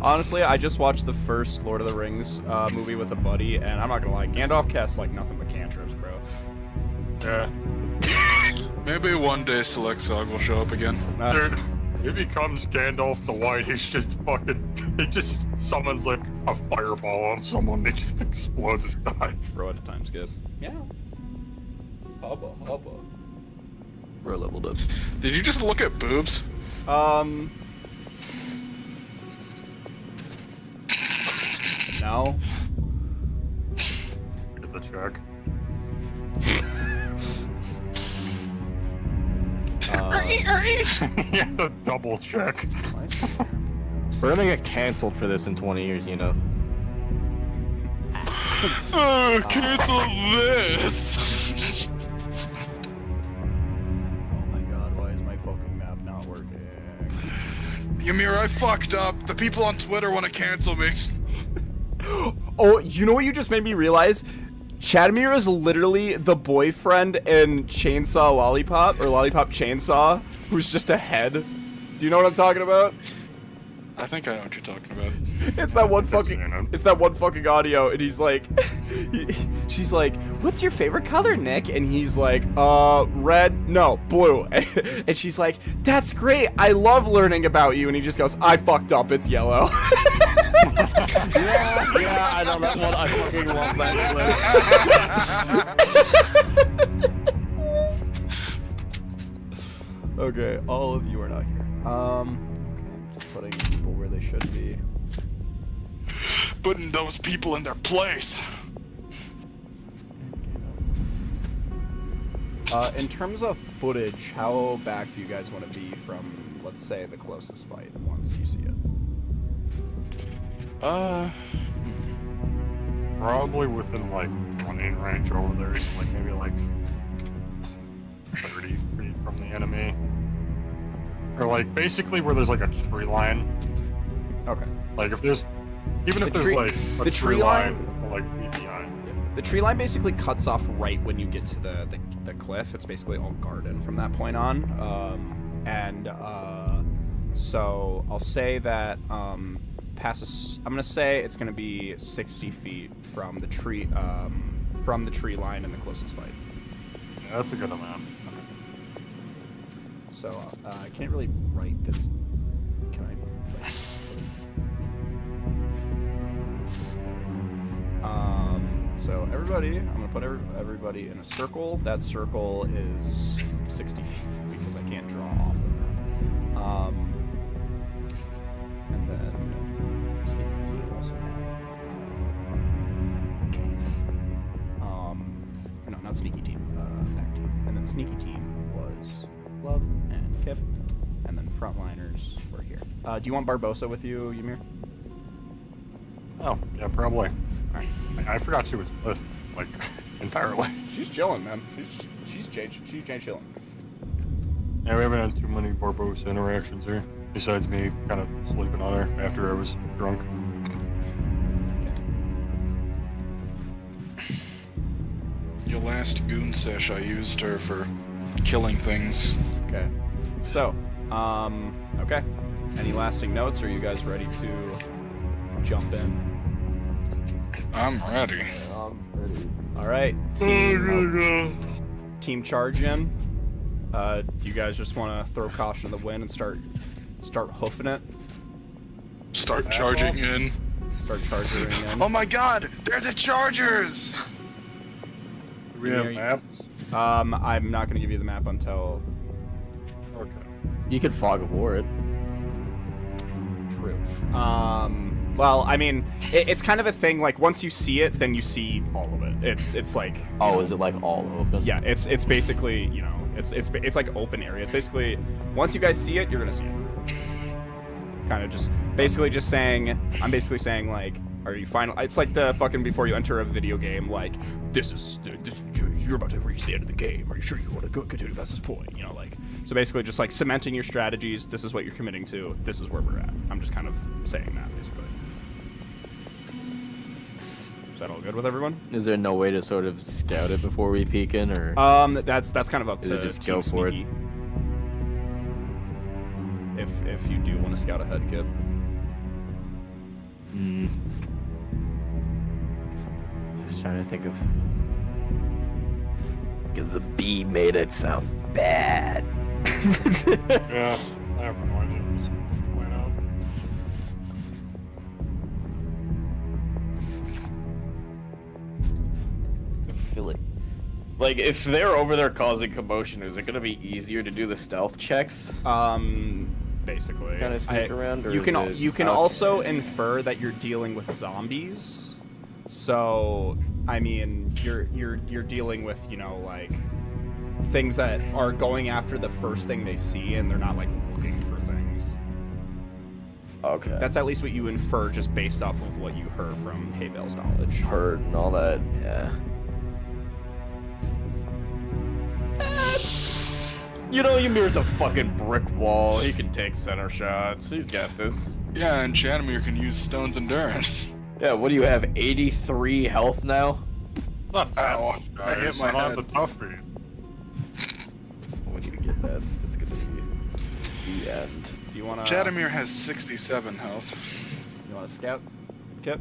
Speaker 1: Honestly, I just watched the first Lord of the Rings movie with a buddy, and I'm not gonna lie, Gandalf casts like nothing but cantrips, bro.
Speaker 4: Yeah.
Speaker 3: Maybe one day Selexog will show up again.
Speaker 4: Dude, he becomes Gandalf the White. He's just fucking. He just summons like a fireball on someone. It just explodes and dies.
Speaker 1: Bro, at a time skip. Yeah. Hubba hubba.
Speaker 8: We're leveled up.
Speaker 3: Did you just look at boobs?
Speaker 1: No.
Speaker 4: Get the check. Yeah, the double check.
Speaker 8: We're gonna get canceled for this in 20 years, you know.
Speaker 3: Cancel this!
Speaker 1: Oh my god, why is my fucking map not working?
Speaker 3: Ymir, I fucked up. The people on Twitter want to cancel me.
Speaker 1: Oh, you know what you just made me realize? Chadmere is literally the boyfriend in Chainsaw Lollipop, or Lollipop Chainsaw, who's just a head. Do you know what I'm talking about?
Speaker 3: I think I know what you're talking about.
Speaker 1: It's that one
Speaker 4: seen
Speaker 1: fucking,
Speaker 4: him.
Speaker 1: it's that one fucking audio, and he's like, she's like, "What's your favorite color, Nick?" And he's like, red, no, blue." And she's like, "That's great. I love learning about you." And he just goes, "I fucked up. It's yellow."
Speaker 8: Yeah, I know that one. I fucking love that clip.
Speaker 1: Okay, all of you are not here. Okay, just putting people where they should be.
Speaker 3: Putting those people in their place.
Speaker 1: In terms of footage, how back do you guys want to be from, let's say, the closest fight once you see it?
Speaker 4: Probably within like running range over there, so like maybe like 30 feet from the enemy. Or like basically where there's like a tree line.
Speaker 1: Okay.
Speaker 4: Like if there's, even if
Speaker 1: The
Speaker 4: there's
Speaker 1: tree-
Speaker 4: like a
Speaker 1: the
Speaker 4: tree
Speaker 1: tree
Speaker 4: line,
Speaker 1: line-
Speaker 4: will like be behind.
Speaker 1: The tree line basically cuts off right when you get to the cliff. It's basically all garden from that point on. So I'll say that I'm gonna say it's gonna be 60 feet from the tree line in the closest fight.
Speaker 4: Yeah, that's a good amount.
Speaker 1: So I can't really write this. Can I? So everybody, I'm gonna put everybody in a circle. That circle is 60 feet because I can't draw off the map. And then sneaky team also. No, not sneaky team. Back team. And then sneaky team was Love and Kip, and then frontliners were here. Do you want Barbosa with you, Ymir?
Speaker 4: Oh, yeah, probably.
Speaker 1: Alright.
Speaker 4: I forgot she was with, like, entirely.
Speaker 1: She's chilling, man. She's chilling.
Speaker 4: Yeah, we haven't had too many Barbosa interactions here, besides me kind of sleeping on her after I was drunk.
Speaker 3: Your last goon sesh, I used her for killing things.
Speaker 1: Okay. So, okay. Any lasting notes? Or are you guys ready to jump in?
Speaker 3: I'm ready.
Speaker 1: All right. Team charge in. Do you guys just want to throw caution to the wind and start hoofing it?
Speaker 3: Start charging in.
Speaker 1: Start charging in.
Speaker 3: Oh my god! They're the Chargers!
Speaker 4: Do we have maps?
Speaker 1: I'm not going to give you the map until...
Speaker 4: Okay.
Speaker 8: You could fog of war it.
Speaker 1: True. Well, I mean, it's kind of a thing, like, once you see it, then you see all of it. It's like...
Speaker 8: Oh, is it like all open?
Speaker 1: Yeah, it's basically, you know, it's like open area. It's basically, once you guys see it, you're going to see it. Kind of just, basically just saying, I'm basically saying, like, are you final? It's like the fucking before you enter a video game, like, this you're about to reach the end of the game. Are you sure you want to go continue past this point? You know, like, so basically just like cementing your strategies. This is what you're committing to. This is where we're at. I'm just kind of saying that basically. Is that all good with everyone?
Speaker 8: Is there no way to sort of scout it before we peek in, or?
Speaker 1: That's kind of up
Speaker 8: Is
Speaker 1: to
Speaker 8: it just
Speaker 1: Team
Speaker 8: go for
Speaker 1: Sneaky. If you do want to scout ahead, kid.
Speaker 8: Just trying to think of. Because the bee made it sound bad.
Speaker 4: Yeah, I have no idea what's playing out.
Speaker 8: I feel like if they're over there causing commotion, is it gonna be easier to do the stealth checks?
Speaker 1: Basically.
Speaker 8: Kind of sneak around, or
Speaker 1: you can
Speaker 8: is it...
Speaker 1: you can
Speaker 8: okay.
Speaker 1: also infer that you're dealing with zombies. So, I mean, you're dealing with, you know, like things that are going after the first thing they see, and they're not like looking for things.
Speaker 8: Okay.
Speaker 1: That's at least what you infer just based off of what you heard from Haybale's knowledge.
Speaker 8: Heard and all that. Yeah. You know, Ymir's a fucking brick wall. He can take center shots. He's got this.
Speaker 3: Yeah, and Chanamir can use Stone's Endurance.
Speaker 8: Yeah, what do you have? 83 health now?
Speaker 4: Not that
Speaker 3: Ow,
Speaker 4: much,
Speaker 3: I hit
Speaker 4: guys.
Speaker 3: my
Speaker 4: I don't have
Speaker 3: head.
Speaker 4: the tough feet.
Speaker 8: When you get that, it's gonna be the end.
Speaker 1: Do you want to?
Speaker 3: Chanamir has 67 health.
Speaker 1: You want to scout, Kip?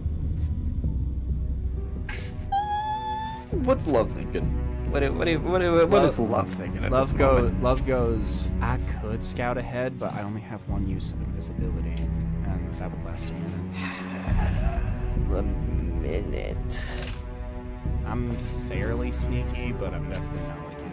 Speaker 8: What's Love thinking? What is Love thinking? At this moment?
Speaker 7: Love goes, I could scout ahead, but I only have one use of invisibility, and that would last a minute.
Speaker 8: A minute.
Speaker 7: I'm fairly sneaky, but I'm definitely not like you.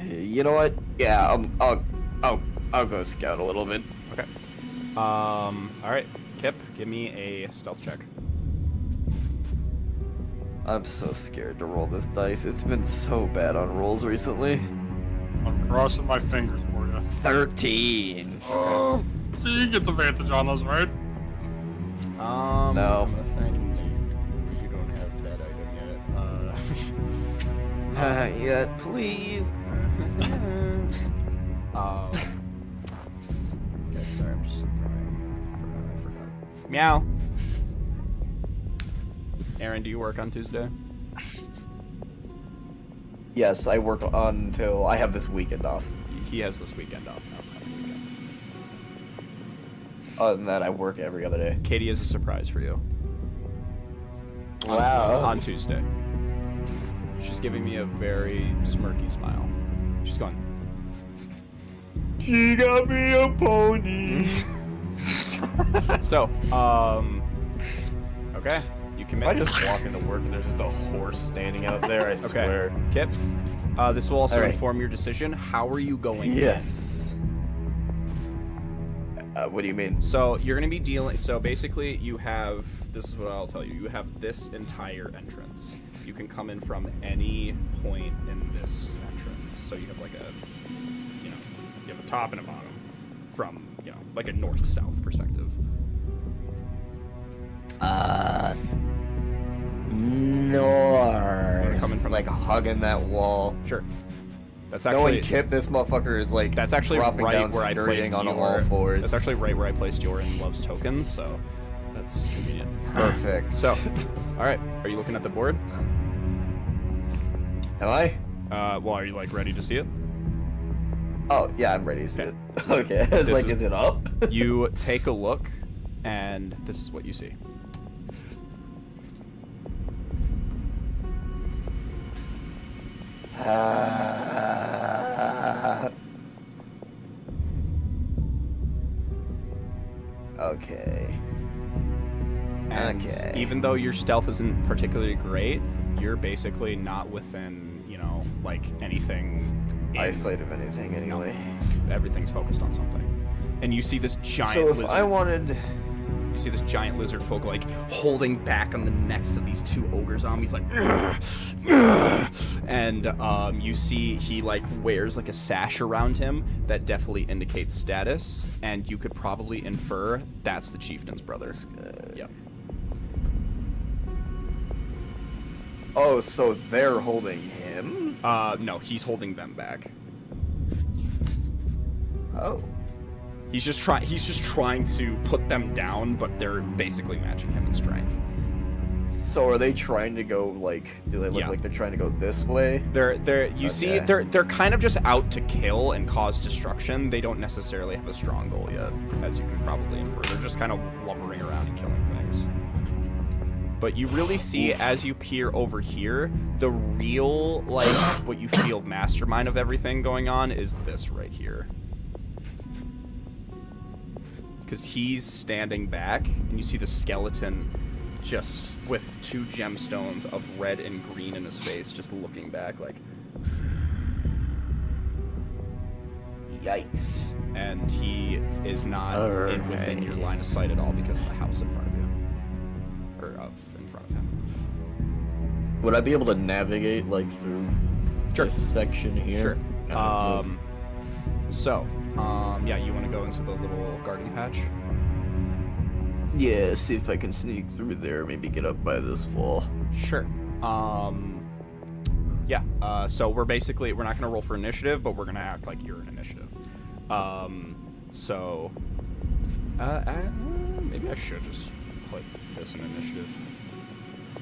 Speaker 8: You know what? Yeah, I'll go scout a little bit.
Speaker 1: Okay. All right, Kip, give me a stealth check.
Speaker 8: I'm so scared to roll this dice. It's been so bad on rolls recently.
Speaker 4: I'm crossing my fingers for you.
Speaker 8: 13.
Speaker 4: Oh, he gets advantage on those, right?
Speaker 8: No.
Speaker 1: I'm gonna say you don't have that item yet.
Speaker 8: Not yet, please.
Speaker 7: Okay, sorry, I'm just throwing. I forgot. Meow. Aaron, do you work on Tuesday?
Speaker 8: Yes, I work on until I have this weekend off.
Speaker 7: He has this weekend off now.
Speaker 8: Other than that, I work every other day.
Speaker 7: Katie has a surprise for you
Speaker 8: Wow.
Speaker 7: on Tuesday. She's giving me a very smirky smile. She's going,
Speaker 8: She got me a pony.
Speaker 7: so, okay. You
Speaker 8: If I
Speaker 7: commit.
Speaker 8: just walk into work and there's just a horse standing out there, I swear.
Speaker 7: Kip, this will also
Speaker 8: All right.
Speaker 7: inform your decision. How are you going?
Speaker 8: Yes. What do you mean?
Speaker 7: So you're going to be dealing. So basically, you have. This is what I'll tell you. You have this entire entrance. You can come in from any point in this entrance. So you have like a, you have a top and a bottom, from like a north-south perspective.
Speaker 8: North.
Speaker 7: Coming from
Speaker 8: like hugging that wall.
Speaker 7: Sure. That's
Speaker 8: Knowing
Speaker 7: actually.
Speaker 8: Kip, this motherfucker is like.
Speaker 7: That's actually
Speaker 8: dropping
Speaker 7: right
Speaker 8: down,
Speaker 7: where I
Speaker 8: scurrying
Speaker 7: placed
Speaker 8: on
Speaker 7: your.
Speaker 8: all fours.
Speaker 7: That's actually right where I placed your in Love's tokens. So that's convenient.
Speaker 8: Perfect.
Speaker 7: So, all right. Are you looking at the board?
Speaker 8: Am I?
Speaker 7: Well, are you like ready to see it?
Speaker 8: Oh yeah, I'm ready to see
Speaker 7: Okay.
Speaker 8: it. Okay, I was
Speaker 7: This
Speaker 8: like,
Speaker 7: is-
Speaker 8: is it up?
Speaker 7: You take a look, and this is what you see.
Speaker 8: Okay.
Speaker 7: And
Speaker 8: Okay.
Speaker 7: even though your stealth isn't particularly great, you're basically not within, like anything.
Speaker 8: Isolated of anything anyway.
Speaker 7: Everything's focused on something. And you see this giant
Speaker 8: So if
Speaker 7: lizard.
Speaker 8: I wanted.
Speaker 7: You see this giant lizard folk like holding back on the necks of these two ogre zombies, like, and you see he like wears like a sash around him that definitely indicates status, and you could probably infer that's the chieftain's brother. Yep.
Speaker 8: Oh, so they're holding him?
Speaker 7: No, he's holding them back.
Speaker 8: Oh.
Speaker 7: He's just trying to put them down, but they're basically matching him in strength.
Speaker 8: So are they trying to go like? Do they look
Speaker 7: Yeah.
Speaker 8: like they're trying to go this way?
Speaker 7: You see,
Speaker 8: Okay.
Speaker 7: they're kind of just out to kill and cause destruction. They don't necessarily have a strong goal yet, as you can probably infer. They're just kind of lumbering around and killing things. But you really see, as you peer over here, the real, like, what you feel mastermind of everything going on is this right here. Because he's standing back, and you see the skeleton just with two gemstones of red and green in his face, just looking back like...
Speaker 8: Yikes.
Speaker 7: And he is not within your line of sight at all because of the house in front of you. Or in front of him.
Speaker 8: Would I be able to navigate like through
Speaker 7: Sure.
Speaker 8: this section here?
Speaker 7: Sure.
Speaker 8: Kind of move.
Speaker 7: Yeah, you want to go into the little garden patch?
Speaker 8: Yeah, see if I can sneak through there. Maybe get up by this wall.
Speaker 7: Sure. So we're not gonna roll for initiative, but we're gonna act like you're an initiative. Maybe I should just put this in initiative.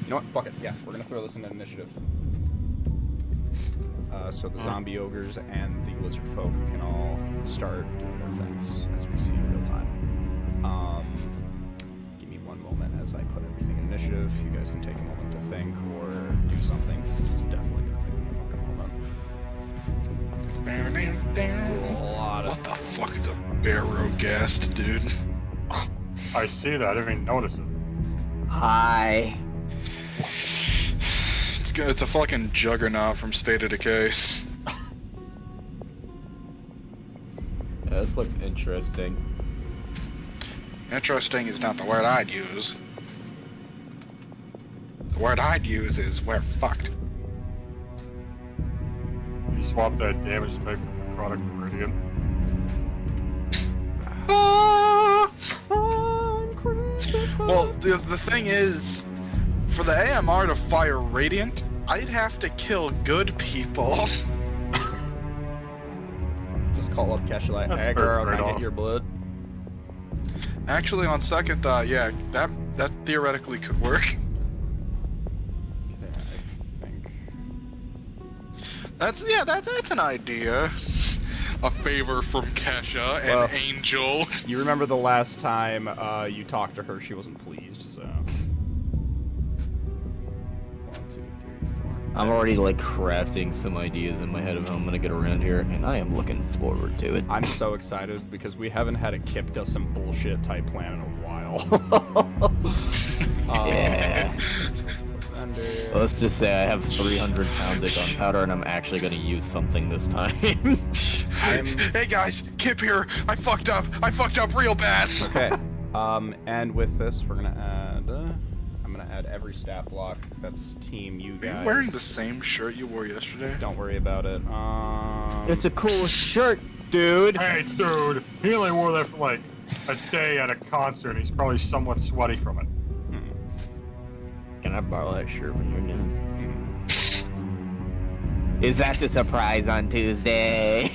Speaker 7: You know what? Fuck it. Yeah, we're gonna throw this in initiative. So the zombie ogres and the lizard folk can all start doing their things as we see in real time. Give me one moment as I put everything in initiative. You guys can take a moment to think or do something, because this is definitely gonna take a fucking moment.
Speaker 3: What the fuck is a barrow-ghast, dude?
Speaker 4: I see that. I didn't even notice it.
Speaker 8: Hi.
Speaker 3: It's a fucking juggernaut from State of Decay.
Speaker 8: Yeah, this looks interesting.
Speaker 3: Interesting is not the word I'd use. The word I'd use is we're fucked.
Speaker 4: You swap that damage type from necrotic to radiant.
Speaker 3: Well, the thing is, for the AMR to fire Radiant, I'd have to kill good people.
Speaker 1: Just call up Kesha like,
Speaker 4: That's
Speaker 1: hey
Speaker 4: a fair
Speaker 1: girl, can I
Speaker 4: trade-off.
Speaker 1: get your blood?
Speaker 3: Actually, on second thought, yeah, that theoretically could work.
Speaker 1: Okay, I think.
Speaker 3: That's an idea. A favor from Kesha,
Speaker 1: Well,
Speaker 3: an angel.
Speaker 1: You remember the last time you talked to her, she wasn't pleased, so. 1, 2, 3, 4.
Speaker 8: I'm already like crafting some ideas in my head of how I'm gonna get around here, and I am looking forward to it.
Speaker 1: I'm so excited because we haven't had a Kip does some bullshit type plan in a while.
Speaker 8: Yeah.
Speaker 1: Thunder.
Speaker 8: Well, let's just say I have 300 pounds of gunpowder, and I'm actually gonna use something this time.
Speaker 3: Hey guys, Kip here. I fucked up real bad.
Speaker 1: Okay. And with this, we're gonna add. I'm gonna add every stat block. That's team you
Speaker 3: Are
Speaker 1: guys.
Speaker 3: you wearing the same shirt you wore yesterday?
Speaker 1: Don't worry about it.
Speaker 8: It's a cool shirt, dude.
Speaker 4: Hey, dude, he only wore that for like a day at a concert. He's probably somewhat sweaty from it.
Speaker 8: Can I borrow that shirt when you're done? Is that the surprise on Tuesday?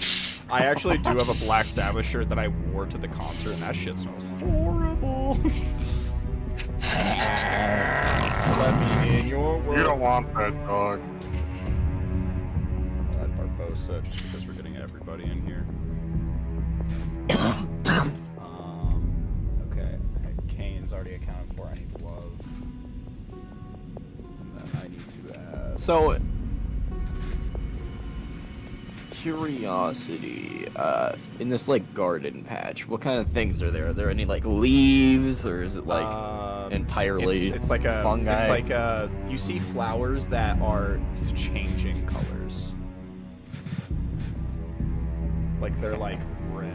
Speaker 1: I actually do have a Black Sabbath shirt that I wore to the concert, and that shit smells horrible. Let me in your world.
Speaker 4: You don't want that, dog.
Speaker 1: I'll add Barbosa just because we're getting everybody in here. Okay. Kane's already accounted for. I need love. And then I need to add.
Speaker 8: So, curiosity. In this like garden patch, what kind of things are there? Are there any like leaves, or is it like entirely
Speaker 1: it's like a
Speaker 8: fungi?
Speaker 1: It's like a. You see flowers that are changing colors. Like they're like red,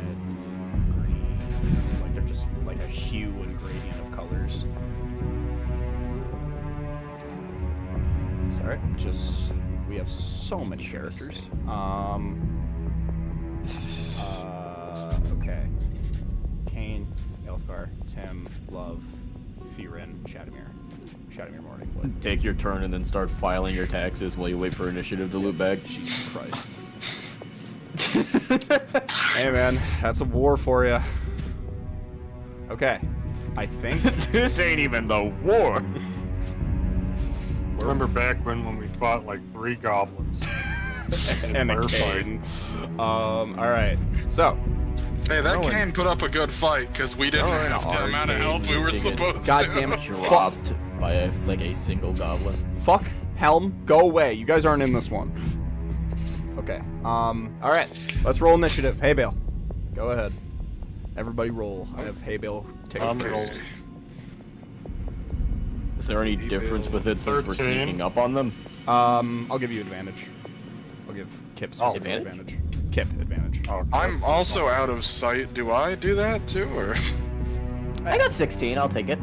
Speaker 1: green, like they're just like a hue and gradient of colors. Sorry, just we have so many characters. Okay. Kane, Elfgar, Tim, Love, Firen, Shadowmere. Shadowmere Morning.
Speaker 8: Take your turn and then start filing your taxes while you wait for initiative to loop back.
Speaker 1: Jesus Christ. Hey man, that's a war for you. Okay, I think
Speaker 8: This ain't even the war.
Speaker 4: Remember back when we fought like 3 goblins?
Speaker 1: and a
Speaker 4: Firefight.
Speaker 1: Kane. All right. So,
Speaker 3: Hey, that
Speaker 8: No one-
Speaker 3: Kane put up a good fight because we didn't
Speaker 8: No,
Speaker 3: have the
Speaker 8: our
Speaker 3: amount of
Speaker 8: Kane
Speaker 3: health we were
Speaker 8: just didn't-
Speaker 3: supposed
Speaker 1: God
Speaker 3: to.
Speaker 1: damn it.
Speaker 8: Dropped by a single goblin.
Speaker 1: fuck Helm, go away. You guys aren't in this one. Okay. All right. Let's roll initiative. Hey Bale, go ahead. Everybody roll. I have Hey Bale take
Speaker 4: I'm
Speaker 1: first.
Speaker 4: rolling.
Speaker 8: Is there any difference with it since we're
Speaker 4: 13.
Speaker 8: sneaking up on them?
Speaker 1: I'll give you advantage. I'll give Kip specific
Speaker 8: advantage?
Speaker 1: advantage. Kip advantage.
Speaker 4: Oh,
Speaker 3: I'm also out of sight. Do I do that too, or?
Speaker 8: I got 16. I'll take it.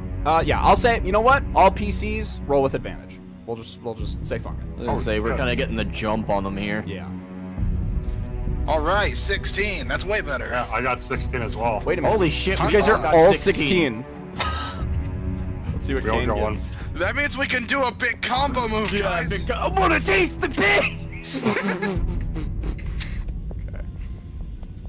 Speaker 1: Yeah, I'll say. You know what? All PCs roll with advantage. We'll just say fuck
Speaker 8: I was
Speaker 1: it.
Speaker 8: gonna say we're
Speaker 4: yeah.
Speaker 8: kind of getting the jump on them here.
Speaker 1: Yeah.
Speaker 3: All right, 16. That's way better.
Speaker 4: Yeah, I got 16 as well.
Speaker 1: Wait a minute.
Speaker 8: Holy shit!
Speaker 1: You
Speaker 8: we
Speaker 1: guys are
Speaker 8: got
Speaker 1: all
Speaker 8: 16.
Speaker 1: 16. Let's see what
Speaker 4: We all
Speaker 1: Kane
Speaker 4: got one.
Speaker 1: gets.
Speaker 3: That means we can do a big combo move, guys.
Speaker 8: I wanna taste the pig.
Speaker 1: Okay.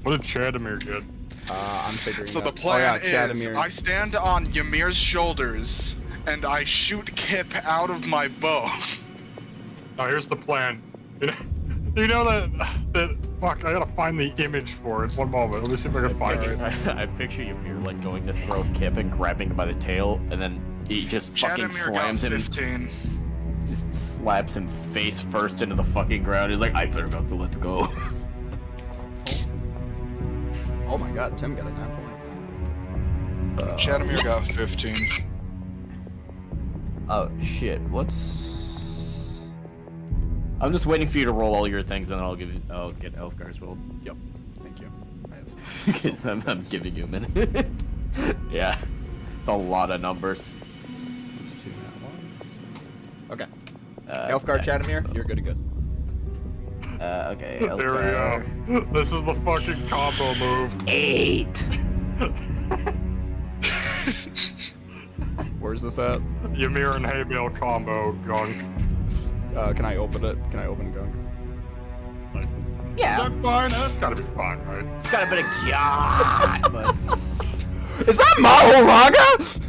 Speaker 4: What did Shadowmere get?
Speaker 1: I'm figuring.
Speaker 3: So the
Speaker 1: out.
Speaker 3: plan
Speaker 1: oh, yeah,
Speaker 3: is,
Speaker 1: Shadowmere.
Speaker 3: I stand on Ymir's shoulders and I shoot Kip out of my bow.
Speaker 4: Oh, here's the plan. You know that fuck, I gotta find the image for it. One moment. Let me see if I can find it.
Speaker 8: I picture you here like going to throw Kip and grabbing him by the tail, and then he just fucking
Speaker 3: Shadowmere got
Speaker 8: slams him,
Speaker 3: 15.
Speaker 8: just slaps him face first into the fucking ground. He's like, I better not to let go.
Speaker 1: Oh my God, Tim got a 9 point.
Speaker 3: Shadowmere got 15.
Speaker 8: Oh shit! What's? I'm just waiting for you to roll all your things, and then I'll get Elfgar's rolled.
Speaker 1: Yep. Thank you. I have.
Speaker 8: Because I'm giving you a minute. Yeah, it's a lot of numbers.
Speaker 1: It's 2 nat ones. Okay.
Speaker 8: Uh,
Speaker 1: Elfgar,
Speaker 8: yeah,
Speaker 1: Shadowmere,
Speaker 8: so-
Speaker 1: you're good to go.
Speaker 8: Okay.
Speaker 4: There we
Speaker 8: Elfgar.
Speaker 4: go. This is the fucking combo move.
Speaker 8: 8.
Speaker 1: Where's this at?
Speaker 4: Ymir and Haybale combo gunk.
Speaker 1: Can I open it? Can I open gunk?
Speaker 4: Is that fine? That's gotta be fine, right?
Speaker 8: It's got a bit of God, but
Speaker 1: Is that Mahoraga?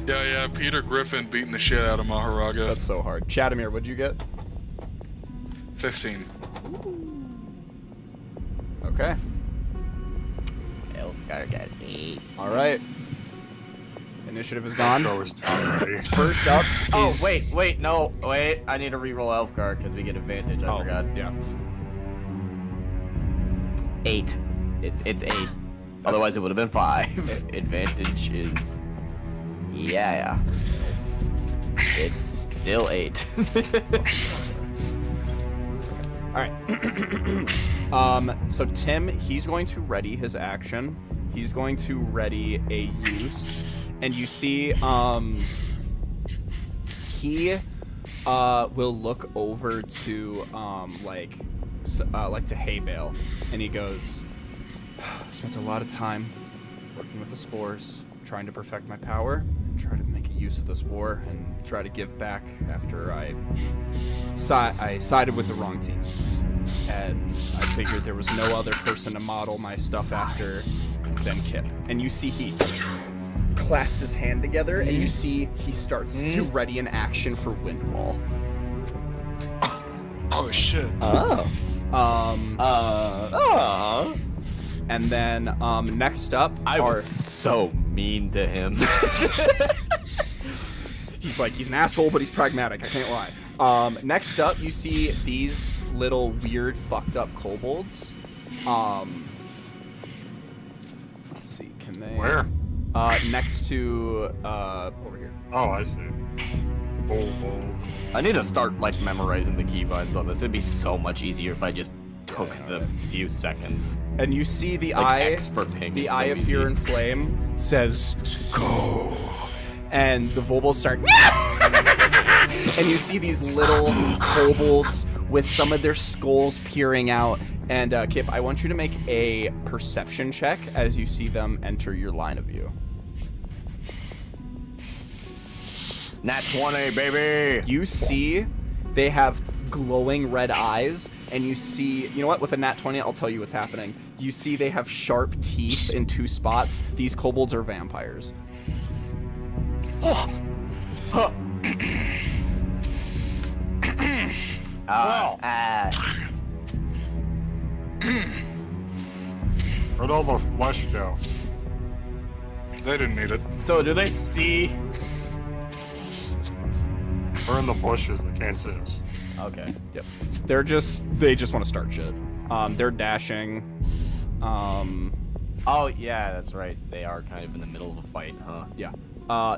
Speaker 3: Yeah, Peter Griffin beating the shit out of Maharaga.
Speaker 1: That's so hard. Chadamir, what'd you get?
Speaker 3: 15.
Speaker 1: Okay.
Speaker 8: Elfgar got 8.
Speaker 1: All right. Initiative is gone.
Speaker 4: So is Tom ready.
Speaker 1: First up is...
Speaker 8: Oh, wait, no, wait. I need to reroll Elfgar because we get advantage. I forgot.
Speaker 1: Yeah.
Speaker 8: 8. It's 8. Otherwise, it would have been 5. Advantage is... Yeah. It's still 8.
Speaker 1: All right. So Tim, he's going to ready his action. He's going to ready a use, and you see, he will look over to like to hay bale, and he goes, "I spent a lot of time working with the spores, trying to perfect my power, and try to make a use of this war, and try to give back after I sided with the wrong team. And I figured there was no other person to model my stuff after than Kip." And you see he clasps his hand together, and you see he starts to ready an action for Windwall.
Speaker 3: Oh shit.
Speaker 1: And then next up
Speaker 8: I
Speaker 1: are...
Speaker 8: was so mean to him.
Speaker 1: He's like, he's an asshole, but he's pragmatic. I can't lie. Next up, you see these little weird, fucked up kobolds. Let's see, can they?
Speaker 4: Where?
Speaker 1: Next to over here.
Speaker 4: Oh, I see. Oh.
Speaker 8: I need to start like memorizing the keybinds on this. It'd be so much easier if I just took the few seconds.
Speaker 1: And you see the
Speaker 8: Like
Speaker 1: eye.
Speaker 8: X for ping
Speaker 1: The
Speaker 8: is
Speaker 1: eye
Speaker 8: so
Speaker 1: of
Speaker 8: easy.
Speaker 1: fear and flame says, "Go," and the Volbles start. And you see these little kobolds with some of their skulls peering out. And Kip, I want you to make a perception check as you see them enter your line of view.
Speaker 8: Nat 20, baby!
Speaker 1: You see they have glowing red eyes, and you see, you know what, with a nat 20, I'll tell you what's happening. You see they have sharp teeth in 2 spots. These kobolds are vampires.
Speaker 4: Where'd all the flesh go?
Speaker 3: They didn't need it.
Speaker 8: So do they see?
Speaker 4: We're in the bushes. I can't see us.
Speaker 8: Okay.
Speaker 1: Yep. They just want to start shit. They're dashing.
Speaker 8: Oh yeah, that's right. They are kind of in the middle of a fight, huh?
Speaker 1: Yeah.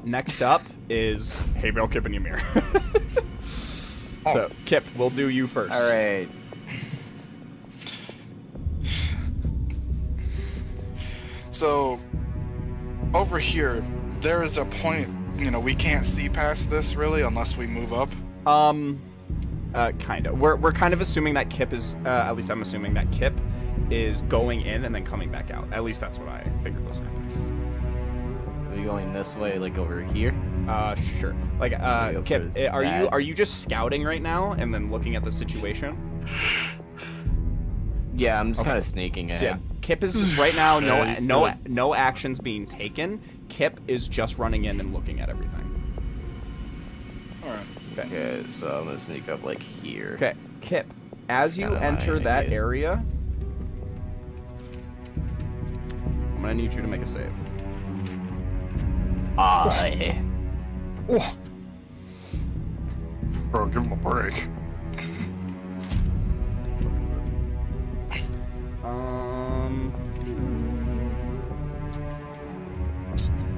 Speaker 1: Next up is Hey Bale, Kip, and Ymir. So, Kip, we'll do you first.
Speaker 8: All right.
Speaker 3: So, over here, there is a point, we can't see past this really unless we move up.
Speaker 1: Kind of. We're kind of assuming that Kip is, at least I'm assuming that Kip is going in and then coming back out. At least that's what I figured was happening.
Speaker 8: Are we going this way, like over here?
Speaker 1: Sure. Like,
Speaker 8: go
Speaker 1: Kip,
Speaker 8: for
Speaker 1: are you just scouting right now and then looking at the situation?
Speaker 8: Yeah, I'm just
Speaker 1: Okay.
Speaker 8: kind of sneaking ahead.
Speaker 1: So yeah, Kip is right now. No actions being taken. Kip is just running in and looking at everything.
Speaker 3: All right.
Speaker 8: Okay, so I'm gonna sneak up like here.
Speaker 1: Okay, Kip, as you
Speaker 8: kinda
Speaker 1: enter
Speaker 8: lying,
Speaker 1: that
Speaker 8: yeah.
Speaker 1: area, I'm gonna need you to make a save.
Speaker 4: Bro, give him a break.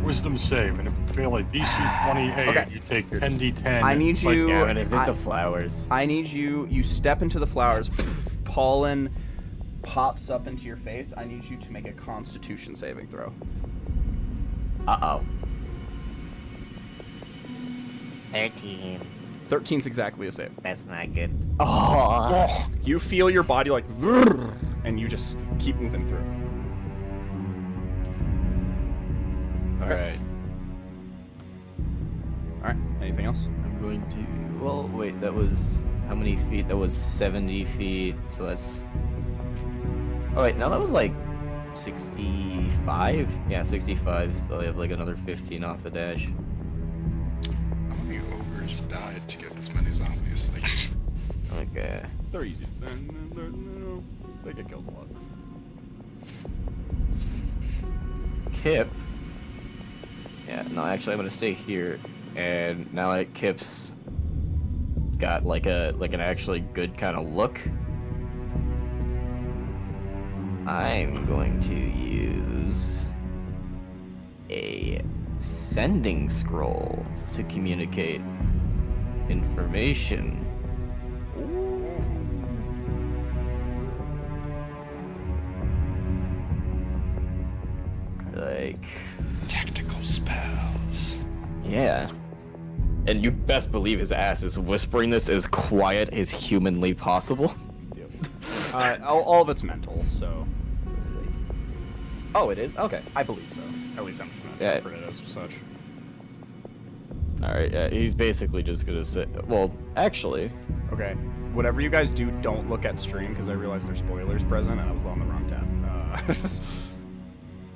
Speaker 4: Wisdom save, and if you fail a DC 28,
Speaker 1: Okay.
Speaker 4: you take 10d10.
Speaker 1: I need you-
Speaker 8: Yeah, but is it
Speaker 1: I-
Speaker 8: the flowers?
Speaker 1: I need you. You step into the flowers. Pollen pops up into your face. I need you to make a Constitution saving throw.
Speaker 8: Uh-oh.
Speaker 9: 13.
Speaker 1: 13's exactly a save.
Speaker 9: That's not good.
Speaker 8: Oh.
Speaker 1: You feel your body like, and you just keep moving through.
Speaker 8: All right.
Speaker 1: All right. Anything else?
Speaker 8: I'm going to. Well, wait, that was how many feet? That was 70 feet. So that's. Oh wait, no, that was like 65. Yeah, 65. So I have like another 15 off the dash.
Speaker 3: How many ogres died to get this many zombies? Like,
Speaker 8: Okay.
Speaker 6: They're easy. They get killed a lot.
Speaker 8: Kip. Yeah, no, actually, I'm gonna stay here, and now that Kip's got like an actually good kind of look, I'm going to use a sending scroll to communicate information. Like,
Speaker 3: tactical spells.
Speaker 8: yeah. And you best believe his ass is whispering this as quiet as humanly possible.
Speaker 6: Yep. All of it's mental, so
Speaker 8: Oh, it is? Okay.
Speaker 6: I believe so. At least I'm just gonna
Speaker 8: Yeah.
Speaker 6: interpret it as such.
Speaker 8: Alright, yeah, he's basically just gonna say. Well, actually.
Speaker 6: Okay. Whatever you guys do, don't look at stream because I realized there's spoilers present and I was on the wrong tab.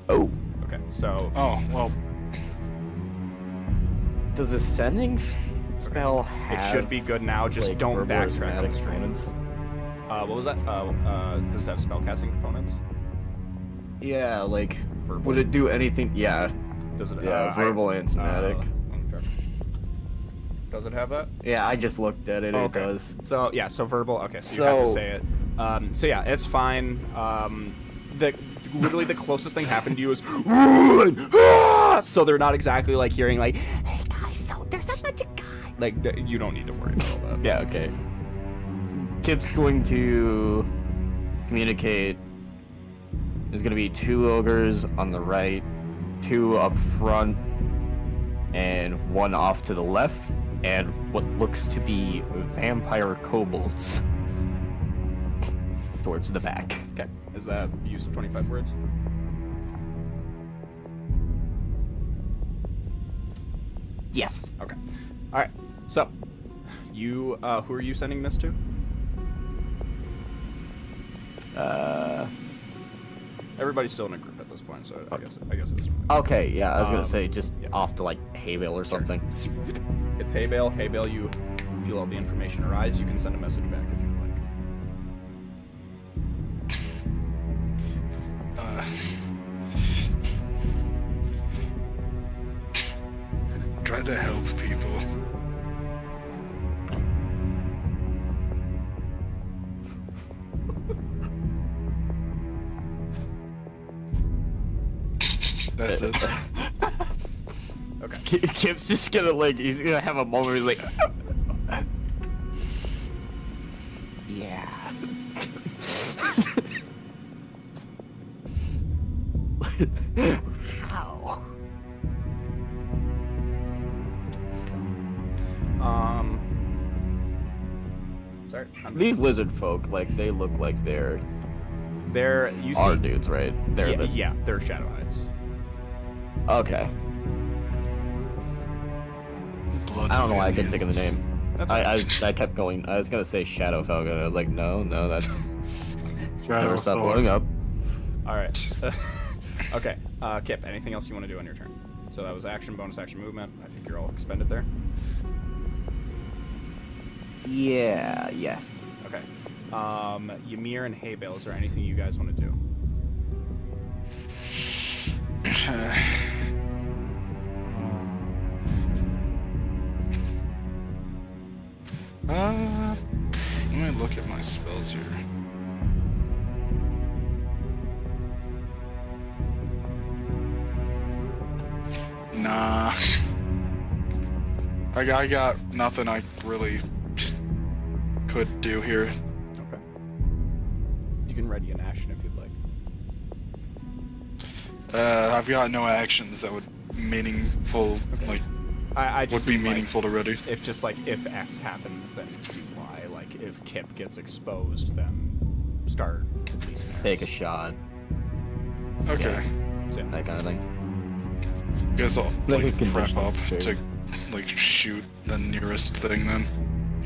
Speaker 8: Oh.
Speaker 6: Okay, so
Speaker 3: Oh, well,
Speaker 8: Does the sending spell have.
Speaker 6: it should be good now. Just
Speaker 8: like,
Speaker 6: don't
Speaker 8: verbal or
Speaker 6: backtrack on
Speaker 8: somatic
Speaker 6: the stream.
Speaker 8: components?
Speaker 6: What was that? Does it have spellcasting components?
Speaker 8: Yeah, like.
Speaker 6: Verbal?
Speaker 8: Would it do anything? Yeah.
Speaker 6: Does it?
Speaker 8: Yeah, verbal and somatic.
Speaker 6: Okay. Does it have that?
Speaker 8: Yeah, I just looked at it.
Speaker 6: Oh,
Speaker 8: It
Speaker 6: okay.
Speaker 8: does.
Speaker 6: So yeah, so verbal. Okay, so you have to
Speaker 8: So-
Speaker 6: say it. So yeah, it's fine. Literally the closest thing happened to you is so they're not exactly like hearing like, hey guys, so there's a bunch of guys. Like you don't need to worry about all that.
Speaker 8: Yeah, okay. Kip's going to communicate. There's going to be 2 ogres on the right, 2 up front, and 1 off to the left, and what looks to be vampire kobolds towards the back.
Speaker 6: Okay, is that use of 25 words?
Speaker 8: Yes.
Speaker 6: Okay. All right. So, you who are you sending this to? Everybody's still in a group at this point, so I guess it is fine.
Speaker 8: Okay, yeah, I was going to say just
Speaker 6: yeah.
Speaker 8: off to like Haybale or something.
Speaker 6: It's Haybale. Haybale, you feel all the information arise. You can send a message back if you like.
Speaker 3: try to help people. That's it.
Speaker 6: Okay.
Speaker 8: Kip's just gonna like, he's gonna have a moment where he's like, yeah. Ow.
Speaker 6: Sorry.
Speaker 8: These lizard folk, like, they look like they're
Speaker 6: You
Speaker 8: our
Speaker 6: see.
Speaker 8: dudes, right? They're the...
Speaker 6: Yeah, they're Shadowhides.
Speaker 8: Okay.
Speaker 3: Blood
Speaker 8: I don't know why I couldn't think of the
Speaker 3: Valiants.
Speaker 8: name.
Speaker 6: That's
Speaker 8: I kept going. I was gonna say Shadow Falcon. I was like, no, that's
Speaker 4: Shadow
Speaker 8: never stop
Speaker 4: Falcon.
Speaker 8: blowing up.
Speaker 6: All right. Okay. Kip, anything else you want to do on your turn? So that was action, bonus action, movement. I think you're all expended there.
Speaker 8: Yeah.
Speaker 6: Okay. Ymir and Haybale, is there anything you guys want to do?
Speaker 3: Let me look at my spells here. Nah. I got nothing I really could do here.
Speaker 6: Okay. You can ready an action if you'd like.
Speaker 3: I've got no actions that would meaningful like
Speaker 6: I
Speaker 3: would
Speaker 6: just
Speaker 3: be
Speaker 6: mean, like,
Speaker 3: meaningful to ready.
Speaker 6: if just like if X happens, then you lie. Like if Kip gets exposed, then start releasing
Speaker 8: Take a
Speaker 6: arrows.
Speaker 8: shot.
Speaker 3: Okay.
Speaker 6: So,
Speaker 8: That kind of thing.
Speaker 3: Guess I'll
Speaker 8: Like a
Speaker 3: like prep
Speaker 8: condition,
Speaker 3: up
Speaker 8: sure.
Speaker 3: to like shoot the nearest thing then.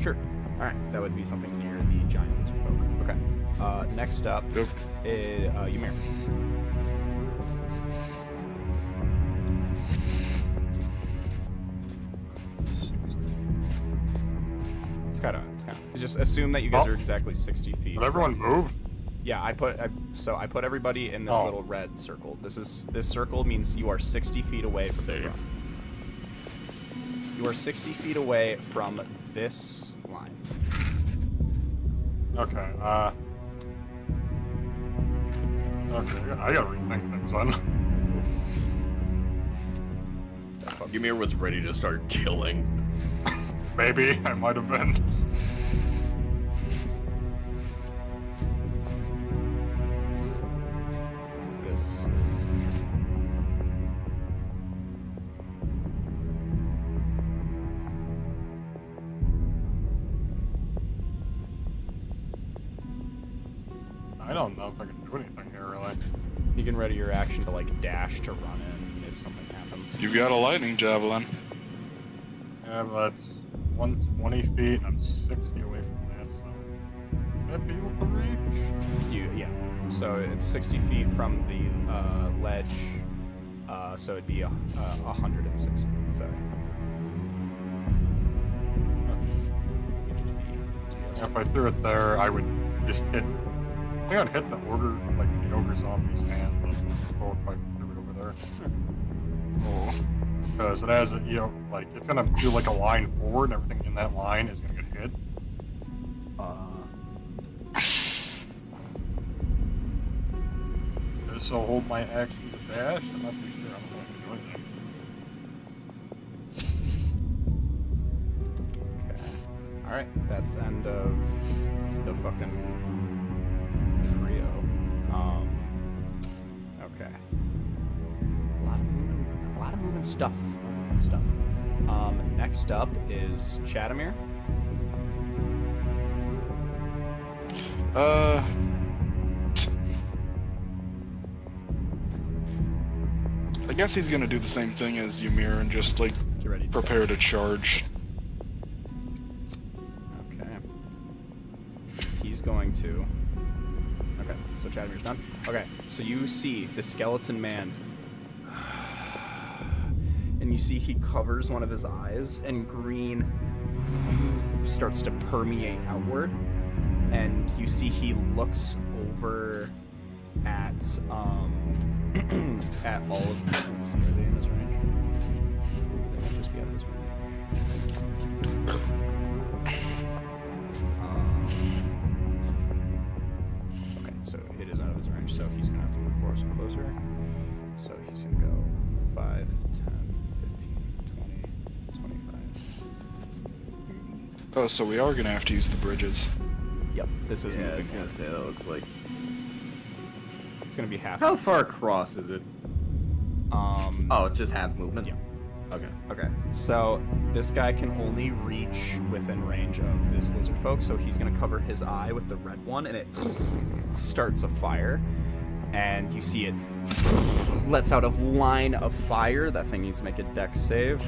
Speaker 1: Sure. All right, that would be something near the giant lizard folk. Okay. Next up
Speaker 3: Yep.
Speaker 1: is Ymir. It's kind of. Just assume that you guys
Speaker 4: Oh.
Speaker 1: are exactly 60 feet.
Speaker 4: Did everyone move?
Speaker 1: Yeah, I put everybody in this
Speaker 4: Oh.
Speaker 1: little red circle. This circle means you are 60 feet away from the
Speaker 5: Safe.
Speaker 1: front. You are 60 feet away from this line.
Speaker 4: Okay, okay, I gotta rethink things then.
Speaker 5: Ymir was ready to start killing.
Speaker 4: Maybe, I might have been.
Speaker 1: This is the tree.
Speaker 4: I don't know if I can do anything here, really.
Speaker 1: You can ready your action to like dash to run in if something happens.
Speaker 3: You've got a lightning javelin.
Speaker 4: Yeah, but that's 120 feet, I'm 60 away from that, so... That be able to reach?
Speaker 1: Yeah. So it's 60 feet from the ledge. So it'd be 106 feet. So.
Speaker 4: Yeah, if I threw it there, I would just hit... I think I'd hit the ogre zombie's hand, but I'm going to threw it over there.
Speaker 3: Oh.
Speaker 4: Because it has, it's gonna do like a line forward, and everything in that line is gonna get hit. So hold my action to dash. I'm not too sure. I don't know if I can do anything.
Speaker 1: Okay. All right. That's end of the fucking trio. Okay. A lot of moving stuff. Next up is Chatamir.
Speaker 3: I guess he's gonna do the same thing as Ymir and just like
Speaker 1: Get ready.
Speaker 3: prepare to charge.
Speaker 1: Okay. He's going to. Okay, so Chatamir's done. Okay, so you see the skeleton man. And you see he covers one of his eyes, and green starts to permeate outward. And you see he looks over at at all of them. Let's see, are they in his range? They might just be out of his range. Okay, so it is out of his range, so he's gonna have to move closer. So he's gonna go 5, 10, 15, 20, 25.
Speaker 3: Oh, so we are gonna have to use the bridges.
Speaker 1: Yep, this is
Speaker 5: Yeah, I
Speaker 1: moving.
Speaker 5: was gonna say that looks like.
Speaker 1: It's gonna be half.
Speaker 5: How far across is it? Oh, it's just half movement.
Speaker 1: Yeah.
Speaker 5: Okay.
Speaker 1: Okay, so this guy can only reach within range of this lizard folk, so he's gonna cover his eye with the red one, and it starts a fire, and you see it lets out a line of fire. That thing needs to make a dex save.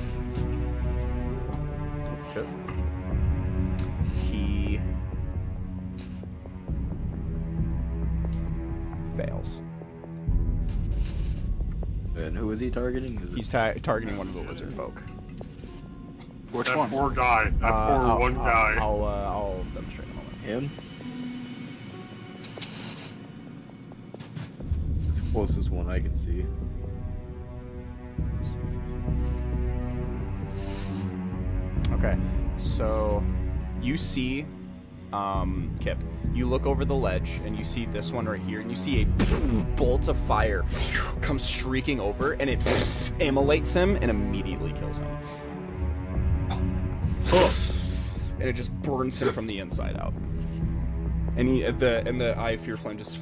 Speaker 1: Oh, shit. He fails.
Speaker 5: And who is he targeting? Is it-
Speaker 1: He's targeting one of the lizard folk.
Speaker 3: Which
Speaker 4: That
Speaker 3: one?
Speaker 4: poor guy. That poor one guy.
Speaker 1: I'll demonstrate in a moment.
Speaker 5: him. It's the closest one I can see.
Speaker 1: Okay, so you see, Kip, you look over the ledge and you see this one right here, and you see a bolt of fire come streaking over, and it immolates him and immediately kills him. And it just burns him from the inside out. And the eye of fear flame just.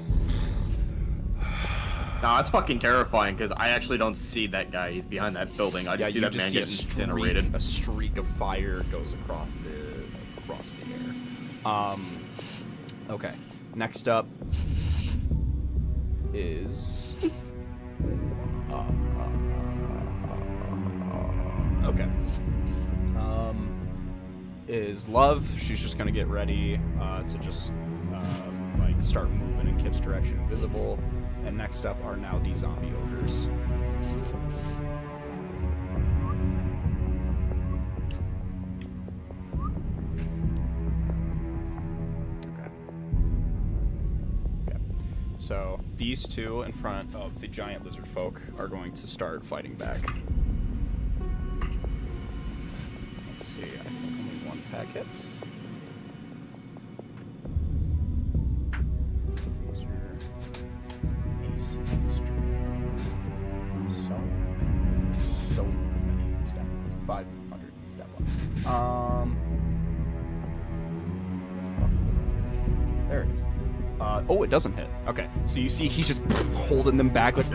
Speaker 5: No, that's fucking terrifying because I actually don't see that guy. He's behind that building. I just see that man get incinerated.
Speaker 1: A streak of fire goes across the air. Okay. Next up is. Okay. is Love. She's just gonna get ready to just like start moving in Kip's direction, invisible. And next up are now the zombie ogres. Okay. So these two in front of the giant lizard folk are going to start fighting back. Let's see, I think only one attack hits. What's your AC? So many stat points. 500 stat points. Where the fuck is the there it is. Oh, it doesn't hit. Okay, so you see he's just holding them back, like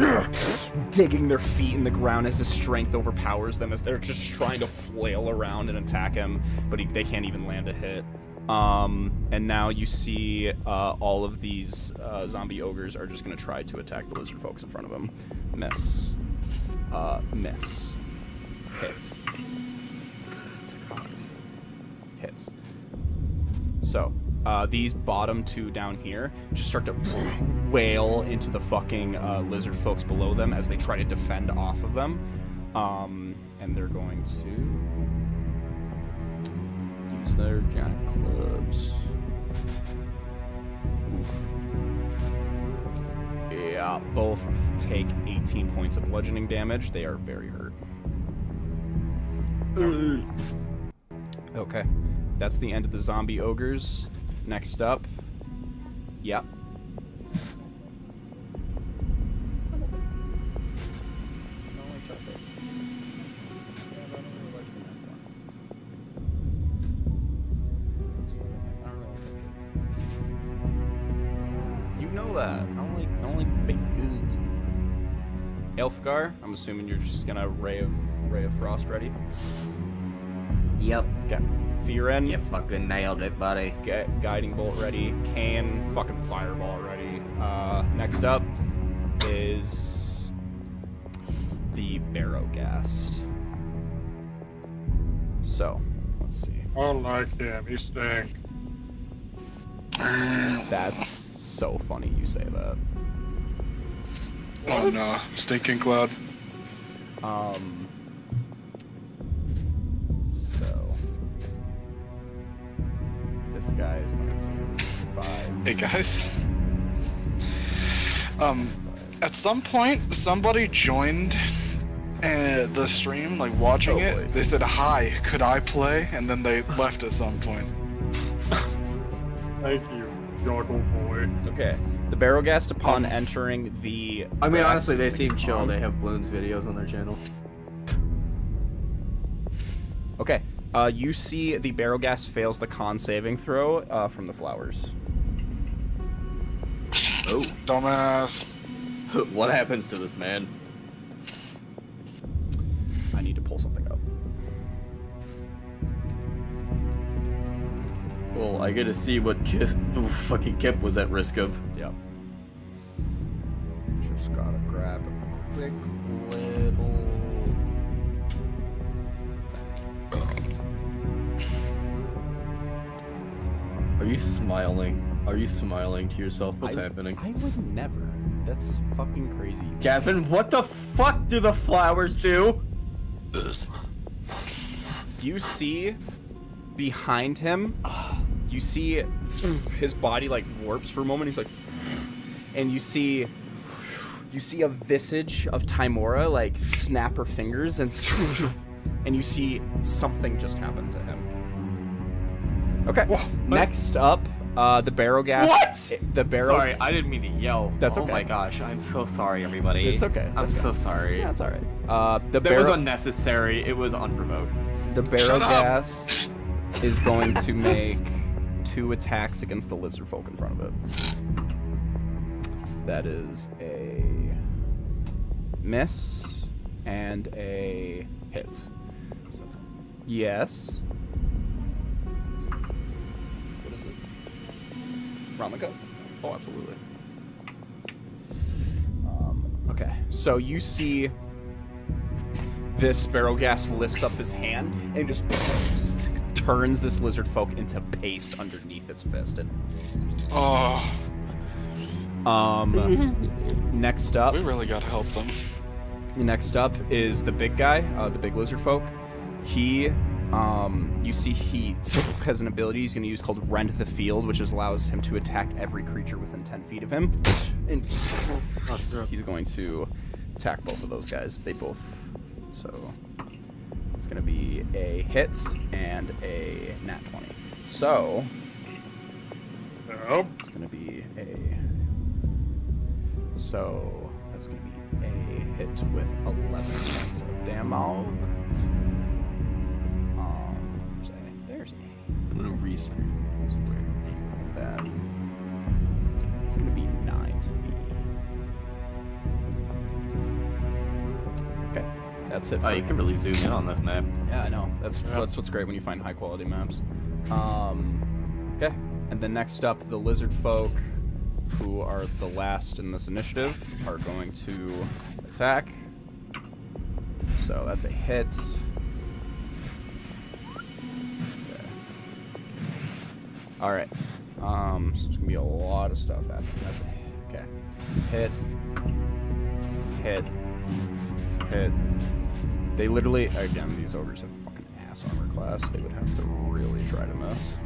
Speaker 1: digging their feet in the ground as his strength overpowers them as they're just trying to flail around and attack him, but they can't even land a hit. And now you see all of these zombie ogres are just going to try to attack the lizard folks in front of him. Miss. Miss. Hits. It's cocked. Hits. So, these bottom two down here just start to wail into the fucking lizard folks below them as they try to defend off of them. And they're going to use their giant clubs. Oof. Yeah, both take 18 points of bludgeoning damage. They are very hurt. Okay, that's the end of the zombie ogres. Next up, yep. You know that. I don't like baked goods. Elfgar, I'm assuming you're just gonna ray of frost ready.
Speaker 9: Yep.
Speaker 1: Okay. Firen,
Speaker 9: You fucking nailed it, buddy.
Speaker 1: get guiding bolt ready. Kane, fucking fireball ready. Next up is the Barrowgast. So, let's see.
Speaker 4: I don't like him. He stinks.
Speaker 1: That's so funny you say that.
Speaker 3: Oh no, stinking cloud.
Speaker 1: So this guy is going to 5.
Speaker 3: Hey guys. At some point, somebody joined the stream, like watching
Speaker 1: Oh,
Speaker 3: it.
Speaker 1: boy.
Speaker 3: They said, "Hi, could I play?" And then they left at some point.
Speaker 4: Thank you, Joggle Boy.
Speaker 1: Okay. The Barrowgast, upon entering the.
Speaker 8: I mean,
Speaker 1: grass,
Speaker 8: honestly, they
Speaker 1: is
Speaker 8: seem
Speaker 1: making
Speaker 8: chill.
Speaker 1: con.
Speaker 8: They have balloons videos on their channel.
Speaker 1: Okay. You see the Barrowgast fails the con saving throw from the flowers.
Speaker 8: Oh.
Speaker 3: Dumbass.
Speaker 8: What happens to this man?
Speaker 1: I need to pull something up.
Speaker 8: Well, I get to see what fucking Kip was at risk of.
Speaker 1: Yep. Just gotta grab a quick little.
Speaker 8: Are you smiling? Are you smiling to yourself? What's happening?
Speaker 1: I would never. That's fucking crazy.
Speaker 8: Gavin, what the fuck do the flowers do?
Speaker 1: You see behind him, you see his body like warps for a moment. He's like, and you see a visage of Timora like snap her fingers and you see something just happen to him. Okay. Next up, the Barrowgast.
Speaker 8: What?
Speaker 1: The Barrow.
Speaker 8: Sorry, I didn't mean to yell.
Speaker 1: That's
Speaker 8: oh
Speaker 1: okay.
Speaker 8: my gosh, I'm so sorry, everybody.
Speaker 1: It's okay. It's
Speaker 8: I'm
Speaker 1: okay.
Speaker 8: so sorry.
Speaker 1: Yeah, it's all right. The
Speaker 8: That was
Speaker 1: Barrow.
Speaker 8: unnecessary. It was unprovoked.
Speaker 1: The
Speaker 3: Shut up.
Speaker 1: Barrowgast is going to make 2 attacks against the lizard folk in front of it. That is a miss and a hit. So that's yes. What is it? Round the go? Oh, absolutely. Okay, so you see this Barrowgast lifts up his hand and just turns this lizard folk into paste underneath its fist. And,
Speaker 3: Oh,
Speaker 1: next up,
Speaker 3: we really gotta help them.
Speaker 1: next up is the big guy, the big lizard folk. He, you see he has an ability he's going to use called Rend the Field, which allows him to attack every creature within 10 feet of him. And he's going to attack both of those guys. They both, so it's going to be a hit and a nat 20. So, it's going to be so that's going to be a hit with 11 points of damage. Where's A? There's A.
Speaker 8: I'm gonna reset.
Speaker 1: And then it's going to be 9 to B. Okay, that's it.
Speaker 8: Oh, you can really zoom in on this map.
Speaker 1: Yeah, I know. That's what's great when you find high quality maps. Okay, and then next up, the lizard folk, who are the last in this initiative, are going to attack. So that's a hit. Okay. All right. So there's gonna be a lot of stuff happening. That's a okay. Hit. Hit. Hit. They literally, again, these ogres have fucking ass armor class. They would have to really try to miss.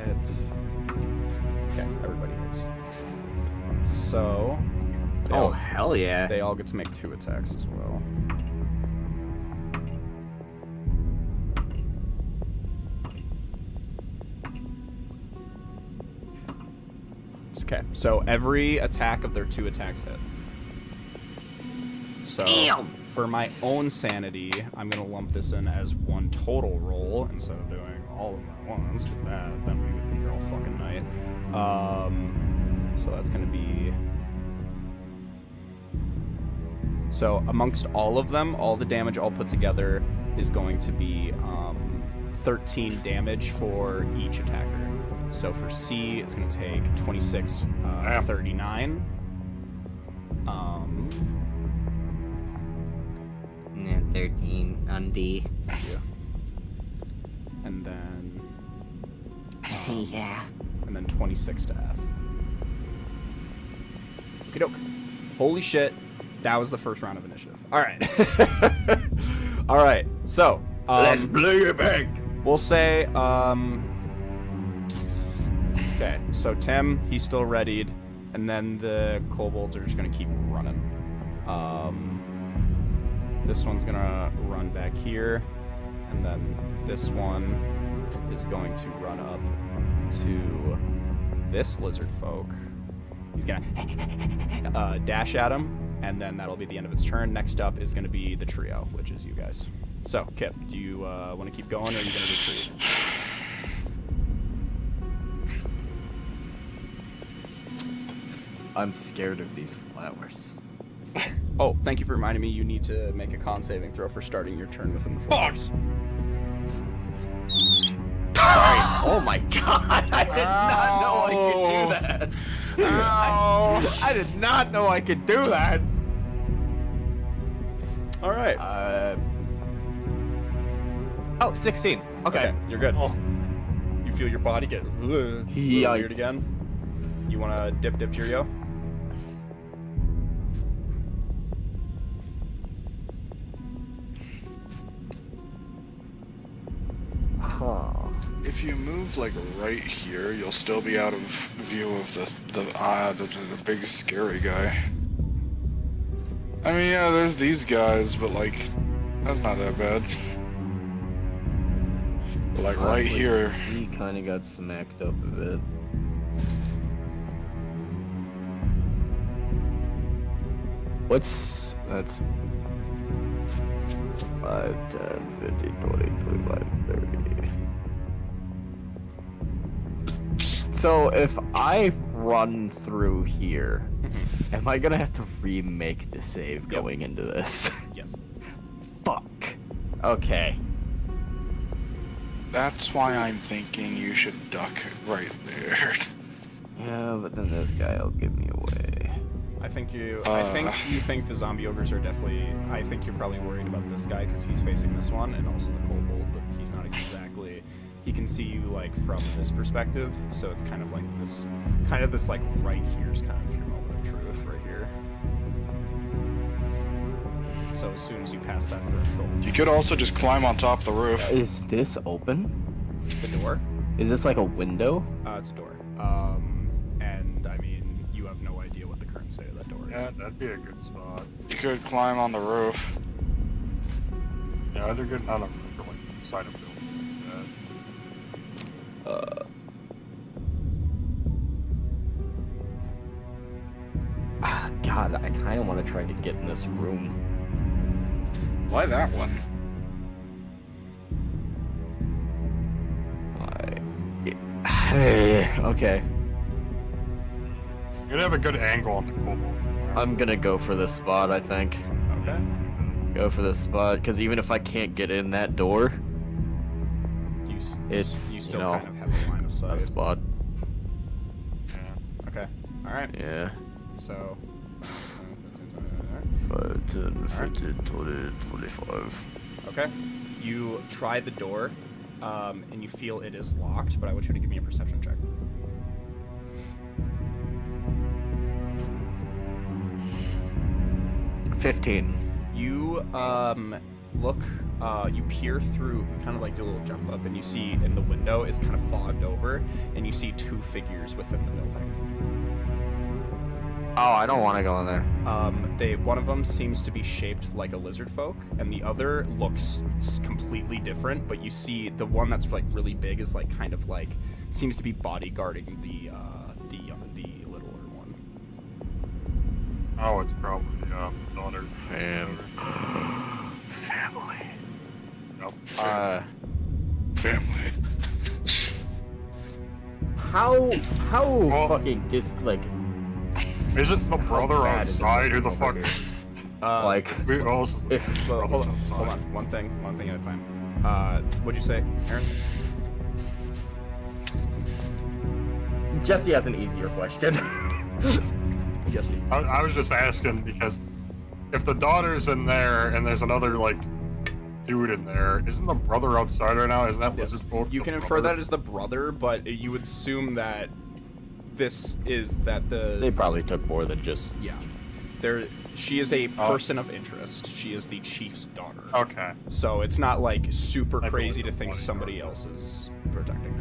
Speaker 1: Hits. Okay, everybody hits. So,
Speaker 8: Oh, hell yeah.
Speaker 1: they all get to make 2 attacks as well. Okay, so every attack of their 2 attacks hit. So, for my own sanity, I'm going to lump this in as one total roll instead of doing all of them at once, because then we would be here all fucking night. So that's going to be... So amongst all of them, all the damage all put together is going to be 13 damage for each attacker. So for C, it's going to take 26, 39.
Speaker 9: And then 13 on D.
Speaker 1: Yeah. And then...
Speaker 9: Yeah.
Speaker 1: And then 26 to F. Okie doke. Holy shit. That was the first round of initiative. Alright. Alright, so...
Speaker 5: Let's play it back.
Speaker 1: We'll say, okay, so Tim, he's still readied, and then the kobolds are just gonna keep running. This one's gonna run back here, and then this one is going to run up to this lizard folk. He's gonna dash at him, and then that'll be the end of its turn. Next up is gonna be the trio, which is you guys. So, Kip, do you want to keep going, or are you going to retreat?
Speaker 8: I'm scared of these flowers.
Speaker 1: Oh, thank you for reminding me. You need to make a con saving throw for starting your turn within the flowers.
Speaker 8: Sorry. Oh my god, I did not know I could do that. I did not know I could do that.
Speaker 1: All right.
Speaker 8: Oh, 16. Okay.
Speaker 1: You're good. You feel your body get
Speaker 8: Yikes.
Speaker 1: weird again. You want to dip to your yo?
Speaker 3: If you move like right here, you'll still be out of view of the big scary guy. I mean, yeah, there's these guys, but like, that's not that bad. But like right here.
Speaker 8: He kind of got smacked up a bit. That's 5, 10, 15, 20, 25, 30. So if I run through here, am I gonna have to remake the save going into this?
Speaker 1: Yes.
Speaker 8: Fuck. Okay.
Speaker 3: That's why I'm thinking you should duck right there.
Speaker 8: Yeah, but then this guy will give me away.
Speaker 1: I think you think the zombie ogres are definitely. I think you're probably worried about this guy because he's facing this one, and also the kobold, but he's not exactly. He can see you like from this perspective, so it's kind of like this like right here's kind of your moment of truth right here. So as soon as you pass that threshold,
Speaker 3: You could also just climb on top of the roof.
Speaker 8: Is this open?
Speaker 1: the door.
Speaker 8: Is this like a window?
Speaker 1: It's a door. And I mean, you have no idea what the current state of that door is.
Speaker 4: Yeah, that'd be a good spot.
Speaker 3: You could climb on the roof.
Speaker 4: Yeah, either getting on the roof or like inside a building.
Speaker 8: God, I kind of want to try to get in this room.
Speaker 3: Why that one?
Speaker 8: Okay,
Speaker 4: You'd have a good angle on the kobold.
Speaker 8: I'm gonna go for this spot, I think.
Speaker 1: Okay.
Speaker 8: Go for this spot, because even if I can't get in that door,
Speaker 1: You
Speaker 8: It's,
Speaker 1: you still
Speaker 8: you know,
Speaker 1: kind of have a line of
Speaker 8: a
Speaker 1: sight.
Speaker 8: spot.
Speaker 1: Okay. All right.
Speaker 8: Yeah.
Speaker 1: So.
Speaker 8: 5, 10,
Speaker 1: Alright.
Speaker 8: 15, 20, 25.
Speaker 1: Okay. You try the door, and you feel it is locked, but I want you to give me a perception check. You look, you peer through, you kind of like do a little jump up, and you see in the window is kind of fogged over, and you see two figures within the building.
Speaker 8: Oh, I don't want to go in there.
Speaker 1: One of them seems to be shaped like a lizard folk, and the other looks completely different. But you see the one that's like really big is like kind of like seems to be bodyguarding the littler one.
Speaker 4: Oh, it's probably daughter.
Speaker 8: Family.
Speaker 4: Nope.
Speaker 3: Family.
Speaker 8: How
Speaker 4: Well-
Speaker 8: fucking like
Speaker 4: Isn't the brother
Speaker 8: bad is it
Speaker 4: outside? Who the fuck?
Speaker 8: like
Speaker 4: Who else is
Speaker 8: if
Speaker 1: Well, hold on. One thing at a time. What'd you say, Aaron?
Speaker 8: Jesse has an easier question.
Speaker 1: Yes.
Speaker 4: I was just asking because if the daughter's in there and there's another like dude in there, isn't the brother outside right now? Isn't that lizard folk?
Speaker 1: You
Speaker 4: the
Speaker 1: can infer
Speaker 4: brother?
Speaker 1: that as the brother, but you would assume that this is that the
Speaker 8: They probably took more than just.
Speaker 1: yeah. She is a person of interest. She is the chief's daughter.
Speaker 4: Okay.
Speaker 1: So it's not like super
Speaker 4: I
Speaker 1: crazy to
Speaker 4: believe the
Speaker 1: think
Speaker 4: bodyguard.
Speaker 1: somebody else is protecting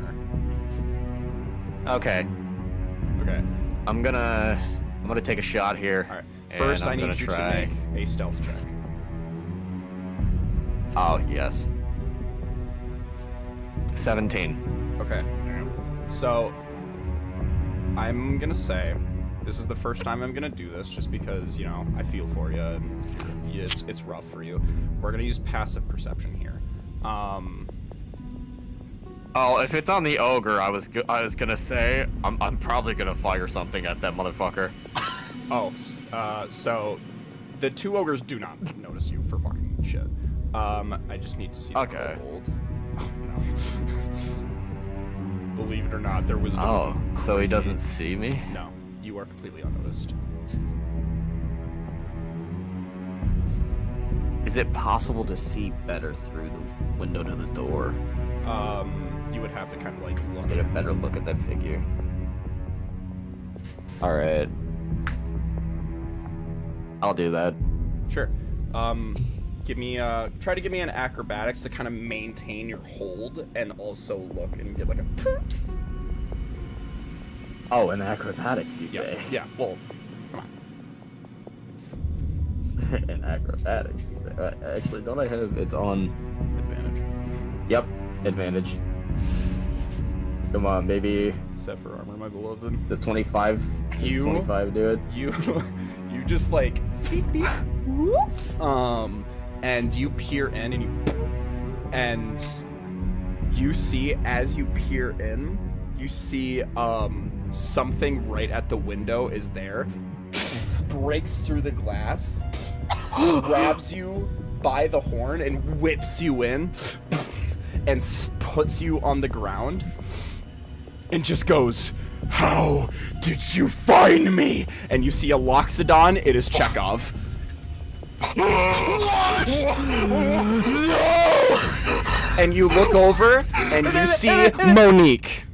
Speaker 1: her.
Speaker 8: Okay,
Speaker 1: Okay.
Speaker 8: I'm gonna take a shot here.
Speaker 1: All right.
Speaker 8: and
Speaker 1: First,
Speaker 8: I'm
Speaker 1: I need
Speaker 8: gonna
Speaker 1: you
Speaker 8: try.
Speaker 1: to make a stealth check.
Speaker 8: Oh yes. 17.
Speaker 1: Okay. So I'm gonna say this is the first time I'm gonna do this, just because I feel for you and it's rough for you. We're gonna use passive perception here.
Speaker 8: Oh, if it's on the ogre, I was gonna say I'm probably gonna fire something at that motherfucker.
Speaker 1: So the two ogres do not notice you for fucking shit. I just need to see the
Speaker 8: Okay.
Speaker 1: kobold. Oh no. Believe it or not, there was
Speaker 8: Oh, so he
Speaker 1: crazy-
Speaker 8: doesn't see me?
Speaker 1: No, you are completely unnoticed.
Speaker 8: Is it possible to see better through the window to the door?
Speaker 1: You would have to kind of like look
Speaker 8: Get a
Speaker 1: at
Speaker 8: better look at that figure. Alright. I'll do that.
Speaker 1: Sure. Try to give me an acrobatics to kind of maintain your hold and also look and get like a.
Speaker 8: Oh, in acrobatics, you
Speaker 1: Yeah.
Speaker 8: say?
Speaker 1: Yeah. Well, come on.
Speaker 8: In acrobatics, you say? Actually, don't I have... It's on...
Speaker 1: Advantage.
Speaker 8: Yep, advantage. Come on, baby.
Speaker 1: Set for armor, my beloved.
Speaker 8: Does 25... Does
Speaker 1: You-
Speaker 8: 25 do it?
Speaker 1: You just like beep beep, whoop, and you peer in and you see as you peer in, you see something right at the window is there, breaks through the glass, grabs you by the horn and whips you in, and puts you on the ground. and just goes, "How did you find me?" And you see a Loxodon. It is Chekhov. And you look over and you see Monique.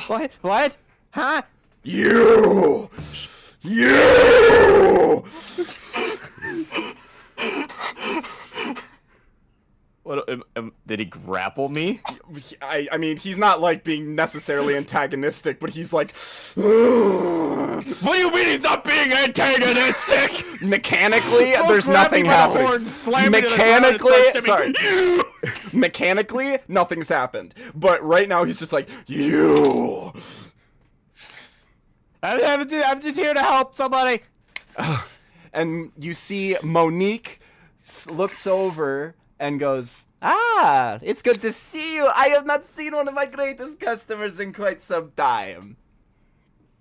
Speaker 8: What? What? Huh?
Speaker 1: You!
Speaker 8: What? Did he grapple me?
Speaker 1: I mean, he's not like being necessarily antagonistic, but he's like,
Speaker 8: What do you mean he's not being antagonistic?
Speaker 1: mechanically, there's nothing happening. Mechanically, nothing's happened. But right now, he's just like, you.
Speaker 8: I'm just here to help somebody.
Speaker 7: And you see Monique looks over and goes, "Ah, it's good to see you. I have not seen one of my greatest customers in quite some time."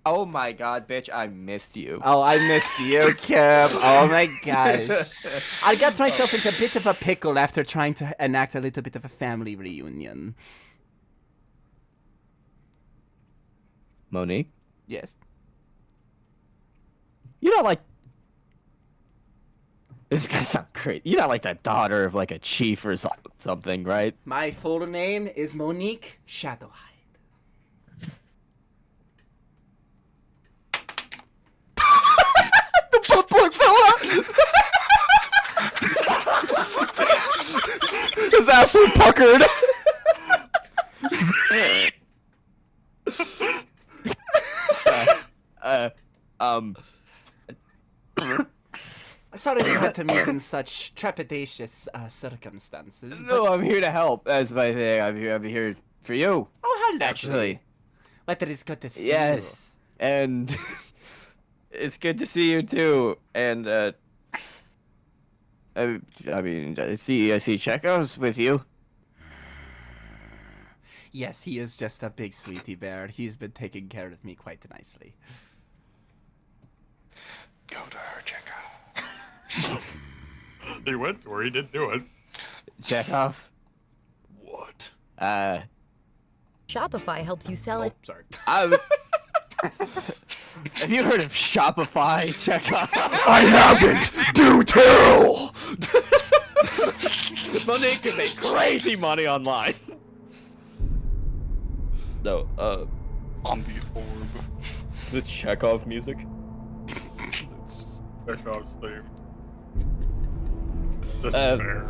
Speaker 8: Oh my god, bitch, I missed you.
Speaker 7: Oh, I missed you, Kip. Oh my gosh. I got myself into a bit of a pickle after trying to enact a little bit of a family reunion.
Speaker 8: Monique?
Speaker 7: Yes.
Speaker 8: You're not like... This is gonna sound great. You're not like the daughter of like a chief or something, right?
Speaker 7: My full name is Monique Shadowhide. The butt plug fell out! His asshole puckered. Sorry you had to meet in such trepidatious circumstances.
Speaker 8: No, I'm here to help. That's my thing. I'm here for you.
Speaker 7: Oh, how lovely.
Speaker 8: Actually.
Speaker 7: But it is good to see you.
Speaker 8: Yes. And it's good to see you too. And I mean, I see Chekhov's with you.
Speaker 7: Yes, he is just a big sweetie bear. He's been taking care of me quite nicely.
Speaker 3: Go to her, Chekhov.
Speaker 4: He went to her, he didn't do it.
Speaker 8: Chekhov.
Speaker 1: What?
Speaker 10: Shopify helps you sell it.
Speaker 1: Sorry.
Speaker 8: Have you heard of Shopify, Chekhov?
Speaker 1: I haven't! Do tell!
Speaker 8: Monique can make crazy money online. No,
Speaker 3: On the orb.
Speaker 5: This Chekhov music.
Speaker 4: Chekhov's theme. This is fair.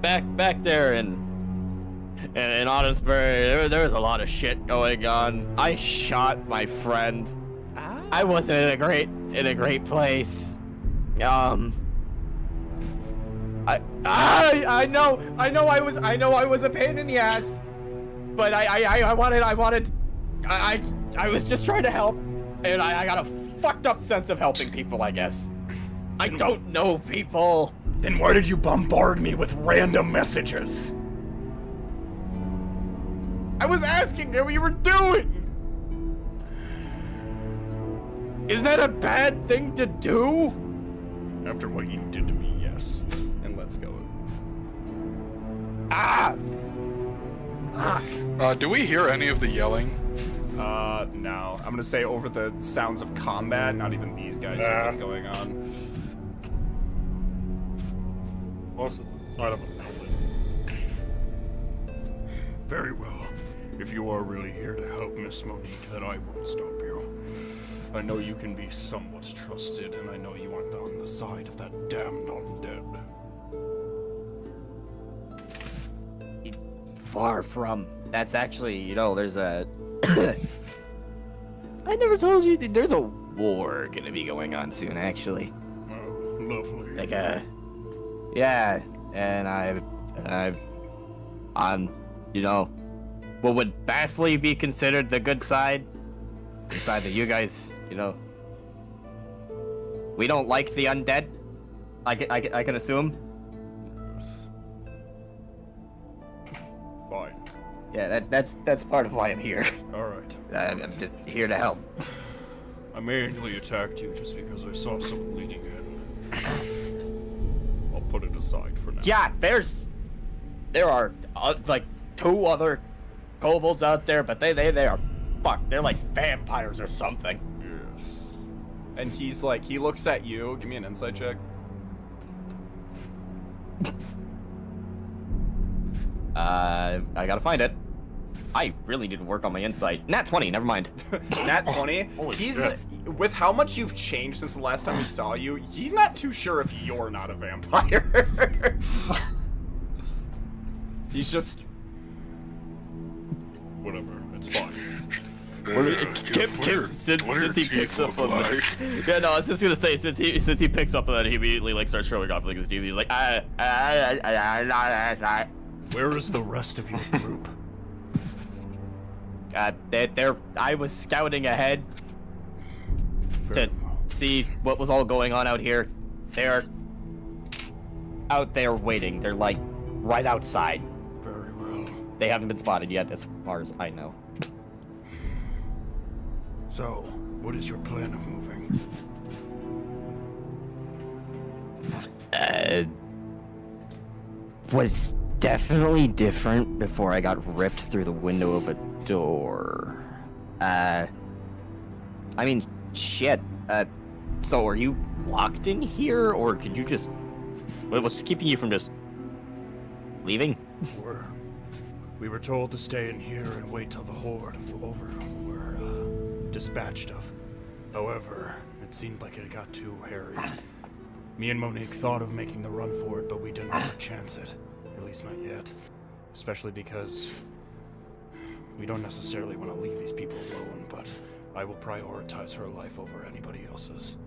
Speaker 8: Back there in Honestbury, there was a lot of shit going on. I shot my friend. I wasn't in a great place. I know I was a pain in the ass, but I was just trying to help, and I got a fucked up sense of helping people, I guess. I don't know people.
Speaker 1: Then why did you bombard me with random messages?
Speaker 8: I was asking how you were doing. Is that a bad thing to do?
Speaker 1: After what you did to me, yes. And let's go.
Speaker 3: Do we hear any of the yelling?
Speaker 1: No. I'm gonna say over the sounds of combat, not even these guys know what's going on.
Speaker 4: Plus, it's the side of a building.
Speaker 6: Very well. If you are really here to help Miss Monique, then I won't stop you. I know you can be somewhat trusted, and I know you aren't on the side of that damned undead.
Speaker 8: Far from. That's actually, there's a... I never told you, there's a war gonna be going on soon, actually.
Speaker 6: Oh, lovely.
Speaker 8: Like yeah, and I'm, what would vastly be considered the good side? The side that you guys, we don't like the undead. I can assume.
Speaker 6: Fine.
Speaker 8: Yeah, that's part of why I'm here.
Speaker 6: Alright.
Speaker 8: I'm just here to help.
Speaker 6: I mainly attacked you just because I saw someone leading in. I'll put it aside for now.
Speaker 8: Yeah, there's there are like 2 other kobolds out there, but they are fucked. They're like vampires or something.
Speaker 1: Yes. And he's like, he looks at you. Give me an insight check.
Speaker 8: I gotta find it. I really need to work on my insight. Nat 20, never mind.
Speaker 1: Nat 20.
Speaker 4: Holy
Speaker 1: He's
Speaker 4: shit.
Speaker 1: with how much you've changed since the last time he saw you. He's not too sure if you're not a vampire. He's just whatever. It's fine.
Speaker 8: Since
Speaker 3: What do
Speaker 8: he
Speaker 3: your
Speaker 8: picks
Speaker 3: teeth
Speaker 8: up
Speaker 3: look
Speaker 8: on
Speaker 3: like?
Speaker 8: that. Yeah, no, I was just gonna say, since he picks up on that, he immediately like starts showing off like his teeth. He's like,
Speaker 6: Where is the rest of your group?
Speaker 8: I was scouting ahead
Speaker 6: Very
Speaker 8: to
Speaker 6: well.
Speaker 8: see what was all going on out here. They're out there waiting. They're like right outside.
Speaker 6: Very well.
Speaker 8: They haven't been spotted yet, as far as I know.
Speaker 6: So, what is your plan of moving?
Speaker 8: Was definitely different before I got ripped through the window of a door. I mean, shit. So are you locked in here, or could you just... What's keeping you from just leaving?
Speaker 6: We were told to stay in here and wait till the horde were dispatched of. However, it seemed like it got too hairy. Me and Monique thought of making the run for it, but we didn't want to chance it. At least not yet. Especially because we don't necessarily want to leave these people alone, but I will prioritize her life over anybody else's.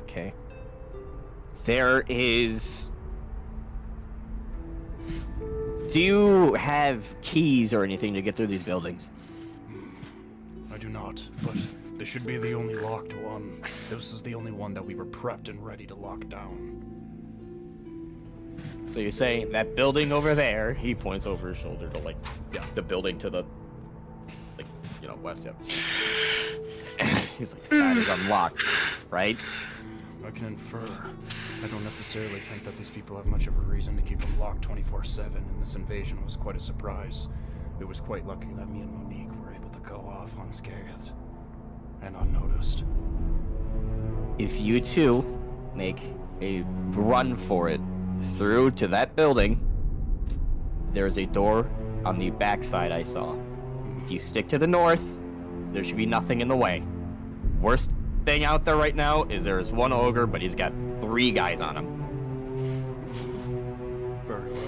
Speaker 8: Okay. There is... Do you have keys or anything to get through these buildings?
Speaker 6: I do not, but this should be the only locked one. This is the only one that we were prepped and ready to lock down.
Speaker 8: So you're saying that building over there, he points over his shoulder to, like, yeah, the building to the, like, you know, west, yeah. He's like, that is unlocked, right?
Speaker 6: I can infer. I don't necessarily think that these people have much of a reason to keep them locked 24/7, and this invasion was quite a surprise. It was quite lucky that me and Monique were able to go off unscathed and unnoticed.
Speaker 8: If you two make a run for it through to that building, there's a door on the backside I saw. If you stick to the north, there should be nothing in the way. Worst thing out there right now is there's one ogre, but he's got 3 guys on him.
Speaker 6: Very well.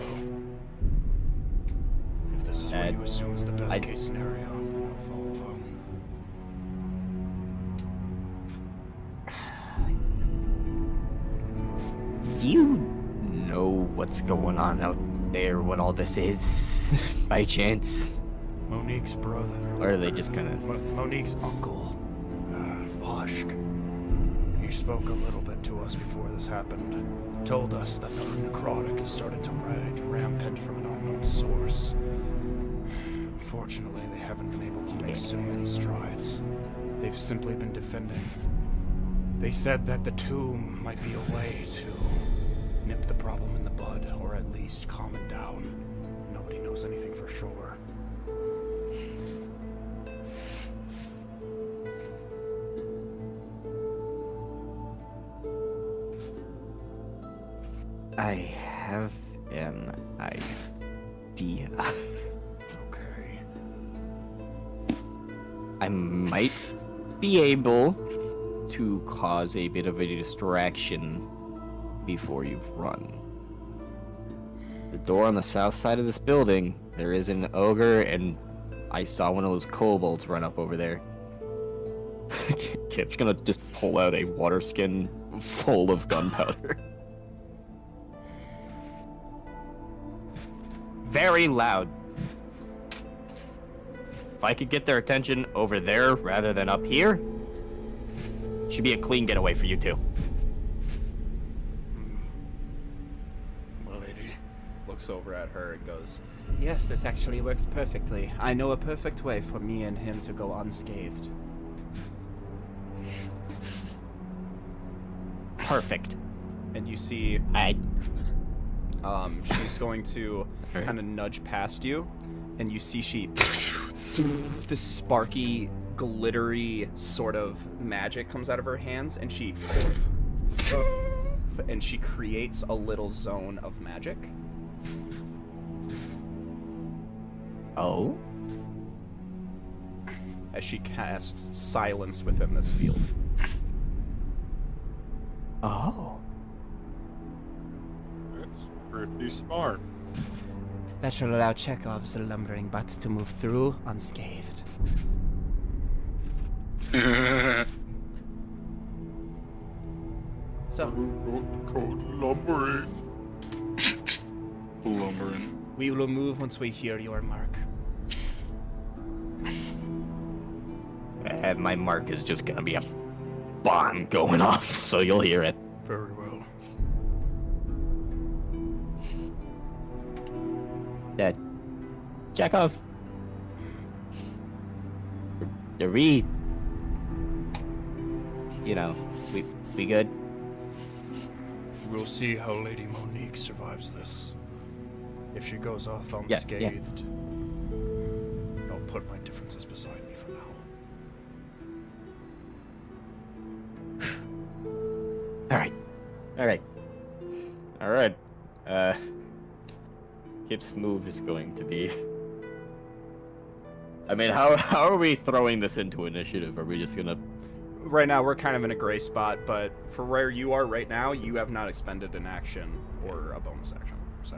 Speaker 6: If this is what you assume is the best case scenario, then I'll follow along.
Speaker 8: Do you know what's going on out there, what all this is, by chance?
Speaker 6: Monique's brother.
Speaker 8: Or are they just kind of...
Speaker 6: Monique's uncle, Voshk. He spoke a little bit to us before this happened. Told us that the necrotic has started to rage rampant from an unknown source. Unfortunately, they haven't been able to make so many strides. They've simply been defending. They said that the tomb might be a way to nip the problem in the bud, or at least calm it down. Nobody knows anything for sure.
Speaker 8: I have an idea.
Speaker 6: Okay.
Speaker 8: I might be able to cause a bit of a distraction before you run. The door on the south side of this building, there is an ogre, and I saw one of those kobolds run up over there. Kip's gonna just pull out a water skin full of gunpowder. Very loud. If I could get their attention over there rather than up here, should be a clean getaway for you two.
Speaker 1: Well, lady looks over at her and goes,
Speaker 7: Yes, this actually works perfectly. I know a perfect way for me and him to go unscathed.
Speaker 8: Perfect.
Speaker 1: and you see
Speaker 8: I.
Speaker 1: she's going to kind of nudge past you, and you see she this sparky, glittery sort of magic comes out of her hands, and she creates a little zone of magic.
Speaker 8: Oh.
Speaker 1: As she casts silence within this field.
Speaker 8: Oh.
Speaker 4: That's pretty smart.
Speaker 7: That shall allow Chekhov's lumbering butt to move through unscathed. So,
Speaker 4: Lumbering.
Speaker 3: Lumbering.
Speaker 7: we will move once we hear your mark.
Speaker 8: My mark is just gonna be a bomb going off, so you'll hear it.
Speaker 6: Very well.
Speaker 8: That Chekhov. We good?
Speaker 6: We'll see how Lady Monique survives this. If she goes off
Speaker 8: Yeah.
Speaker 6: unscathed, I'll put my differences beside me for now.
Speaker 8: All right. Kip's move is going to be. I mean, how are we throwing this into initiative? Are we just gonna?
Speaker 1: Right now, we're kind of in a gray spot, but for where you are right now, you have not expended an action or a bonus action, so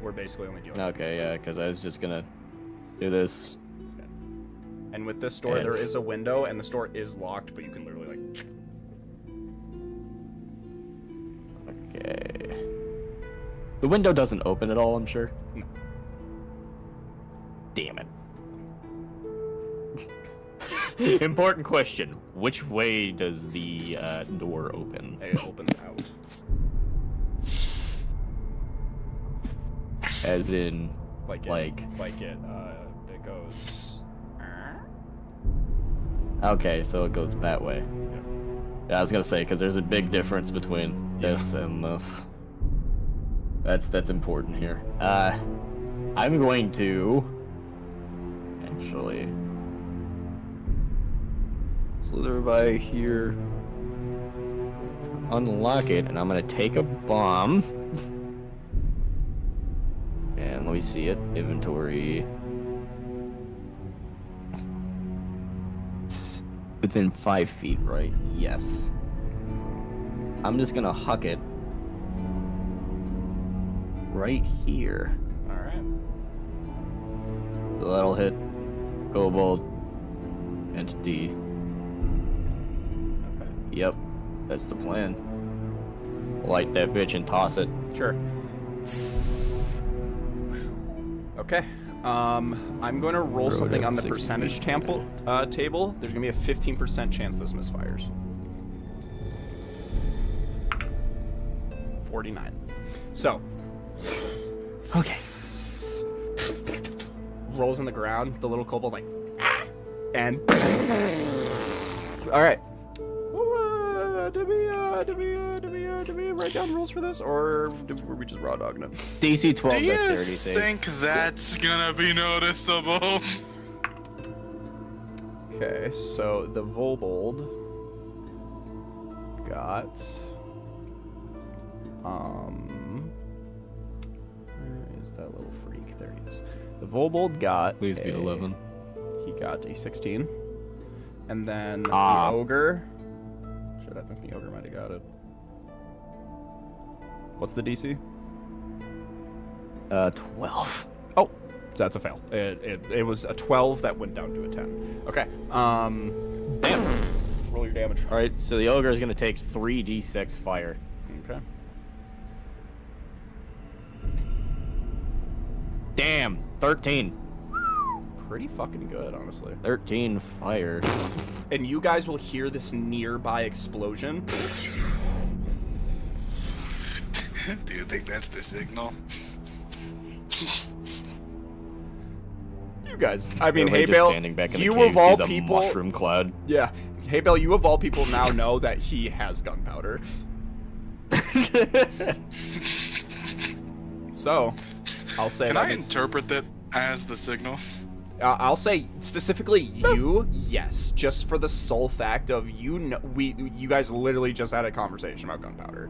Speaker 1: we're basically only dealing.
Speaker 8: Okay, yeah, because I was just gonna do this.
Speaker 1: And with this door,
Speaker 8: And-
Speaker 1: there is a window, and the door is locked, but you can literally like.
Speaker 8: Okay. The window doesn't open at all, I'm sure.
Speaker 1: No.
Speaker 8: Damn it. Important question. Which way does the door open?
Speaker 1: It opens out.
Speaker 8: As in,
Speaker 1: It goes.
Speaker 8: okay, so it goes that way. Yeah, I was gonna say, because there's a big difference between this and this. That's important here. I'm going to actually slither by here, unlock it, and I'm gonna take a bomb. And let me see it. Inventory. It's within 5 feet, right? Yes. I'm just gonna huck it right here.
Speaker 1: Alright.
Speaker 8: So that'll hit Kobold Entity.
Speaker 1: Okay.
Speaker 8: Yep, that's the plan. Light that bitch and toss it.
Speaker 1: Sure. Okay. I'm going to roll
Speaker 8: Throw it
Speaker 1: something
Speaker 8: up
Speaker 1: on the
Speaker 8: 6
Speaker 1: percentage
Speaker 8: feet.
Speaker 1: table. There's going to be a 15% chance this misfires. 49. So.
Speaker 7: Okay.
Speaker 1: Rolls on the ground. The little kobold like. And. All right. Well, did we write down rules for this, or were we just raw dogging it?
Speaker 8: DC 12
Speaker 3: Do you
Speaker 8: dexterity save.
Speaker 3: think that's gonna be noticeable?
Speaker 1: Okay, so the Vobold got where is that little freak? There he is. The Vobold got
Speaker 8: Please be 11.
Speaker 1: He got a 16. And then the
Speaker 8: Ah.
Speaker 1: ogre. Shit, I think the ogre might have got it. What's the DC?
Speaker 8: 12.
Speaker 1: Oh, that's a fail. It was a 12 that went down to a 10. Okay. Damn. Roll your damage.
Speaker 8: All right, so the ogre is gonna take 3d6 fire.
Speaker 1: Okay.
Speaker 8: Damn, 13.
Speaker 1: Pretty fucking good, honestly.
Speaker 8: 13 fire.
Speaker 1: And you guys will hear this nearby explosion.
Speaker 3: Do you think that's the signal?
Speaker 1: You guys, I mean,
Speaker 8: Everybody
Speaker 1: hey,
Speaker 8: just
Speaker 1: Bale,
Speaker 8: standing back in the
Speaker 1: you
Speaker 8: cave
Speaker 1: of all
Speaker 8: sees a
Speaker 1: people,
Speaker 8: mushroom cloud.
Speaker 1: yeah, Hey, Bill, you of all people now know that he has gunpowder. So, I'll say
Speaker 3: Can
Speaker 1: that
Speaker 3: I
Speaker 1: means-
Speaker 3: interpret that as the signal?
Speaker 1: I'll say specifically you, yes, just for the sole fact of you guys literally just had a conversation about gunpowder.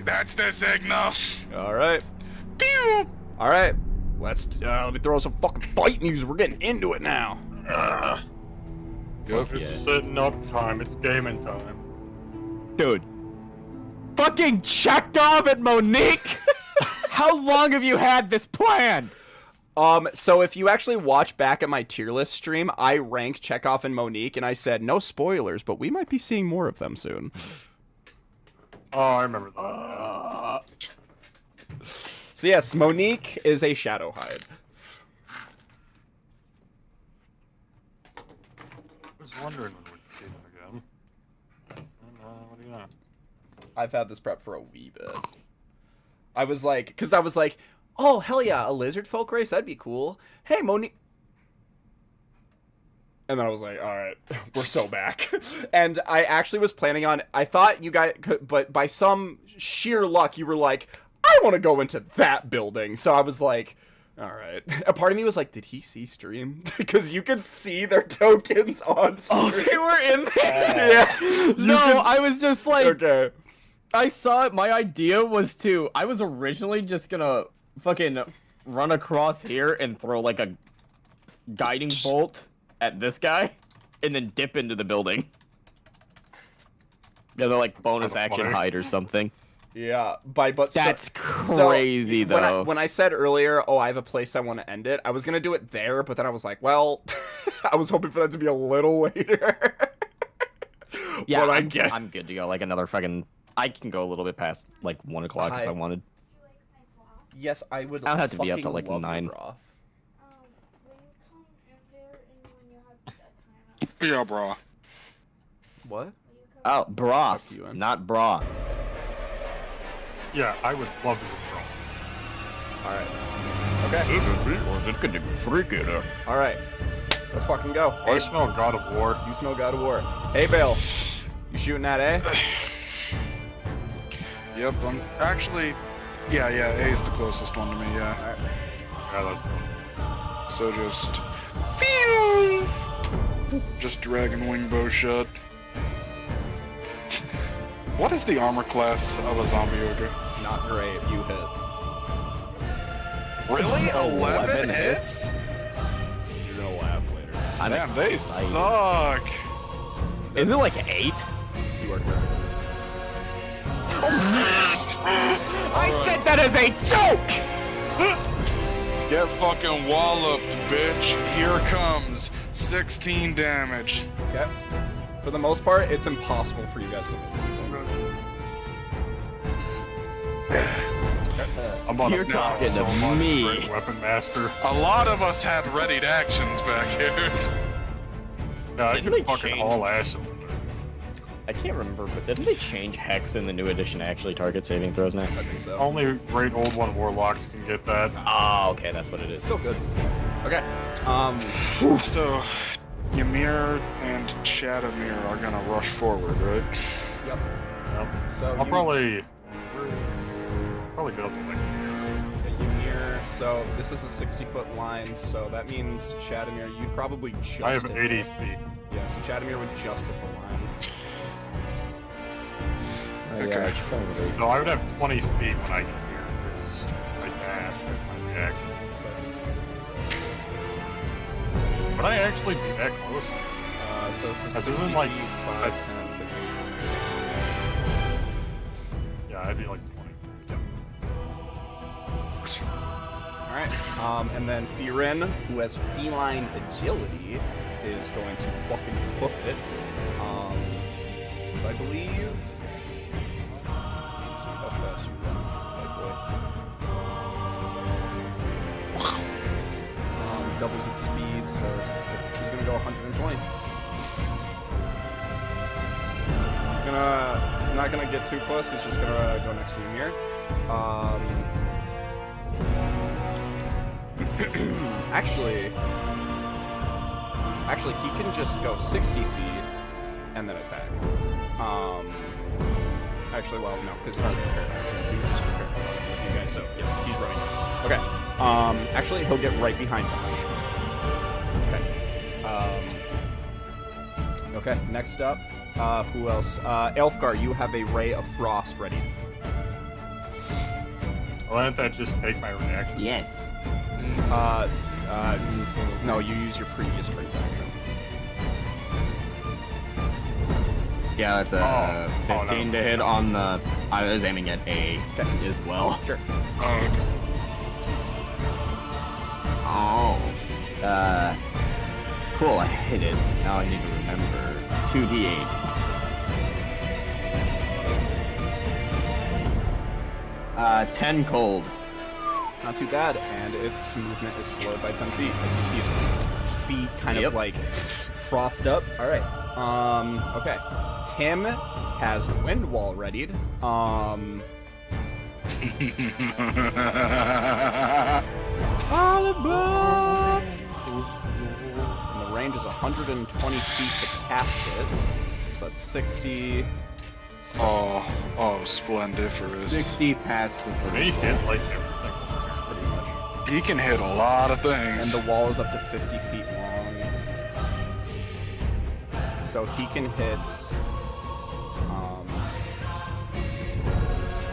Speaker 3: That's the signal.
Speaker 1: All right.
Speaker 3: Pew!
Speaker 1: All right. Let me throw some fucking fight music. We're getting into it now.
Speaker 3: Yep.
Speaker 4: It's setting up time. It's gaming time.
Speaker 8: Dude. Fucking Chekhov and Monique! How long have you had this plan?
Speaker 1: So if you actually watch back at my tier list stream, I ranked Chekhov and Monique, and I said no spoilers, but we might be seeing more of them soon.
Speaker 4: Oh, I remember that.
Speaker 1: So yes, Monique is a shadow hide.
Speaker 4: I was wondering when we'd see them again. What do you know?
Speaker 1: I've had this prep for a wee bit. I was like, oh, hell yeah, a lizard folk race? That'd be cool. Hey, Monique. And then I was like, all right, we're so back. And I actually was planning on, I thought you guys could, but by some sheer luck, you were like, I want to go into that building. So I was like, all right. A part of me was like, did he see stream? Because you could see their tokens on stream.
Speaker 8: Oh, they were in there?
Speaker 1: Yeah. You
Speaker 8: No,
Speaker 1: could
Speaker 8: I was just like,
Speaker 1: okay.
Speaker 8: I saw it. My idea was I was originally just gonna fucking run across here and throw like a guiding bolt at this guy and then dip into the building. Yeah, they're like bonus
Speaker 4: Kinda
Speaker 8: action
Speaker 4: funny.
Speaker 8: hide or something.
Speaker 1: Yeah, but
Speaker 8: That's
Speaker 1: so
Speaker 8: crazy, though.
Speaker 1: When I said earlier, oh, I have a place I want to end it, I was gonna do it there, but then I was like, well, I was hoping for that to be a little later.
Speaker 8: Yeah,
Speaker 1: but
Speaker 8: I'm good to go. Like another fucking. I can go a little bit past like 1 o'clock if I wanted.
Speaker 1: Yes, I would.
Speaker 8: I'll have to be up to,
Speaker 1: fucking
Speaker 8: like,
Speaker 1: love the
Speaker 8: 9.
Speaker 1: broth.
Speaker 3: Yeah, bro.
Speaker 1: What?
Speaker 8: Oh, broth,
Speaker 1: Fuck you, man.
Speaker 8: not bra.
Speaker 4: Yeah, I would love to go.
Speaker 1: All right. Okay. All right. Let's fucking go.
Speaker 4: I smell God of War.
Speaker 1: You smell God of War. Hey, Bale. You shooting that, eh?
Speaker 3: Yep, I'm actually. Yeah, A is the closest one to me. Yeah.
Speaker 1: All right.
Speaker 4: Yeah, let's go.
Speaker 3: So just. Phew! Just dragon wing bow shot. What is the armor class of a zombie ogre?
Speaker 1: Not great. You hit.
Speaker 3: Really? 11
Speaker 8: hits?
Speaker 3: hits?
Speaker 1: You're gonna laugh later.
Speaker 3: Damn, they suck.
Speaker 8: Is it like 8?
Speaker 1: You are correct.
Speaker 8: I said that as a joke.
Speaker 3: Get fucking walloped, bitch. Here comes 16 damage.
Speaker 1: Okay. For the most part, it's impossible for you guys to miss these things.
Speaker 4: I'm on
Speaker 8: You're
Speaker 4: a
Speaker 8: talking
Speaker 4: so
Speaker 8: to
Speaker 4: much
Speaker 8: me.
Speaker 4: Great Weapon Master.
Speaker 3: A lot of us had readied actions back here.
Speaker 4: Yeah, I
Speaker 8: Didn't
Speaker 4: could
Speaker 8: they
Speaker 4: fucking
Speaker 8: change-
Speaker 4: haul ass over there.
Speaker 8: I can't remember, but didn't they change Hex in the new edition to actually target saving throws now?
Speaker 1: I think so.
Speaker 4: Only great old one warlocks can get that.
Speaker 8: Oh, okay, that's what it is.
Speaker 1: Still good. Okay.
Speaker 3: So, Ymir and Shadowmere are gonna rush forward, right?
Speaker 1: Yep.
Speaker 4: Yep.
Speaker 1: So
Speaker 4: I'll
Speaker 1: you-
Speaker 4: probably go up to like
Speaker 1: Ymir, so this is a 60-foot line, so that means Shadowmere, you'd probably just
Speaker 4: I have
Speaker 1: hit
Speaker 4: 80
Speaker 1: the-
Speaker 4: feet.
Speaker 1: Yeah, so Shadowmere would just hit the line.
Speaker 3: Okay.
Speaker 4: So I would have 20 feet when I get here, because I dash as my reaction. Would I actually be that close?
Speaker 1: So it's a
Speaker 4: This
Speaker 1: 60
Speaker 4: isn't like-
Speaker 1: feet, 5, 10, 15.
Speaker 4: Yeah, I'd be like 20.
Speaker 1: Alright, and then Firin, who has feline agility, is going to fucking hoof it. So I believe... Let's see how fast you run, big boy. Doubles its speed, so he's gonna go 120. He's not gonna get too close, he's just gonna go next to Ymir. Actually, Actually, he can just go 60 feet and then attack. Actually, well, no, because he's prepared. He was just prepared with you guys, so yeah, he's running. Okay. Actually, he'll get right behind Josh. Okay. Okay, next up, who else? Elfgar, you have a Ray of Frost ready.
Speaker 4: Why don't that just take my reaction?
Speaker 8: Yes.
Speaker 1: No, you use your previous turn's action.
Speaker 8: Yeah, that's a 15 to hit on the. I was aiming at A as well.
Speaker 1: Sure.
Speaker 8: Oh. Cool, I hit it. Now I need to remember. 2d8. Uh, 10 cold.
Speaker 1: Not too bad, and its movement is slowed by 10 feet. As you see its feet kind of like frost up. Alright. Okay. Tim has Wind Wall readied. And the range is 120 feet to cast it. So that's 60.
Speaker 3: Oh, splendiferous.
Speaker 8: 60 past the first.
Speaker 4: They hit like everything.
Speaker 1: Pretty much.
Speaker 3: He can hit a lot of
Speaker 1: And
Speaker 3: things.
Speaker 1: the wall is up to 50 feet long. So he can hit.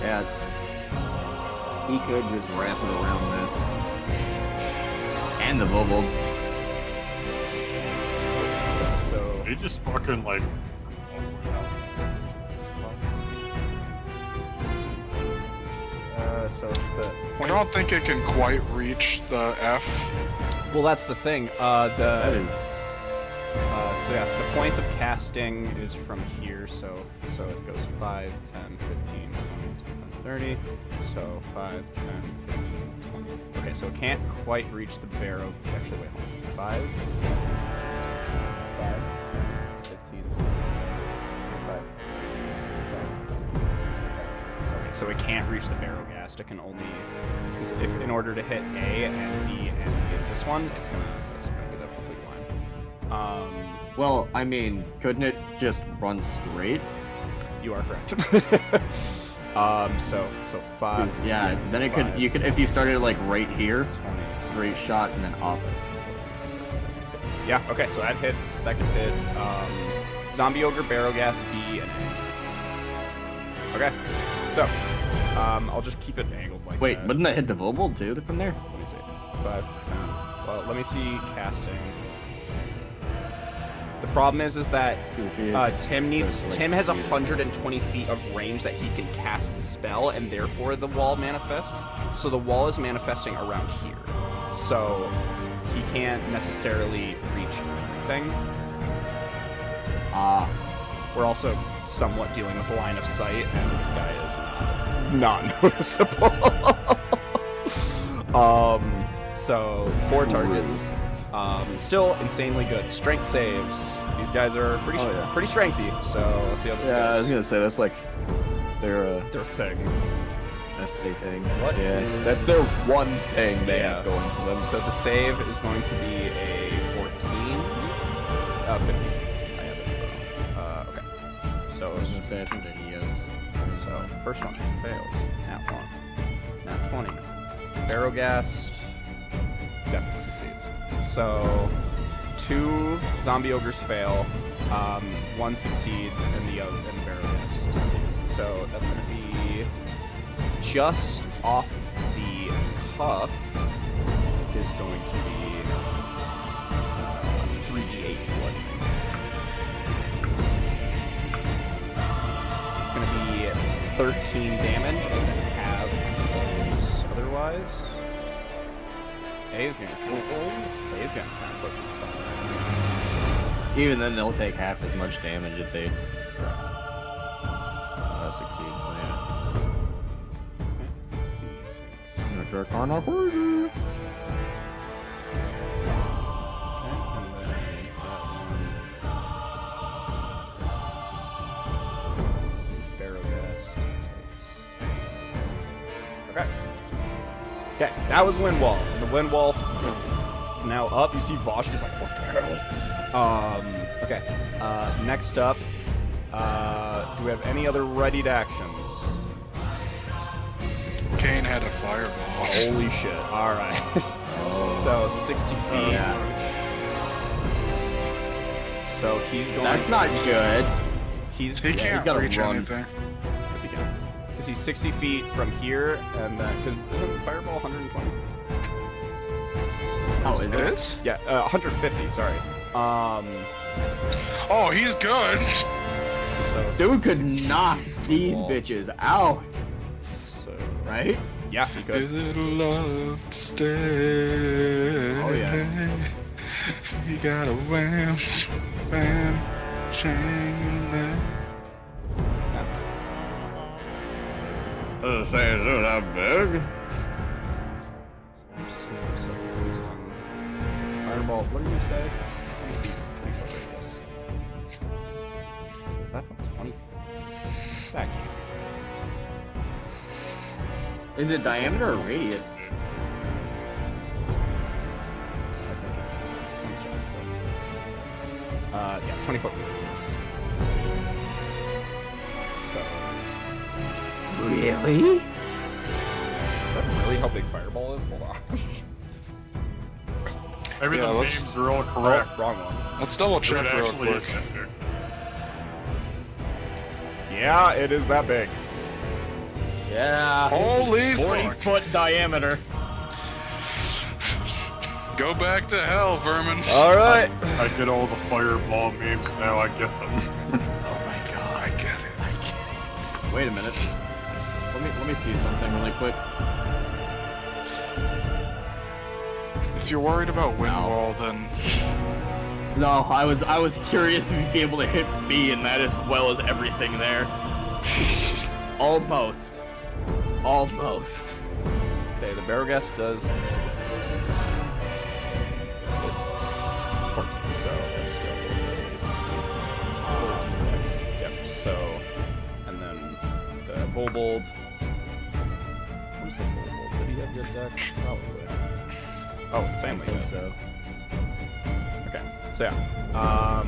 Speaker 8: Yeah. He could just wrap it around this. And the Vobold.
Speaker 1: So
Speaker 4: They just fucking like.
Speaker 1: so the
Speaker 3: I
Speaker 1: point.
Speaker 3: don't think it can quite reach the F.
Speaker 1: Well, that's the thing.
Speaker 8: That is.
Speaker 1: So yeah, the point of casting is from here. So it goes 5, 10, 15, 20, 30. So 5, 10, 15, 20. Okay, so it can't quite reach the barrow. Actually, wait, hold on. 5, 10, 15, 25. Okay, so it can't reach the barrow ghast. It can only, because if in order to hit A and B and hit this one, it's gonna be the complete line.
Speaker 8: Well, I mean, couldn't it just run straight?
Speaker 1: You are correct. So 5.
Speaker 8: Yeah, then it could.
Speaker 1: 5,
Speaker 8: You could if you started like right here,
Speaker 1: 20.
Speaker 8: straight shot, and then off it.
Speaker 1: Yeah. Okay. So that hits. That can hit. Zombie ogre, barrow gas, B, and A. Okay. So I'll just keep it angled like
Speaker 8: Wait,
Speaker 1: that.
Speaker 8: wouldn't that hit the Vobold too from there?
Speaker 1: Let me see. 5, 10. Well, let me see casting. The problem is that Tim has 120 feet of range that he can cast the spell, and therefore the wall manifests. So the wall is manifesting around here. So he can't necessarily reach everything. We're also somewhat dealing with line of sight, and this guy is not noticeable. So 4 targets. Still insanely good. Strength saves. These guys are pretty strengthy. So let's see how this
Speaker 8: Yeah, I was
Speaker 1: goes.
Speaker 8: gonna say that's like their
Speaker 1: They're thick.
Speaker 8: that's their thing.
Speaker 1: What?
Speaker 8: Yeah, that's their one thing they
Speaker 1: Yeah.
Speaker 8: have going for them.
Speaker 1: So the save is going to be a 14. 15. I have it. Okay. So
Speaker 8: I was gonna say I think that he has.
Speaker 1: So first one fails. Nat 1. Nat 20. Barrow Ghast definitely succeeds. So 2 zombie ogres fail. 1 succeeds, and the Barrow Ghast succeeds. So that's going to be just off the cuff. Is going to be 3d8 bludgeoning. It's going to be 13 damage, and then half those otherwise. A is going to kind of put me
Speaker 8: Even then, they'll take half as much damage if they succeed. So yeah. Karnak Order.
Speaker 1: Okay, that was Wind Wall. The Wind Wall is now up. You see Vosh just like, what the hell? Okay. Next up, do we have any other readied actions?
Speaker 3: Kane had a fireball.
Speaker 1: Holy shit. Alright. So 60 feet. So he's going.
Speaker 5: That's not good.
Speaker 3: He can't
Speaker 5: gotta
Speaker 3: reach
Speaker 5: run.
Speaker 3: anything.
Speaker 1: Yes, he can. Because he's 60 feet from here, and then. Because isn't Fireball 120?
Speaker 5: Oh, is
Speaker 3: It
Speaker 5: it?
Speaker 3: is?
Speaker 1: Yeah, 150, sorry.
Speaker 3: Oh, he's good.
Speaker 1: So
Speaker 5: Dude could
Speaker 1: 60
Speaker 5: knock these
Speaker 1: wall.
Speaker 5: bitches out,
Speaker 1: So.
Speaker 5: right?
Speaker 1: Yeah, he could.
Speaker 3: Is it love to stay?
Speaker 5: Oh, yeah.
Speaker 3: You got a wham, bam, shang there.
Speaker 2: Doesn't say it's not that big.
Speaker 1: I'm so confused on Fireball. What did you say? 20 foot radius. Is that 20? Back here.
Speaker 5: Is it diameter or radius?
Speaker 1: I think it's some joke. Yeah, 20 foot radius. So.
Speaker 9: Really?
Speaker 1: Is that really how big Fireball is? Hold on.
Speaker 4: Maybe
Speaker 3: Yeah,
Speaker 4: the
Speaker 3: let's-
Speaker 4: names are all correct.
Speaker 1: Oh, wrong one.
Speaker 3: Let's double
Speaker 4: It
Speaker 3: check real
Speaker 4: actually
Speaker 3: quick.
Speaker 4: is that big.
Speaker 1: Yeah, it is that big.
Speaker 5: Yeah.
Speaker 3: Holy
Speaker 5: 40
Speaker 3: fuck.
Speaker 5: foot diameter.
Speaker 3: Go back to hell, vermin.
Speaker 1: All right.
Speaker 4: I get all the fireball memes now. I get them.
Speaker 3: Oh my god. I get it. I get it.
Speaker 5: Wait a minute. Let me see something really quick.
Speaker 3: If you're worried about wind wall, then
Speaker 5: No, I was curious if you'd be able to hit B and that as well as everything there. Almost. Almost.
Speaker 1: Okay, the barrel gas does. It's 14, so it's still. Yep. So, and then the Volbold. Who's the Volbold? Did he have your deck? Probably. Oh, same thing.
Speaker 5: So.
Speaker 1: Okay. So yeah.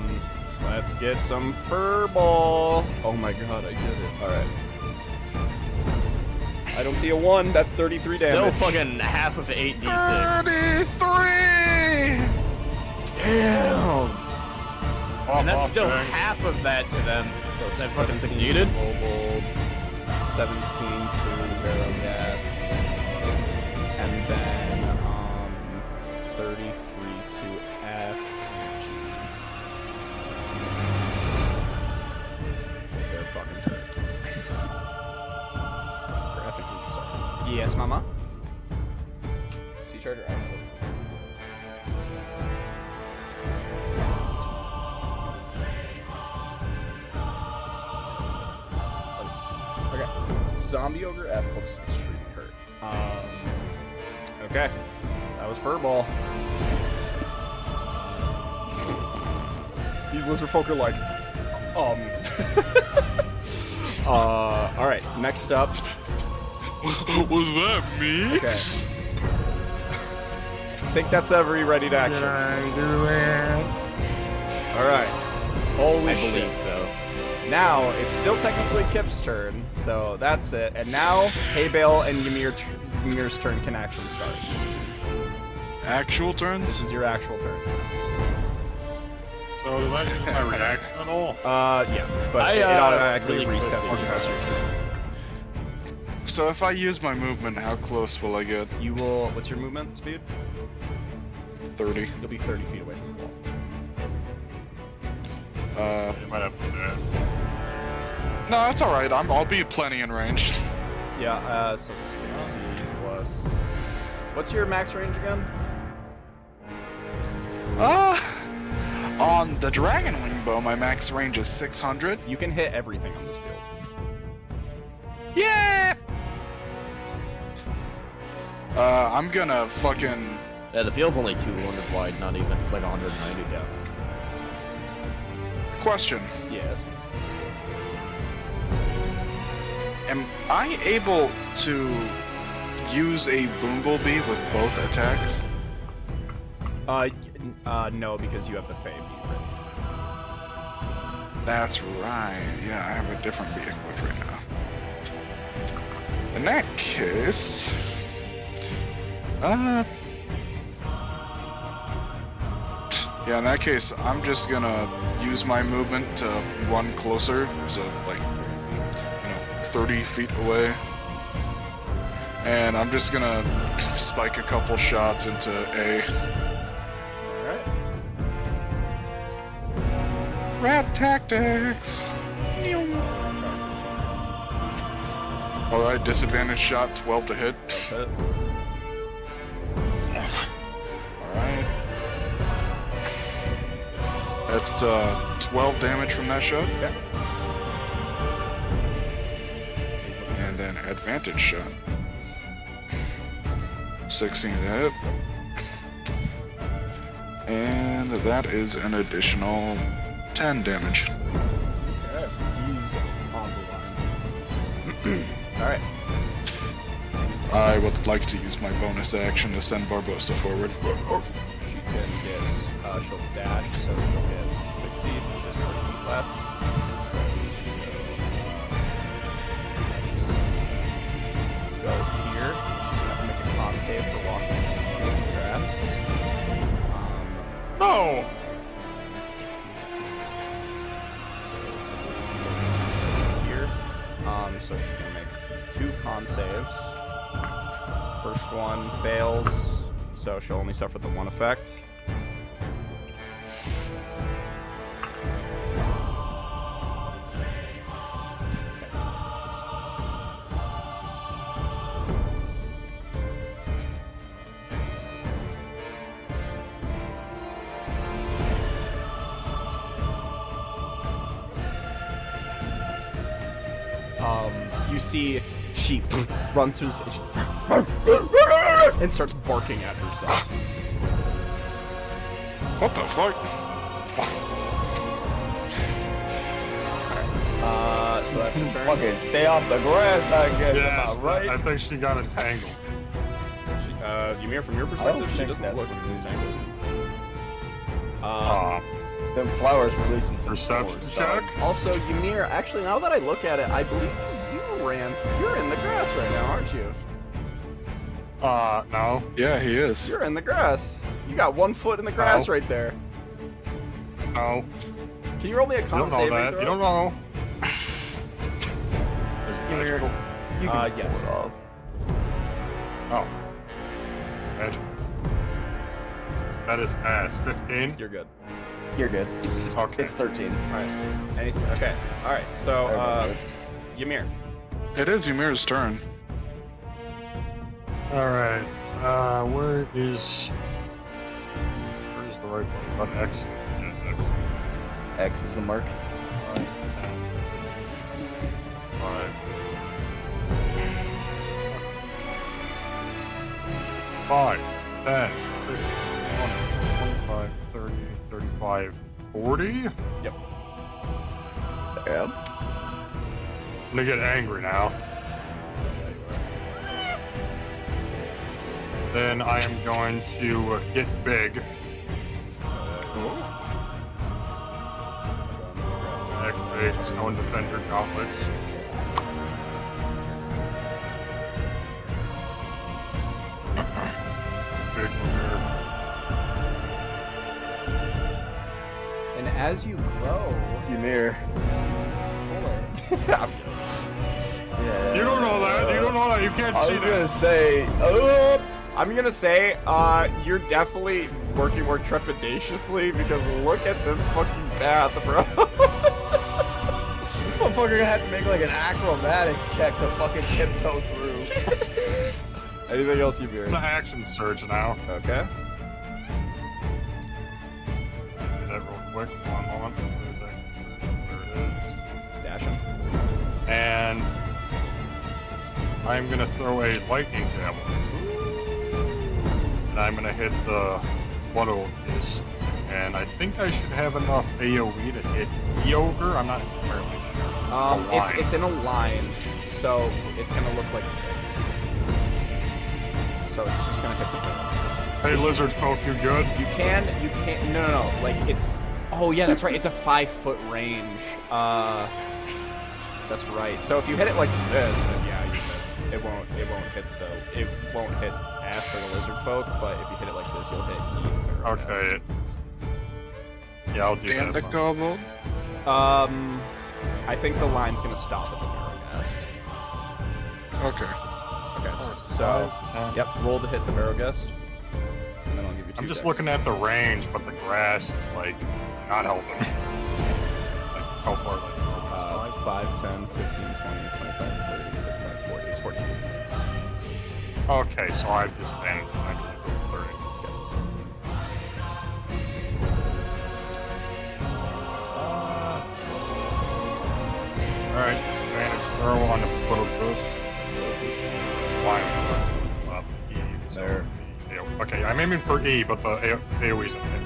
Speaker 1: Let's get some Furball. Oh my god, I get it. All right. I don't see a 1. That's 33
Speaker 5: Still
Speaker 1: damage.
Speaker 5: fucking half of 8d6.
Speaker 3: 33!
Speaker 5: Damn. And that's
Speaker 4: Off,
Speaker 5: still
Speaker 4: dang.
Speaker 5: half of that to them.
Speaker 1: So
Speaker 5: That fucking
Speaker 1: 17
Speaker 5: succeeded.
Speaker 1: to Volbold, 17 to the barrel gas, and then 33 to F. They're fucking dead. Or F and E, sorry. Yes, mama. C-charger out. Okay. Zombie Ogre F looks extremely hurt. Okay. That was Furball. These lizard folk are like, alright, next up.
Speaker 3: Was that me?
Speaker 1: Okay. I think that's every ready to action. Alright. Holy
Speaker 5: I
Speaker 1: shit.
Speaker 5: believe so.
Speaker 1: Now, it's still technically Kip's turn, so that's it. And now, Haybale and Ymir's turn can actually start.
Speaker 3: Actual
Speaker 1: This
Speaker 3: turns?
Speaker 1: is your actual turn.
Speaker 4: So did I use my reaction at all?
Speaker 1: Yeah, but
Speaker 5: I,
Speaker 1: it automatically
Speaker 5: really
Speaker 1: resets
Speaker 5: quickly-
Speaker 1: once past your turn.
Speaker 3: So if I use my movement, how close will I get?
Speaker 1: You will, what's your movement speed?
Speaker 3: 30.
Speaker 1: You'll be 30 feet away from the wall.
Speaker 4: You might have to do that.
Speaker 3: No, it's alright. I'll be plenty in range.
Speaker 1: Yeah, so 60 plus... What's your max range again?
Speaker 3: On the Dragon Wing Bow, my max range is 600.
Speaker 1: You can hit everything on this field.
Speaker 3: Yeah! I'm gonna fucking...
Speaker 5: Yeah, the field's only 200 wide, not even. It's like 190.
Speaker 1: Yeah.
Speaker 3: Question.
Speaker 1: Yes.
Speaker 3: Am I able to use a Bumblebee with both attacks?
Speaker 1: No, because you have the Fey beat right
Speaker 3: That's right. Yeah, I have a different vehicle right now. In that case, yeah, in that case, I'm just gonna use my movement to run closer, so like, 30 feet away. And I'm just gonna spike a couple shots into A.
Speaker 1: Alright.
Speaker 3: Rat tactics! Alright, disadvantage shot, 12 to hit.
Speaker 1: That's it.
Speaker 3: Alright. That's 12 damage from that shot.
Speaker 1: Okay.
Speaker 3: And then advantage shot. 16 to hit. And that is an additional 10 damage.
Speaker 1: Okay. He's on the line. Alright.
Speaker 3: I would like to use my bonus action to send Barbosa forward.
Speaker 1: She can get, she'll dash, so she'll get 60, so she has 40 feet left. So she's gonna go here. She's gonna have to make a con save for walking into the grass.
Speaker 4: No!
Speaker 1: Here. So she's gonna make 2 con saves. First one fails, so she'll only suffer the 1 effect. You see she runs through this and starts barking at herself.
Speaker 3: What the fuck?
Speaker 1: So that's her turn.
Speaker 5: Fucking stay off the grass, I guess.
Speaker 4: Yeah,
Speaker 5: Am I right?
Speaker 4: I think she got entangled.
Speaker 1: Ymir, from your
Speaker 5: I don't
Speaker 1: perspective, she
Speaker 5: think
Speaker 1: doesn't
Speaker 5: that's
Speaker 1: look
Speaker 5: what it is.
Speaker 1: entangled.
Speaker 5: Them flowers releasing some
Speaker 4: Perception
Speaker 5: spores,
Speaker 4: check?
Speaker 5: dog.
Speaker 1: Also, Ymir, actually, now that I look at it, I believe you're in the grass right now, aren't you?
Speaker 4: No.
Speaker 3: Yeah, he is.
Speaker 1: You're in the grass. You got 1 foot in the grass
Speaker 4: No.
Speaker 1: right there.
Speaker 4: No.
Speaker 1: Can you roll me a
Speaker 4: You
Speaker 1: con
Speaker 4: don't know
Speaker 1: saving
Speaker 4: that.
Speaker 1: throw?
Speaker 4: You don't know.
Speaker 5: Ymir, you can
Speaker 1: yes.
Speaker 5: pull it off.
Speaker 4: Oh. Magic. That is ass. 15?
Speaker 1: You're good.
Speaker 5: You're good.
Speaker 4: Okay.
Speaker 5: It's 13.
Speaker 1: Alright. Anything? Okay. Alright, so, Ymir.
Speaker 3: It is Ymir's turn.
Speaker 4: Alright. Where's the right one? Button X? Yeah, X.
Speaker 5: X is the mark.
Speaker 4: 5, 10, 15, 20, 25, 30, 35, 40?
Speaker 1: Yep.
Speaker 5: Yeah.
Speaker 4: I'm gonna get angry now. Then I am going to get big. Activate Stone Defender Gauntlets. Big one here.
Speaker 7: And as you grow,
Speaker 5: Ymir.
Speaker 1: I'm kidding.
Speaker 5: Yeah.
Speaker 4: You don't know that. You don't know that. You can't
Speaker 5: I
Speaker 4: see
Speaker 5: was
Speaker 4: that.
Speaker 5: gonna say,
Speaker 1: I'm gonna say, you're definitely working more trepidatiously because look at this fucking path, bro.
Speaker 5: this motherfucker gonna have to make like an acrobatics check to fucking tiptoe through.
Speaker 1: Anything else, Ymir?
Speaker 4: I'm the action surge now.
Speaker 1: Okay.
Speaker 4: Do that real quick. One moment. There it is.
Speaker 1: Dashing.
Speaker 4: And I'm gonna throw a lightning javelin. And I'm gonna hit the Blood Fist. And I think I should have enough AoE to hit Kyogre. I'm not entirely sure. A line.
Speaker 1: It's in a line, so it's gonna look like this. So it's just gonna hit the Blood Fist.
Speaker 4: Hey, lizard folk, you good?
Speaker 1: You can't, no, like, it's, Oh yeah, that's right. It's a 5-foot range. That's right. So if you hit it like this, then yeah, you hit. It won't hit Ash or the lizard folk. But if you hit it like this, you'll hit Ether.
Speaker 4: Okay. Yeah, I'll do
Speaker 3: And
Speaker 4: that.
Speaker 3: the gobble.
Speaker 1: I think the line's gonna stop at the Barrowgast.
Speaker 3: Okay.
Speaker 1: Okay. So, yep. Roll to hit the Barrowgast, and then I'll give you 2.
Speaker 4: I'm just
Speaker 1: decks.
Speaker 4: looking at the range, but the grass is like not helping. Like how far? Like
Speaker 1: 5, 10, 15, 20, 25, 30, 35, 40. It's 40.
Speaker 4: Okay, so I have disadvantage. And I can go 30. Alright, disadvantage throw on the Photoghost. Line up E. So
Speaker 8: There.
Speaker 4: Okay, I'm aiming for E, but the AoE's a hit.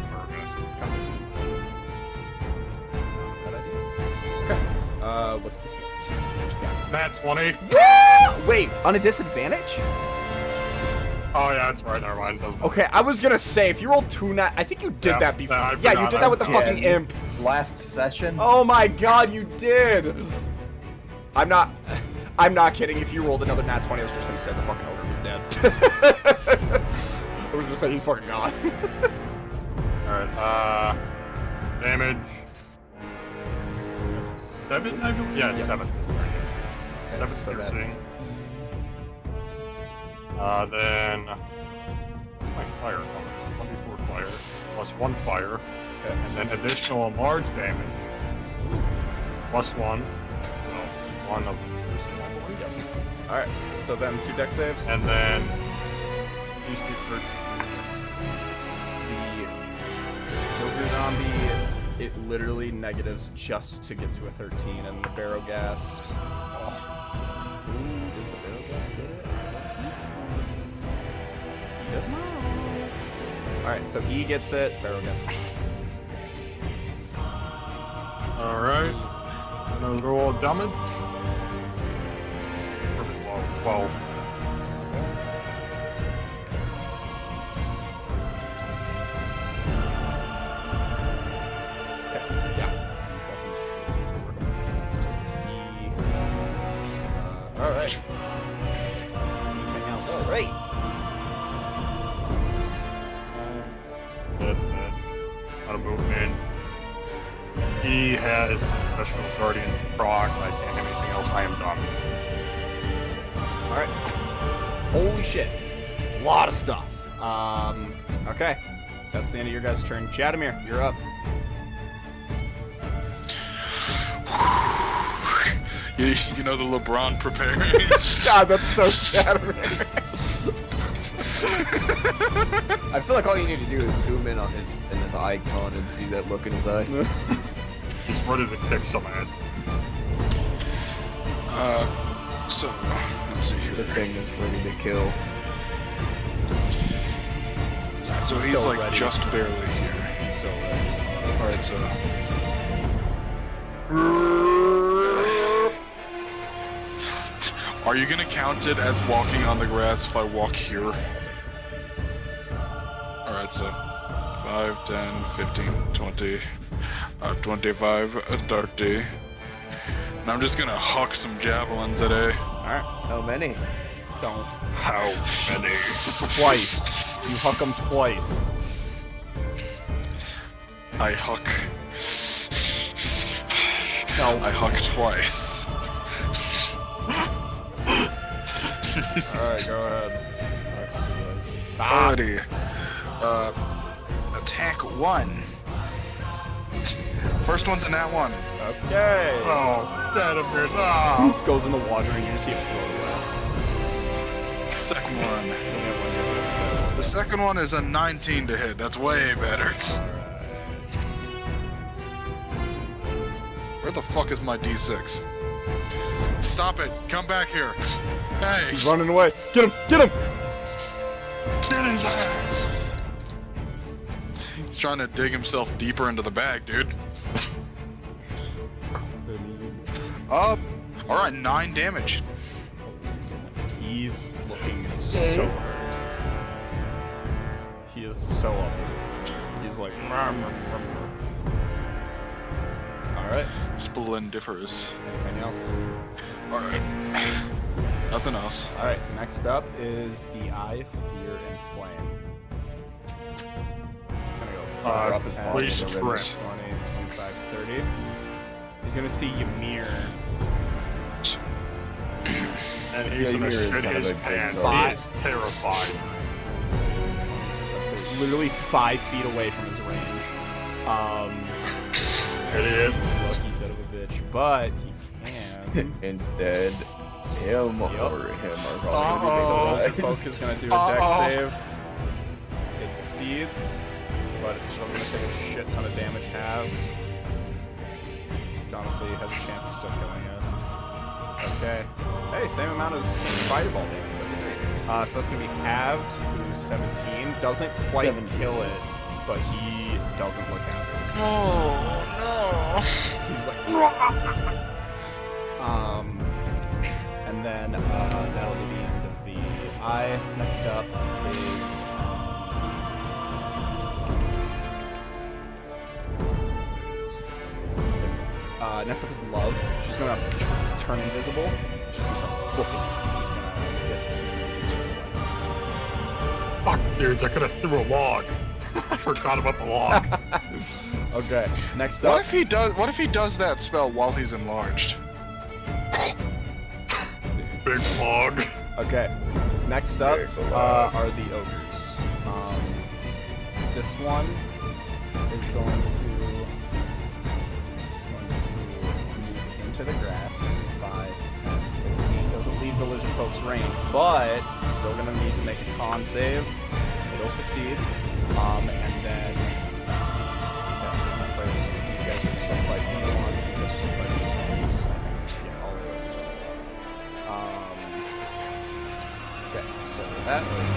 Speaker 1: What's the hit? What you got?
Speaker 4: Nat 20.
Speaker 1: Wait, on a disadvantage?
Speaker 4: Oh yeah, that's right. Never mind. Doesn't matter.
Speaker 1: Okay, I was gonna say if you rolled 2 nat, I think you did
Speaker 4: Yeah,
Speaker 1: that before.
Speaker 4: I
Speaker 1: Yeah, you
Speaker 4: forgot.
Speaker 1: did that with the
Speaker 4: I
Speaker 1: fucking
Speaker 8: did.
Speaker 1: imp.
Speaker 8: Last session.
Speaker 1: Oh my god, you did. I'm not kidding. If you rolled another nat 20, I was just gonna say the fucking ogre was dead. I was just saying he's fucking gone.
Speaker 4: Alright, damage. 7, I believe? Yeah, 7. 7
Speaker 1: so
Speaker 4: piercing.
Speaker 1: that's-
Speaker 4: Then... my fire color. 1d4 fire. Plus 1 fire. And then additional enlarged damage. Plus 1. So, 1 of piercing, I believe. Yep.
Speaker 1: Alright, so then 2 deck saves.
Speaker 4: And then... DC 13.
Speaker 1: The ogre zombie, it literally negatives just to get to a 13, and the Barrowgast. Oh. Ooh, does the Barrowgast get it? He does not. Alright, so E gets it, Barrowgast.
Speaker 4: Alright. Another roll of damage. 12.
Speaker 1: Yeah. Alright. Anything else? Alright.
Speaker 4: That out of movement. He has professional guardian's proc. I can't have anything else. I am done.
Speaker 1: Alright. Holy shit. A lot of stuff. Okay. That's the end of your guys' turn. Jadamir, you're up.
Speaker 3: You know the LeBron preparing.
Speaker 1: God, that's so Jadamir.
Speaker 8: I feel like all you need to do is zoom in on his icon and see that look in his eye.
Speaker 4: He's ready to kick some ass.
Speaker 3: So let's see
Speaker 8: The
Speaker 3: here.
Speaker 8: thing is ready to kill.
Speaker 3: So he's
Speaker 1: so
Speaker 3: like
Speaker 1: ready.
Speaker 3: just barely here.
Speaker 1: He's so ready.
Speaker 3: All right, so. Are you gonna count it as walking on the grass if I walk here? Alright, so 5, 10, 15, 20, 25, 30. And I'm just gonna huck some javelin today.
Speaker 1: Alright.
Speaker 8: How many?
Speaker 1: Don't.
Speaker 4: How many?
Speaker 1: Twice. You huck him twice.
Speaker 3: I huck.
Speaker 1: No.
Speaker 3: I huck twice.
Speaker 1: Alright, go ahead. Stop.
Speaker 3: Alrighty. Attack 1. First one's a nat 1.
Speaker 1: Okay.
Speaker 4: Oh, Jadamir, no!
Speaker 1: Goes in the water and you just see it float away.
Speaker 3: Second one. The second one is a 19 to hit. That's way better. Where the fuck is my D6? Stop it. Come back here. Hey.
Speaker 1: He's running away. Get him! Get him!
Speaker 3: Get his ass. He's trying to dig himself deeper into the bag, dude. Alright, 9 damage.
Speaker 1: He's looking so hurt. He is so up. He's like, "Mrr, mrr, mrr, mrr." Alright.
Speaker 3: Splendiferous.
Speaker 1: Anything else?
Speaker 3: Alright. Nothing else.
Speaker 1: Alright, next up is the Eye, Fear, and Flame. He's gonna go 5, 10,
Speaker 4: please
Speaker 1: 20,
Speaker 4: trip.
Speaker 1: 25, 30. He's gonna see Ymir.
Speaker 4: And he's gonna
Speaker 2: Ymir is
Speaker 4: shit
Speaker 2: kind of
Speaker 4: his
Speaker 2: a big
Speaker 4: pants.
Speaker 1: dog.
Speaker 4: He is terrified.
Speaker 1: Literally 5 feet away from his range.
Speaker 4: Idiot.
Speaker 1: Lucky son of a bitch, but he can.
Speaker 2: Instead, him or him are probably
Speaker 1: So
Speaker 2: gonna be
Speaker 1: Folk is gonna do a dex save. It succeeds, but it's still gonna take a shit ton of damage halved. Which honestly has a chance of still killing it. Okay. Hey, same amount as fireball damage. So that's gonna be halved to 17. Doesn't quite
Speaker 2: 17.
Speaker 1: kill it, but he doesn't look happy.
Speaker 3: Oh
Speaker 1: He's like, and then that'll be the end of the eye. Next up is next up is Love. She's gonna turn invisible. She's gonna start booking. She's gonna get
Speaker 4: Fuck, dudes, I could have threw a log. I forgot about the log.
Speaker 1: to. Okay. Next
Speaker 3: no.
Speaker 1: up.
Speaker 3: What if he does that spell while he's enlarged?
Speaker 4: Big log.
Speaker 1: Okay. Next up
Speaker 2: Very cool.
Speaker 1: are the ogres. This one is going to move into the grass. 5, 10, 15. Doesn't leave the lizard folk's range, but still gonna need to make a con save. It'll succeed. And then these guys are still fighting these ones. These guys are still fighting these ones. I think, yeah, all the way. Okay, so that would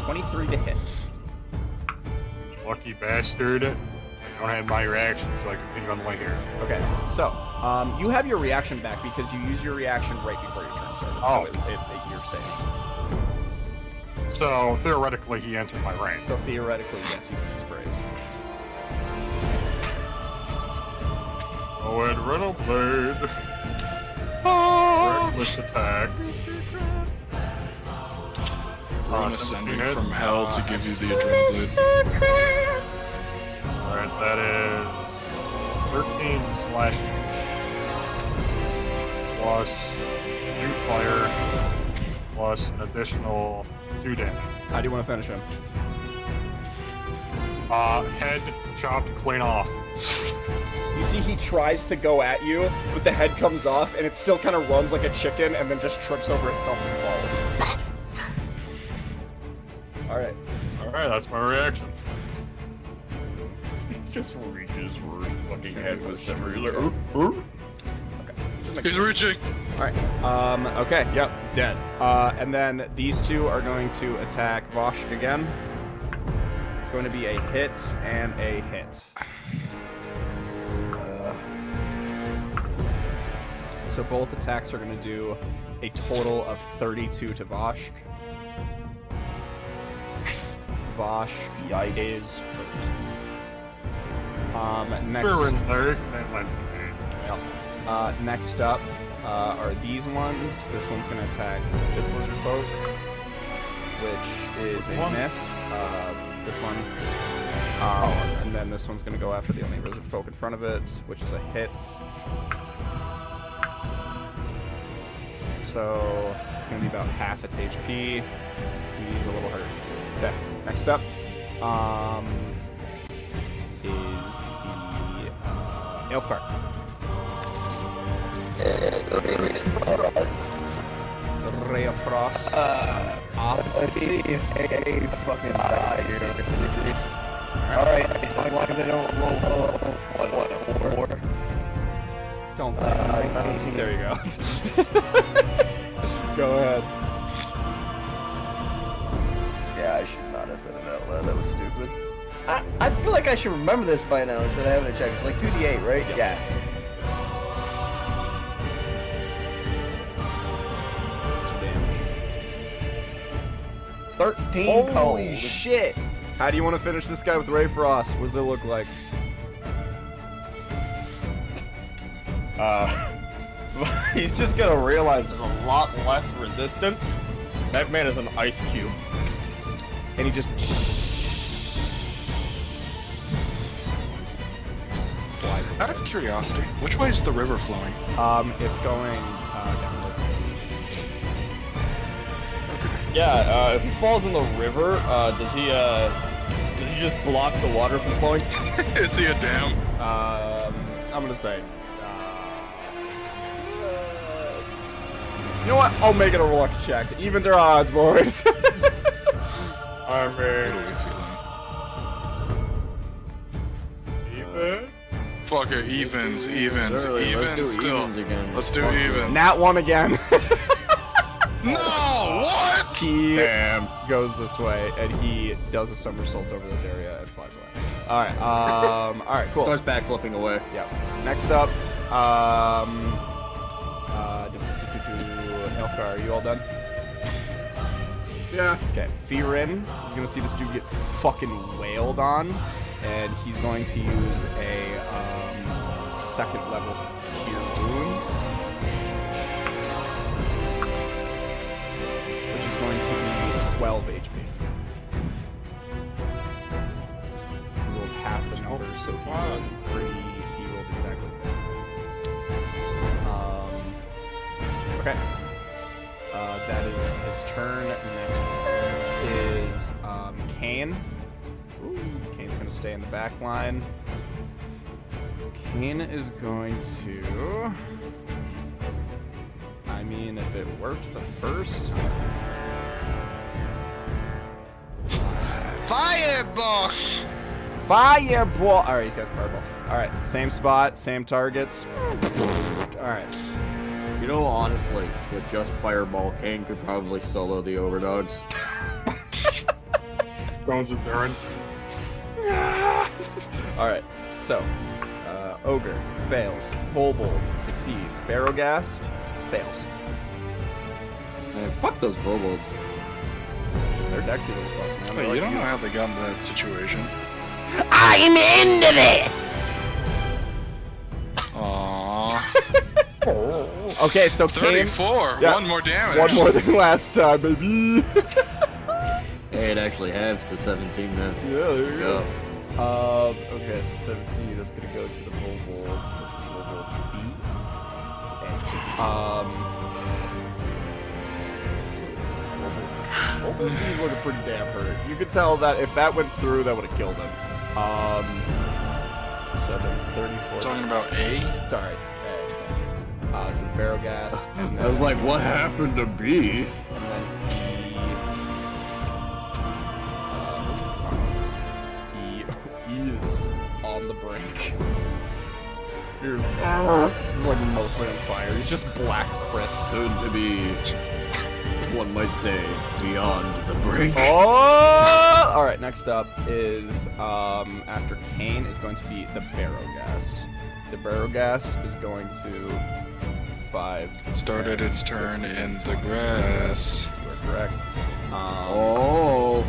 Speaker 1: 23 to hit.
Speaker 4: Lucky bastard. I don't have my reaction, so I continue on the way here.
Speaker 1: Okay, so you have your reaction back because you used your reaction right before your turn started.
Speaker 4: Oh.
Speaker 1: So you're safe.
Speaker 4: So theoretically, he entered my range.
Speaker 1: So theoretically, yes, you can use Brace.
Speaker 4: Oh, and Riddle Blade. Reckless attack.
Speaker 3: Run ascending from hell to give you the adrenaline blade.
Speaker 4: Alright, that is 13 slashing. Plus 2 fire. Plus an additional 2 damage.
Speaker 1: How do you want to finish him?
Speaker 4: Head chopped clean off.
Speaker 1: You see he tries to go at you, but the head comes off, and it still kind of runs like a chicken, and then just trips over itself and falls. Alright.
Speaker 4: Alright, that's my reaction.
Speaker 2: just reaches for his fucking head with
Speaker 1: Sure.
Speaker 2: several.
Speaker 3: He's reaching.
Speaker 1: Alright. Okay, yep, dead. And then these two are going to attack Voshk again. It's going to be a hit and a hit. So both attacks are going to do a total of 32 to Voshk. Voshk is hurt. Next. Next up are these ones. This one's gonna attack this lizard folk, which is a miss. This one. And then this one's gonna go after the only lizard folk in front of it, which is a hit. So it's gonna be about half its HP. He's a little hurt. Okay. Next up is the Elfcart. Ray of Frost.
Speaker 2: Let's see if they fucking die here. Alright, as long as they don't roll what?
Speaker 1: Don't say anything. There you go. Go ahead.
Speaker 2: Yeah, I should not have said it out loud. That was stupid. I feel like I should remember this by now instead of having to check. It's like 2d8, right?
Speaker 1: Yep.
Speaker 2: Yeah. 13
Speaker 1: Holy
Speaker 2: cold.
Speaker 1: shit! How do you want to finish this guy with Ray Frost? What does it look like?
Speaker 2: He's just gonna realize there's a lot less resistance. That man is an ice cube.
Speaker 1: And he just slides away.
Speaker 3: Out of curiosity, which way is the river flowing?
Speaker 1: It's going downward.
Speaker 2: Yeah, if he falls in the river, does he just block the water from flowing?
Speaker 3: Is he a dam?
Speaker 1: I'm gonna say. You know what? I'll make it a luck check. Evens are odds, boys.
Speaker 2: I
Speaker 3: What are
Speaker 2: mean,
Speaker 3: we feeling?
Speaker 2: even?
Speaker 3: Fuck it, evens,
Speaker 8: Let's do
Speaker 3: still.
Speaker 8: evens again.
Speaker 3: Let's do evens.
Speaker 1: Nat 1 again.
Speaker 3: No, what?
Speaker 1: He
Speaker 2: Damn.
Speaker 1: goes this way, and he does a somersault over this area and flies away. All right. All right. Cool.
Speaker 2: Starts backflipping away.
Speaker 1: Yeah. Next up, Elfgar, are you all done?
Speaker 2: Yeah.
Speaker 1: Okay. Firin is gonna see this dude get fucking wailed on, and he's going to use a second level Cure Wounds, which is going to be 12 HP. He rolled half the numbers, so he rolled exactly that. Okay. That is his turn. Next is Kane. Ooh, Kane's gonna stay in the back line. Kane is going to... I mean, if it worked the first time...
Speaker 3: Fireball!
Speaker 1: Fireball! Alright, he's got fireball. Alright, same spot, same targets. Alright.
Speaker 5: You know, honestly, with just Fireball, Kane could probably solo the Overdogs.
Speaker 4: Bones of Barons.
Speaker 1: Alright, so... Ogre fails. Volbold succeeds. Barrowgast fails.
Speaker 5: Man, fuck those Vobolds.
Speaker 1: They're Dexy little fucks, man. They're
Speaker 3: Wait,
Speaker 1: like
Speaker 3: you don't know how they got into that situation.
Speaker 9: I'm into this!
Speaker 3: Aww.
Speaker 1: Okay, so Kane...
Speaker 3: 34!
Speaker 1: Yeah.
Speaker 3: One more damage!
Speaker 1: One more than last time, baby!
Speaker 5: Hey, it actually halves to 17 now.
Speaker 1: Yeah, there you
Speaker 5: go.
Speaker 1: Okay, so 17, that's gonna go to the Volbold, which is Volbold B. Volbold B's looking pretty damn hurt. You could tell that if that went through, that would have killed him. So then 34.
Speaker 3: Talking about A?
Speaker 1: Sorry. To the Barrowgast. And
Speaker 5: I was like, what happened to B?
Speaker 1: And then he is on the brink. He's like mostly on fire. He's just black crisp.
Speaker 5: Soon to be, one might say, beyond the brink.
Speaker 1: Oh! Alright, next up is, after Kane, is going to be the Barrowgast. The Barrowgast is going to 5.
Speaker 3: Started its turn in the grass.
Speaker 1: You are correct.
Speaker 5: Oh.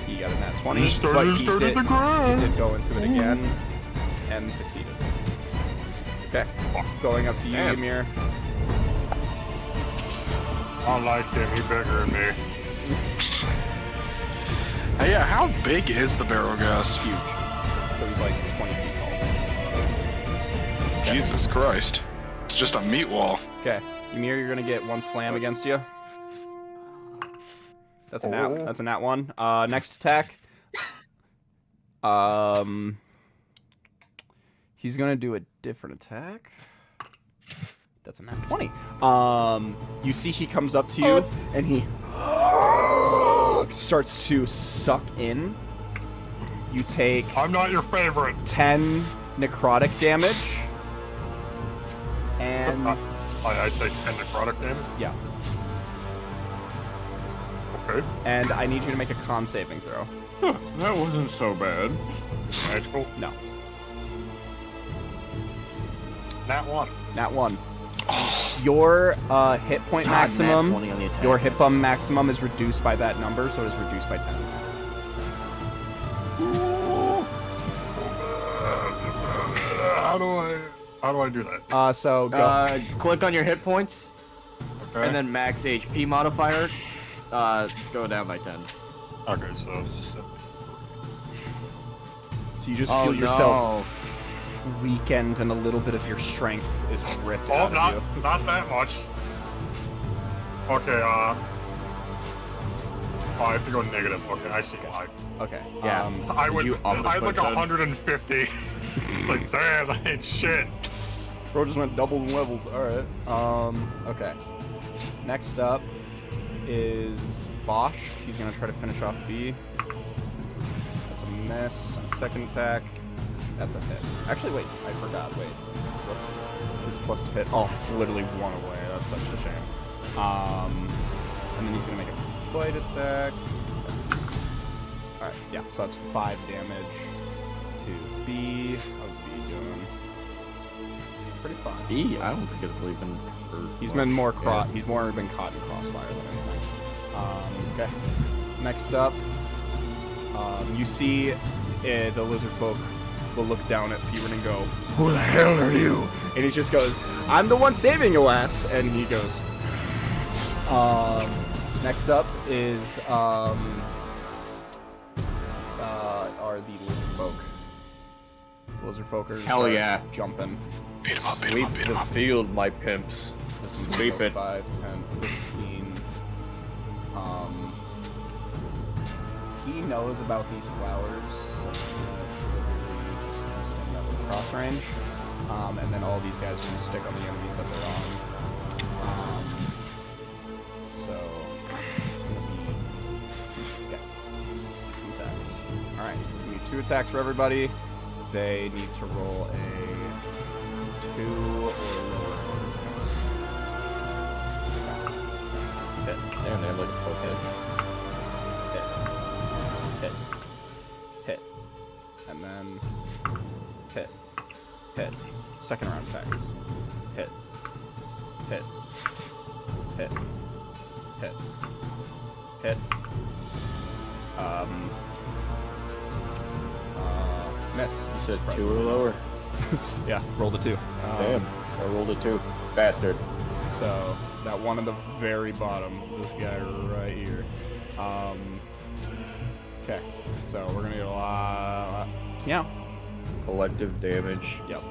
Speaker 1: He got a nat 20,
Speaker 4: You started
Speaker 1: but
Speaker 4: the grass.
Speaker 1: he did go into it again and succeeded. Okay, going up to you,
Speaker 5: Damn.
Speaker 1: Ymir.
Speaker 4: I like him. He bigger than me.
Speaker 3: Hey, yeah, how big is the Barrowgast?
Speaker 1: Huge. So he's like 20 feet tall.
Speaker 3: Jesus Christ. It's just a meat wall.
Speaker 1: Okay, Ymir, you're gonna get 1 slam against you. That's a nat. That's a nat 1. Next attack. He's gonna do a different attack. That's a nat 20. You see he comes up to you and he starts to suck in. You take
Speaker 4: I'm not your favorite.
Speaker 1: 10 necrotic damage. And
Speaker 4: I take 10 necrotic damage.
Speaker 1: yeah.
Speaker 4: Okay.
Speaker 1: And I need you to make a con saving throw.
Speaker 5: Huh, that wasn't so bad.
Speaker 4: Magical.
Speaker 1: No.
Speaker 4: Nat 1.
Speaker 1: Nat 1. Your hit point maximum,
Speaker 8: 20 on the attack.
Speaker 1: your hit bum maximum is reduced by that number, so it is reduced by 10.
Speaker 4: How do I do that?
Speaker 1: So go.
Speaker 8: Click on your hit points,
Speaker 4: Okay.
Speaker 8: and then max HP modifier. Go down by 10.
Speaker 4: Okay, so 70.
Speaker 1: So you just
Speaker 8: Oh,
Speaker 1: feel
Speaker 8: no.
Speaker 1: yourself weakened, and a little bit of your strength is ripped
Speaker 4: Oh,
Speaker 1: out of you.
Speaker 4: not that much. Okay, I have to go negative. Okay, I see why.
Speaker 1: Okay.
Speaker 8: Yeah.
Speaker 4: I
Speaker 8: Did
Speaker 4: went.
Speaker 8: you up the
Speaker 4: I had like
Speaker 8: quick then?
Speaker 4: 150. Like, damn, that ain't shit.
Speaker 1: Bro just went double levels. All right. Okay. Next up is Vosh. He's gonna try to finish off B. That's a miss. Second attack. That's a hit. Actually, wait. I forgot. Wait. What's his plus to hit? Oh, it's literally one away. That's such a shame. And then he's gonna make a bite attack. All right. Yeah. So that's 5 damage to B. How's B doing? Pretty fine.
Speaker 8: E, I don't think it's really been hurt.
Speaker 1: He's
Speaker 8: much.
Speaker 1: been more
Speaker 8: Yeah.
Speaker 1: he's more been caught in crossfire than anything. Okay. Next up, you see the lizard folk will look down at Fearin and go, "Who the hell are you?" And he just goes, "I'm the one saving your ass." And he goes. Next up is are the lizard folk. The lizard folk are
Speaker 8: Hell yeah.
Speaker 1: jumping.
Speaker 3: Beat him up, beat him
Speaker 5: Sweep
Speaker 3: up, beat him
Speaker 5: the
Speaker 3: up.
Speaker 5: field, my pimps.
Speaker 1: This is
Speaker 5: Sweep it.
Speaker 1: 5, 10, 15. He knows about these flowers, so he's just gonna stand up in cross range. And then all these guys are gonna stick on the enemies that they're on. So it's gonna be okay. Let's get some attacks. All right, so this is gonna be 2 attacks for everybody. They need to roll a 2 or lower. Hit.
Speaker 8: Damn, they have like a plus 6.
Speaker 1: Hit. Hit. And then hit. Hit. Second round attacks. Hit. Hit. Hit. Hit. Hit. Miss.
Speaker 8: You said 2 or lower?
Speaker 1: Yeah, rolled a 2.
Speaker 8: Damn, I rolled a 2. Bastard.
Speaker 1: So that one at the very bottom, this guy right here. Okay, so we're gonna get a lot. Yeah.
Speaker 8: Collective damage.
Speaker 1: Yep.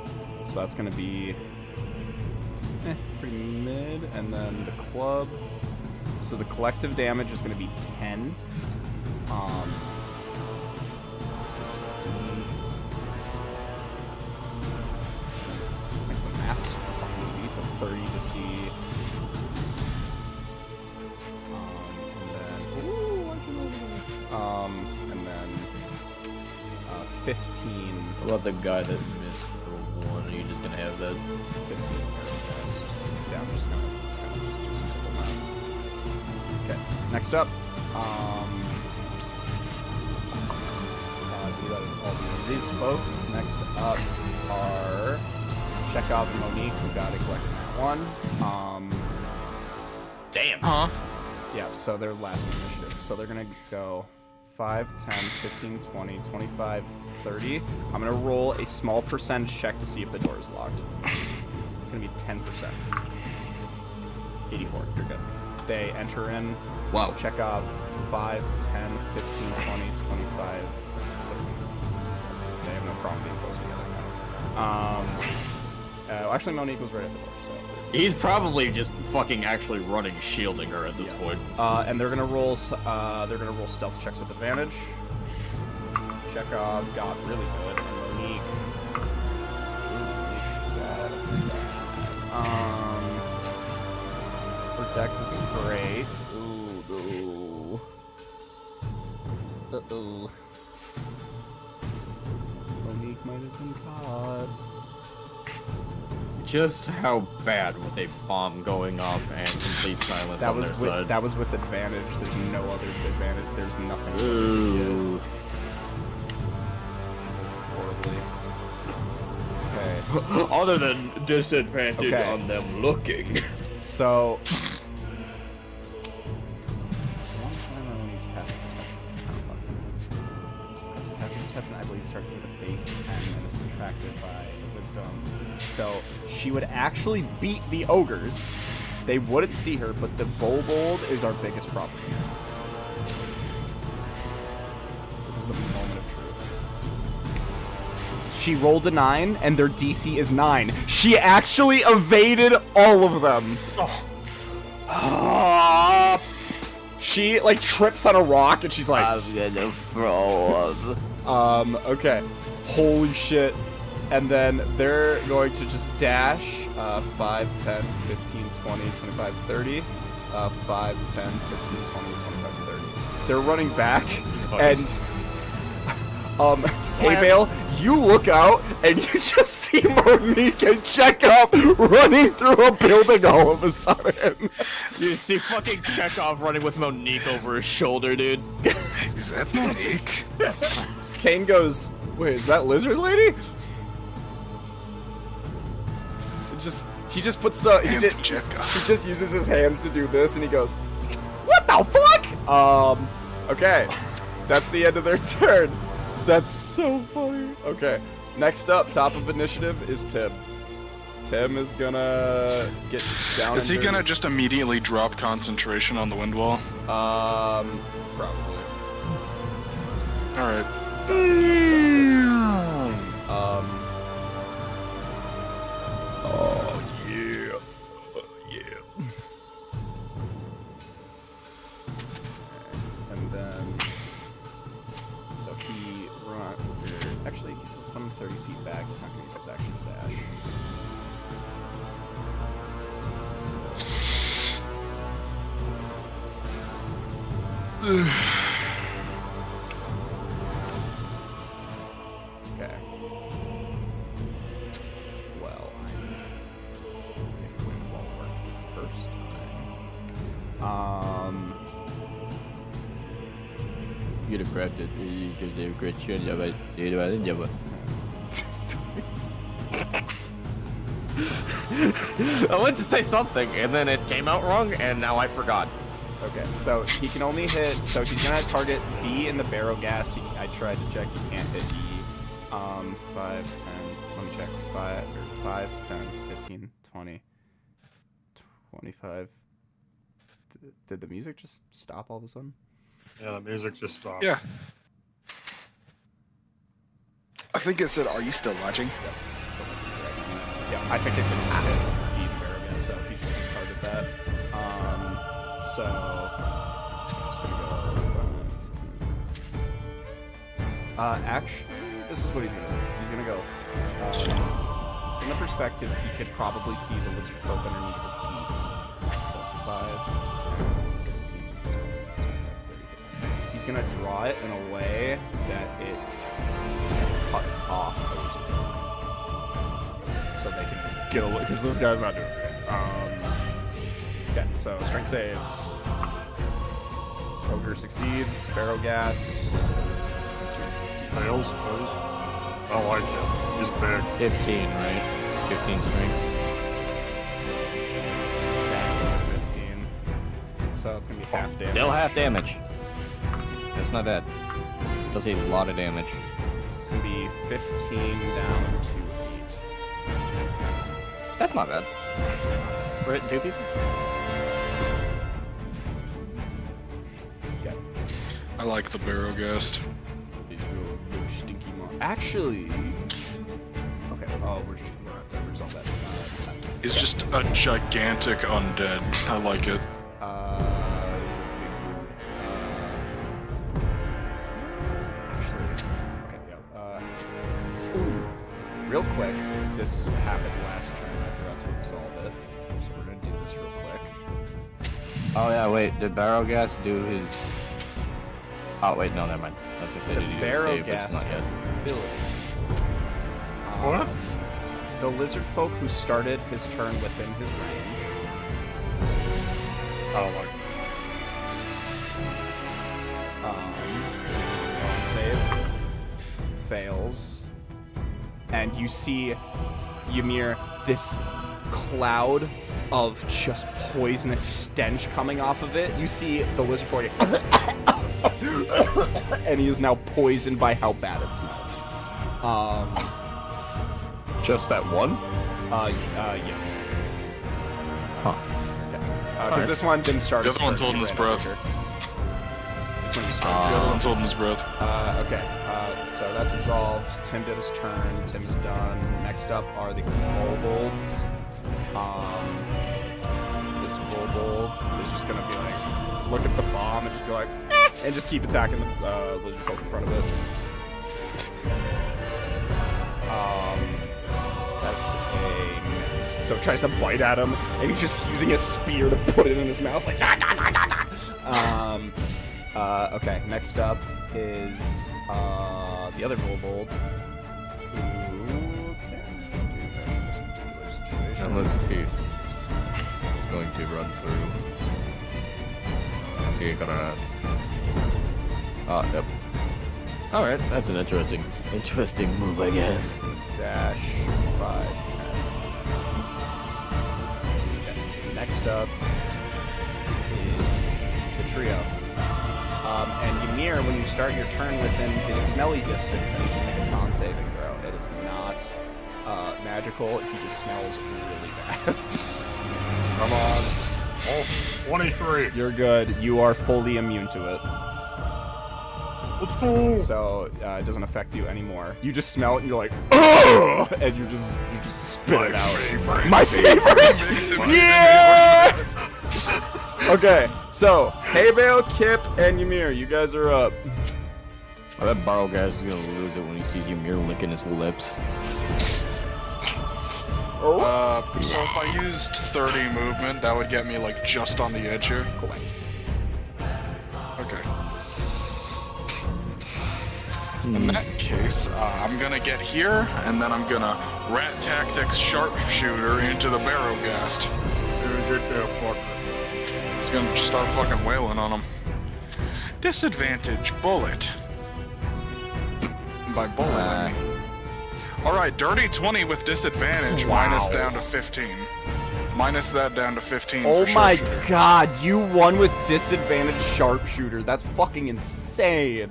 Speaker 1: So that's gonna be pretty mid, and then the club. So the collective damage is gonna be 10. Makes the maths fucking easy. So 30 to see. And then 15.
Speaker 8: What about the guy that missed the 1? Are you just gonna have that?
Speaker 1: 15 arrow cast. Yeah, I'm just gonna kind of just do some simple math. Okay, next up, do that with all these folk. Next up are Chekhov and Monique, who got it collected in that one.
Speaker 8: Damn.
Speaker 3: Huh?
Speaker 1: Yeah, so they're last initiative. So they're gonna go 5, 10, 15, 20, 25, 30. I'm gonna roll a small percentage check to see if the door is locked. It's gonna be 10%. 84, you're good. They enter in.
Speaker 8: Wow.
Speaker 1: Chekhov 5, 10, 15, 20, 25, 30. They have no problem being close together now. Actually, Monique was right at the door, so.
Speaker 8: He's probably just fucking actually running, shielding her at this point.
Speaker 1: And they're gonna roll. They're gonna roll stealth checks with advantage. Chekhov got really good, and Monique. Her dex isn't great. Ooh, no. Uh-oh. Monique might have been caught.
Speaker 8: Just how bad with a bomb going off and complete silence
Speaker 1: That
Speaker 8: on
Speaker 1: was
Speaker 8: their
Speaker 1: with,
Speaker 8: side?
Speaker 1: that was with advantage. There's no other advantage. There's nothing.
Speaker 8: Ooh.
Speaker 1: Horribly. Okay.
Speaker 5: Other than disadvantage
Speaker 1: Okay.
Speaker 5: on them looking.
Speaker 1: So. Passive perception, I
Speaker 7: lead starts at a base 10 and is subtracted by wisdom. So she would actually beat the ogres. They wouldn't see her, but the Vobold is our biggest problem. This is the moment of truth. She rolled a 9, and their DC is 9. She actually evaded all of them. She, like, trips on a rock, and she's like...
Speaker 8: I'm gonna throw up.
Speaker 7: Okay. Holy shit. And then they're going to just dash 5, 10, 15, 20, 25, 30. 5, 10, 15, 20, 25, 30. They're running back, and... hey, Bale, you look out, and you just see Monique and Chekhov running through a building all of a sudden.
Speaker 8: You see fucking Chekhov running with Monique over his shoulder, dude.
Speaker 3: Is that Monique?
Speaker 7: Kane goes, wait, is that Lizard Lady? He just puts he just uses his hands to do this, and he goes, what the fuck? Okay, that's the end of their turn. That's so funny. Okay, next up, top of initiative is Tim. Tim is gonna get down.
Speaker 3: Is he gonna just immediately drop concentration on the wind wall?
Speaker 7: Probably.
Speaker 3: All right.
Speaker 7: Oh yeah, yeah. And then, so he run. Actually, let's put him 30 feet back. He's not gonna use his action to dash. Okay. Well, if wind won't work the first time.
Speaker 8: You'd have corrected. You did a great job. I went to say something, and then it came out wrong, and now I forgot.
Speaker 7: Okay, so he can only hit. So he's gonna target B in the barrel gas. I tried to check. He can't hit E. 5, 10. Let me check. 5, 10, 15, 20, 25. Did the music just stop all of a sudden?
Speaker 4: Yeah, the music just stopped.
Speaker 3: Yeah. I think it said, "Are you still watching?"
Speaker 7: Yeah, I think it can hit E in the barrel gas. So he's just gonna target that. So I'm just gonna go. Actually, this is what he's gonna do. He's gonna go. From the perspective, he could probably see the lizard folk underneath its peats. So 5, 10, 15, 20, 30. He's gonna draw it in a way that it cuts off the lizard folk, so they can get away. Because this guy's not doing it. Okay, so strength saves. Ogre succeeds. Barrel gas.
Speaker 4: Fails. I like it. He's big.
Speaker 8: 15, right? 15 strength.
Speaker 7: Exactly 15. So it's gonna be half damage.
Speaker 8: Still half damage. That's not bad. Does a lot of damage.
Speaker 7: It's gonna be 15 down to 8.
Speaker 8: That's not bad. We're hitting 2 people?
Speaker 7: Okay.
Speaker 3: I like the barrel ghast.
Speaker 7: These little stinky Actually. Okay. Oh, we're gonna have to resolve that.
Speaker 3: He's just a gigantic undead. I like it.
Speaker 7: Real quick, this happened last turn. I forgot to resolve it, so we're gonna do this real quick.
Speaker 8: Oh yeah, wait. Did Barrel Gas do his? Oh wait, no, never mind. I was gonna say, did he do his
Speaker 7: Barrel
Speaker 8: save, but
Speaker 7: gas
Speaker 8: it's not
Speaker 7: has
Speaker 8: yet.
Speaker 7: an ability.
Speaker 4: What?
Speaker 7: The lizard folk who started his turn within his range.
Speaker 4: Oh my.
Speaker 7: Save fails. And you see, Ymir, this cloud of just poisonous stench coming off of it. You see the lizard folk
Speaker 1: and he is now poisoned by how bad it smells.
Speaker 8: Just that one?
Speaker 1: Yeah.
Speaker 8: Huh.
Speaker 1: Because this one didn't start.
Speaker 3: The
Speaker 1: his
Speaker 3: other one's
Speaker 1: turn,
Speaker 3: holding
Speaker 1: he
Speaker 3: his
Speaker 1: ran
Speaker 3: breath.
Speaker 1: over. This one just
Speaker 3: The
Speaker 1: started.
Speaker 3: other one's holding his breath.
Speaker 1: Okay, so that's absolved. Tim did his turn. Tim is done. Next up are the kobolds. This kobold is just gonna be like, look at the bomb and just be like, and just keep attacking the lizard folk in front of it. That's a miss. So it tries to bite at him, and he's just using his spear to put it in his mouth, like. Okay. Next up is the other kobold.
Speaker 8: Unless he's going to run through. You're gonna. Yep. Alright, that's an interesting move, I guess.
Speaker 1: Dash 5, 10. Okay. Next up is the trio. And Ymir, when you start your turn within his smelly distance, I need you to make a con-saving throw. It is not magical. He just smells really bad.
Speaker 4: Come on. Oh, 23.
Speaker 1: You're good. You are fully immune to it.
Speaker 4: Let's go.
Speaker 1: So it doesn't affect you anymore. You just smell it and you're like, ugh! And you just spit it out. My favorite! Yeah! Okay, so Haybale, Kip, and Ymir, you guys are up.
Speaker 8: Oh, that Barrow guy's gonna lose it when he sees Ymir licking his lips.
Speaker 3: So if I used 30 movement, that would get me like just on the edge here.
Speaker 1: Correct.
Speaker 3: Okay. In that case, I'm gonna get here, and then I'm gonna Rat Tactics Sharpshooter into the Barrowgast. It's gonna start fucking wailing on him. Disadvantage bullet. And by bullet, I mean. Alright, dirty 20 with disadvantage, minus down to 15. Minus that down to 15
Speaker 1: Oh
Speaker 3: for
Speaker 1: my
Speaker 3: sharpshooter.
Speaker 1: god, you won with disadvantage sharpshooter. That's fucking insane.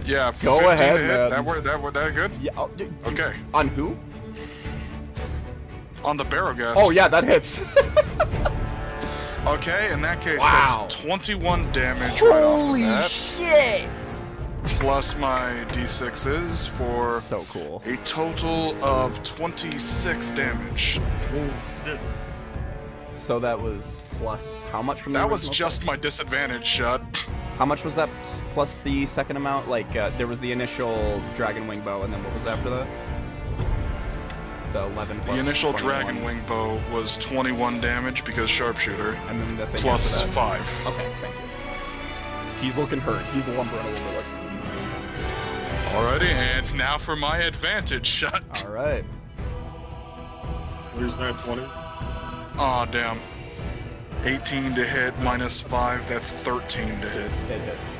Speaker 3: Yeah,
Speaker 1: Go
Speaker 3: 15
Speaker 1: ahead,
Speaker 3: to hit.
Speaker 1: man.
Speaker 3: That good?
Speaker 1: Yeah.
Speaker 3: Okay.
Speaker 1: On who?
Speaker 3: On the Barrowgast.
Speaker 1: Oh yeah, that hits.
Speaker 3: Okay, in that case,
Speaker 1: Wow.
Speaker 3: that's 21 damage right off the
Speaker 1: Holy
Speaker 3: bat.
Speaker 1: shit!
Speaker 3: Plus my d6s for
Speaker 1: So cool.
Speaker 3: a total of 26 damage.
Speaker 1: So that was plus how much from the
Speaker 3: That was
Speaker 1: original
Speaker 3: just my disadvantage shot.
Speaker 1: How much was that plus the second amount? Like, there was the initial Dragon Wing Bow, and then what was after that? The 11
Speaker 3: The
Speaker 1: plus
Speaker 3: initial
Speaker 1: 21.
Speaker 3: Dragon Wing Bow was 21 damage because sharpshooter,
Speaker 1: And then the thing
Speaker 3: plus
Speaker 1: after that.
Speaker 3: 5.
Speaker 1: Okay, thank you. He's looking hurt. He's lumbering a little bit.
Speaker 3: Alrighty, and now for my advantage shot.
Speaker 1: Alright.
Speaker 4: Where's that 20?
Speaker 3: Aw, damn. 18 to hit, minus 5, that's 13 to hit.
Speaker 1: It hits.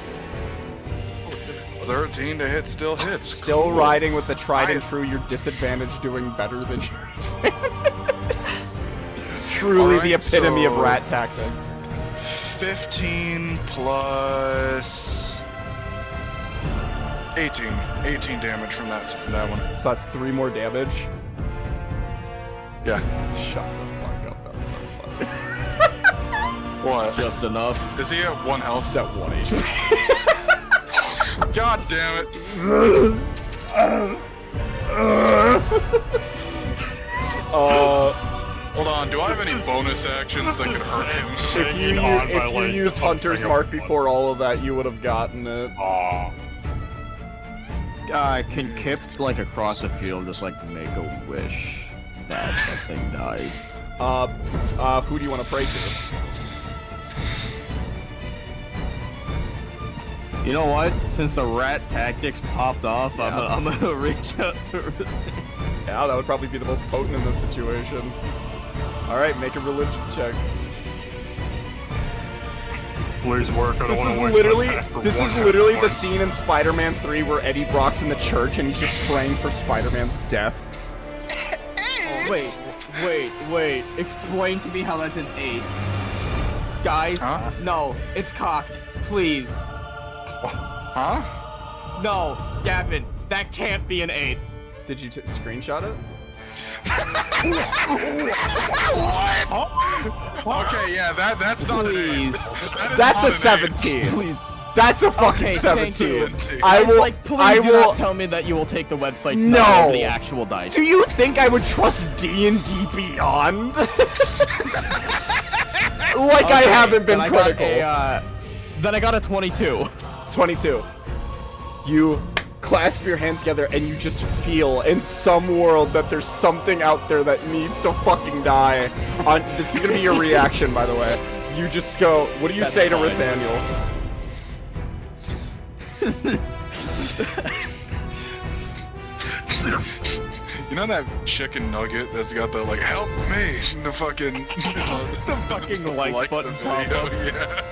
Speaker 3: 13 to hit still hits.
Speaker 1: Still
Speaker 3: Cool.
Speaker 1: riding with the tried and true, your disadvantage doing better than your advantage. Truly the
Speaker 3: Alright,
Speaker 1: epitome of
Speaker 3: so-
Speaker 1: rat tactics.
Speaker 3: 15 plus 18. 18 damage from that one.
Speaker 1: So that's 3 more damage.
Speaker 3: Yeah.
Speaker 1: Shut the fuck up, that's so funny.
Speaker 3: What?
Speaker 8: Just enough.
Speaker 3: Is he at 1 health?
Speaker 1: He's at 1 HP.
Speaker 3: God damn it. Hold on, do I have any bonus actions that could hurt him?
Speaker 1: If you used Hunter's Mark before all of that, you would have gotten it.
Speaker 8: Can Kip, like, across the field just, like, make a wish that that thing dies?
Speaker 1: Who do you want to pray to?
Speaker 8: You know what? Since the rat tactics popped off,
Speaker 1: Yeah.
Speaker 8: I'm gonna reach out to
Speaker 1: Yeah, that would probably be the most potent in this situation. Alright, make a religion check.
Speaker 4: Please work. I don't
Speaker 1: This
Speaker 4: want
Speaker 1: is
Speaker 4: to waste
Speaker 1: literally,
Speaker 4: my pack for
Speaker 1: this
Speaker 4: one
Speaker 1: is
Speaker 4: hit
Speaker 1: literally the
Speaker 4: point.
Speaker 1: scene in Spider-Man 3 where Eddie Brock's in the church and he's just praying for Spider-Man's death.
Speaker 8: Wait. Explain to me how that's an 8. Guys,
Speaker 3: Huh?
Speaker 8: no, it's cocked. please.
Speaker 3: Huh?
Speaker 8: No, Gavin, that can't be an 8.
Speaker 1: Did you screenshot it?
Speaker 3: Okay, yeah, that's not an 8.
Speaker 8: Please.
Speaker 3: That is
Speaker 1: That's
Speaker 3: not
Speaker 1: a
Speaker 3: an
Speaker 1: 17.
Speaker 8: Please.
Speaker 1: That's a fucking
Speaker 8: Okay, thank
Speaker 1: 17.
Speaker 8: you.
Speaker 1: I will.
Speaker 8: Like, please
Speaker 1: I
Speaker 8: do
Speaker 1: will.
Speaker 8: not tell me that you will take the website's
Speaker 1: No.
Speaker 8: number over the actual dice.
Speaker 1: Do you think I would trust D&D Beyond? Like I haven't been
Speaker 8: then I got
Speaker 1: critical.
Speaker 8: then I got a 22.
Speaker 1: 22. You clasp your hands together and you just feel in some world that there's something out there that needs to fucking die. This is gonna be your reaction, by the way. You just go, what do you
Speaker 8: That's
Speaker 1: say to
Speaker 8: fine.
Speaker 1: Nathaniel?
Speaker 3: You know that chicken nugget that's got the like help me the fucking
Speaker 8: The fucking like
Speaker 3: the
Speaker 8: button
Speaker 3: video,
Speaker 8: pop-up.
Speaker 3: yeah.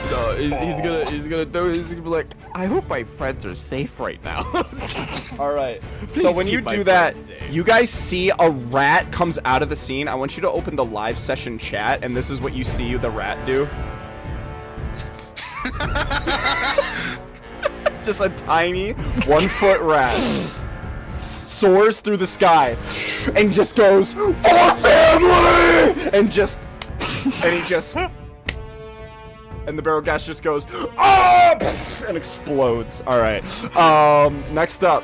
Speaker 8: No, he's gonna be like, I hope my friends are safe right now.
Speaker 1: All right.
Speaker 8: Please
Speaker 1: So when you
Speaker 8: keep my
Speaker 1: do that,
Speaker 8: friends safe.
Speaker 1: you guys see a rat comes out of the scene. I want you to open the live session chat, and this is what you see the rat do. Just a tiny 1-foot rat soars through the sky and just goes for family, and he just. And the barrel gas just goes, oh, and explodes. All right. Next up.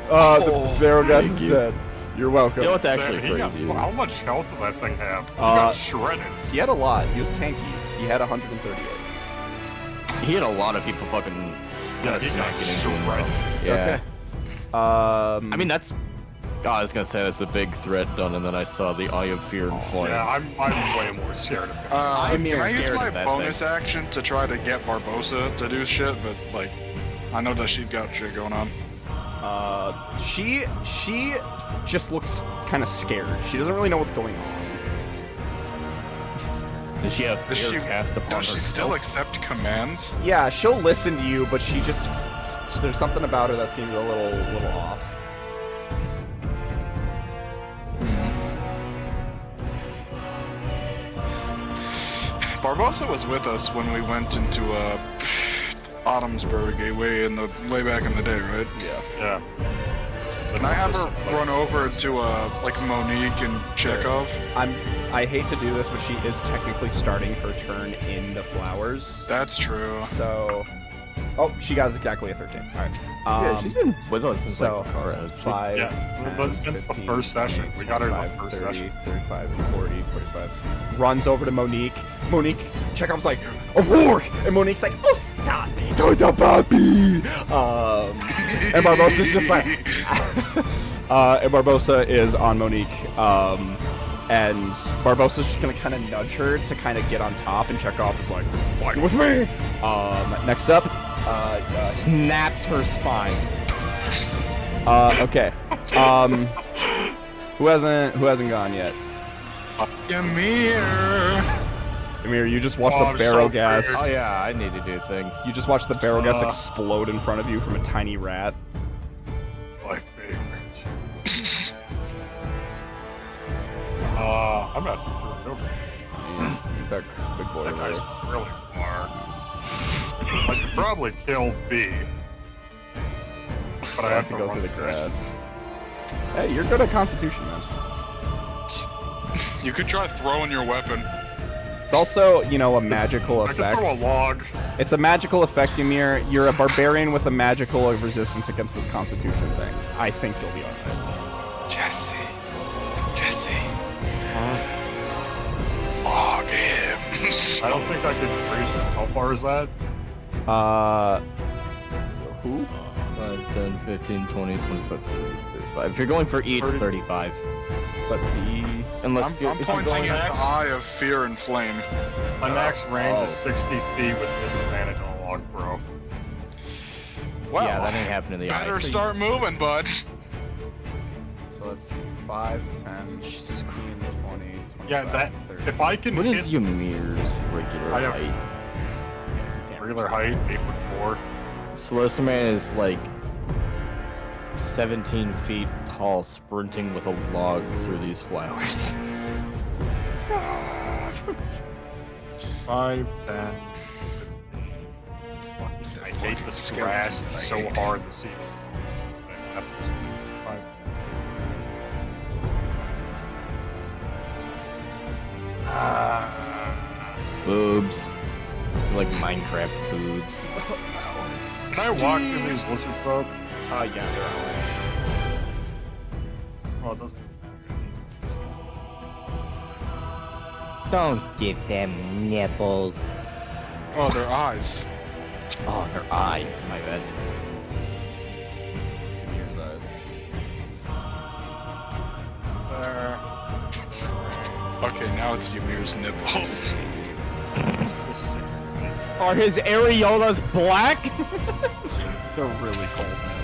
Speaker 1: The barrel gas is dead. You're welcome.
Speaker 8: You know what's actually
Speaker 4: He got-
Speaker 8: crazy?
Speaker 4: how
Speaker 8: is-
Speaker 4: much health did that thing have? He got shredded.
Speaker 1: He had a lot. He was tanky. He had 138.
Speaker 8: He had a lot of people fucking
Speaker 4: Yeah, he got
Speaker 8: smacking into him, bro.
Speaker 4: shredded.
Speaker 8: Yeah.
Speaker 1: Okay.
Speaker 8: I mean, that's. God, I was gonna say that's a big threat done, and then I saw the Eye of Fear and Flame.
Speaker 4: Yeah, I'm way more scared of him.
Speaker 8: I'm
Speaker 3: Can I use
Speaker 8: scared
Speaker 3: my
Speaker 8: of that
Speaker 3: bonus action to try to get Barbosa to do shit? But like, I know that she's got shit going on.
Speaker 1: She just looks kind of scared. She doesn't really know what's going on.
Speaker 8: Does she have
Speaker 3: Does
Speaker 8: fear
Speaker 3: she,
Speaker 8: cast upon
Speaker 3: does she
Speaker 8: herself?
Speaker 3: still accept commands?
Speaker 1: Yeah, she'll listen to you, but she just there's something about her that seems a little off.
Speaker 3: Barbosa was with us when we went into Autumnsburg way back in the day, right?
Speaker 4: Yeah.
Speaker 3: Can I have her run over to like Monique and Chekhov?
Speaker 1: I hate to do this, but she is technically starting her turn in the flowers.
Speaker 3: That's true.
Speaker 1: So, oh, she got exactly a 13. All right.
Speaker 8: Yeah, she's been with us since
Speaker 1: So,
Speaker 8: like Kara.
Speaker 1: 5,
Speaker 4: Yeah,
Speaker 1: 10,
Speaker 4: but since the
Speaker 1: 15,
Speaker 4: first session,
Speaker 1: 20,
Speaker 4: we got her in the
Speaker 1: 25,
Speaker 4: first
Speaker 1: 30,
Speaker 4: session.
Speaker 1: 35, 40, 45. Runs over to Monique. Monique, Chekhov's like, Aurora! And Monique's like, oh, stop it, oh, the puppy! And Barbosa's just like, and Barbosa is on Monique. And Barbosa's just gonna kind of nudge her to kind of get on top, and Chekhov is like, fine with me! Next up,
Speaker 8: Snaps her spine.
Speaker 1: okay. Who hasn't gone yet?
Speaker 3: Ymir!
Speaker 1: Amir, you just watched
Speaker 4: Oh,
Speaker 1: the
Speaker 4: I'm
Speaker 1: barrel
Speaker 4: so
Speaker 1: gas.
Speaker 4: scared.
Speaker 8: Oh yeah, I need to do things.
Speaker 1: You just watched the barrel gas explode in front of you from a tiny rat.
Speaker 4: My favorite. I'm not too sure. Go for it.
Speaker 1: You took big boy
Speaker 4: That
Speaker 1: over
Speaker 4: guy's
Speaker 1: there.
Speaker 4: really far. I could probably kill B. But I have to
Speaker 1: go
Speaker 4: run
Speaker 1: through the
Speaker 4: fast.
Speaker 1: grass. Hey, you're good at Constitution, man.
Speaker 3: You could try throwing your weapon.
Speaker 1: It's also, you know, a magical
Speaker 4: I could throw a
Speaker 1: effect.
Speaker 4: log.
Speaker 1: It's a magical effect, Ymir. You're a barbarian with a magical resistance against this Constitution thing. I think you'll be alright.
Speaker 3: Jesse. Log him.
Speaker 4: I don't think I could reach it. How far is that?
Speaker 1: Who?
Speaker 8: 5, 10, 15, 20, 25, 30, 35. If you're going for each,
Speaker 4: 30.
Speaker 8: 35.
Speaker 1: But the...
Speaker 8: Unless
Speaker 3: I'm
Speaker 8: if you're
Speaker 3: pointing
Speaker 8: going
Speaker 3: at the
Speaker 4: next.
Speaker 3: Eye of Fear and Flame.
Speaker 4: My max range is
Speaker 8: Oh.
Speaker 4: 60 feet with disadvantage on a log throw.
Speaker 3: Well,
Speaker 8: yeah, that ain't happening in the
Speaker 3: better
Speaker 8: eye.
Speaker 3: start moving, bud.
Speaker 1: So let's see. 5, 10, 15, 20, 25,
Speaker 4: Yeah, that
Speaker 1: 30.
Speaker 4: if I can
Speaker 8: What
Speaker 4: hit
Speaker 8: is Ymir's regular
Speaker 4: I have-
Speaker 8: height?
Speaker 1: Yeah, he can't
Speaker 4: regular
Speaker 1: reach
Speaker 4: height, 8'4".
Speaker 8: Celestial Man is like 17 feet tall, sprinting with a log through these flowers.
Speaker 4: 5, 10, 15.
Speaker 3: It's that
Speaker 4: I hate
Speaker 3: fucking
Speaker 4: this
Speaker 3: skeleton
Speaker 4: grass.
Speaker 3: that I
Speaker 4: It's so
Speaker 3: hate.
Speaker 4: hard to see. 5,
Speaker 8: Boobs. Like Minecraft boobs.
Speaker 4: Can I walk through these lizard folk?
Speaker 1: Yeah, they're allies.
Speaker 4: Oh, it doesn't.
Speaker 8: Don't give them nipples.
Speaker 3: Oh, their eyes.
Speaker 8: Oh, their eyes, my bad.
Speaker 1: It's Ymir's eyes.
Speaker 3: Okay, now it's Ymir's nipples.
Speaker 8: Are his areolas black?
Speaker 1: They're really cold, man.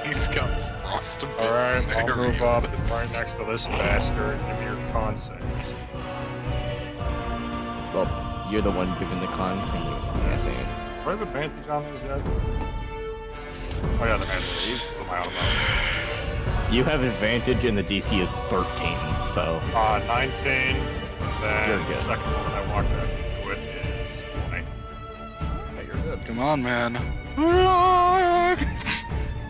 Speaker 3: He's got frostbitten
Speaker 4: Alright, I'll move up
Speaker 3: areolas.
Speaker 4: right next to this bastard. Give me your con saves.
Speaker 8: Well, you're the one giving the con save.
Speaker 4: Do I have advantage on these yet? Oh yeah, the advantage. What am I on about?
Speaker 8: You have advantage and the DC is 13, so
Speaker 4: 19. Then
Speaker 8: You're
Speaker 4: the
Speaker 8: good.
Speaker 4: second one that I walked into it is 20.
Speaker 1: Hey, you're good.
Speaker 3: Come on, man.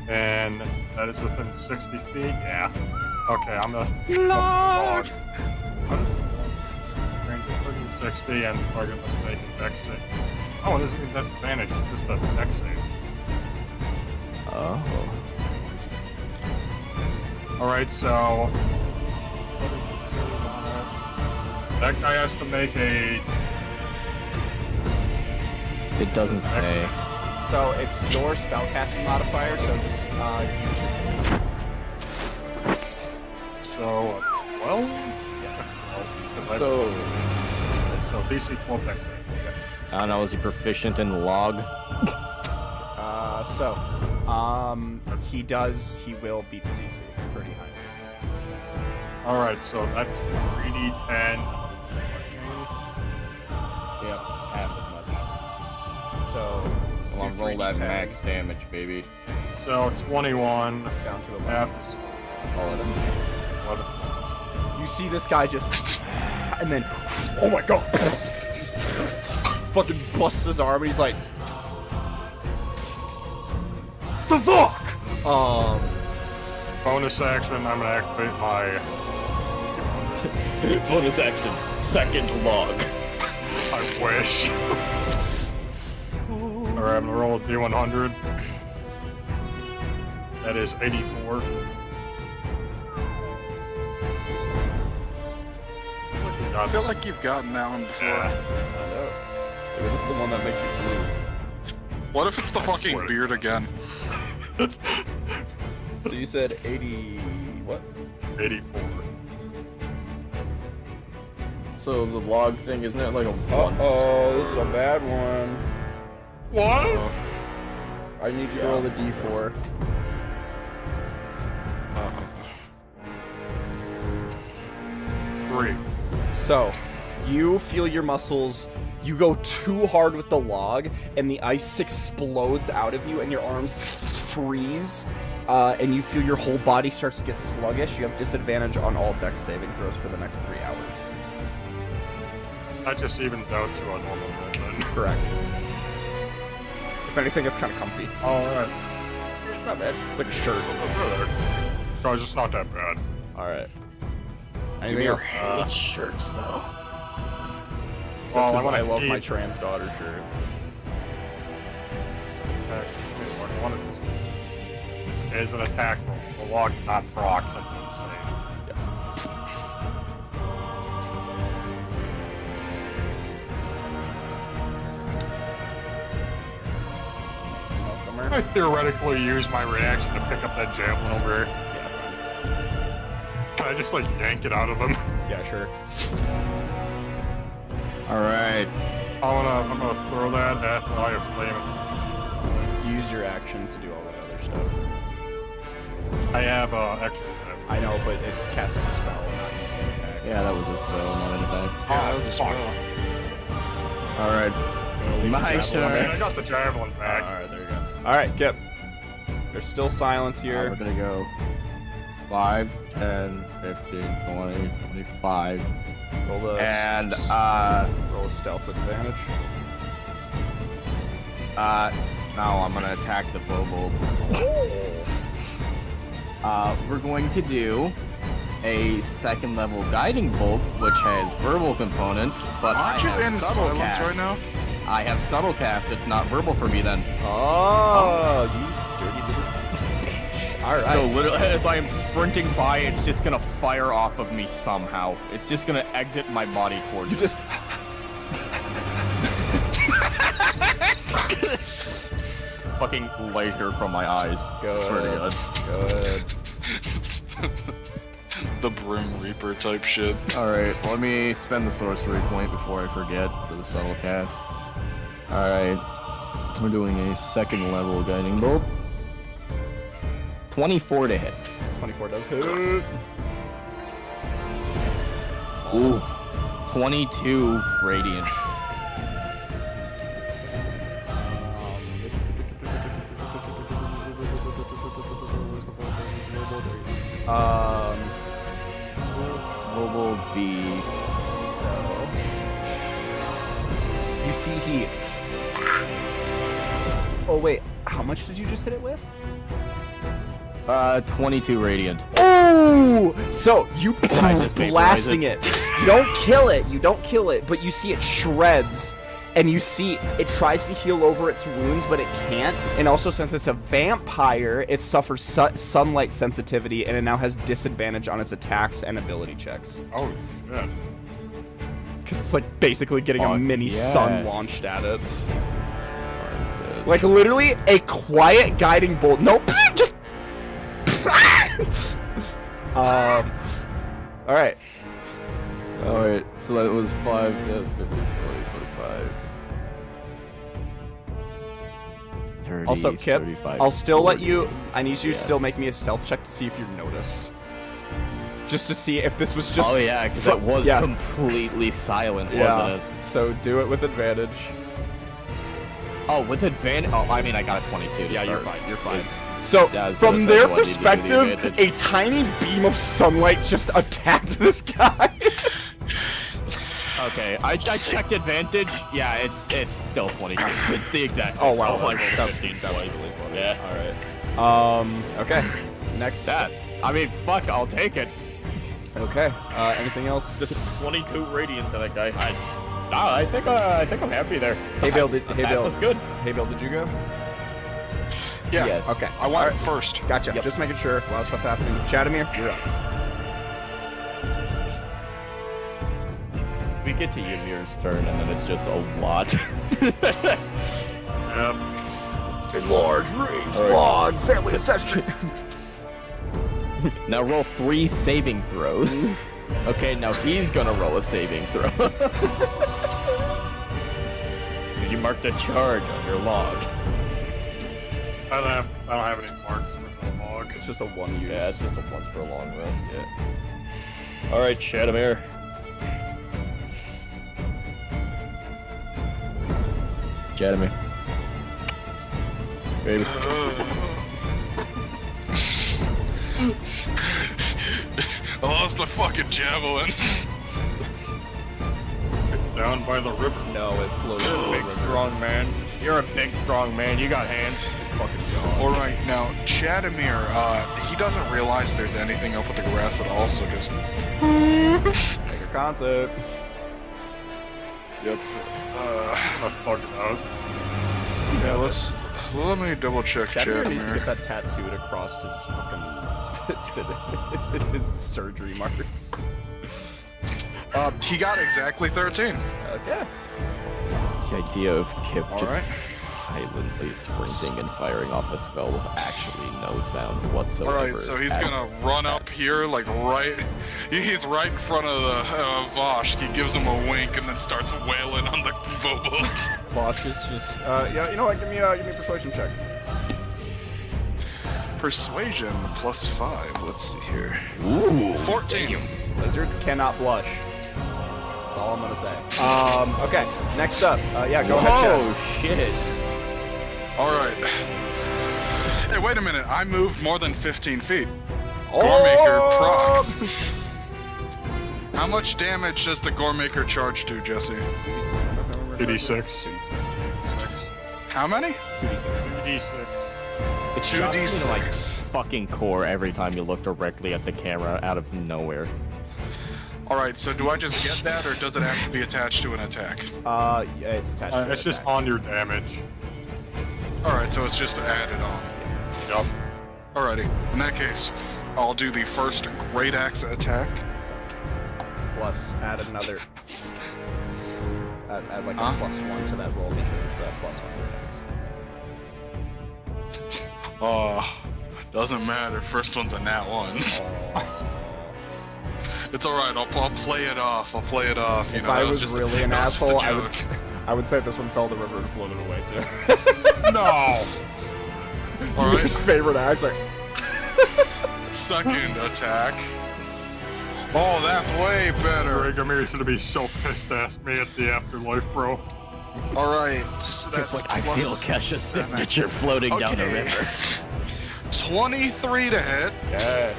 Speaker 4: And that is within 60 feet? Yeah. Okay, I'm the
Speaker 3: Lord.
Speaker 4: Range of 60 and target must make a dex save. Oh, it isn't even disadvantage, it's just a dex save.
Speaker 8: oh.
Speaker 4: Alright, so what is the save on it? That guy has to make a
Speaker 8: It doesn't say.
Speaker 7: So it's your spellcasting modifier, so just use your
Speaker 4: so 12?
Speaker 8: So,
Speaker 4: So DC 12 dex save. Okay.
Speaker 8: I don't know, is he proficient in log?
Speaker 7: he will beat the DC pretty high.
Speaker 4: Alright, so that's 3d10.
Speaker 1: Yep, half as much.
Speaker 7: So
Speaker 5: Well,
Speaker 7: do
Speaker 5: roll that
Speaker 7: 3d10
Speaker 5: max damage, baby.
Speaker 4: So 21.
Speaker 7: down to 11.
Speaker 4: Half is
Speaker 5: Call it a
Speaker 4: 11.
Speaker 7: You see this guy just, and then, oh my god,
Speaker 1: Fucking busts his arm and he's like,
Speaker 7: the fuck!
Speaker 4: Bonus action, I'm gonna activate my.
Speaker 5: bonus action. Second log.
Speaker 4: I wish. Alright, I'm gonna roll a d100. That is 84.
Speaker 3: I feel like you've gotten that one before.
Speaker 4: Yeah.
Speaker 1: let's find out. Maybe this is the one that makes you blue.
Speaker 3: What if it's the fucking
Speaker 4: swear to
Speaker 3: beard again?
Speaker 1: So you said 80, what?
Speaker 4: 84.
Speaker 5: So the log thing, isn't it like a once?
Speaker 1: Oh, this is a bad one.
Speaker 4: What?
Speaker 1: I need you to roll the d4.
Speaker 3: Uh-oh.
Speaker 4: 3.
Speaker 7: So, you feel your muscles, you go too hard with the log, and the ice explodes out of you, and your arms freeze, and you feel your whole body starts to get sluggish. You have disadvantage on all dex saving throws for the next 3 hours.
Speaker 4: That just evens out to a normal roll then.
Speaker 1: Correct. If anything, it's kind of comfy.
Speaker 4: Alright.
Speaker 1: Not bad. It's like a shirt.
Speaker 4: No, it's just not that bad.
Speaker 1: Alright. Anything else?
Speaker 5: hate shirts though.
Speaker 1: Except
Speaker 4: Well, I
Speaker 1: his
Speaker 4: wanna
Speaker 1: I love my
Speaker 4: keep-
Speaker 1: trans daughter shirt.
Speaker 4: One of these is an attack roll. The log not procs until the save. I theoretically use my reaction to pick up that javelin over here. Can I just like yank it out of him?
Speaker 1: Yeah, sure.
Speaker 8: Alright.
Speaker 4: I'm gonna throw that at the Eye of Flame.
Speaker 1: Use your action to do all that other stuff.
Speaker 4: I have extra.
Speaker 1: I know, but it's casting a spell, not using an attack.
Speaker 8: Yeah, that was a spell, not an attack.
Speaker 3: Yeah, that was a spell.
Speaker 8: Alright. My
Speaker 4: Man,
Speaker 8: turn.
Speaker 4: I got the javelin back.
Speaker 1: Alright, there you go. Alright, Kip. There's still silence
Speaker 8: We're
Speaker 1: here.
Speaker 8: gonna go 5, 10, 15, 20, 25,
Speaker 1: Roll the
Speaker 8: And
Speaker 1: roll a stealth with advantage.
Speaker 8: now I'm gonna attack the kobold. We're going to do a second level guiding bolt, which has verbal components, but
Speaker 3: Aren't you
Speaker 8: I have
Speaker 3: in
Speaker 8: subtle
Speaker 3: silence
Speaker 8: cast.
Speaker 3: right now?
Speaker 8: I have subtle cast. It's not verbal for me then.
Speaker 1: Oh, you dirty little bitch. All right.
Speaker 8: So literally, as I am sprinting by, it's just gonna fire off of me somehow. It's just gonna exit my body towards
Speaker 1: you
Speaker 8: me.
Speaker 1: just
Speaker 8: fucking laser from my eyes.
Speaker 1: go
Speaker 8: It's pretty
Speaker 1: ahead.
Speaker 8: good.
Speaker 1: Go ahead.
Speaker 3: The Brim Reaper type shit.
Speaker 8: Alright, let me spend the sorcery point before I forget for the subtle cast. Alright, we're doing a second level guiding bolt. 24 to hit.
Speaker 1: 24 does hit.
Speaker 8: Ooh. 22 radiant. Global B.
Speaker 1: So you see he. Oh wait, how much did you just hit it with?
Speaker 8: 22 radiant.
Speaker 1: Oh! So you
Speaker 8: just
Speaker 1: blasting it. You don't kill it. You don't kill it, but you see it shreds, and you see it tries to heal over its wounds, but it can't. And also, since it's a vampire, it suffers sunlight sensitivity, and it now has disadvantage on its attacks and ability checks.
Speaker 4: Oh, shit.
Speaker 1: Because it's like basically getting a
Speaker 8: Fuck
Speaker 1: mini
Speaker 8: yeah.
Speaker 1: sun launched at it. Like literally a quiet guiding bolt. Nope. Just. All right.
Speaker 8: Alright, so that was 5, 10, 15, 20, 25. 30,
Speaker 1: Also, Kip,
Speaker 8: 35,
Speaker 1: I'll still let
Speaker 8: 40.
Speaker 1: you. I need you to still
Speaker 8: Yes.
Speaker 1: make me a stealth check to see if you're noticed. Just to see if this was just.
Speaker 8: Oh yeah, because
Speaker 1: fo-
Speaker 8: it was
Speaker 1: yeah.
Speaker 8: completely silent,
Speaker 1: Yeah.
Speaker 8: wasn't it?
Speaker 1: So do it with advantage.
Speaker 8: Oh, with advantage? Oh, I mean, I got a 22 to
Speaker 1: Yeah, you're
Speaker 8: start.
Speaker 1: fine. You're fine.
Speaker 8: Is-
Speaker 1: So
Speaker 8: Yeah, I was
Speaker 1: from
Speaker 8: gonna say,
Speaker 1: their
Speaker 8: do I need to give you the
Speaker 1: perspective,
Speaker 8: advantage?
Speaker 1: a tiny beam of sunlight just attacked this guy.
Speaker 8: Okay, I checked advantage. Yeah, it's still 22. It's the exact same.
Speaker 1: Oh wow,
Speaker 8: I rolled
Speaker 1: that's
Speaker 8: 15
Speaker 1: that's
Speaker 8: twice.
Speaker 1: really funny.
Speaker 8: Yeah.
Speaker 1: All right. Okay. Next.
Speaker 8: That. I mean, fuck, I'll take it.
Speaker 1: Okay. Anything else?
Speaker 5: 22 radiant to that guy.
Speaker 8: I think I'm happy there.
Speaker 1: Hey Bill, did
Speaker 8: That was good.
Speaker 1: Hey Bill, did you go?
Speaker 3: Yeah.
Speaker 8: Yes.
Speaker 1: Okay.
Speaker 3: I went first.
Speaker 1: Gotcha. Just making sure. A lot of stuff happening. Chadamir, you're up.
Speaker 8: We get to Ymir's turn, and then it's just a lot.
Speaker 1: Enlarge, range,
Speaker 8: All right.
Speaker 1: log, family ancestry.
Speaker 8: Now roll 3 saving throws. Okay, now he's gonna roll a saving throw. Did you mark the charge on your log?
Speaker 4: I don't have any marks for the log.
Speaker 1: It's just a one use.
Speaker 8: Yeah, it's just a once per long rest, yeah. Alright, Shadamir. Shadamir. Baby.
Speaker 3: I lost my fucking javelin.
Speaker 4: It's down by the river.
Speaker 1: No, it flows.
Speaker 8: Big strong man. You're a big strong man. You got hands.
Speaker 1: Fucking gone.
Speaker 3: All right, now Chadamir, he doesn't realize there's anything up with the grass at all, so just.
Speaker 1: Make a concept.
Speaker 3: Yep.
Speaker 4: I fucked it out.
Speaker 3: Yeah, let me double check
Speaker 1: Chadamir needs to get
Speaker 3: Chadamir.
Speaker 1: that tattooed across his fucking his surgery marks.
Speaker 3: He got exactly 13.
Speaker 1: Okay.
Speaker 8: The idea of Kip
Speaker 3: All
Speaker 8: just
Speaker 3: right.
Speaker 8: silently sprinting and firing off a spell with actually no sound whatsoever.
Speaker 3: All right, so he's gonna run up here, like he's right in front of the Vosh. He gives him a wink and then starts wailing on the Vobo.
Speaker 1: Bosch is just yeah. You know what? Give me a persuasion check.
Speaker 3: Persuasion +5. Let's see here.
Speaker 8: Ooh.
Speaker 3: 14.
Speaker 1: Lizards cannot blush. That's all I'm gonna say. Okay. Next up. Yeah. Go ahead, Chad.
Speaker 8: Oh shit.
Speaker 3: All right. Hey, wait a minute. I moved more than 15 feet.
Speaker 1: Oh!
Speaker 3: Gormaker procs. How much damage does the Goremaker charge do, Jesse?
Speaker 4: 2d6.
Speaker 3: How many?
Speaker 1: 2d6.
Speaker 4: 2d6.
Speaker 8: It shocks me to, like,
Speaker 3: 2d6.
Speaker 8: fucking core every time you look directly at the camera out of nowhere.
Speaker 3: Alright, so do I just get that, or does it have to be attached to an attack?
Speaker 1: Yeah, it's attached to
Speaker 4: It's just
Speaker 1: attack.
Speaker 4: on your damage.
Speaker 3: Alright, so it's just added on.
Speaker 4: Yup.
Speaker 3: Alrighty. In that case, I'll do the first Great Axe attack.
Speaker 1: Plus, add another. Add like a
Speaker 3: Huh?
Speaker 1: +1 to that roll because it's a +1
Speaker 3: Doesn't matter. First one's a nat 1. It's alright, I'll play it off. I'll play it off. You
Speaker 1: If
Speaker 3: know,
Speaker 1: I
Speaker 3: that
Speaker 1: was
Speaker 3: just
Speaker 1: really an
Speaker 3: that was just a
Speaker 1: asshole,
Speaker 3: joke.
Speaker 1: I would say this one fell the river and floated away too.
Speaker 4: No!
Speaker 3: Alright,
Speaker 1: His favorite axe, like,
Speaker 3: second attack. Oh, that's way better.
Speaker 4: Dragomir's gonna be so pissed at me at the afterlife, bro.
Speaker 3: Alright, so that's
Speaker 8: I feel
Speaker 3: plus
Speaker 8: Kesha's
Speaker 3: 7.
Speaker 8: signature floating down the
Speaker 3: Okay.
Speaker 8: river.
Speaker 3: 23 to hit.
Speaker 1: yeah.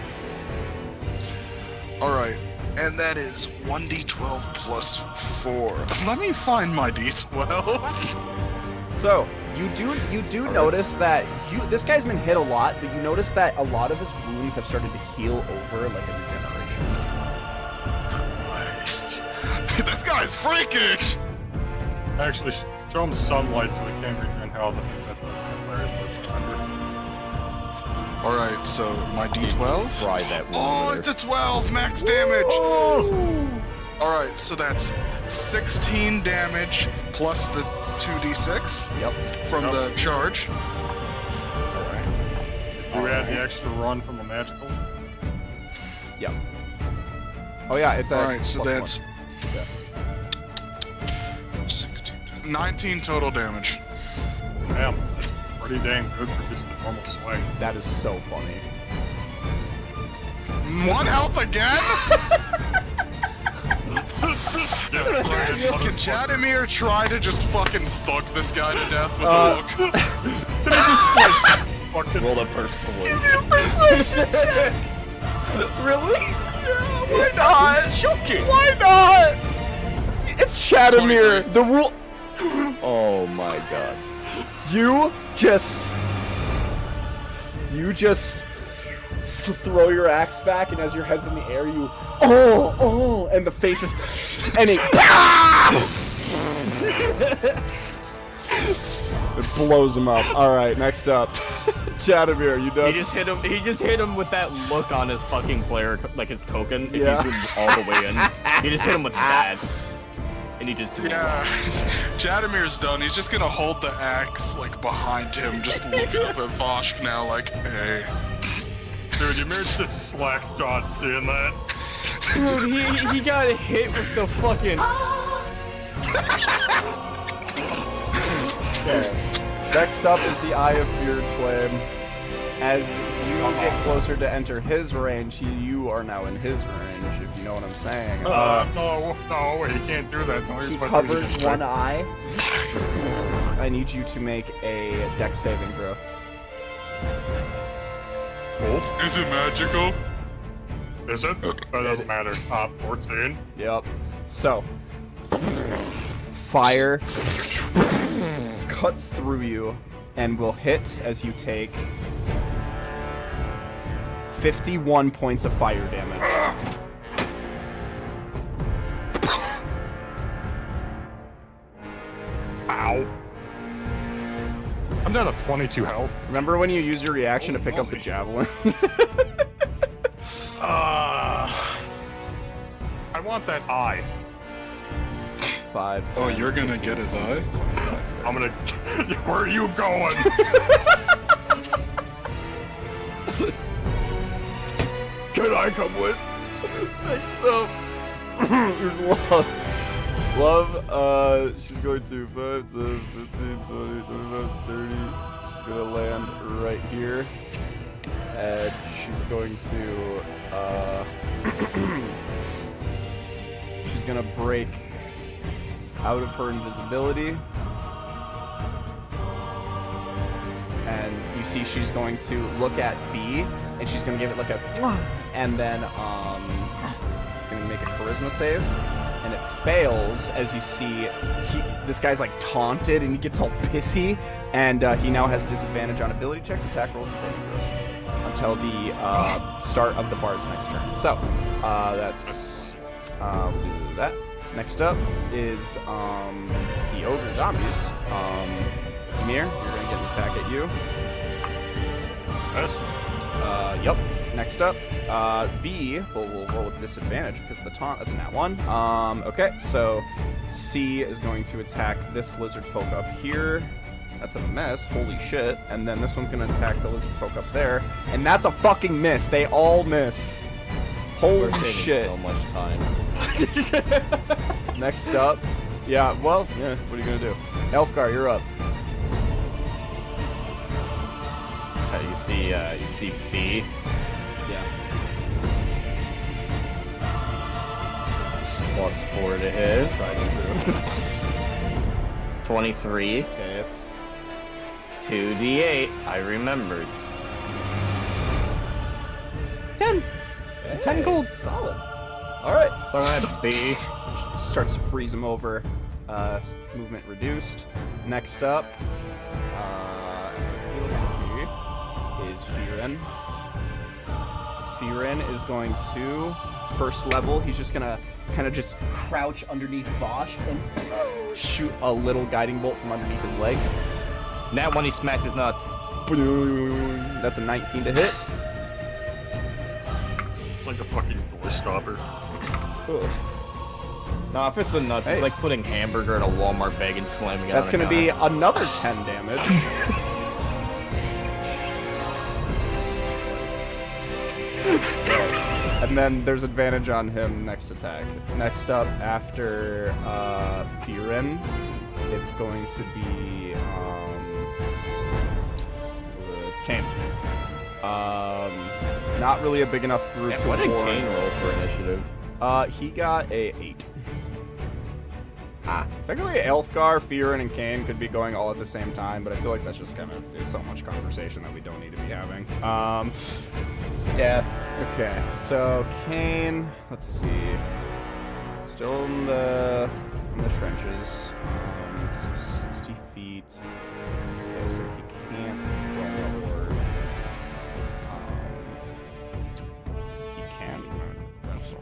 Speaker 3: Alright, and that is 1d12 plus 4. Let me find my d12.
Speaker 1: So you do notice that this guy's been hit a lot, but you notice that a lot of his wounds have started to heal over like a regeneration.
Speaker 3: This guy's freaking!
Speaker 4: Actually, show him sunlight so he can't regen health. I think that's what players remember.
Speaker 3: Alright, so my d12?
Speaker 8: Fry that wound
Speaker 3: Oh,
Speaker 8: over
Speaker 3: it's a 12 max damage! Alright, so that's 16 damage plus the 2d6
Speaker 1: Yep.
Speaker 3: from the charge. Alright.
Speaker 4: You add the extra run from the magical.
Speaker 1: Yep. Oh yeah, it's a.
Speaker 3: Alright, so
Speaker 1: +1.
Speaker 3: that's 16, 19 total damage.
Speaker 4: Damn, that's pretty dang good for just a normal swing.
Speaker 1: That is so funny.
Speaker 3: 1 health again?
Speaker 4: Yeah,
Speaker 3: Can Chadimir try to just fucking thug this guy to death with a hook?
Speaker 8: Roll a personal wound.
Speaker 1: Really? Yeah, why not? Why not? It's Chadimir.
Speaker 3: 23.
Speaker 1: The rule.
Speaker 8: Oh my god.
Speaker 1: You just throw your axe back, and as your head's in the air, you and the face is and it it blows him up. All right, next up, Chadimir, you done?
Speaker 8: He just hit him with that look on his fucking player, like his token. If
Speaker 1: Yeah.
Speaker 8: he zoomed all the way in, he just hit him with that, and he just.
Speaker 3: Yeah, Chadimir's done. He's just gonna hold the axe like behind him, just looking up at Voshk now, like, hey.
Speaker 4: Dude, you made this slack shot seeing that.
Speaker 8: Dude, he got hit with the fucking.
Speaker 1: Okay. Next up is the Eye of Feared Flame. As you get closer to enter his range, you are now in his range, if you know what I'm saying.
Speaker 4: No, he can't do that. No,
Speaker 1: He covers one eye. I need you to make a dex saving throw.
Speaker 3: Is it magical?
Speaker 4: Is it? That doesn't matter. 14.
Speaker 1: Yep. So, fire cuts through you and will hit as you take 51 points of fire damage.
Speaker 4: Ow. I'm down to 22 health.
Speaker 1: Remember when you used your reaction to pick up the javelin?
Speaker 4: I want that eye.
Speaker 1: 5.
Speaker 3: Oh,
Speaker 1: 10,
Speaker 3: you're gonna get his eye?
Speaker 4: I'm gonna. Where are you going?
Speaker 1: Can I come with? Next up, here's Love. Love, she's going to 5, 10, 15, 20, 25, 30. She's gonna land right here. And she's going to, she's gonna break out of her invisibility. And you see she's going to look at B, and she's gonna give it like a, and then, it's gonna make a charisma charisma save, and it fails. As you see, this guy's like taunted, and he gets all pissy, and he now has disadvantage on ability checks, attack rolls, and saving throws until the start of the bard's next turn. So that's we'll do that. Next up is the ogre zombies. Mir, you're gonna get an attack at you.
Speaker 4: Yes.
Speaker 1: Yep. Next up, B, we'll roll with disadvantage because of the taunt. That's a nat 1. Okay, so C is going to attack this lizard folk up here. That's a miss. Holy shit. And then this one's going to attack the lizard folk up there. And that's a fucking miss. They all miss. Holy shit.
Speaker 8: So much time.
Speaker 1: Next up, yeah, well, yeah, what are you going to do? Elfgar, you're up.
Speaker 8: You see B.
Speaker 1: Yeah.
Speaker 8: +4 to hit.
Speaker 1: Try to do.
Speaker 8: 23.
Speaker 1: Okay, it's
Speaker 8: 2d8. I remembered. 10. 10 gold.
Speaker 1: Solid. All right.
Speaker 8: So I had B.
Speaker 1: Starts to freeze him over. Movement reduced. Next up, is Firen. Firen is going to first level. He's just gonna kind of just crouch underneath Vosh and shoot a little guiding bolt from underneath his legs.
Speaker 8: That one he smacks his nuts.
Speaker 1: That's a 19 to hit.
Speaker 4: Like a fucking door stopper.
Speaker 8: Nah, if it's the nuts,
Speaker 1: Hey.
Speaker 8: it's like putting hamburger in a Walmart bag and slamming it
Speaker 1: That's
Speaker 8: on
Speaker 1: gonna be another 10 damage. And then there's advantage on him next attack. Next up, after Firen, it's going to be it's Kane. Not really a big enough group to
Speaker 8: What did
Speaker 1: warn.
Speaker 8: Kane roll for initiative?
Speaker 1: He got a 8. Technically, Elfgar, Firen, and Kane could be going all at the same time, but I feel like that's just kind of, there's so much conversation that we don't need to be having. Yeah. Okay, so Kane, let's see. Still in the trenches. So 60 feet. Okay, so he can't go forward. He can. That's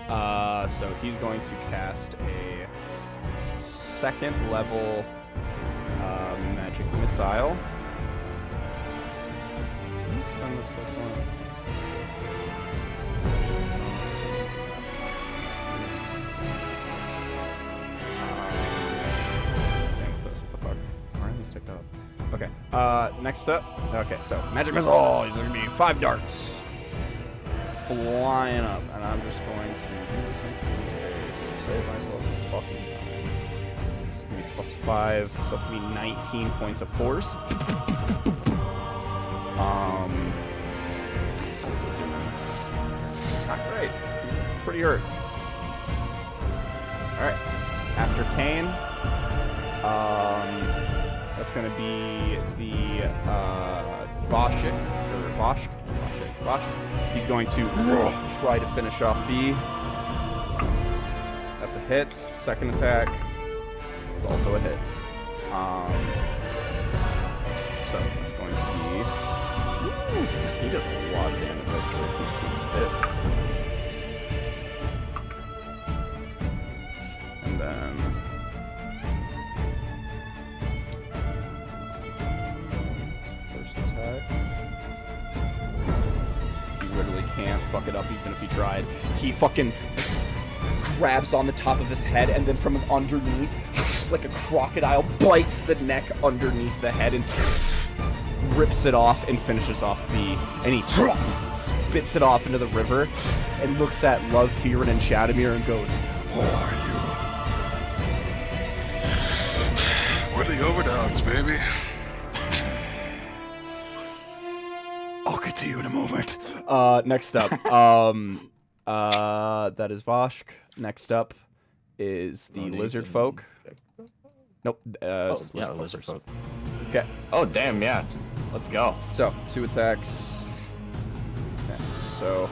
Speaker 1: all. So he's going to cast a second level magic missile. Spend this plus 1. Same with this. What the fuck? Why are these ticked off? Okay. Next up. Okay, so magic missile. These are gonna be 5 darts flying up, and I'm just going to do something to save myself from fucking time. It's gonna be +5, so it's gonna be 19 points of force. What is it doing? Not great. It's pretty hurt. Alright. After Kane, that's gonna be the Voshik. He's going to try to finish off B. That's a hit. Second attack. It's also a hit. So it's going to be. Ooh, he does a lot of damage actually. He's a hit. And then. First attack. He literally can't fuck it up even if he tried. He fucking grabs on the top of his head and then from underneath, like a crocodile, bites the neck underneath the head and rips it off and finishes off B. And he spits it off into the river and looks at Love, Firen, and Shadowmere and goes, "Who are you?"
Speaker 3: We're the OVERDOGS, baby.
Speaker 1: I'll get to you in a moment. Next up, that is Voshk. Next up is the lizard folk. Nope.
Speaker 8: Yeah, lizard folk.
Speaker 1: Okay.
Speaker 8: Oh, damn, yeah. Let's go.
Speaker 1: So 2 attacks. Okay. So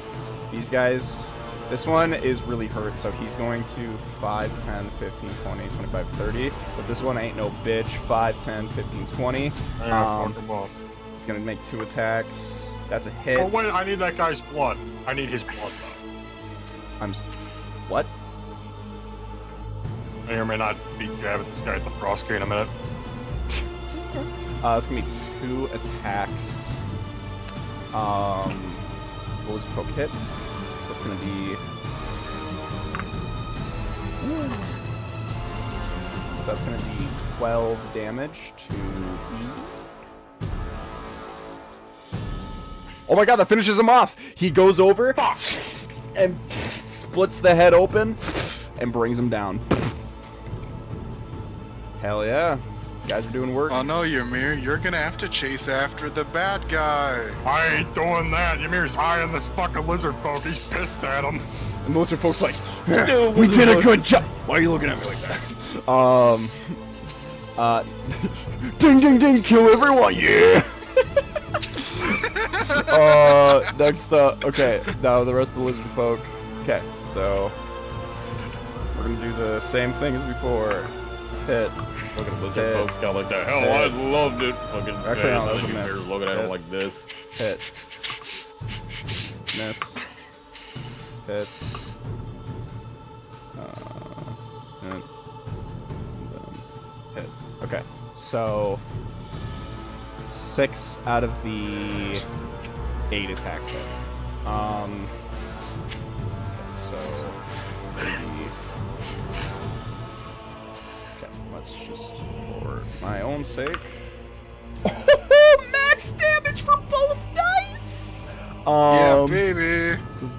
Speaker 1: these guys, This one is really hurt, so he's going to 5, 10, 15, 20, 25, 30. But this one ain't no bitch. 5, 10, 15, 20.
Speaker 4: Fuck him up.
Speaker 1: He's gonna make 2 attacks. That's a hit.
Speaker 4: Oh wait, I need that guy's blood. I need his blood though.
Speaker 1: What?
Speaker 4: I may or may not be jabbing this guy at the frost cane in a minute.
Speaker 1: It's gonna be 2 attacks. What was folk hit? So it's gonna be. So that's gonna be 12 damage to E. Oh my god, that finishes him off! He goes over and splits the head open and brings him down. Hell yeah. You guys are doing work.
Speaker 3: Oh no, Ymir, you're gonna have to chase after the bad guy.
Speaker 4: I ain't doing that. Ymir's high on this fucking lizard folk. He's pissed at him.
Speaker 1: And most of folks like, we did a good job. Why are you looking at me like that? Ding ding ding, kill everyone, yeah. Next up, okay, now the rest of the lizard folk. Okay, so we're gonna do the same thing as before. Hit.
Speaker 2: Fucking lizard
Speaker 1: Hit.
Speaker 2: folks got like that. Hell,
Speaker 1: Hit.
Speaker 2: I loved it. Fucking
Speaker 1: Actually, no, that was a
Speaker 2: You're
Speaker 1: miss.
Speaker 2: looking at
Speaker 1: Hit.
Speaker 2: him like this.
Speaker 1: Hit. Miss. Hit. Hit. Hit. Okay, so 6 out of the 8 attacks hit. So maybe. Okay, let's just for my own sake. Oh, max damage for both dice.
Speaker 3: Yeah, baby.
Speaker 1: This is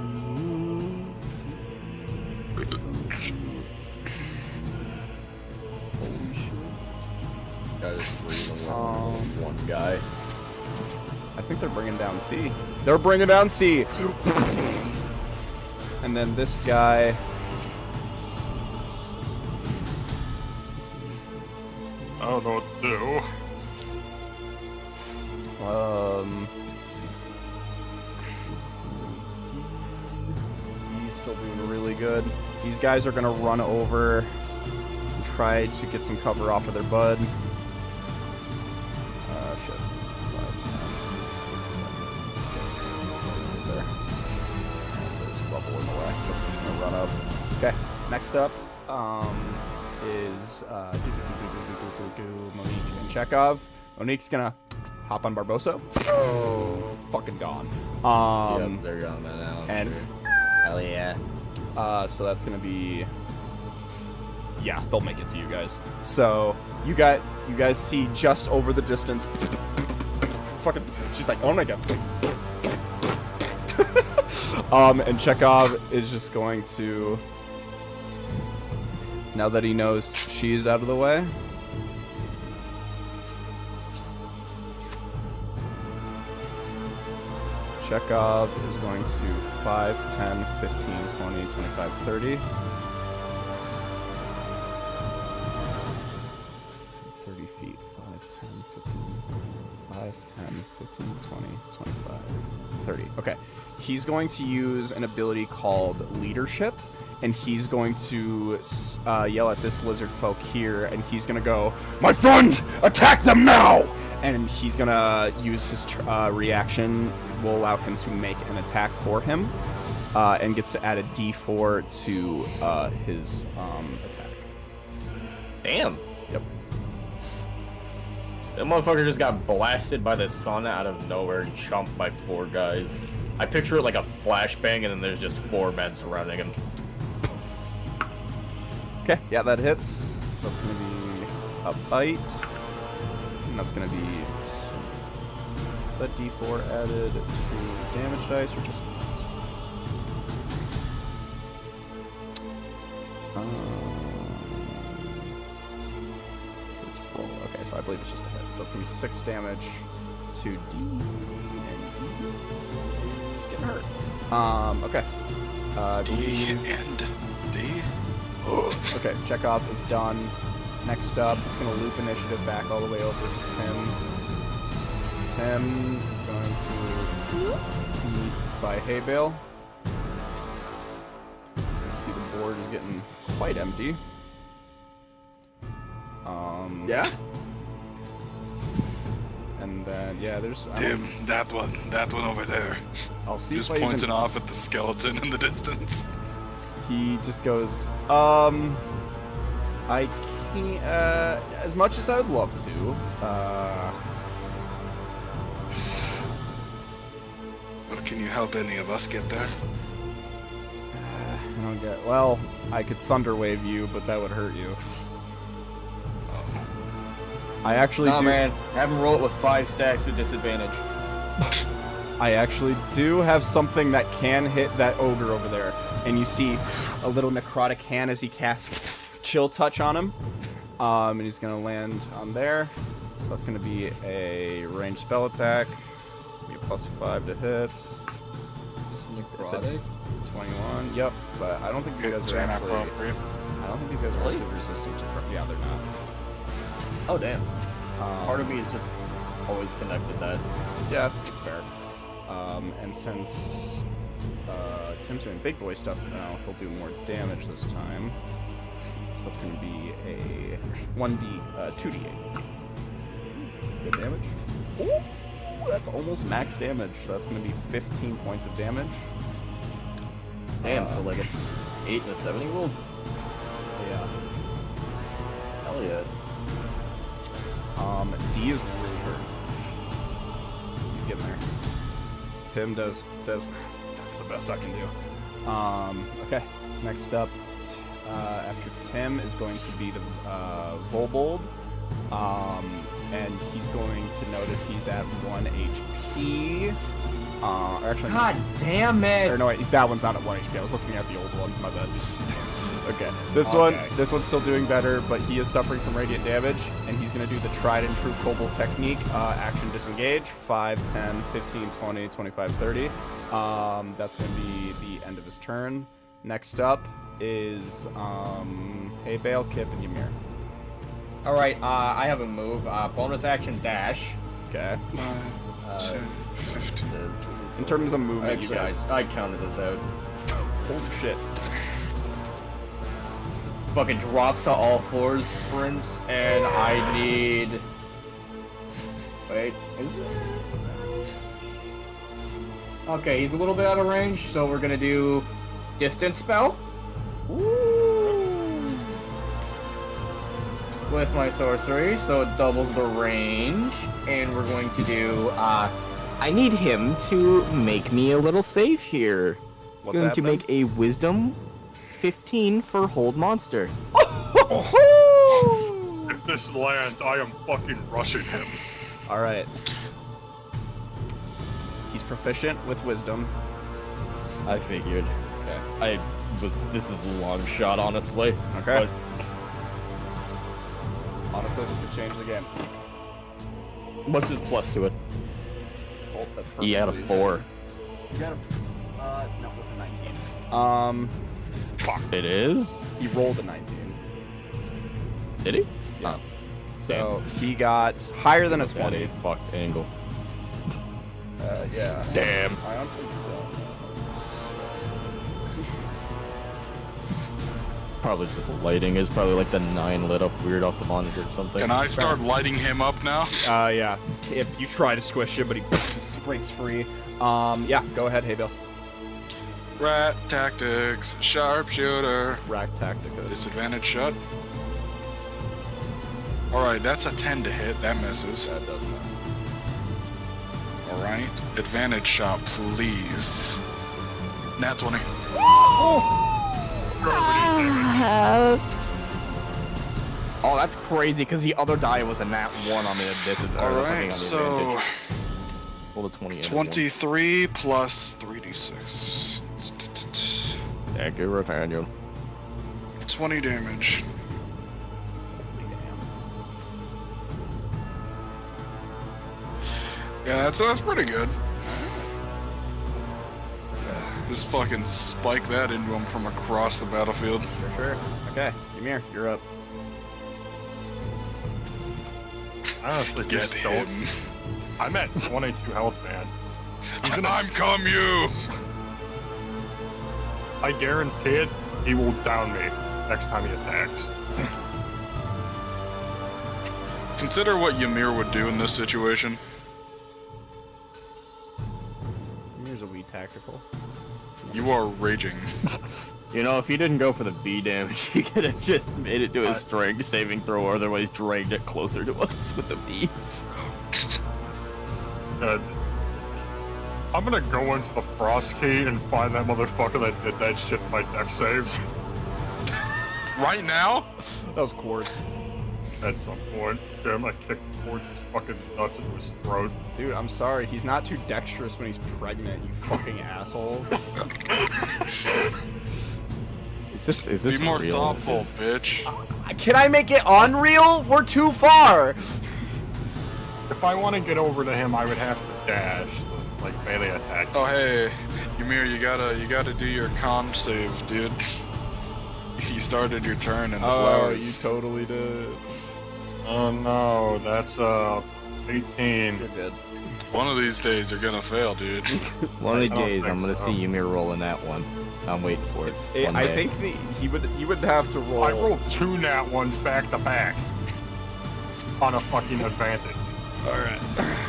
Speaker 1: holy shit.
Speaker 2: Guy just freezing
Speaker 1: Um,
Speaker 2: one guy.
Speaker 1: I think they're bringing down C. They're bringing down C. And then this guy.
Speaker 4: I don't know what to do.
Speaker 1: He's still doing really good. These guys are gonna run over and try to get some cover off of their bud. Shit. 5, 10. There. There's bubble in the way, so I'm just gonna run up. Okay, next up, is Monique and Chekhov. Monique's gonna hop on Barbosa. Fucking gone.
Speaker 2: Yep, they're gone by now.
Speaker 1: And
Speaker 8: Hell yeah.
Speaker 1: so that's gonna be, yeah, they'll make it to you guys. So you guys see just over the distance. Fucking, she's like, oh my god. And Chekhov is just going to, now that he knows she's out of the way. Chekhov is going to 5, 10, 15, 20, 25, 30. 30 feet. 5, 10, 15, 5, 10, 15, 20, 25, 30. Okay. He's going to use an ability called Leadership, and he's going to yell at this lizard folk here, and he's going to go, "My friend, attack them now!" And he's going to use his reaction, will allow him to make an attack for him, and gets to add a d4 to his attack.
Speaker 8: Damn.
Speaker 1: Yep.
Speaker 8: That motherfucker just got blasted by the sun out of nowhere and chomped by 4 guys. I picture it like a flashbang and then there's just 4 men surrounding him.
Speaker 1: Okay, yeah, that hits. So that's going to be a bite. And that's going to be... Is that d4 added to damage dice or just... Let's roll. Okay, so I believe it's just a hit. So it's going to be 6 damage to D. And D is getting hurt. Okay. I
Speaker 3: D
Speaker 1: believe...
Speaker 3: and D.
Speaker 1: Okay, Chekhov is done. Next up, it's going to loop initiative back all the way over to Tim. Tim is going to meet by hay bale. see the board is getting quite empty.
Speaker 5: Yeah?
Speaker 1: And then, yeah, there's...
Speaker 3: Tim, that one over there.
Speaker 1: I'll see
Speaker 3: Just
Speaker 1: if I even...
Speaker 3: pointing off at the skeleton in the distance.
Speaker 1: He just goes, I can't, as much as I would love to,
Speaker 3: But can you help any of us get there?
Speaker 1: I don't get, well, I could thunder wave you, but that would hurt you. I actually
Speaker 5: Nah,
Speaker 1: do.
Speaker 5: man. Have him roll it with 5 stacks of disadvantage.
Speaker 1: I actually do have something that can hit that ogre over there. And you see a little necrotic hand as he casts chill touch on him. And he's gonna land on there. So that's gonna be a ranged spell attack. It's gonna be a +5 to hit. It's a 21. Yep, but I don't think these guys are
Speaker 3: Turn
Speaker 1: actually.
Speaker 3: appropriate.
Speaker 1: I don't think these guys are
Speaker 5: Really?
Speaker 1: actually resistant to. Yeah, they're not.
Speaker 5: Oh, damn. Part of me is just always connected that.
Speaker 1: Yeah, it's fair. And since Tim's doing big boy stuff now, he'll do more damage this time. So that's going to be a 2d8. Good damage. Ooh, that's almost max damage. So that's going to be 15 points of damage.
Speaker 5: Damn, so like an 8 and a 7 roll?
Speaker 1: Yeah.
Speaker 5: Hell yeah.
Speaker 1: D is really hurt. He's getting there. Tim says that's the best I can do. Okay, next up after Tim is going to be the Volbold. And he's going to notice he's at 1 HP. Or actually,
Speaker 5: God damn it!
Speaker 1: or no, wait, that one's not at 1 HP. I was looking at the old one. My bad. Okay, this one's still doing better, but he is suffering from radiant damage, and he's going to do the tried and true Kobold technique, action disengage, 5, 10, 15, 20, 25, 30. That's going to be the end of his turn. Next up is, hey, Bale, Kip, and Ymir.
Speaker 5: Alright, I have a move. Bonus action dash.
Speaker 1: Okay.
Speaker 3: 10, 15.
Speaker 1: In terms of movement,
Speaker 5: Actually,
Speaker 1: you guys...
Speaker 5: I counted this out.
Speaker 1: Holy shit.
Speaker 5: Fucking drops to all fours, sprints, and I need... Wait, is it? Okay, he's a little bit out of range, so we're gonna do distance spell. With my sorcery, so it doubles the range, and we're going to do, I need him to make me a little safe here.
Speaker 1: What's
Speaker 5: going
Speaker 1: happening?
Speaker 5: to make a wisdom 15 for hold monster.
Speaker 4: If this lands, I am fucking rushing him.
Speaker 1: All right. He's proficient with wisdom.
Speaker 8: I figured. Okay. This is a long shot, honestly.
Speaker 1: Okay. Honestly, this could change the game.
Speaker 8: What's his plus to it?
Speaker 1: Oh, that's
Speaker 8: He had a
Speaker 1: perfectly
Speaker 8: 4.
Speaker 1: You got a... no, it's a 19.
Speaker 8: Fuck. It is?
Speaker 1: He rolled a 19.
Speaker 8: Did he?
Speaker 1: Yeah. So he got higher than a 20.
Speaker 8: Fucked angle.
Speaker 1: Yeah.
Speaker 8: Damn.
Speaker 1: I honestly don't know.
Speaker 8: Probably just lighting. Is probably like the 9 lit up weird off the monitor or something.
Speaker 3: Can I start lighting him up now?
Speaker 1: Yeah. If you try to squish him, but he breaks free. Yeah, go ahead, hey Bill.
Speaker 3: Rat tactics, sharpshooter,
Speaker 1: Rack Tactica.
Speaker 3: disadvantage shot. Alright, that's a 10 to hit, that misses.
Speaker 1: That does miss.
Speaker 3: Alright, advantage shot, please. Nat 20.
Speaker 5: Oh, that's crazy, because the other die was a nat 1 on the disadvantage.
Speaker 3: Alright, so
Speaker 8: Roll a 20.
Speaker 3: 23 plus 3d6.
Speaker 8: Yeah, good Nathaniel.
Speaker 3: 20 damage. Yeah, that's pretty good. Just fucking spike that into him from across the battlefield.
Speaker 1: For sure. Okay, Ymir, you're up.
Speaker 4: I honestly
Speaker 3: Get
Speaker 4: just
Speaker 3: him.
Speaker 4: don't. I'm at 22 health, man.
Speaker 3: I'm come you!
Speaker 4: I guarantee it. he will down me next time he attacks.
Speaker 3: Consider what Ymir would do in this situation.
Speaker 7: Here's a wee tactical.
Speaker 3: You are raging.
Speaker 8: You know, if he didn't go for the B damage, he could have just made it to his strength saving throw, or otherwise dragged it closer to us with the Bs.
Speaker 4: I'm gonna go into the Frost Key and find that motherfucker that did that shit to my deck saves.
Speaker 3: Right now?
Speaker 1: That was Quartz.
Speaker 4: At some point. Yeah, I'm gonna kick Quartz's fucking nuts into his throat.
Speaker 1: Dude, I'm sorry. He's not too dexterous when he's pregnant, you fucking asshole.
Speaker 8: Is this
Speaker 3: Be more
Speaker 8: real?
Speaker 3: thoughtful, bitch.
Speaker 1: Can I make it unreal? We're too far.
Speaker 4: If I want to get over to him, I would have to dash, like melee attack.
Speaker 3: Oh hey, Ymir, you gotta do your con save, dude. You started your turn in the flowers.
Speaker 1: You totally did.
Speaker 4: Oh no, that's 18.
Speaker 1: You're good.
Speaker 3: One of these days you're gonna fail, dude.
Speaker 8: One of the
Speaker 4: I don't
Speaker 8: days, I'm
Speaker 4: think
Speaker 8: gonna
Speaker 4: so.
Speaker 8: see Ymir rolling that one. I'm waiting for it. One
Speaker 1: I
Speaker 8: day.
Speaker 1: think you would have to roll.
Speaker 4: I rolled 2 nat ones back to back on a fucking advantage.
Speaker 1: All right.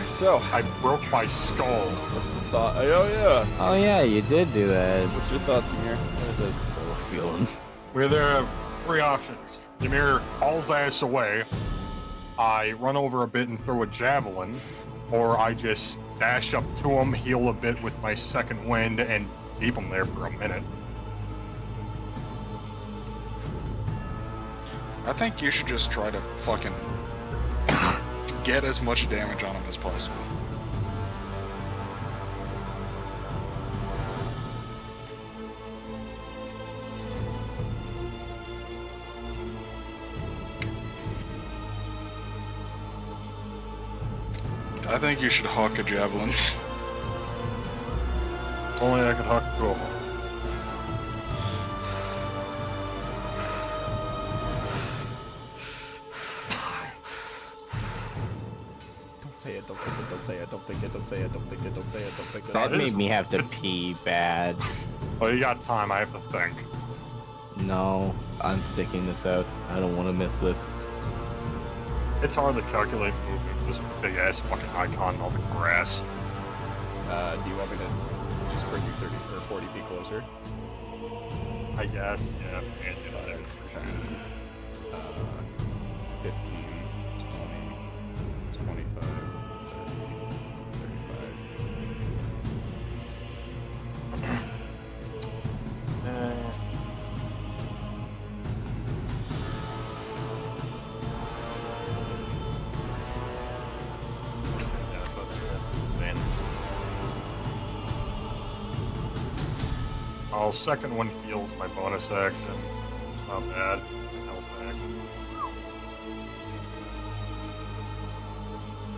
Speaker 1: So,
Speaker 4: I broke my skull.
Speaker 1: what's the thought? Oh yeah.
Speaker 8: Oh yeah, you did do that.
Speaker 1: What's your thoughts, Ymir?
Speaker 8: What is this little feeling?
Speaker 4: We're there have 3 options. Ymir hauls ass away. I run over a bit and throw a javelin, or I just dash up to him, heal a bit with my second wind, and keep him there for a minute.
Speaker 3: I think you should just try to fucking get as much damage on him as possible. I think you should hawk a javelin.
Speaker 4: Only I could huck 2 of them.
Speaker 1: Don't say it. Don't think it. Don't say it. Don't think it. Don't say it. Don't think it. Don't say it. Don't think it.
Speaker 8: That made me have to pee bad.
Speaker 4: Oh, you got time. I have to think.
Speaker 8: No, I'm sticking this out. I don't want to miss this.
Speaker 4: It's hard to calculate movement with this big ass fucking icon and all the grass.
Speaker 1: Do you want me to just bring you 30 or 40 feet closer?
Speaker 4: I guess. Yeah. Can't do that.
Speaker 1: 15, 20, 25, 30, 35.
Speaker 4: Yes, that's advantage. Oh, second one heals my bonus action. It's not bad. Health back.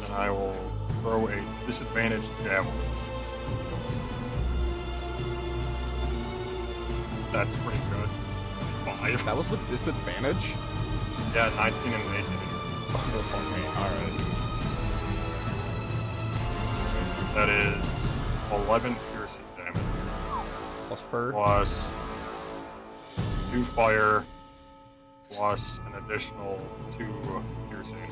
Speaker 4: And I will throw a disadvantaged javelin. That's pretty good. 5.
Speaker 1: That was with disadvantage?
Speaker 4: Yeah, 19 and 18.
Speaker 1: Oh, no, fuck me. Alright.
Speaker 4: That is 11 piercing damage.
Speaker 1: Plus fur?
Speaker 4: Plus 2 fire, plus an additional 2 piercing.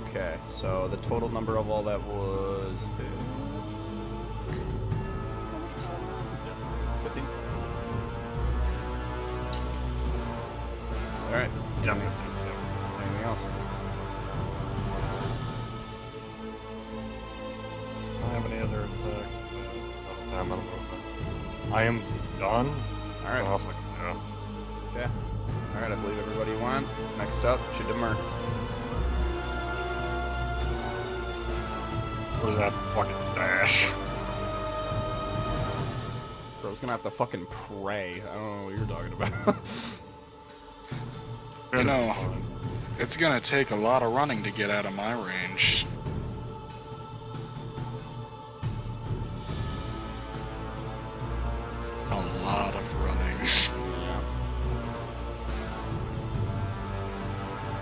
Speaker 1: Okay, so the total number of all that was 15. Alright.
Speaker 4: Yeah,
Speaker 1: Anything,
Speaker 4: 15.
Speaker 1: anything else?
Speaker 4: I don't have any other attacks. I'm out of movement. I am done.
Speaker 1: Alright.
Speaker 4: What else I can do?
Speaker 1: Okay. Alright, I believe everybody won. Next up, Chidimmer.
Speaker 4: What is that fucking dash?
Speaker 1: Bro's gonna have to fucking pray. I don't know what you're talking about.
Speaker 3: You know, it's gonna take a lot of running to get out of my range. A lot of running.
Speaker 1: Yeah.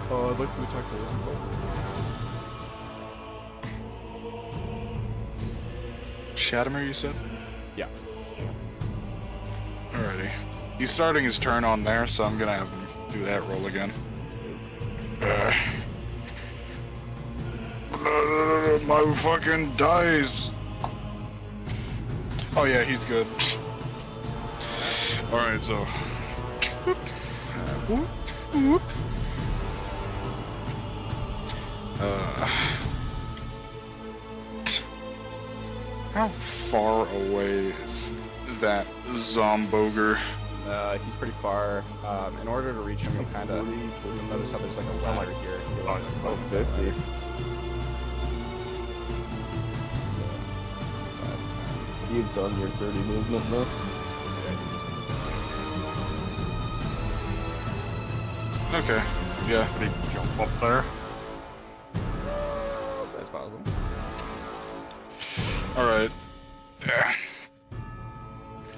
Speaker 1: Oh, I'd like to attack the
Speaker 3: Shadowmere, you said?
Speaker 1: Yeah.
Speaker 3: He's starting his turn on there, so I'm gonna have him do that roll again. My fucking dice. Oh yeah, he's good. All right, so. Whoop, whoop. How far away is that Zomboger?
Speaker 1: He's pretty far. In order to reach him, you kind of notice how there's like a ladder here. You'll have to climb that
Speaker 5: 50.
Speaker 1: ladder.
Speaker 5: You've done your 30 movement, though.
Speaker 3: Okay, yeah.
Speaker 4: Did he jump up there?
Speaker 1: So that's possible.
Speaker 3: All right. Yeah.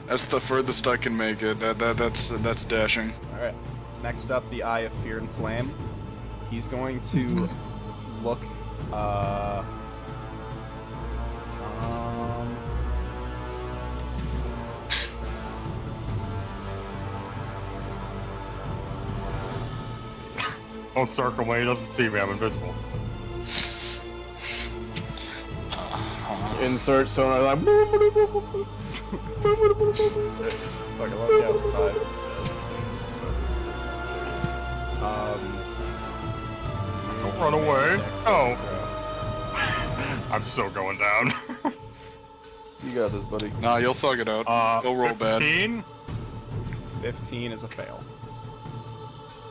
Speaker 3: That's the furthest I can make it. That's dashing.
Speaker 1: All right. Next up, the Eye of Fear and Flame. He's going to look.
Speaker 4: Don't circle me. He doesn't see me. I'm invisible.
Speaker 5: Insert sonar like.
Speaker 1: Fuck, I love count 5.
Speaker 4: Don't run away.
Speaker 1: Next
Speaker 4: Oh.
Speaker 1: throw.
Speaker 4: I'm so going down.
Speaker 5: You got this, buddy.
Speaker 3: Nah, you'll thug it out. He'll roll bad.
Speaker 4: 15?
Speaker 1: 15 is a fail.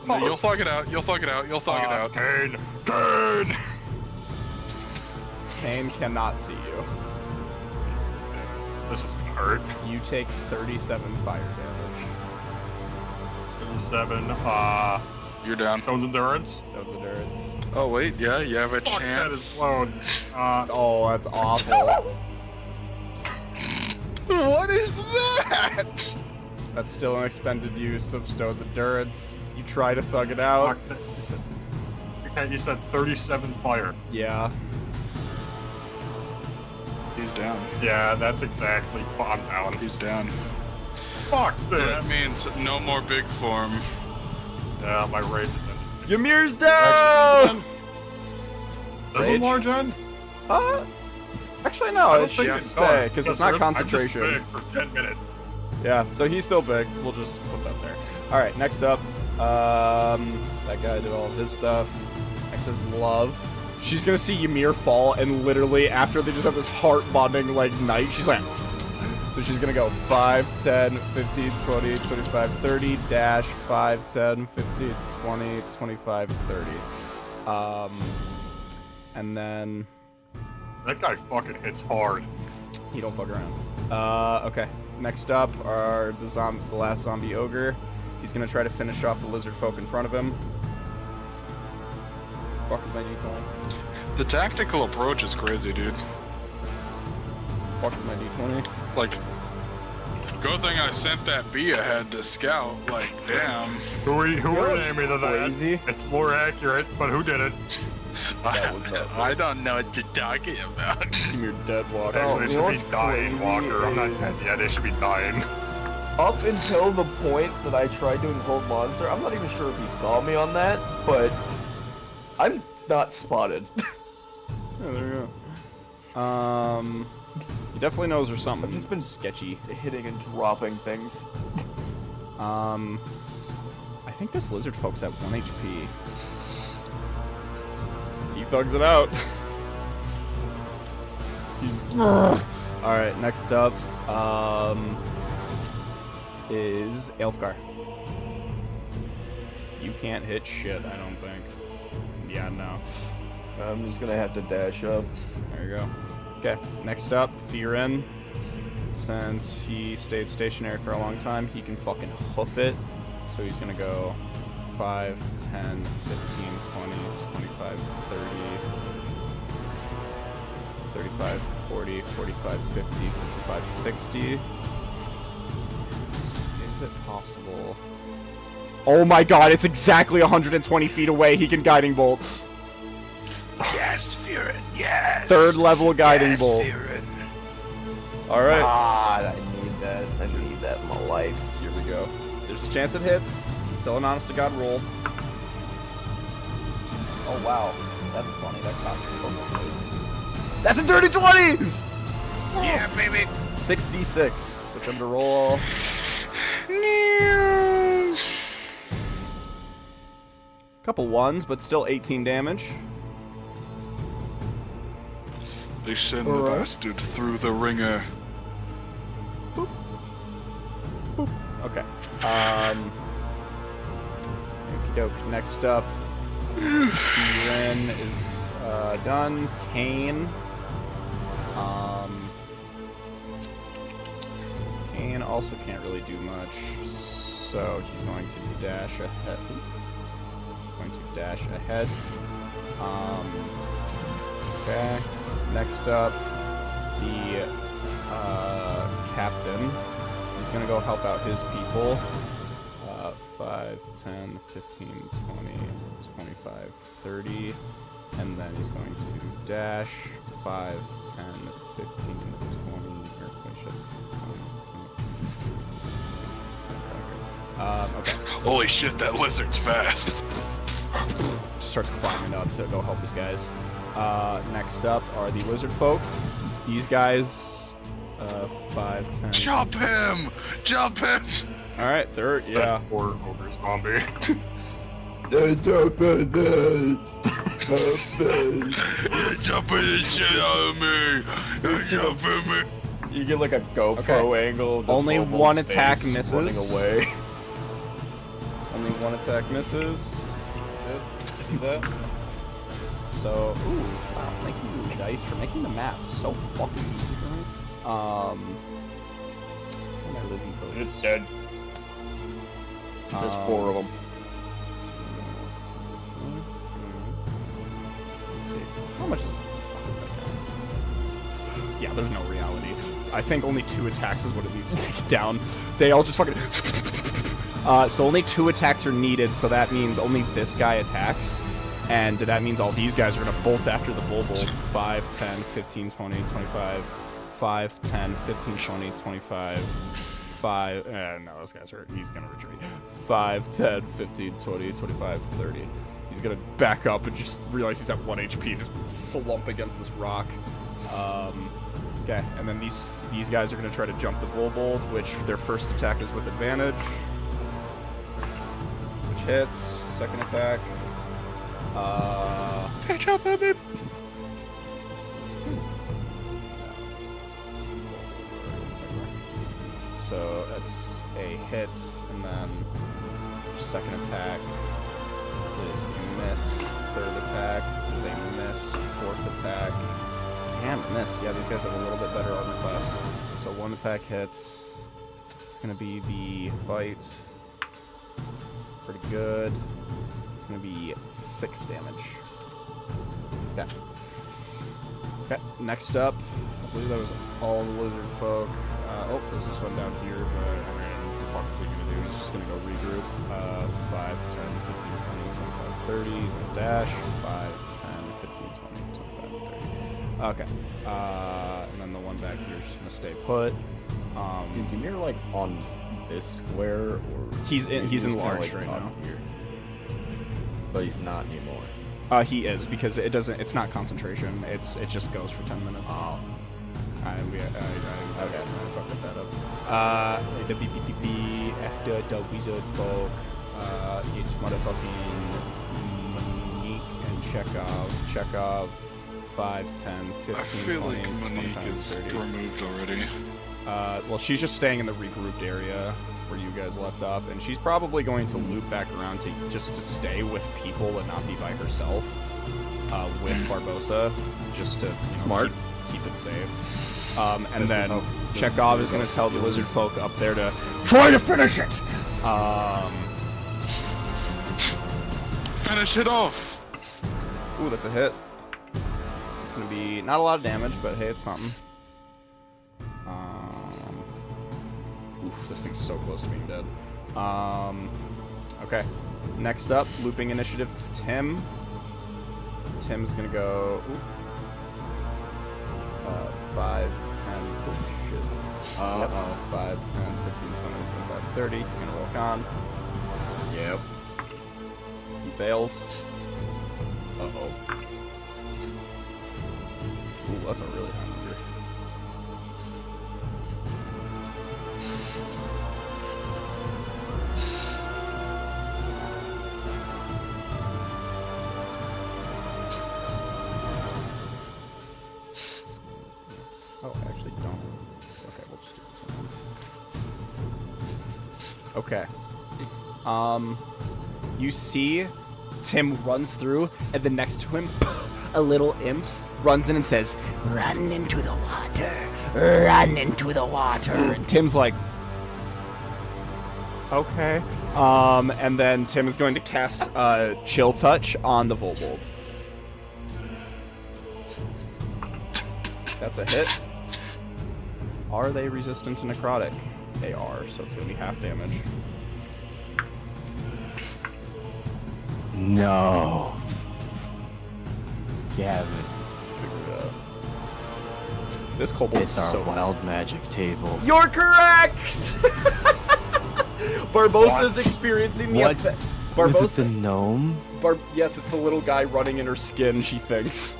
Speaker 3: No, you'll thug it out. You'll thug it out. You'll thug it out.
Speaker 4: Kane! Kane!
Speaker 1: Kane cannot see you.
Speaker 4: This is hurt.
Speaker 1: You take 37 fire damage.
Speaker 4: 37.
Speaker 3: You're down.
Speaker 4: Stone's Endurance.
Speaker 1: Stone's Endurance.
Speaker 3: Oh wait, yeah, you have a
Speaker 4: Fuck, that is
Speaker 3: chance.
Speaker 4: low.
Speaker 1: Oh, that's awful.
Speaker 3: What is that?
Speaker 1: That's still an expended use of Stone's Endurance. You try to thug it out.
Speaker 4: Fuck, okay, you said 37 fire.
Speaker 1: Yeah.
Speaker 3: He's down.
Speaker 4: Yeah, that's exactly. I'm down.
Speaker 3: He's down.
Speaker 4: Fuck
Speaker 3: So
Speaker 4: that.
Speaker 3: that means no more big form.
Speaker 4: Yeah, my rage is ended.
Speaker 1: Ymir's down!
Speaker 4: Does
Speaker 1: Rage?
Speaker 4: it large end?
Speaker 1: Actually, no,
Speaker 4: I don't
Speaker 1: it
Speaker 4: think
Speaker 1: should
Speaker 4: it
Speaker 1: stay,
Speaker 4: does,
Speaker 1: because it's not
Speaker 4: I'm
Speaker 1: concentration.
Speaker 4: just big for 10 minutes.
Speaker 1: Yeah, so he's still big. We'll just put that there. Alright, next up. That guy did all of his stuff. Next is Love. She's gonna see Ymir fall, and literally, after they just have this heart-bonding, like, night, she's like... So she's gonna go 5, 10, 15, 20, 25, 30, dash, 5, 10, 15, 20, 25, 30. And then...
Speaker 4: That guy fucking hits hard.
Speaker 1: He don't fuck around. Okay. Next up are the last zombie ogre. He's gonna try to finish off the lizard folk in front of him. Fuck with my D20.
Speaker 3: The tactical approach is crazy, dude.
Speaker 1: Fuck with my D20.
Speaker 3: Like, good thing I sent that bee ahead to scout. Like, damn.
Speaker 4: Who renamed me to that?
Speaker 5: crazy?
Speaker 4: It's lore accurate, but who did it?
Speaker 3: I don't know what you're talking about.
Speaker 1: Ymir dead walker.
Speaker 4: Actually, it
Speaker 5: you know
Speaker 4: should be
Speaker 5: what's
Speaker 4: dying,
Speaker 5: crazy
Speaker 4: Walker. I'm not
Speaker 5: is-
Speaker 4: dead yet. It should be dying.
Speaker 5: Up until the point that I tried doing Hold Monster, I'm not even sure if he saw me on that, but I'm not spotted.
Speaker 1: Yeah, there you go. He definitely knows there's something
Speaker 5: I've just been
Speaker 1: sketchy.
Speaker 5: hitting and dropping things.
Speaker 1: I think this lizard folk's at 1 HP. He thugs it out. Alright, next up is Elfgar. You can't hit shit, I don't think. Yeah, no.
Speaker 5: I'm just gonna have to dash up.
Speaker 1: There you go. Okay, next up, Fearin. Since he stayed stationary for a long time, he can fucking hoof it. So he's gonna go 5, 10, 15, 20, 25, 30, 35, 40, 45, 50, 55, 60. Is it possible? Oh my god, it's exactly 120 feet away. He can Guiding Bolt.
Speaker 3: Yes, Fearin, yes.
Speaker 1: 3rd level Guiding
Speaker 3: yes,
Speaker 1: Bolt.
Speaker 3: Fearin.
Speaker 1: Alright.
Speaker 5: God, I need that. I need that in my life.
Speaker 1: Here we go. There's a chance it hits. Still an honest to God roll. Oh wow, that's funny. That cocked perfectly. That's a dirty 20.
Speaker 3: Yeah, baby.
Speaker 1: 6d6. Which I'm to roll. Couple ones, but still 18 damage.
Speaker 3: They send the bastard through the ringer.
Speaker 1: Okay. Okie doke. Next up, Ren is done. Kane. Kane also can't really do much, so he's going to dash ahead. Okay. Next up, the captain. He's gonna go help out his people. 5, 10, 15, 20, 25, 30. And then he's going to dash 5, 10, 15, 20, or wait, shit. Okay.
Speaker 3: Holy shit, that lizard's fast.
Speaker 1: Just starts climbing up to go help these guys. Next up are the lizard folk. These guys, 5, 10.
Speaker 3: Jump him! Jump him!
Speaker 1: Alright, they're, yeah.
Speaker 4: Or ogre zombie.
Speaker 3: Jumping the shit out of me! They're jumping me!
Speaker 5: You get like a GoPro angle. Of the
Speaker 1: Only
Speaker 5: Kobold's
Speaker 1: one attack
Speaker 5: face
Speaker 1: misses.
Speaker 5: Running away.
Speaker 1: Only one attack misses. Shit, see that? So, ooh, wow, thank you, Dice, for making the math so fucking easy for me. Where are my Lizzie folks?
Speaker 5: It's dead. There's 4 of them.
Speaker 1: Let's see. How much is this fucking thing now? Yeah, there's no reality. I think only 2 attacks is what it needs to take it down. They all just fucking... so only 2 attacks are needed, so that means only this guy attacks. And that means all these guys are going to bolt after the Volbolt. 5, 10, 15, 20, 25. 5, 10, 15, 20, 25. 5... no, those guys are... He's going to retreat. 5, 10, 15, 20, 25, 30. He's going to back up and just realize he's at 1 HP and just slump against this rock. Okay, and then these guys are going to try to jump the Volbolt, which their first attack is with advantage. Which hits. Second attack.
Speaker 3: Hey, jump at me!
Speaker 1: So that's a hit, and then second attack is a miss. Third attack is a miss. Fourth attack. Damn, miss. Yeah, these guys have a little bit better armor class. So 1 attack hits. It's gonna be the bite. Pretty good. It's gonna be 6 damage. Okay. Okay, next up, I believe that was all the lizard folk. Oh, there's this one down here, but I mean, what the fuck is he gonna do? He's just gonna go regroup. 5, 10, 15, 20, 25, 30. He's gonna dash. 5, 10, 15, 20, 25, 30. Okay. And then the one back here is just gonna stay put.
Speaker 5: Is Ymir like on this square, or
Speaker 1: He's
Speaker 5: kinda,
Speaker 1: enlarged
Speaker 5: like,
Speaker 1: right
Speaker 5: up
Speaker 1: now.
Speaker 5: here? But he's not anymore.
Speaker 1: He is, because it's not concentration. It just goes for 10 minutes.
Speaker 5: Oh.
Speaker 1: I fucked that up. The BPPP after the wizard folk. It's motherfucking Monique and Chekhov. 5, 10, 15,
Speaker 3: I feel
Speaker 1: 20,
Speaker 3: like Monique
Speaker 1: 25,
Speaker 3: is
Speaker 1: 30.
Speaker 3: removed already.
Speaker 1: Well, she's just staying in the regrouped area where you guys left off, and she's probably going to loop back around to stay with people and not be by herself with Barbosa, just to keep it safe. And then Chekhov is going to tell the lizard folk up there to try to finish it.
Speaker 3: Finish it off!
Speaker 1: Ooh, that's a hit. It's going to be not a lot of damage, but hey, it's something. Oof, this thing's so close to being dead. Okay. Next up, looping initiative to Tim. Tim's gonna go 5, 10, oh shit. Uh-oh. 5, 10, 15, 20, 25, 30. He's gonna roll con.
Speaker 5: Yep.
Speaker 1: He fails. Uh-oh. Ooh, that's a really high number. Oh, I actually don't. Okay, we'll just do this one. Okay. You see Tim runs through, and then next to him, a little imp runs in and says, "Run into the water, run into the water." And Tim's like, okay. And then Tim is going to cast Chill Touch on the Vobold. That's a hit. Are they resistant to necrotic? They are, so it's going to be half damage.
Speaker 8: No. Gavin,
Speaker 1: Figure it out. This kobold is
Speaker 8: it's our
Speaker 1: so
Speaker 8: wild magic table.
Speaker 1: You're correct! Barbosa's experiencing the
Speaker 8: What?
Speaker 1: effect.
Speaker 8: Is it
Speaker 1: Barbosa.
Speaker 8: the gnome?
Speaker 1: Yes, it's the little guy running in her skin, she thinks.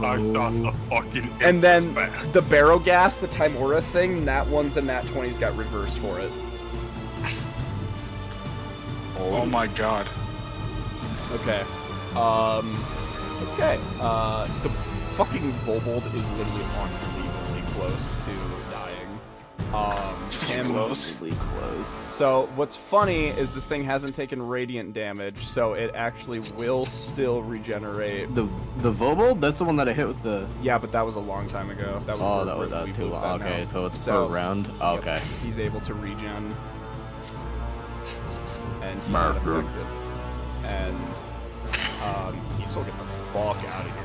Speaker 4: I thought the fucking
Speaker 1: And
Speaker 4: imp
Speaker 1: then
Speaker 4: was back.
Speaker 1: the Barrow Gas, the Timora thing, nat 1s and nat 20s got reversed for it.
Speaker 3: Oh my god.
Speaker 1: Okay. Okay. The fucking Vobold is literally unbelievably close to dying. Tim-
Speaker 3: Close.
Speaker 8: Really close.
Speaker 1: So what's funny is this thing hasn't taken radiant damage, so it actually will still regenerate.
Speaker 8: The Vobold? That's the one that I hit with the.
Speaker 1: Yeah, but that was a long time ago. That was
Speaker 8: Oh,
Speaker 1: where-
Speaker 8: that was
Speaker 1: where we
Speaker 8: too
Speaker 1: moved
Speaker 8: long.
Speaker 1: that
Speaker 8: Okay,
Speaker 1: now.
Speaker 8: so it's
Speaker 1: So,
Speaker 8: per round.
Speaker 1: Yep,
Speaker 8: Okay.
Speaker 1: he's able to regen. And he's
Speaker 2: Marker.
Speaker 1: not affected. And he's still getting the fuck out of here.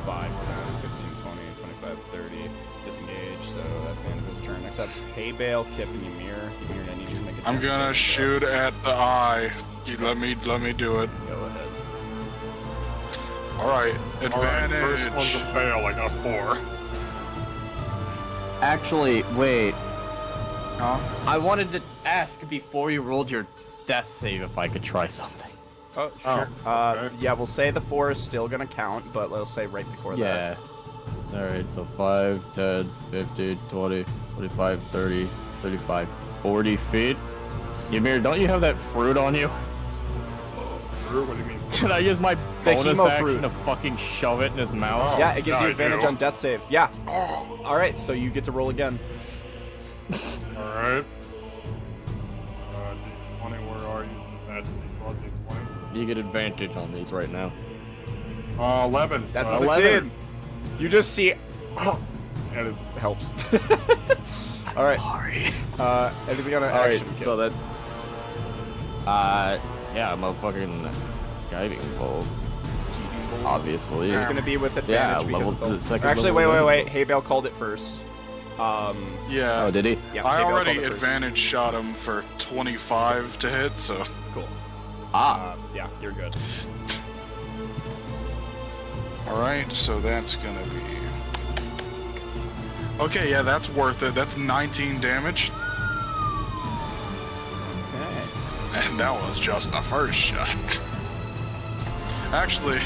Speaker 1: 5, 10, 15, 20, 25, 30. Disengage, so that's the end of his turn. Except Hay Bale, Kip, and Ymir. Ymir, I need you to make a
Speaker 3: I'm
Speaker 1: dex
Speaker 3: gonna
Speaker 1: saving
Speaker 3: shoot at the eye. You let me do it.
Speaker 1: throw. Go ahead.
Speaker 3: Alright,
Speaker 4: Alright,
Speaker 3: advantage.
Speaker 4: first one's a fail, I got 4.
Speaker 8: Actually, wait.
Speaker 3: Huh?
Speaker 8: I wanted to ask before you rolled your death save if I could try something.
Speaker 1: Oh, sure.
Speaker 4: okay.
Speaker 1: Yeah, we'll say the 4 is still gonna count, but let's say right before that.
Speaker 8: Yeah. Alright, so 5, 10, 15, 20, 25, 30, 35, 40 feet. Ymir, don't you have that fruit on you?
Speaker 4: What do you mean?
Speaker 8: Can I use my
Speaker 1: The
Speaker 8: bonus
Speaker 1: hemo
Speaker 8: action
Speaker 1: fruit.
Speaker 8: to fucking shove it in his mouth?
Speaker 1: Yeah, it gives you
Speaker 4: I
Speaker 1: advantage
Speaker 4: do.
Speaker 1: on death saves. Yeah. Alright, so you get to roll again.
Speaker 4: Alright. D20, where are you? That's D12, D20.
Speaker 8: You get advantage on these right now.
Speaker 4: 11.
Speaker 1: That's a
Speaker 4: so-
Speaker 1: succeed. You just see. And it helps. Alright.
Speaker 8: Sorry.
Speaker 1: Anything on an
Speaker 8: Alright,
Speaker 1: action kit?
Speaker 8: so that. Yeah, I'm a fucking guiding bolt, obviously.
Speaker 1: It's gonna be with
Speaker 8: Yeah,
Speaker 1: advantage because
Speaker 8: level-
Speaker 1: of
Speaker 8: the second
Speaker 1: Actually,
Speaker 8: level
Speaker 1: wait.
Speaker 8: advantage.
Speaker 1: Hay Bale called it first.
Speaker 3: Yeah.
Speaker 8: Oh, did he?
Speaker 1: Yeah,
Speaker 3: I
Speaker 1: Hay Bale
Speaker 3: already
Speaker 1: called it first.
Speaker 3: advantage shot him for 25 to hit, so.
Speaker 1: Cool.
Speaker 8: Ah.
Speaker 1: Yeah, you're good.
Speaker 3: Alright, so that's gonna be. Okay, yeah, that's worth it. That's 19 damage.
Speaker 1: Okay.
Speaker 3: And that was just the first shot. Actually,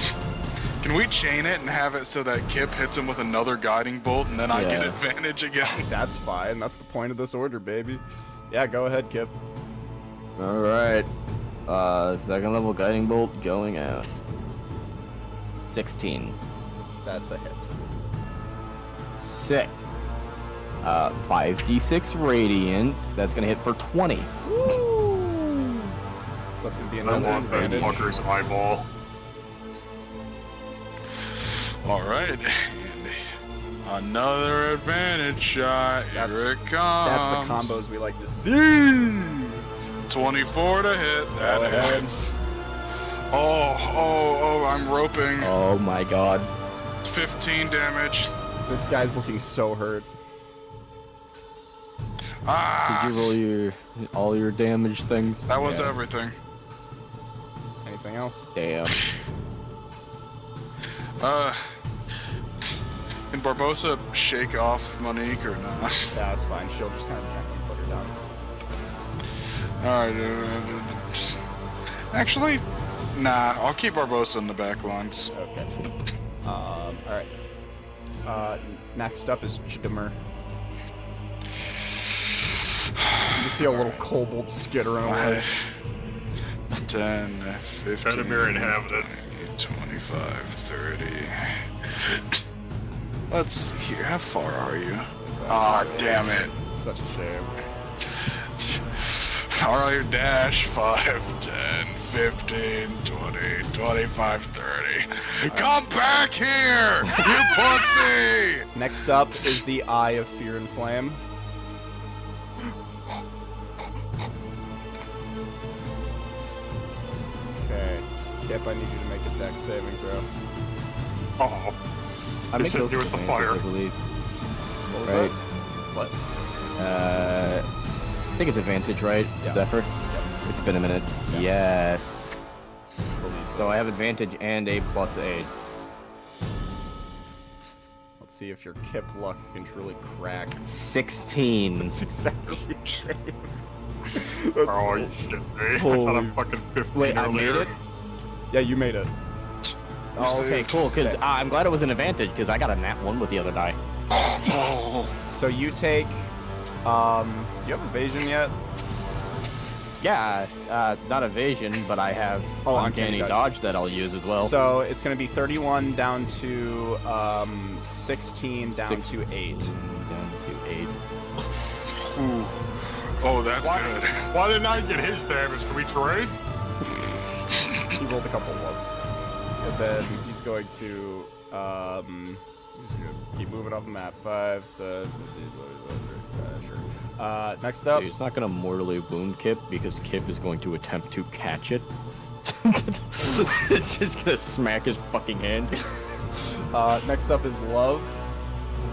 Speaker 3: can we chain it and have it so that Kip hits him with another guiding bolt and then I get
Speaker 8: Yeah.
Speaker 3: advantage again?
Speaker 1: That's fine. That's the point of this order, baby. Yeah, go ahead, Kip.
Speaker 8: Alright. Second level guiding bolt going out. 16.
Speaker 1: That's a hit.
Speaker 8: Sick. 5d6 radiant. That's gonna hit for 20.
Speaker 1: So that's gonna be
Speaker 4: I
Speaker 1: another
Speaker 4: want that
Speaker 1: advantage.
Speaker 4: fucker's eyeball.
Speaker 3: Alright, and another advantage shot.
Speaker 1: That's-
Speaker 3: Here it comes.
Speaker 1: That's the combos we like to see.
Speaker 3: 24 to hit. That
Speaker 1: Go ahead.
Speaker 3: hits. Oh, I'm roping.
Speaker 8: Oh my god.
Speaker 3: 15 damage.
Speaker 1: This guy's looking so hurt.
Speaker 3: Ah,
Speaker 8: Did you roll all your damage things?
Speaker 3: that was
Speaker 8: Yeah.
Speaker 3: everything.
Speaker 1: Anything else?
Speaker 8: Damn.
Speaker 3: Can Barbosa shake off Monique or not?
Speaker 1: Yeah, that's fine. She'll just kind of gently put her down.
Speaker 3: Alright, actually, nah, I'll keep Barbosa in the back lines.
Speaker 1: Okay. Alright. Next up is Chidamur. You see a little kobold skittering away.
Speaker 3: 10, 15,
Speaker 4: Chidamur inhabited.
Speaker 3: 25, 30. Let's see here. How far are you? Ah, damn it.
Speaker 1: It's such a shame.
Speaker 3: Alright, dash 5, 10, 15, 20, 25, 30. Come back here, you pussy!
Speaker 1: Next up is the Eye of Fear and Flame. Okay. Kip, I need you to make a dex saving throw.
Speaker 4: Oh,
Speaker 8: I
Speaker 4: This
Speaker 8: make
Speaker 4: is
Speaker 8: those
Speaker 4: you with the
Speaker 8: advantage,
Speaker 4: fire.
Speaker 8: I believe.
Speaker 1: What was
Speaker 8: Right.
Speaker 1: that? What?
Speaker 8: I think it's advantage, right?
Speaker 1: Yeah.
Speaker 8: Zephyr?
Speaker 1: Yep.
Speaker 8: It's been a minute.
Speaker 1: Yeah.
Speaker 8: Yes.
Speaker 1: Believe
Speaker 8: So I have advantage and a +8.
Speaker 1: Let's see if your Kip luck can truly crack.
Speaker 8: 16.
Speaker 1: That's exactly the same.
Speaker 4: Oh, you shit me. I thought
Speaker 1: Holy-
Speaker 4: I'm fucking 15
Speaker 8: Wait, I
Speaker 4: earlier.
Speaker 8: made it?
Speaker 1: Yeah, you made it.
Speaker 8: Oh, okay,
Speaker 3: saved.
Speaker 8: cool, because
Speaker 1: Okay.
Speaker 8: I'm glad it was an advantage, because I got a nat 1 with the other die.
Speaker 3: Oh,
Speaker 1: So you take, do you have evasion yet?
Speaker 8: Yeah, not evasion, but I have uncanny dodge that I'll use as well.
Speaker 1: So it's going to be 31 down to 16 down to 8.
Speaker 8: Down to 8.
Speaker 3: ooh. Oh, that's
Speaker 4: Why,
Speaker 3: good.
Speaker 4: why didn't I get his damage? Can we trade?
Speaker 1: He rolled a couple ones. And then he's going to he's gonna keep moving up the map. 5 to sure. Next up,
Speaker 8: Dude, it's not gonna mortally wound Kip because Kip is going to attempt to catch it. It's just gonna smack his fucking hand.
Speaker 1: next up is Love.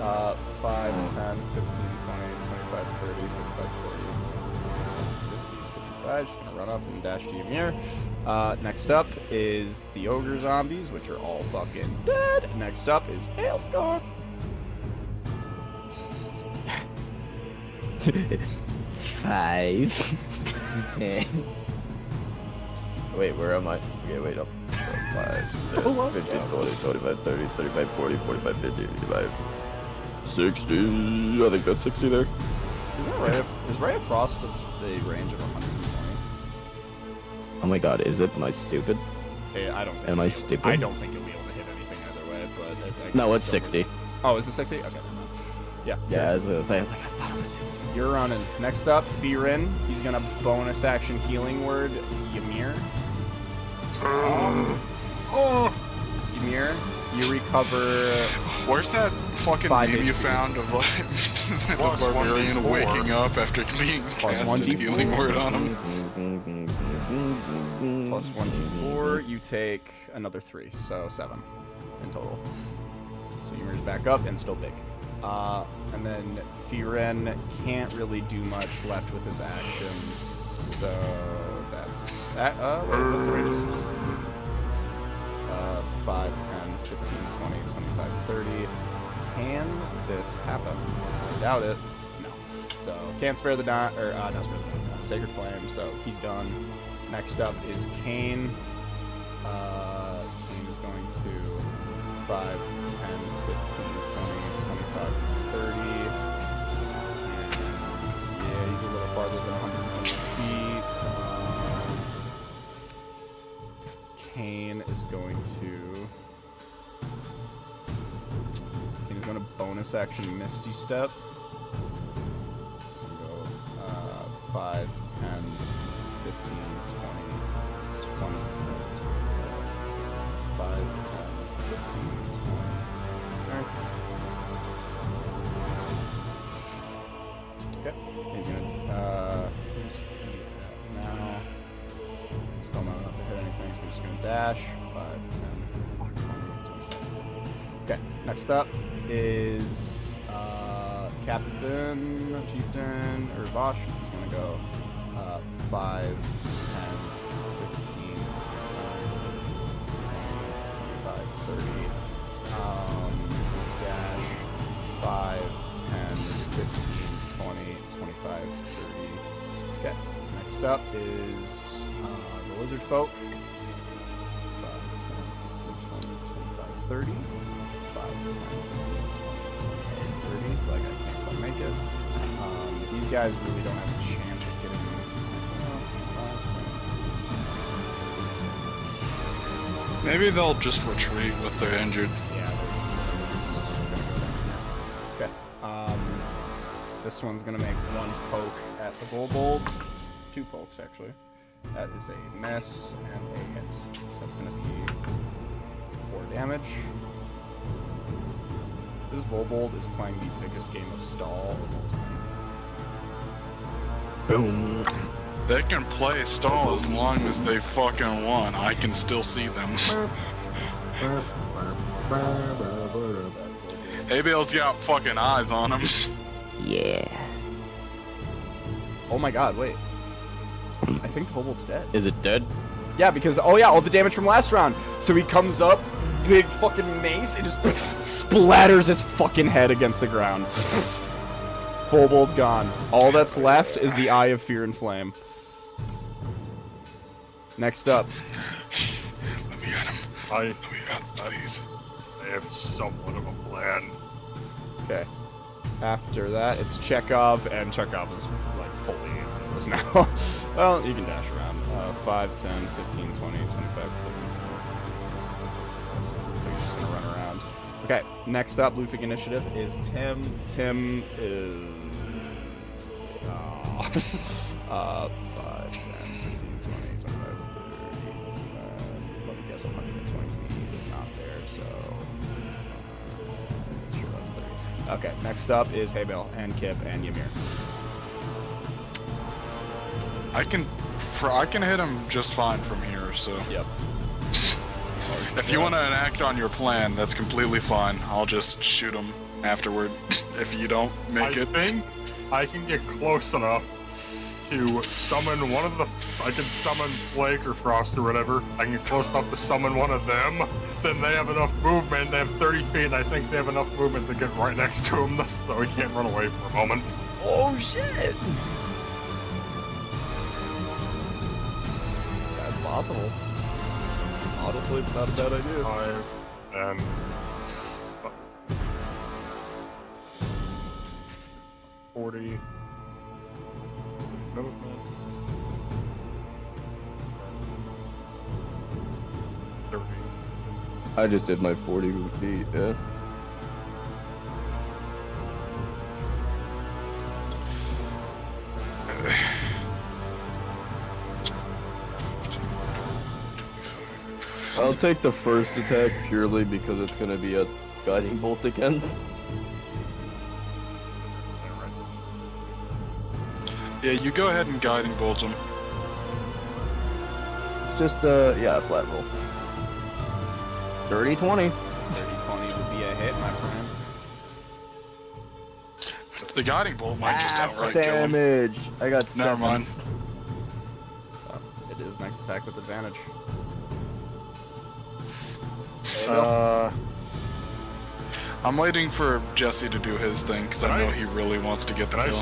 Speaker 1: 5, 10, 15, 20, 25, 30, 35, 40, 50, 55. Just gonna run up and dash to Ymir. Next up is the Ogre Zombies, which are all fucking dead. Next up is Elfgar.
Speaker 8: 5. 10. Wait, where am I? Okay, wait up. 5, 10, 15, 20, 25, 30, 35, 40, 45, 50, 55, 60. I think that's 60 there.
Speaker 1: Is Ray of Frost the range of 120?
Speaker 8: Oh my god, is it? Am I stupid?
Speaker 1: I don't think.
Speaker 8: Am I stupid?
Speaker 1: I don't think you'll be able to hit anything either way, but I guess
Speaker 8: No, it's
Speaker 1: still
Speaker 8: 60.
Speaker 1: Oh, is it 60? Okay, never mind. Yeah.
Speaker 8: Yeah, I was gonna say, I was like, I thought it was 60.
Speaker 1: You're running. Next up, Fearin. He's gonna bonus action healing word Ymir. Ymir, you recover.
Speaker 3: Where's that fucking
Speaker 1: 5
Speaker 3: meme you
Speaker 1: HP.
Speaker 3: found of like the
Speaker 4: Plus
Speaker 3: barbarian
Speaker 4: 1d4.
Speaker 3: waking up after being
Speaker 1: Plus
Speaker 3: casted
Speaker 1: 1d4.
Speaker 3: healing word on him?
Speaker 1: Plus 1d4. You take another 3, so 7 in total. So Ymir's back up and still big. And then Fearin can't really do much left with his actions, so that's wait, what's the range? 5, 10, 15, 20, 25, 30. Can this happen? I doubt it. No. So can't spare the not spare the Sacred Flame, so he's done. Next up is Kane. Kane is going to 5, 10, 15, 20, 25, 30. And yeah, he's a little farther than 120 feet. Kane is going to bonus action Misty Step. Go 5, 10, 15, 20, 5, 10, 15, 20. Alright. Okay. He's gonna who's he at now? Still not enough to hit anything, so he's just gonna dash. 5, 10, 15, 20, 25. Okay, next up is Captain, Chieftain, or Vosh. He's gonna go 5, 10, 15, 25, 30. Dash Next up is the lizard folk. 5, 10, 15, 20, 25, 30. 5, 10, 15, 20, 30. So like I can't quite make it. These guys really don't have a chance of getting. 5, 10.
Speaker 3: Maybe they'll just retreat with their injured.
Speaker 1: Yeah. Okay. This one's gonna make 1 poke at the kobold. 2 pokes actually. That is a miss and a hit. So that's gonna be 4 damage. This Vobold is playing the biggest game of stall of all time.
Speaker 8: Boom.
Speaker 3: They can play stall as long as they fucking won. I can still see them. Abel's got fucking eyes on him.
Speaker 8: Yeah.
Speaker 1: Oh my god, wait. I think the Vobold's dead.
Speaker 8: Is it dead?
Speaker 1: Yeah, because, oh yeah, all the damage from last round. So he comes up, big fucking mace, and just splatters its fucking head against the ground. Kobold's gone. All that's left is the Eye of Fear and Flame. Next up.
Speaker 3: Let me at him. Let me at him, please.
Speaker 4: I have somewhat of a plan.
Speaker 1: Okay. After that, it's Chekhov, and Chekhov is like fully in this now. Well, you can dash around. 5, 10, 15, 20, 25, 30. So he's just gonna run around. Okay, next up, looping initiative is Tim. Tim is 5, 10, 15, 20, 25, 30. Let me guess, 120 feet is not there, so sure that's 30. Okay, next up is Haybale and Kip and Ymir.
Speaker 3: I can hit him just fine from here, so.
Speaker 1: Yep.
Speaker 3: If you want to enact on your plan, that's completely fine. I'll just shoot him afterward if you don't make it.
Speaker 4: I think I can get close enough to summon one of the... I can summon Flake or Frost or whatever. I can get close enough to summon one of them. Then they have enough movement. They have 30 feet, and I think they have enough movement to get right next to him, so he can't run away for a moment.
Speaker 1: Oh, shit! That's possible. Honestly, it's not a bad idea.
Speaker 4: 5, and... 40... movement.
Speaker 8: I just did my 40 feet, yeah. I'll take the first attack purely because it's gonna be a guiding bolt again.
Speaker 3: Yeah, you go ahead and guiding bolt him.
Speaker 8: It's just, yeah, a flat roll. 30-20.
Speaker 1: 30-20 would be a hit, my friend.
Speaker 3: The guiding bolt might just outright kill him.
Speaker 8: Damage! I got 7.
Speaker 3: Never mind.
Speaker 1: Oh, it is next attack with advantage.
Speaker 3: I'm waiting for Jesse to do his thing, because I know he really wants to get the kill.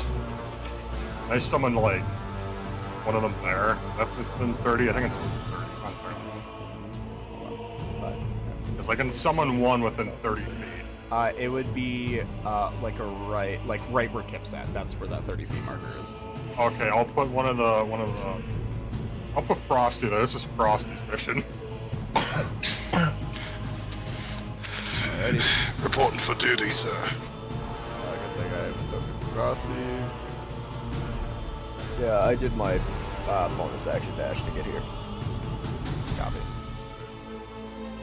Speaker 4: I summoned, like, one of them there. That's within 30, I think it's 30. Because I can summon one within 30 feet.
Speaker 1: It would be, like right where Kip's at. That's where that 30 feet marker is.
Speaker 4: Okay, I'll put one of the... I'll put Frosty there. This is Frosty's mission.
Speaker 3: Reporting for duty, sir.
Speaker 1: Good thing I have a token for Rossi.
Speaker 8: Yeah, I did my bonus action dash to get here.
Speaker 1: Copy.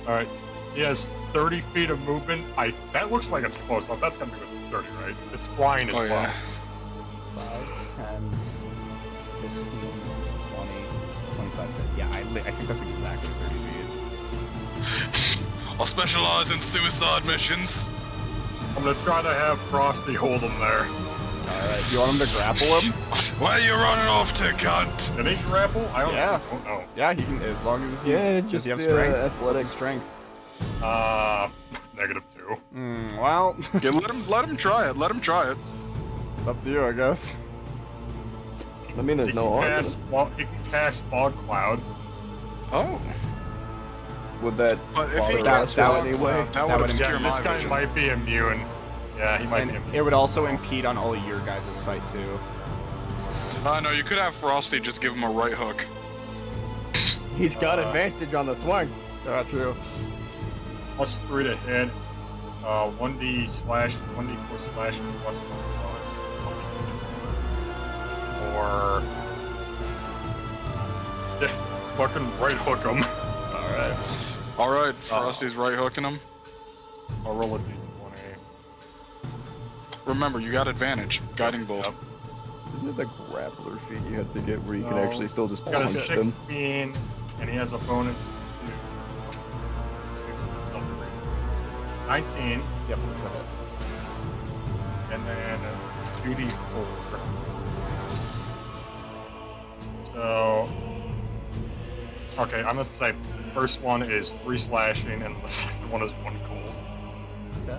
Speaker 4: Alright. He has 30 feet of movement. That looks like it's close enough. That's gonna be within 30, right? It's flying as well.
Speaker 3: Yeah.
Speaker 1: 5, 10, 15, 20, 25, 30. Yeah, I think that's exactly 30 feet.
Speaker 3: I'll specialize in suicide missions.
Speaker 4: I'm gonna try to have Frosty hold him there.
Speaker 1: Alright, you want him to grapple him?
Speaker 3: Where are you running off to, cunt?
Speaker 4: Can he grapple? I don't know.
Speaker 1: Yeah, he can, as long as
Speaker 8: just
Speaker 1: you have strength.
Speaker 8: athletics.
Speaker 1: Strength.
Speaker 4: -2.
Speaker 1: Well,
Speaker 3: Yeah, let him try it. Let him try it.
Speaker 1: it's up to you, I guess.
Speaker 8: I mean, there's
Speaker 4: He
Speaker 8: no
Speaker 4: can
Speaker 8: harm.
Speaker 4: he can cast Fog Cloud.
Speaker 3: Oh.
Speaker 8: Would that
Speaker 3: But if he
Speaker 8: bother
Speaker 3: casts
Speaker 8: us
Speaker 1: that
Speaker 3: Fog
Speaker 1: would-
Speaker 3: Cloud, that
Speaker 1: that
Speaker 3: would
Speaker 1: would
Speaker 3: obscure
Speaker 4: Yeah,
Speaker 3: my
Speaker 4: this guy
Speaker 3: vision.
Speaker 4: might be immune. Yeah, he might
Speaker 1: And
Speaker 4: be immune.
Speaker 1: it would also impede on all of your guys' sight too.
Speaker 3: No, you could have Frosty just give him a right hook.
Speaker 8: He's got advantage on the swing.
Speaker 1: True.
Speaker 4: +3 to hit. 1d/1d4 slashing +1 bonus. Or yeah, fucking right hook him.
Speaker 1: Alright.
Speaker 3: Alright, Frosty's right hooking him.
Speaker 4: I'll roll a d20.
Speaker 3: Remember, you got advantage. Guiding bolt.
Speaker 4: Yep.
Speaker 8: Isn't it the grappler feat you have to get where you can
Speaker 4: No.
Speaker 8: actually still just
Speaker 4: Got a
Speaker 8: punch them?
Speaker 4: 16, and he has a bonus to 19,
Speaker 1: Yep, that's a hit.
Speaker 4: and then 2d4. So, okay, I'm gonna say first one is 3 slashing, and the second one is 1 cold.
Speaker 1: Okay.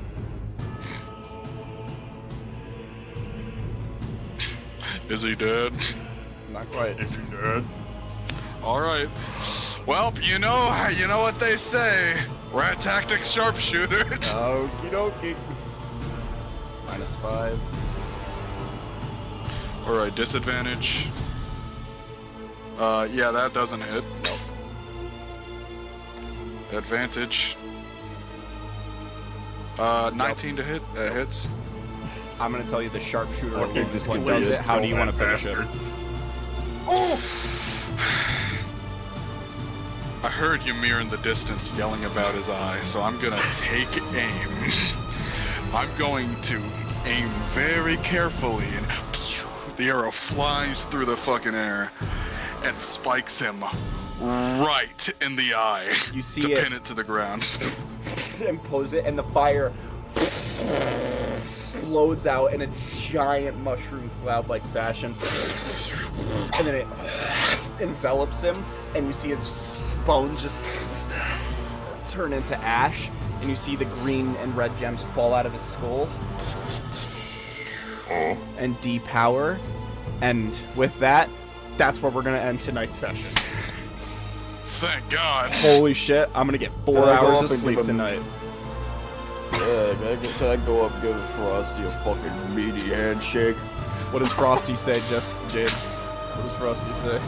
Speaker 3: Is he dead?
Speaker 1: Not quite.
Speaker 4: Is he dead?
Speaker 3: Alright. Well, you know what they say. Rat tactics sharpshooter.
Speaker 1: Okie dokie. -5.
Speaker 3: Alright, disadvantage. Yeah, that doesn't hit. Nope. Advantage. 19 to hit. That hits.
Speaker 1: I'm gonna tell you the sharpshooter
Speaker 4: Okay,
Speaker 1: is
Speaker 4: just
Speaker 1: what
Speaker 4: do
Speaker 1: does
Speaker 4: it.
Speaker 1: it. How do you
Speaker 4: Go
Speaker 1: want to finish
Speaker 4: faster.
Speaker 1: it?
Speaker 3: Oh! I heard Ymir in the distance yelling about his eye, so I'm gonna take aim. I'm going to aim very carefully, and the arrow flies through the fucking air and spikes him right in the eye
Speaker 1: You see
Speaker 3: to
Speaker 1: it.
Speaker 3: pin it to the ground.
Speaker 1: Impose it, and the fire explodes out in a giant mushroom cloud-like fashion, and then it envelops him, and you see his bones just turn into ash, and you see the green and red gems fall out of his skull and depower. And with that, that's where we're gonna end tonight's session.
Speaker 3: Thank God.
Speaker 1: Holy shit, I'm gonna get 4
Speaker 8: Can I go
Speaker 1: hours
Speaker 8: up
Speaker 1: of
Speaker 8: and
Speaker 1: sleep
Speaker 8: give him-
Speaker 1: tonight.
Speaker 8: Yeah, can I go up and give Frosty a fucking meaty handshake?
Speaker 1: What does Frosty say, James? What does Frosty say?